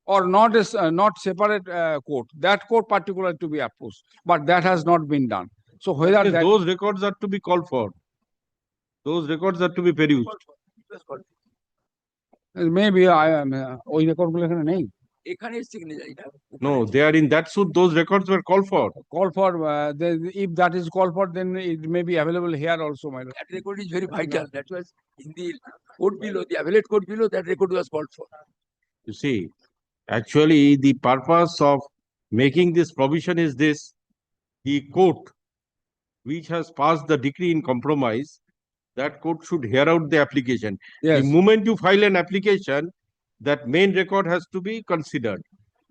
R: Or not separate court. That court particular to be approached, but that has not been done. So whether
B: those records are to be called for, those records are to be produced.
R: Maybe I am.
B: No, they are in that suit. Those records were called for.
R: Called for. If that is called for, then it may be available here also, my lord.
S: That record is very vital. That was in the court below, the appellate court below. That record was called for.
B: You see. Actually, the purpose of making this provision is this: the court which has passed the decree in compromise, that court should hear out the application.
R: Yes.
B: The moment you file an application, that main record has to be considered.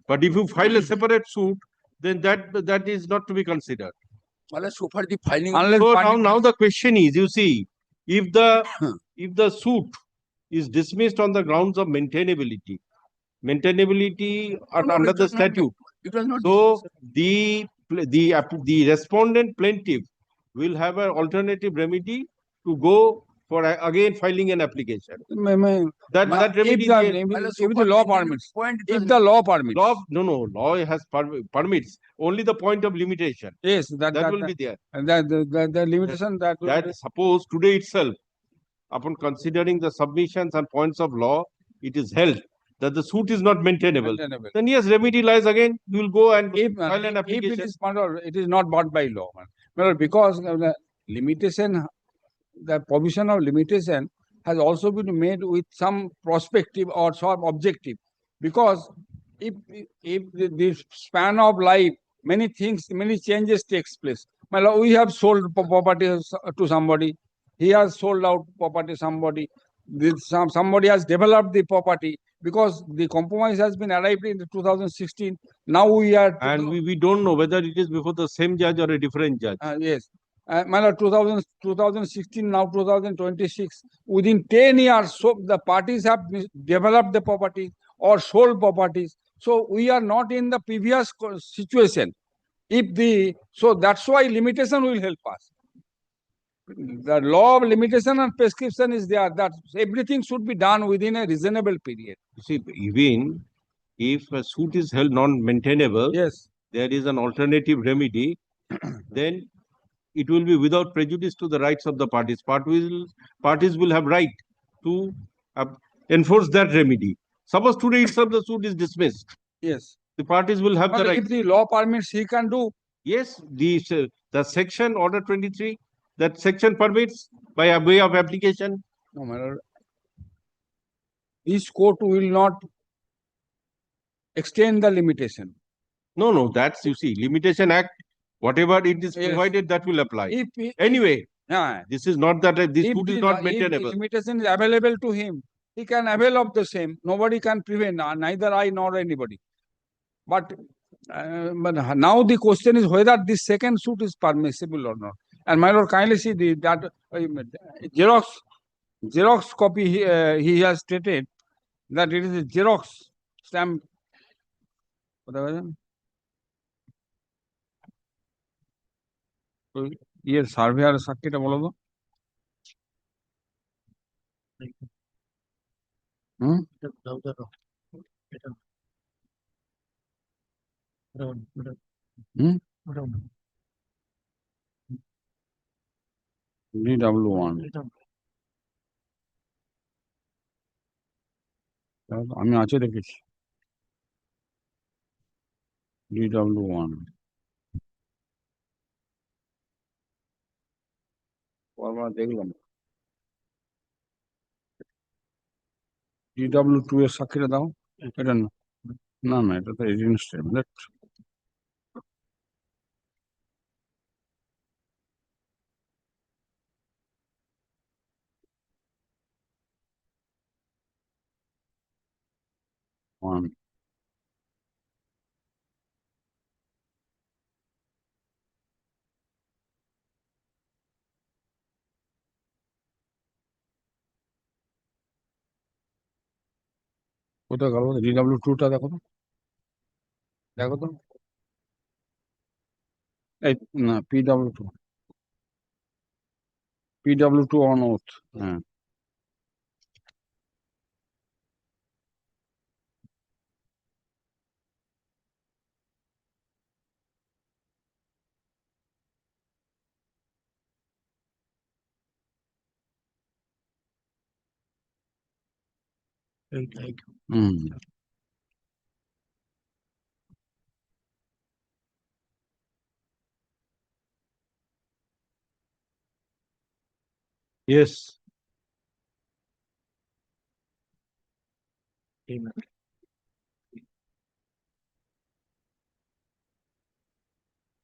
B: But if you file a separate suit, then that is not to be considered.
S: Well, so far the filing.
R: Unless
B: So
R: party-
B: now the question is, you see, if the suit is dismissed on the grounds of maintainability
S: No,
B: under
S: it
B: the
S: was not-
B: statute,
S: It was not.
B: so the respondent plaintiff will have an alternative remedy to go for again filing an application. That remedy
R: if the law permits, if the law permits,
B: law has permits only the point of limitation.
R: Yes,
B: that will be there.
R: And the limitation that will
B: That suppose today itself, upon considering the submissions and points of law, it is held that the suit is not maintainable. Then yes, remedy lies again. You will go and file an application.
R: If it is not bought by law, because the limitation, the provision of limitation has also been made with some prospective or some objective. Because if the span of life, many things, many changes takes place. We have sold property to somebody. He has sold out property to somebody. Somebody has developed the property because the compromise has been arrived in 2016. Now we are.
B: And we don't know whether it is before the same judge or a different judge.
R: Yes. 2016, now 2026. Within 10 years, so the parties have developed the property or sold properties. So we are not in the previous situation. So that's why limitation will help us. The law of limitation and prescription is there, that everything should be done within a reasonable period.
B: You see, even if a suit is held non-maintainable,
R: yes,
B: there is an alternative remedy, then it will be without prejudice to the rights of the parties. Parties will have right to enforce that remedy. Suppose today itself the suit is dismissed.
R: Yes.
B: The parties will have the right.
R: If the law permits, he can do.
B: Yes, the section order 23, that section permits by way of application.
R: No, my lord. This court will not extend the limitation.
B: No, that's, you see, Limitation Act, whatever it is provided, that will apply. Anyway, this is not that this suit is not maintainable.
R: If the limitation is available to him, he can avail of the same. Nobody can prevent, neither I nor anybody. But now the question is whether this second suit is permissible or not. And my lord, kindly see that Xerox copy he has stated that it is a Xerox stamp. Yes, survey আর সাক্ষীটা বলো তো। DW1 আমি আছে দেখেছি DW1 দেখলাম DW2 এর সাক্ষীটা দাও এটা না এটা তো এজেন্ট স্টেটমেন্ট one কোথায় গেল DW2 টা দেখো তো এই না PW2 on oath হ্যাঁ
B: Yes.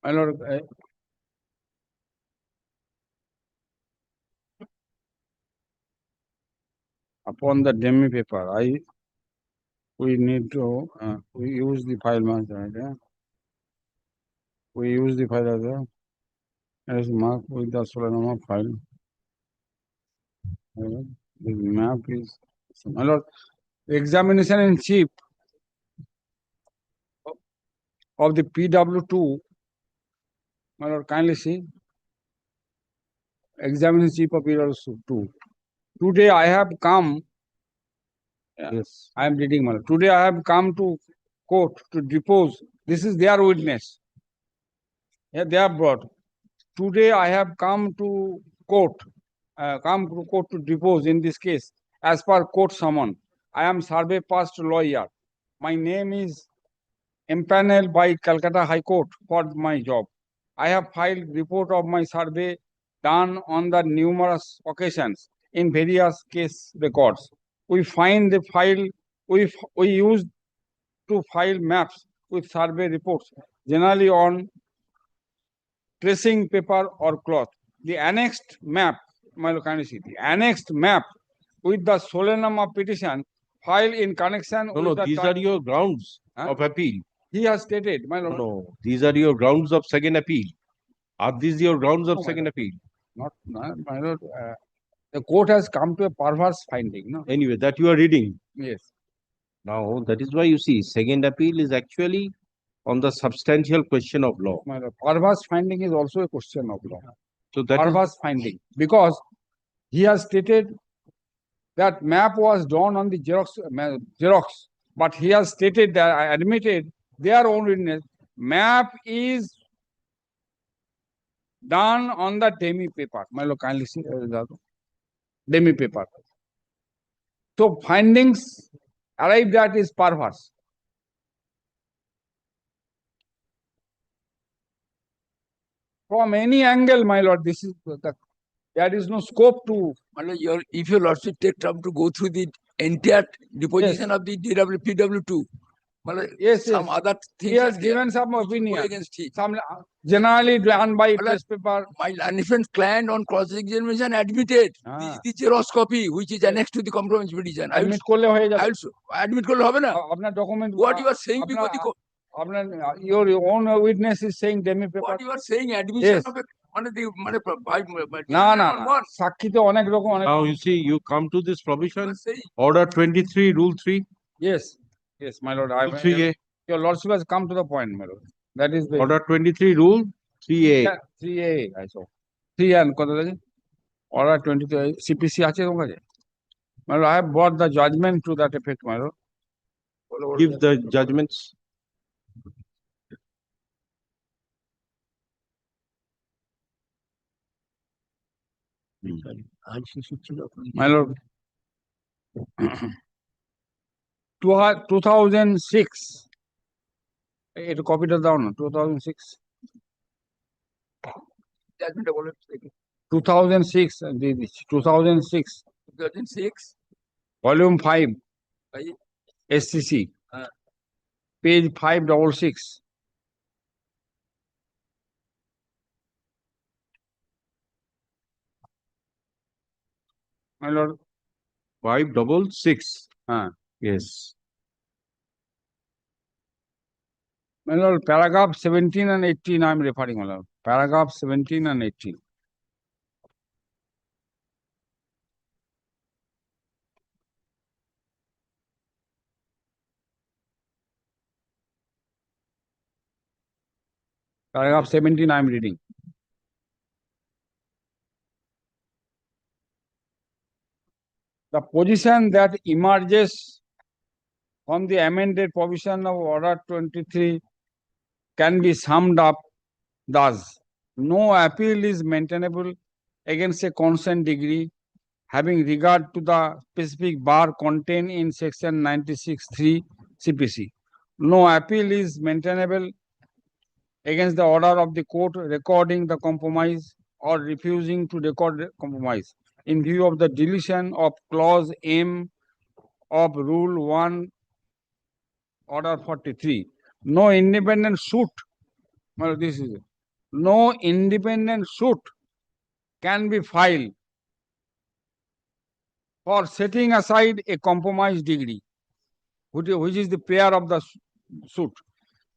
R: My lord, upon the demi paper, we need to, we use the file manager, yeah? We use the file as marked with the Solanoma file. The map is, my lord, examination in chief of the PW2, my lord, kindly see, examination chief of PW2. Today I have come, yes, I am reading, my lord. Today I have come to court to depose. This is their witness. Yeah, they have brought. Today I have come to court, to depose in this case as per court summon. I am survey past lawyer. My name is empaneled by Calcutta High Court for my job. I have filed report of my survey done on the numerous occasions in various case records. We find the file, we use to file maps with survey reports, generally on tracing paper or cloth. The annexed map, my lord, kindly see, the annexed map with the solemnum of petition filed in connection
B: No,
R: with
B: no,
R: the
B: these are your grounds of appeal.
R: He has stated, my lord.
B: No, these are your grounds of second appeal. Are these your grounds of second appeal?
R: Not, my lord. The court has come to a perverse finding. No?
B: Anyway, that you are reading.
R: Yes.
B: Now, that is why you see, second appeal is actually on the substantial question of law.
R: My lord, perverse finding is also a question of law.
B: So that
R: perverse finding, because he has stated that map was done on the Xerox, but he has stated that I admitted their own witness, map is done on the demi paper. My lord, kindly see demi paper. So findings arrived at is perverse. From any angle, my lord, this is there is no scope to.
S: If your lordship take time to go through the entire deposition of the PW2,
R: yes,
S: some other things.
R: He has given some opinion.
S: Against him.
R: Some generally done by press paper.
S: My learned client on cross-examination admitted this is the Xerox copy which is annexed to the compromise petition.
R: Admit করলে হয়ে যাবে।
S: Admit করলে হবে না।
R: আপনার document
S: What you are saying before the court.
R: Your own witness is saying demi paper.
S: What you are saying admission of a
R: না সাক্ষীতে অনেক রকম অনেক।
B: Now you see, you come to this provision, order 23, rule 3.
R: Yes, my lord.
B: Rule 3A.
R: Your lordship has come to the point, my lord. That is the
B: order 23, rule 3A.
R: 3A, I saw. 3A and কত আছে? Order 23 CPC আছে তোমার কাছে? My lord, I have brought the judgment to that effect, my lord.
B: Give the judgments.
R: My lord, 2006. এটা কপিটা দাও না 2006 2006 দিয়ে দিচ্ছি 2006 volume 5 SCC page 566 my lord
B: 566 yes.
R: My lord, paragraph 17 and 18 I am referring, my lord. Paragraph 17 and 18. Paragraph 17 I am reading. The position that emerges from the amended provision of Order 23 can be summed up thus: no appeal is maintainable against a consent degree having regard to the specific bar contained in section 96(3) CPC. No appeal is maintainable against the order of the court recording the compromise or refusing to record the compromise in view of the deletion of clause M of Rule 1, Order 43. No independent suit, well, this is it. No independent suit can be filed for setting aside a compromise degree. which is the prayer of the suit.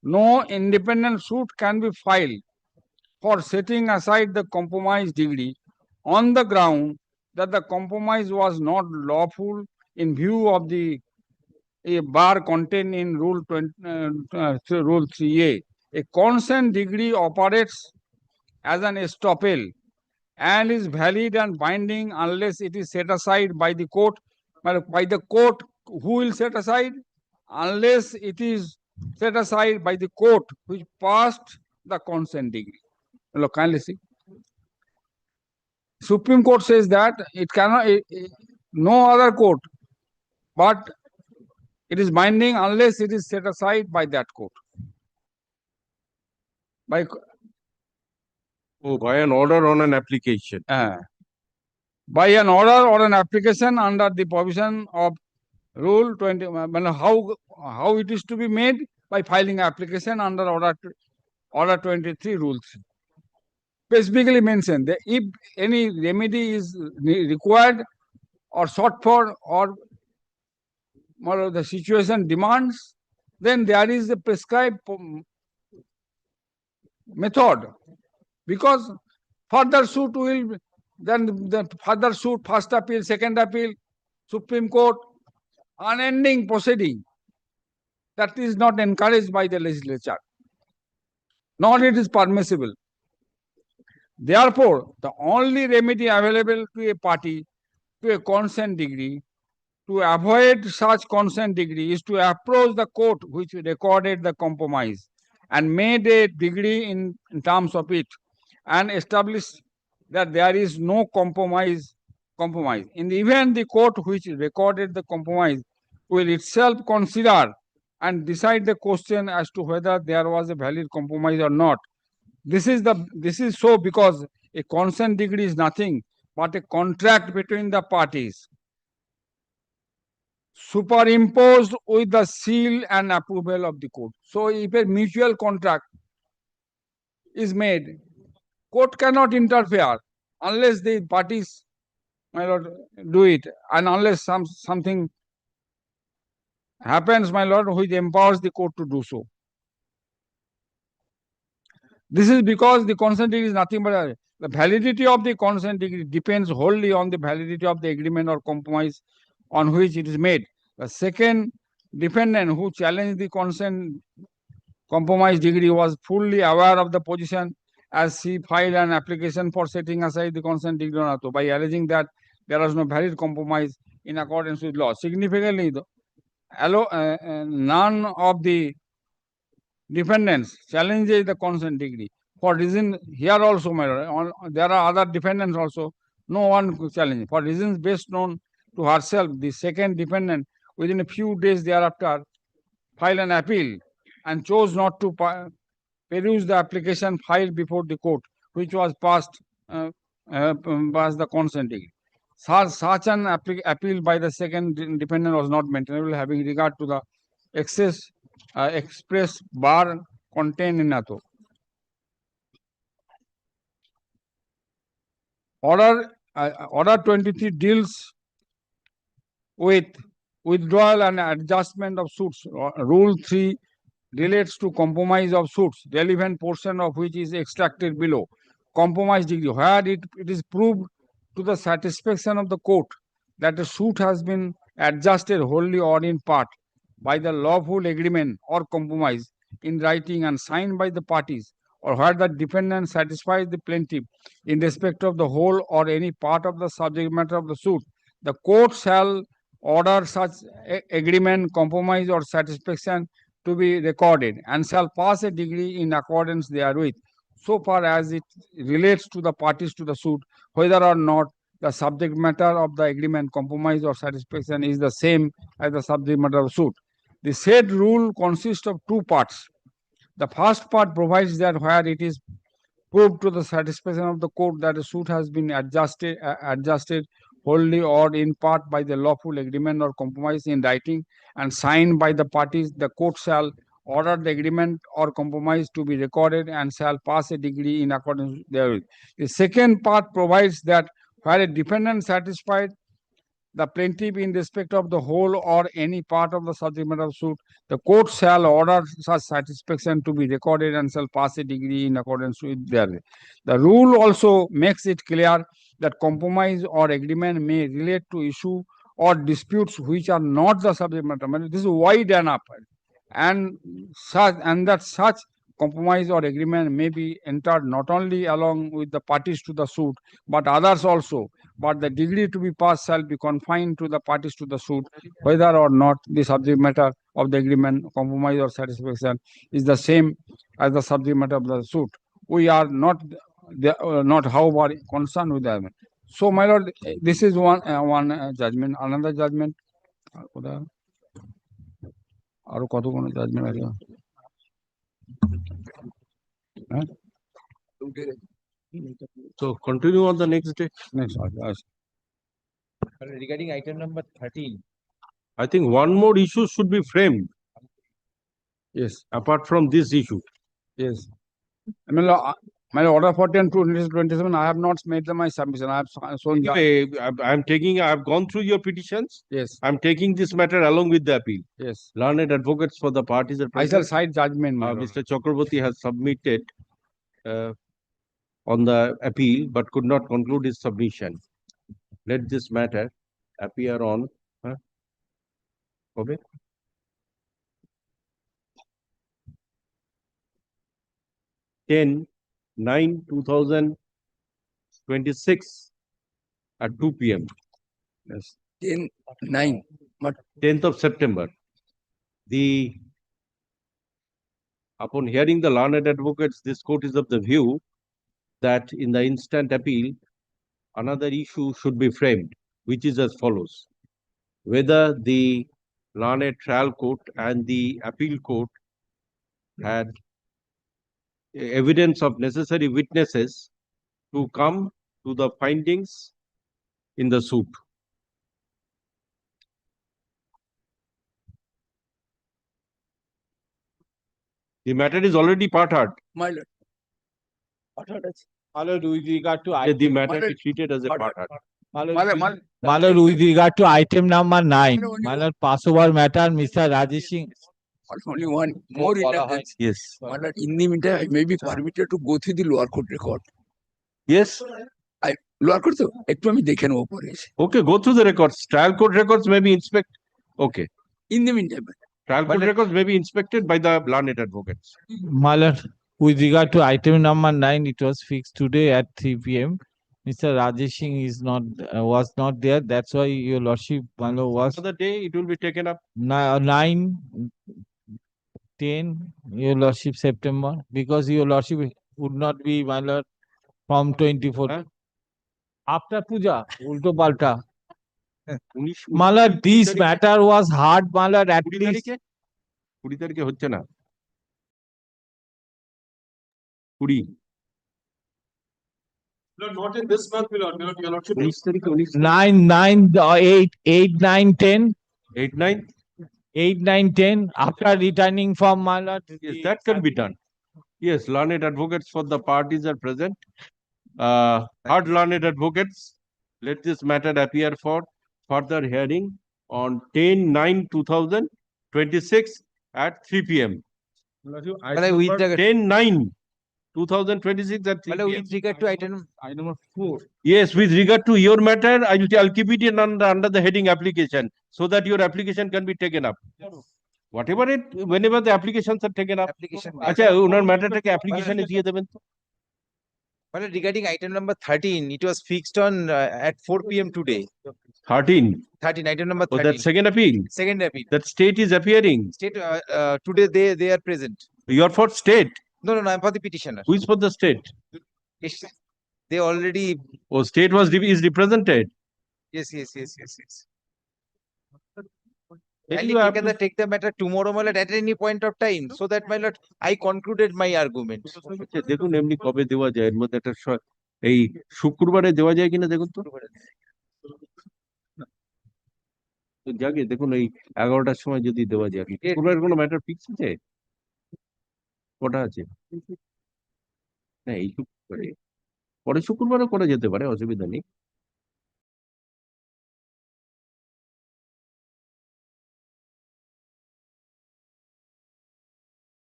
R: No independent suit can be filed for setting aside the compromise degree on the ground that the compromise was not lawful in view of the a bar contained in Rule 3A. A consent degree operates as an estoppel and is valid and binding unless it is set aside by the court. By the court, who will set aside? Unless it is set aside by the court which passed the consent degree. Look, kindly see. Supreme Court says that it cannot, no other court, but it is binding unless it is set aside by that court. By
B: an order on an application.
R: By an order or an application under the provision of Rule 20. How it is to be made? By filing application under Order 23, Rule 3. Specifically mentioned that if any remedy is required or sought for or the situation demands, then there is a prescribed method, because further suit will then the further suit, first appeal, second appeal, Supreme Court, unending proceeding. That is not encouraged by the legislature, nor it is permissible. Therefore, the only remedy available to a party to a consent degree to avoid such consent degree is to approach the court which recorded the compromise and made a degree in terms of it and establish that there is no compromise. In the event the court which recorded the compromise will itself consider and decide the question as to whether there was a valid compromise or not. This is so because a consent degree is nothing but a contract between the parties, superimposed with the seal and approval of the court. So if a mutual contract is made, court cannot interfere unless the parties, my lord, do it, and unless something happens, my lord, which empowers the court to do so. This is because the consent degree is nothing but the validity of the consent degree depends wholly on the validity of the agreement or compromise on which it is made. The second defendant who challenged the consent compromise degree was fully aware of the position as she filed an application for setting aside the consent degree by alleging that there was no valid compromise in accordance with law. Significantly, none of the defendants challenges the consent degree. For reason here also, my lord, there are other defendants also. No one challenge. For reasons best known to herself, the second defendant within a few days thereafter filed an appeal and chose not to peruse the application filed before the court, which was passed the consent degree. Such an appeal by the second defendant was not maintainable, having regard to the express bar contained in NATO. Order 23 deals with withdrawal and adjustment of suits. Rule 3 relates to compromise of suits, relevant portion of which is extracted below. Compromise degree, where it is proved to the satisfaction of the court that the suit has been adjusted wholly or in part by the lawful agreement or compromise in writing and signed by the parties, or where the defendant satisfies the plaintiff in respect of the whole or any part of the subject matter of the suit, the court shall order such agreement, compromise, or satisfaction to be recorded and shall pass a degree in accordance therewith, so far as it relates to the parties to the suit, whether or not the subject matter of the agreement, compromise, or satisfaction is the same as the subject matter of the suit. The said rule consists of two parts. The first part provides that where it is proved to the satisfaction of the court that the suit has been adjusted wholly or in part by the lawful agreement or compromise in writing and signed by the parties, the court shall order the agreement or compromise to be recorded and shall pass a degree in accordance therewith. The second part provides that where a defendant satisfied the plaintiff in respect of the whole or any part of the subject matter of suit, the court shall order such satisfaction to be recorded and shall pass a decree in accordance with thereof. The rule also makes it clear that compromise or agreement may relate to issue or disputes which are not the subject matter. This is wide enough, and that such compromise or agreement may be entered not only along with the parties to the suit, but others also. But the degree to be passed shall be confined to the parties to the suit, whether or not the subject matter of the agreement, compromise, or satisfaction is the same as the subject matter of the suit. We are not, however, concerned with that. So, my lord, this is one judgment. Another judgment. আরো কত কোন judgement আছে হ্যাঁ
B: So continue on the next day.
R: Next.
J: Regarding item number 13.
B: I think one more issue should be framed.
R: Yes.
B: Apart from this issue.
R: Yes. My order 42/27, I have not made my submission. I have shown.
B: I've gone through your petitions.
R: Yes.
B: I'm taking this matter along with the appeal.
R: Yes.
B: Learned advocates for the parties are present.
R: I shall cite judgment.
B: Mr. Chakraborty has submitted on the appeal but could not conclude his submission. Let this matter appear on okay. 10/9/2026 at 2 p.m.
R: Yes.
S: 10/9. But
B: 10th of September. Upon hearing the learned advocates, this court is of the view that in the instant appeal, another issue should be framed, which is as follows. Whether the learned trial court and the appeal court had evidence of necessary witnesses to come to the findings in the suit. The matter is already part heard.
S: My lord.
F: My lord, with regard to
B: The matter is treated as a part heard.
F: My lord, with regard to item number 9, my lord, Passover matter, Mr. Rajesh Singh.
S: Only one more intervention.
B: Yes.
S: My lord, in the meantime, I may be permitted to go through the lower court record.
B: Yes.
S: Lower court, so একটু আমি দেখে নেবো পরে।
B: Okay, go through the records. Trial court records may be inspected. Okay.
S: In the meantime.
B: Trial court records may be inspected by the learned advocates.
F: My lord, with regard to item number 9, it was fixed today at 3 p.m. Mr. Rajesh Singh was not there. That's why your lordship, my lord, was.
B: Another day, it will be taken up.
F: 9/10, your lordship, September, because your lordship would not be, my lord, from 24. After puja, ulto palta. My lord, this matter was hard, my lord, at least.
B: 20 তারিখে হচ্ছে না 20
L: Not in this month, my lord. Your lordship.
F: 9, 8, 9, 10.
B: 8, 9?
F: 8, 9, 10. After returning from my lord.
B: Yes, that can be done. Yes, learned advocates for the parties are present. Hard learned advocates, let this matter appear for further hearing on 10/9/2026 at 3 p.m. 10/9/2026 at 3 p.m.
J: With regard to item
F: number 4.
B: Yes, with regard to your matter, I'll keep it in under the heading application so that your application can be taken up. Whenever the applications are taken up. আচ্ছা ওনার ম্যাটারটাকে অ্যাপ্লিকেশনে দিয়ে দেবেন তো।
J: Well, regarding item number 13, it was fixed on at 4 p.m. today.
B: 13.
J: Item number 13.
B: Oh, that second appeal.
J: Second appeal.
B: That state is appearing.
J: State today they are present.
B: You are for state.
J: No, I'm for the petitioner.
B: Who is for the state?
J: They already.
B: Oh, state is represented.
J: Yes.
B: And
J: you can take the matter tomorrow, my lord, at any point of time, so that, my lord, I concluded my argument.
B: দেখুন এমনি কবে দেওয়া যায় এর মধ্যে একটা এই শুক্রবারে দেওয়া যায় কিনা দেখুন তো যাকে দেখুন এই 11টার সময় যদি দেওয়া যায় শুক্রবারের কোনো ম্যাটার ফিক্স আছে কটা আছে না এই শুক্রবারে পরে শুক্রবারে করা যেতে পারে অসুবিধা নেই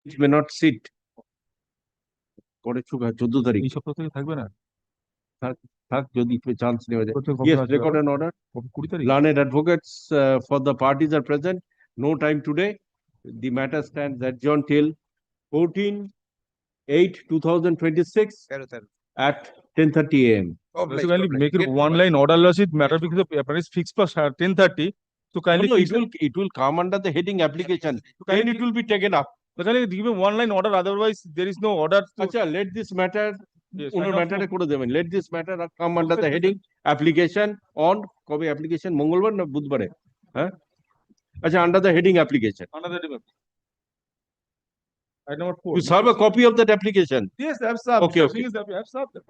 B: It may not sit. পরে 14 তারিখ
L: এই সপ্তাহ থেকে থাকবে না
B: থাক যদি চান্স নেওয়া যায়।
L: কবে
B: Yes,
L: আসবে
B: record
L: আবার?
B: an order.
L: 20 তারিখ
B: Learned advocates for the parties are present. No time today. The matter stands adjourned till 14/8/2026 at 10:30 a.m.
L: So kindly make it one line order receipt matter because the paper is fixed for 10:30. So kindly
B: No,
L: fix
B: it will come under the heading application. Then it will be taken up.
L: So kindly give me one line order, otherwise there is no order.
B: Acha, let this matter
L: Yes,
B: উনার
L: sign off
B: ম্যাটারে করে দেবেন। Let this matter come under the heading application on কবে application মঙ্গলবার না বুধবারে? হ্যাঁ আচ্ছা, under the heading application.
L: Another debate. Item number 4.
B: You serve a copy of that application.
L: Yes, I have served.
B: Okay,
L: Mr.
B: okay.
L: Singh is happy. I have served them.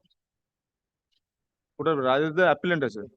L: Whatever, Raj is the appellant as well.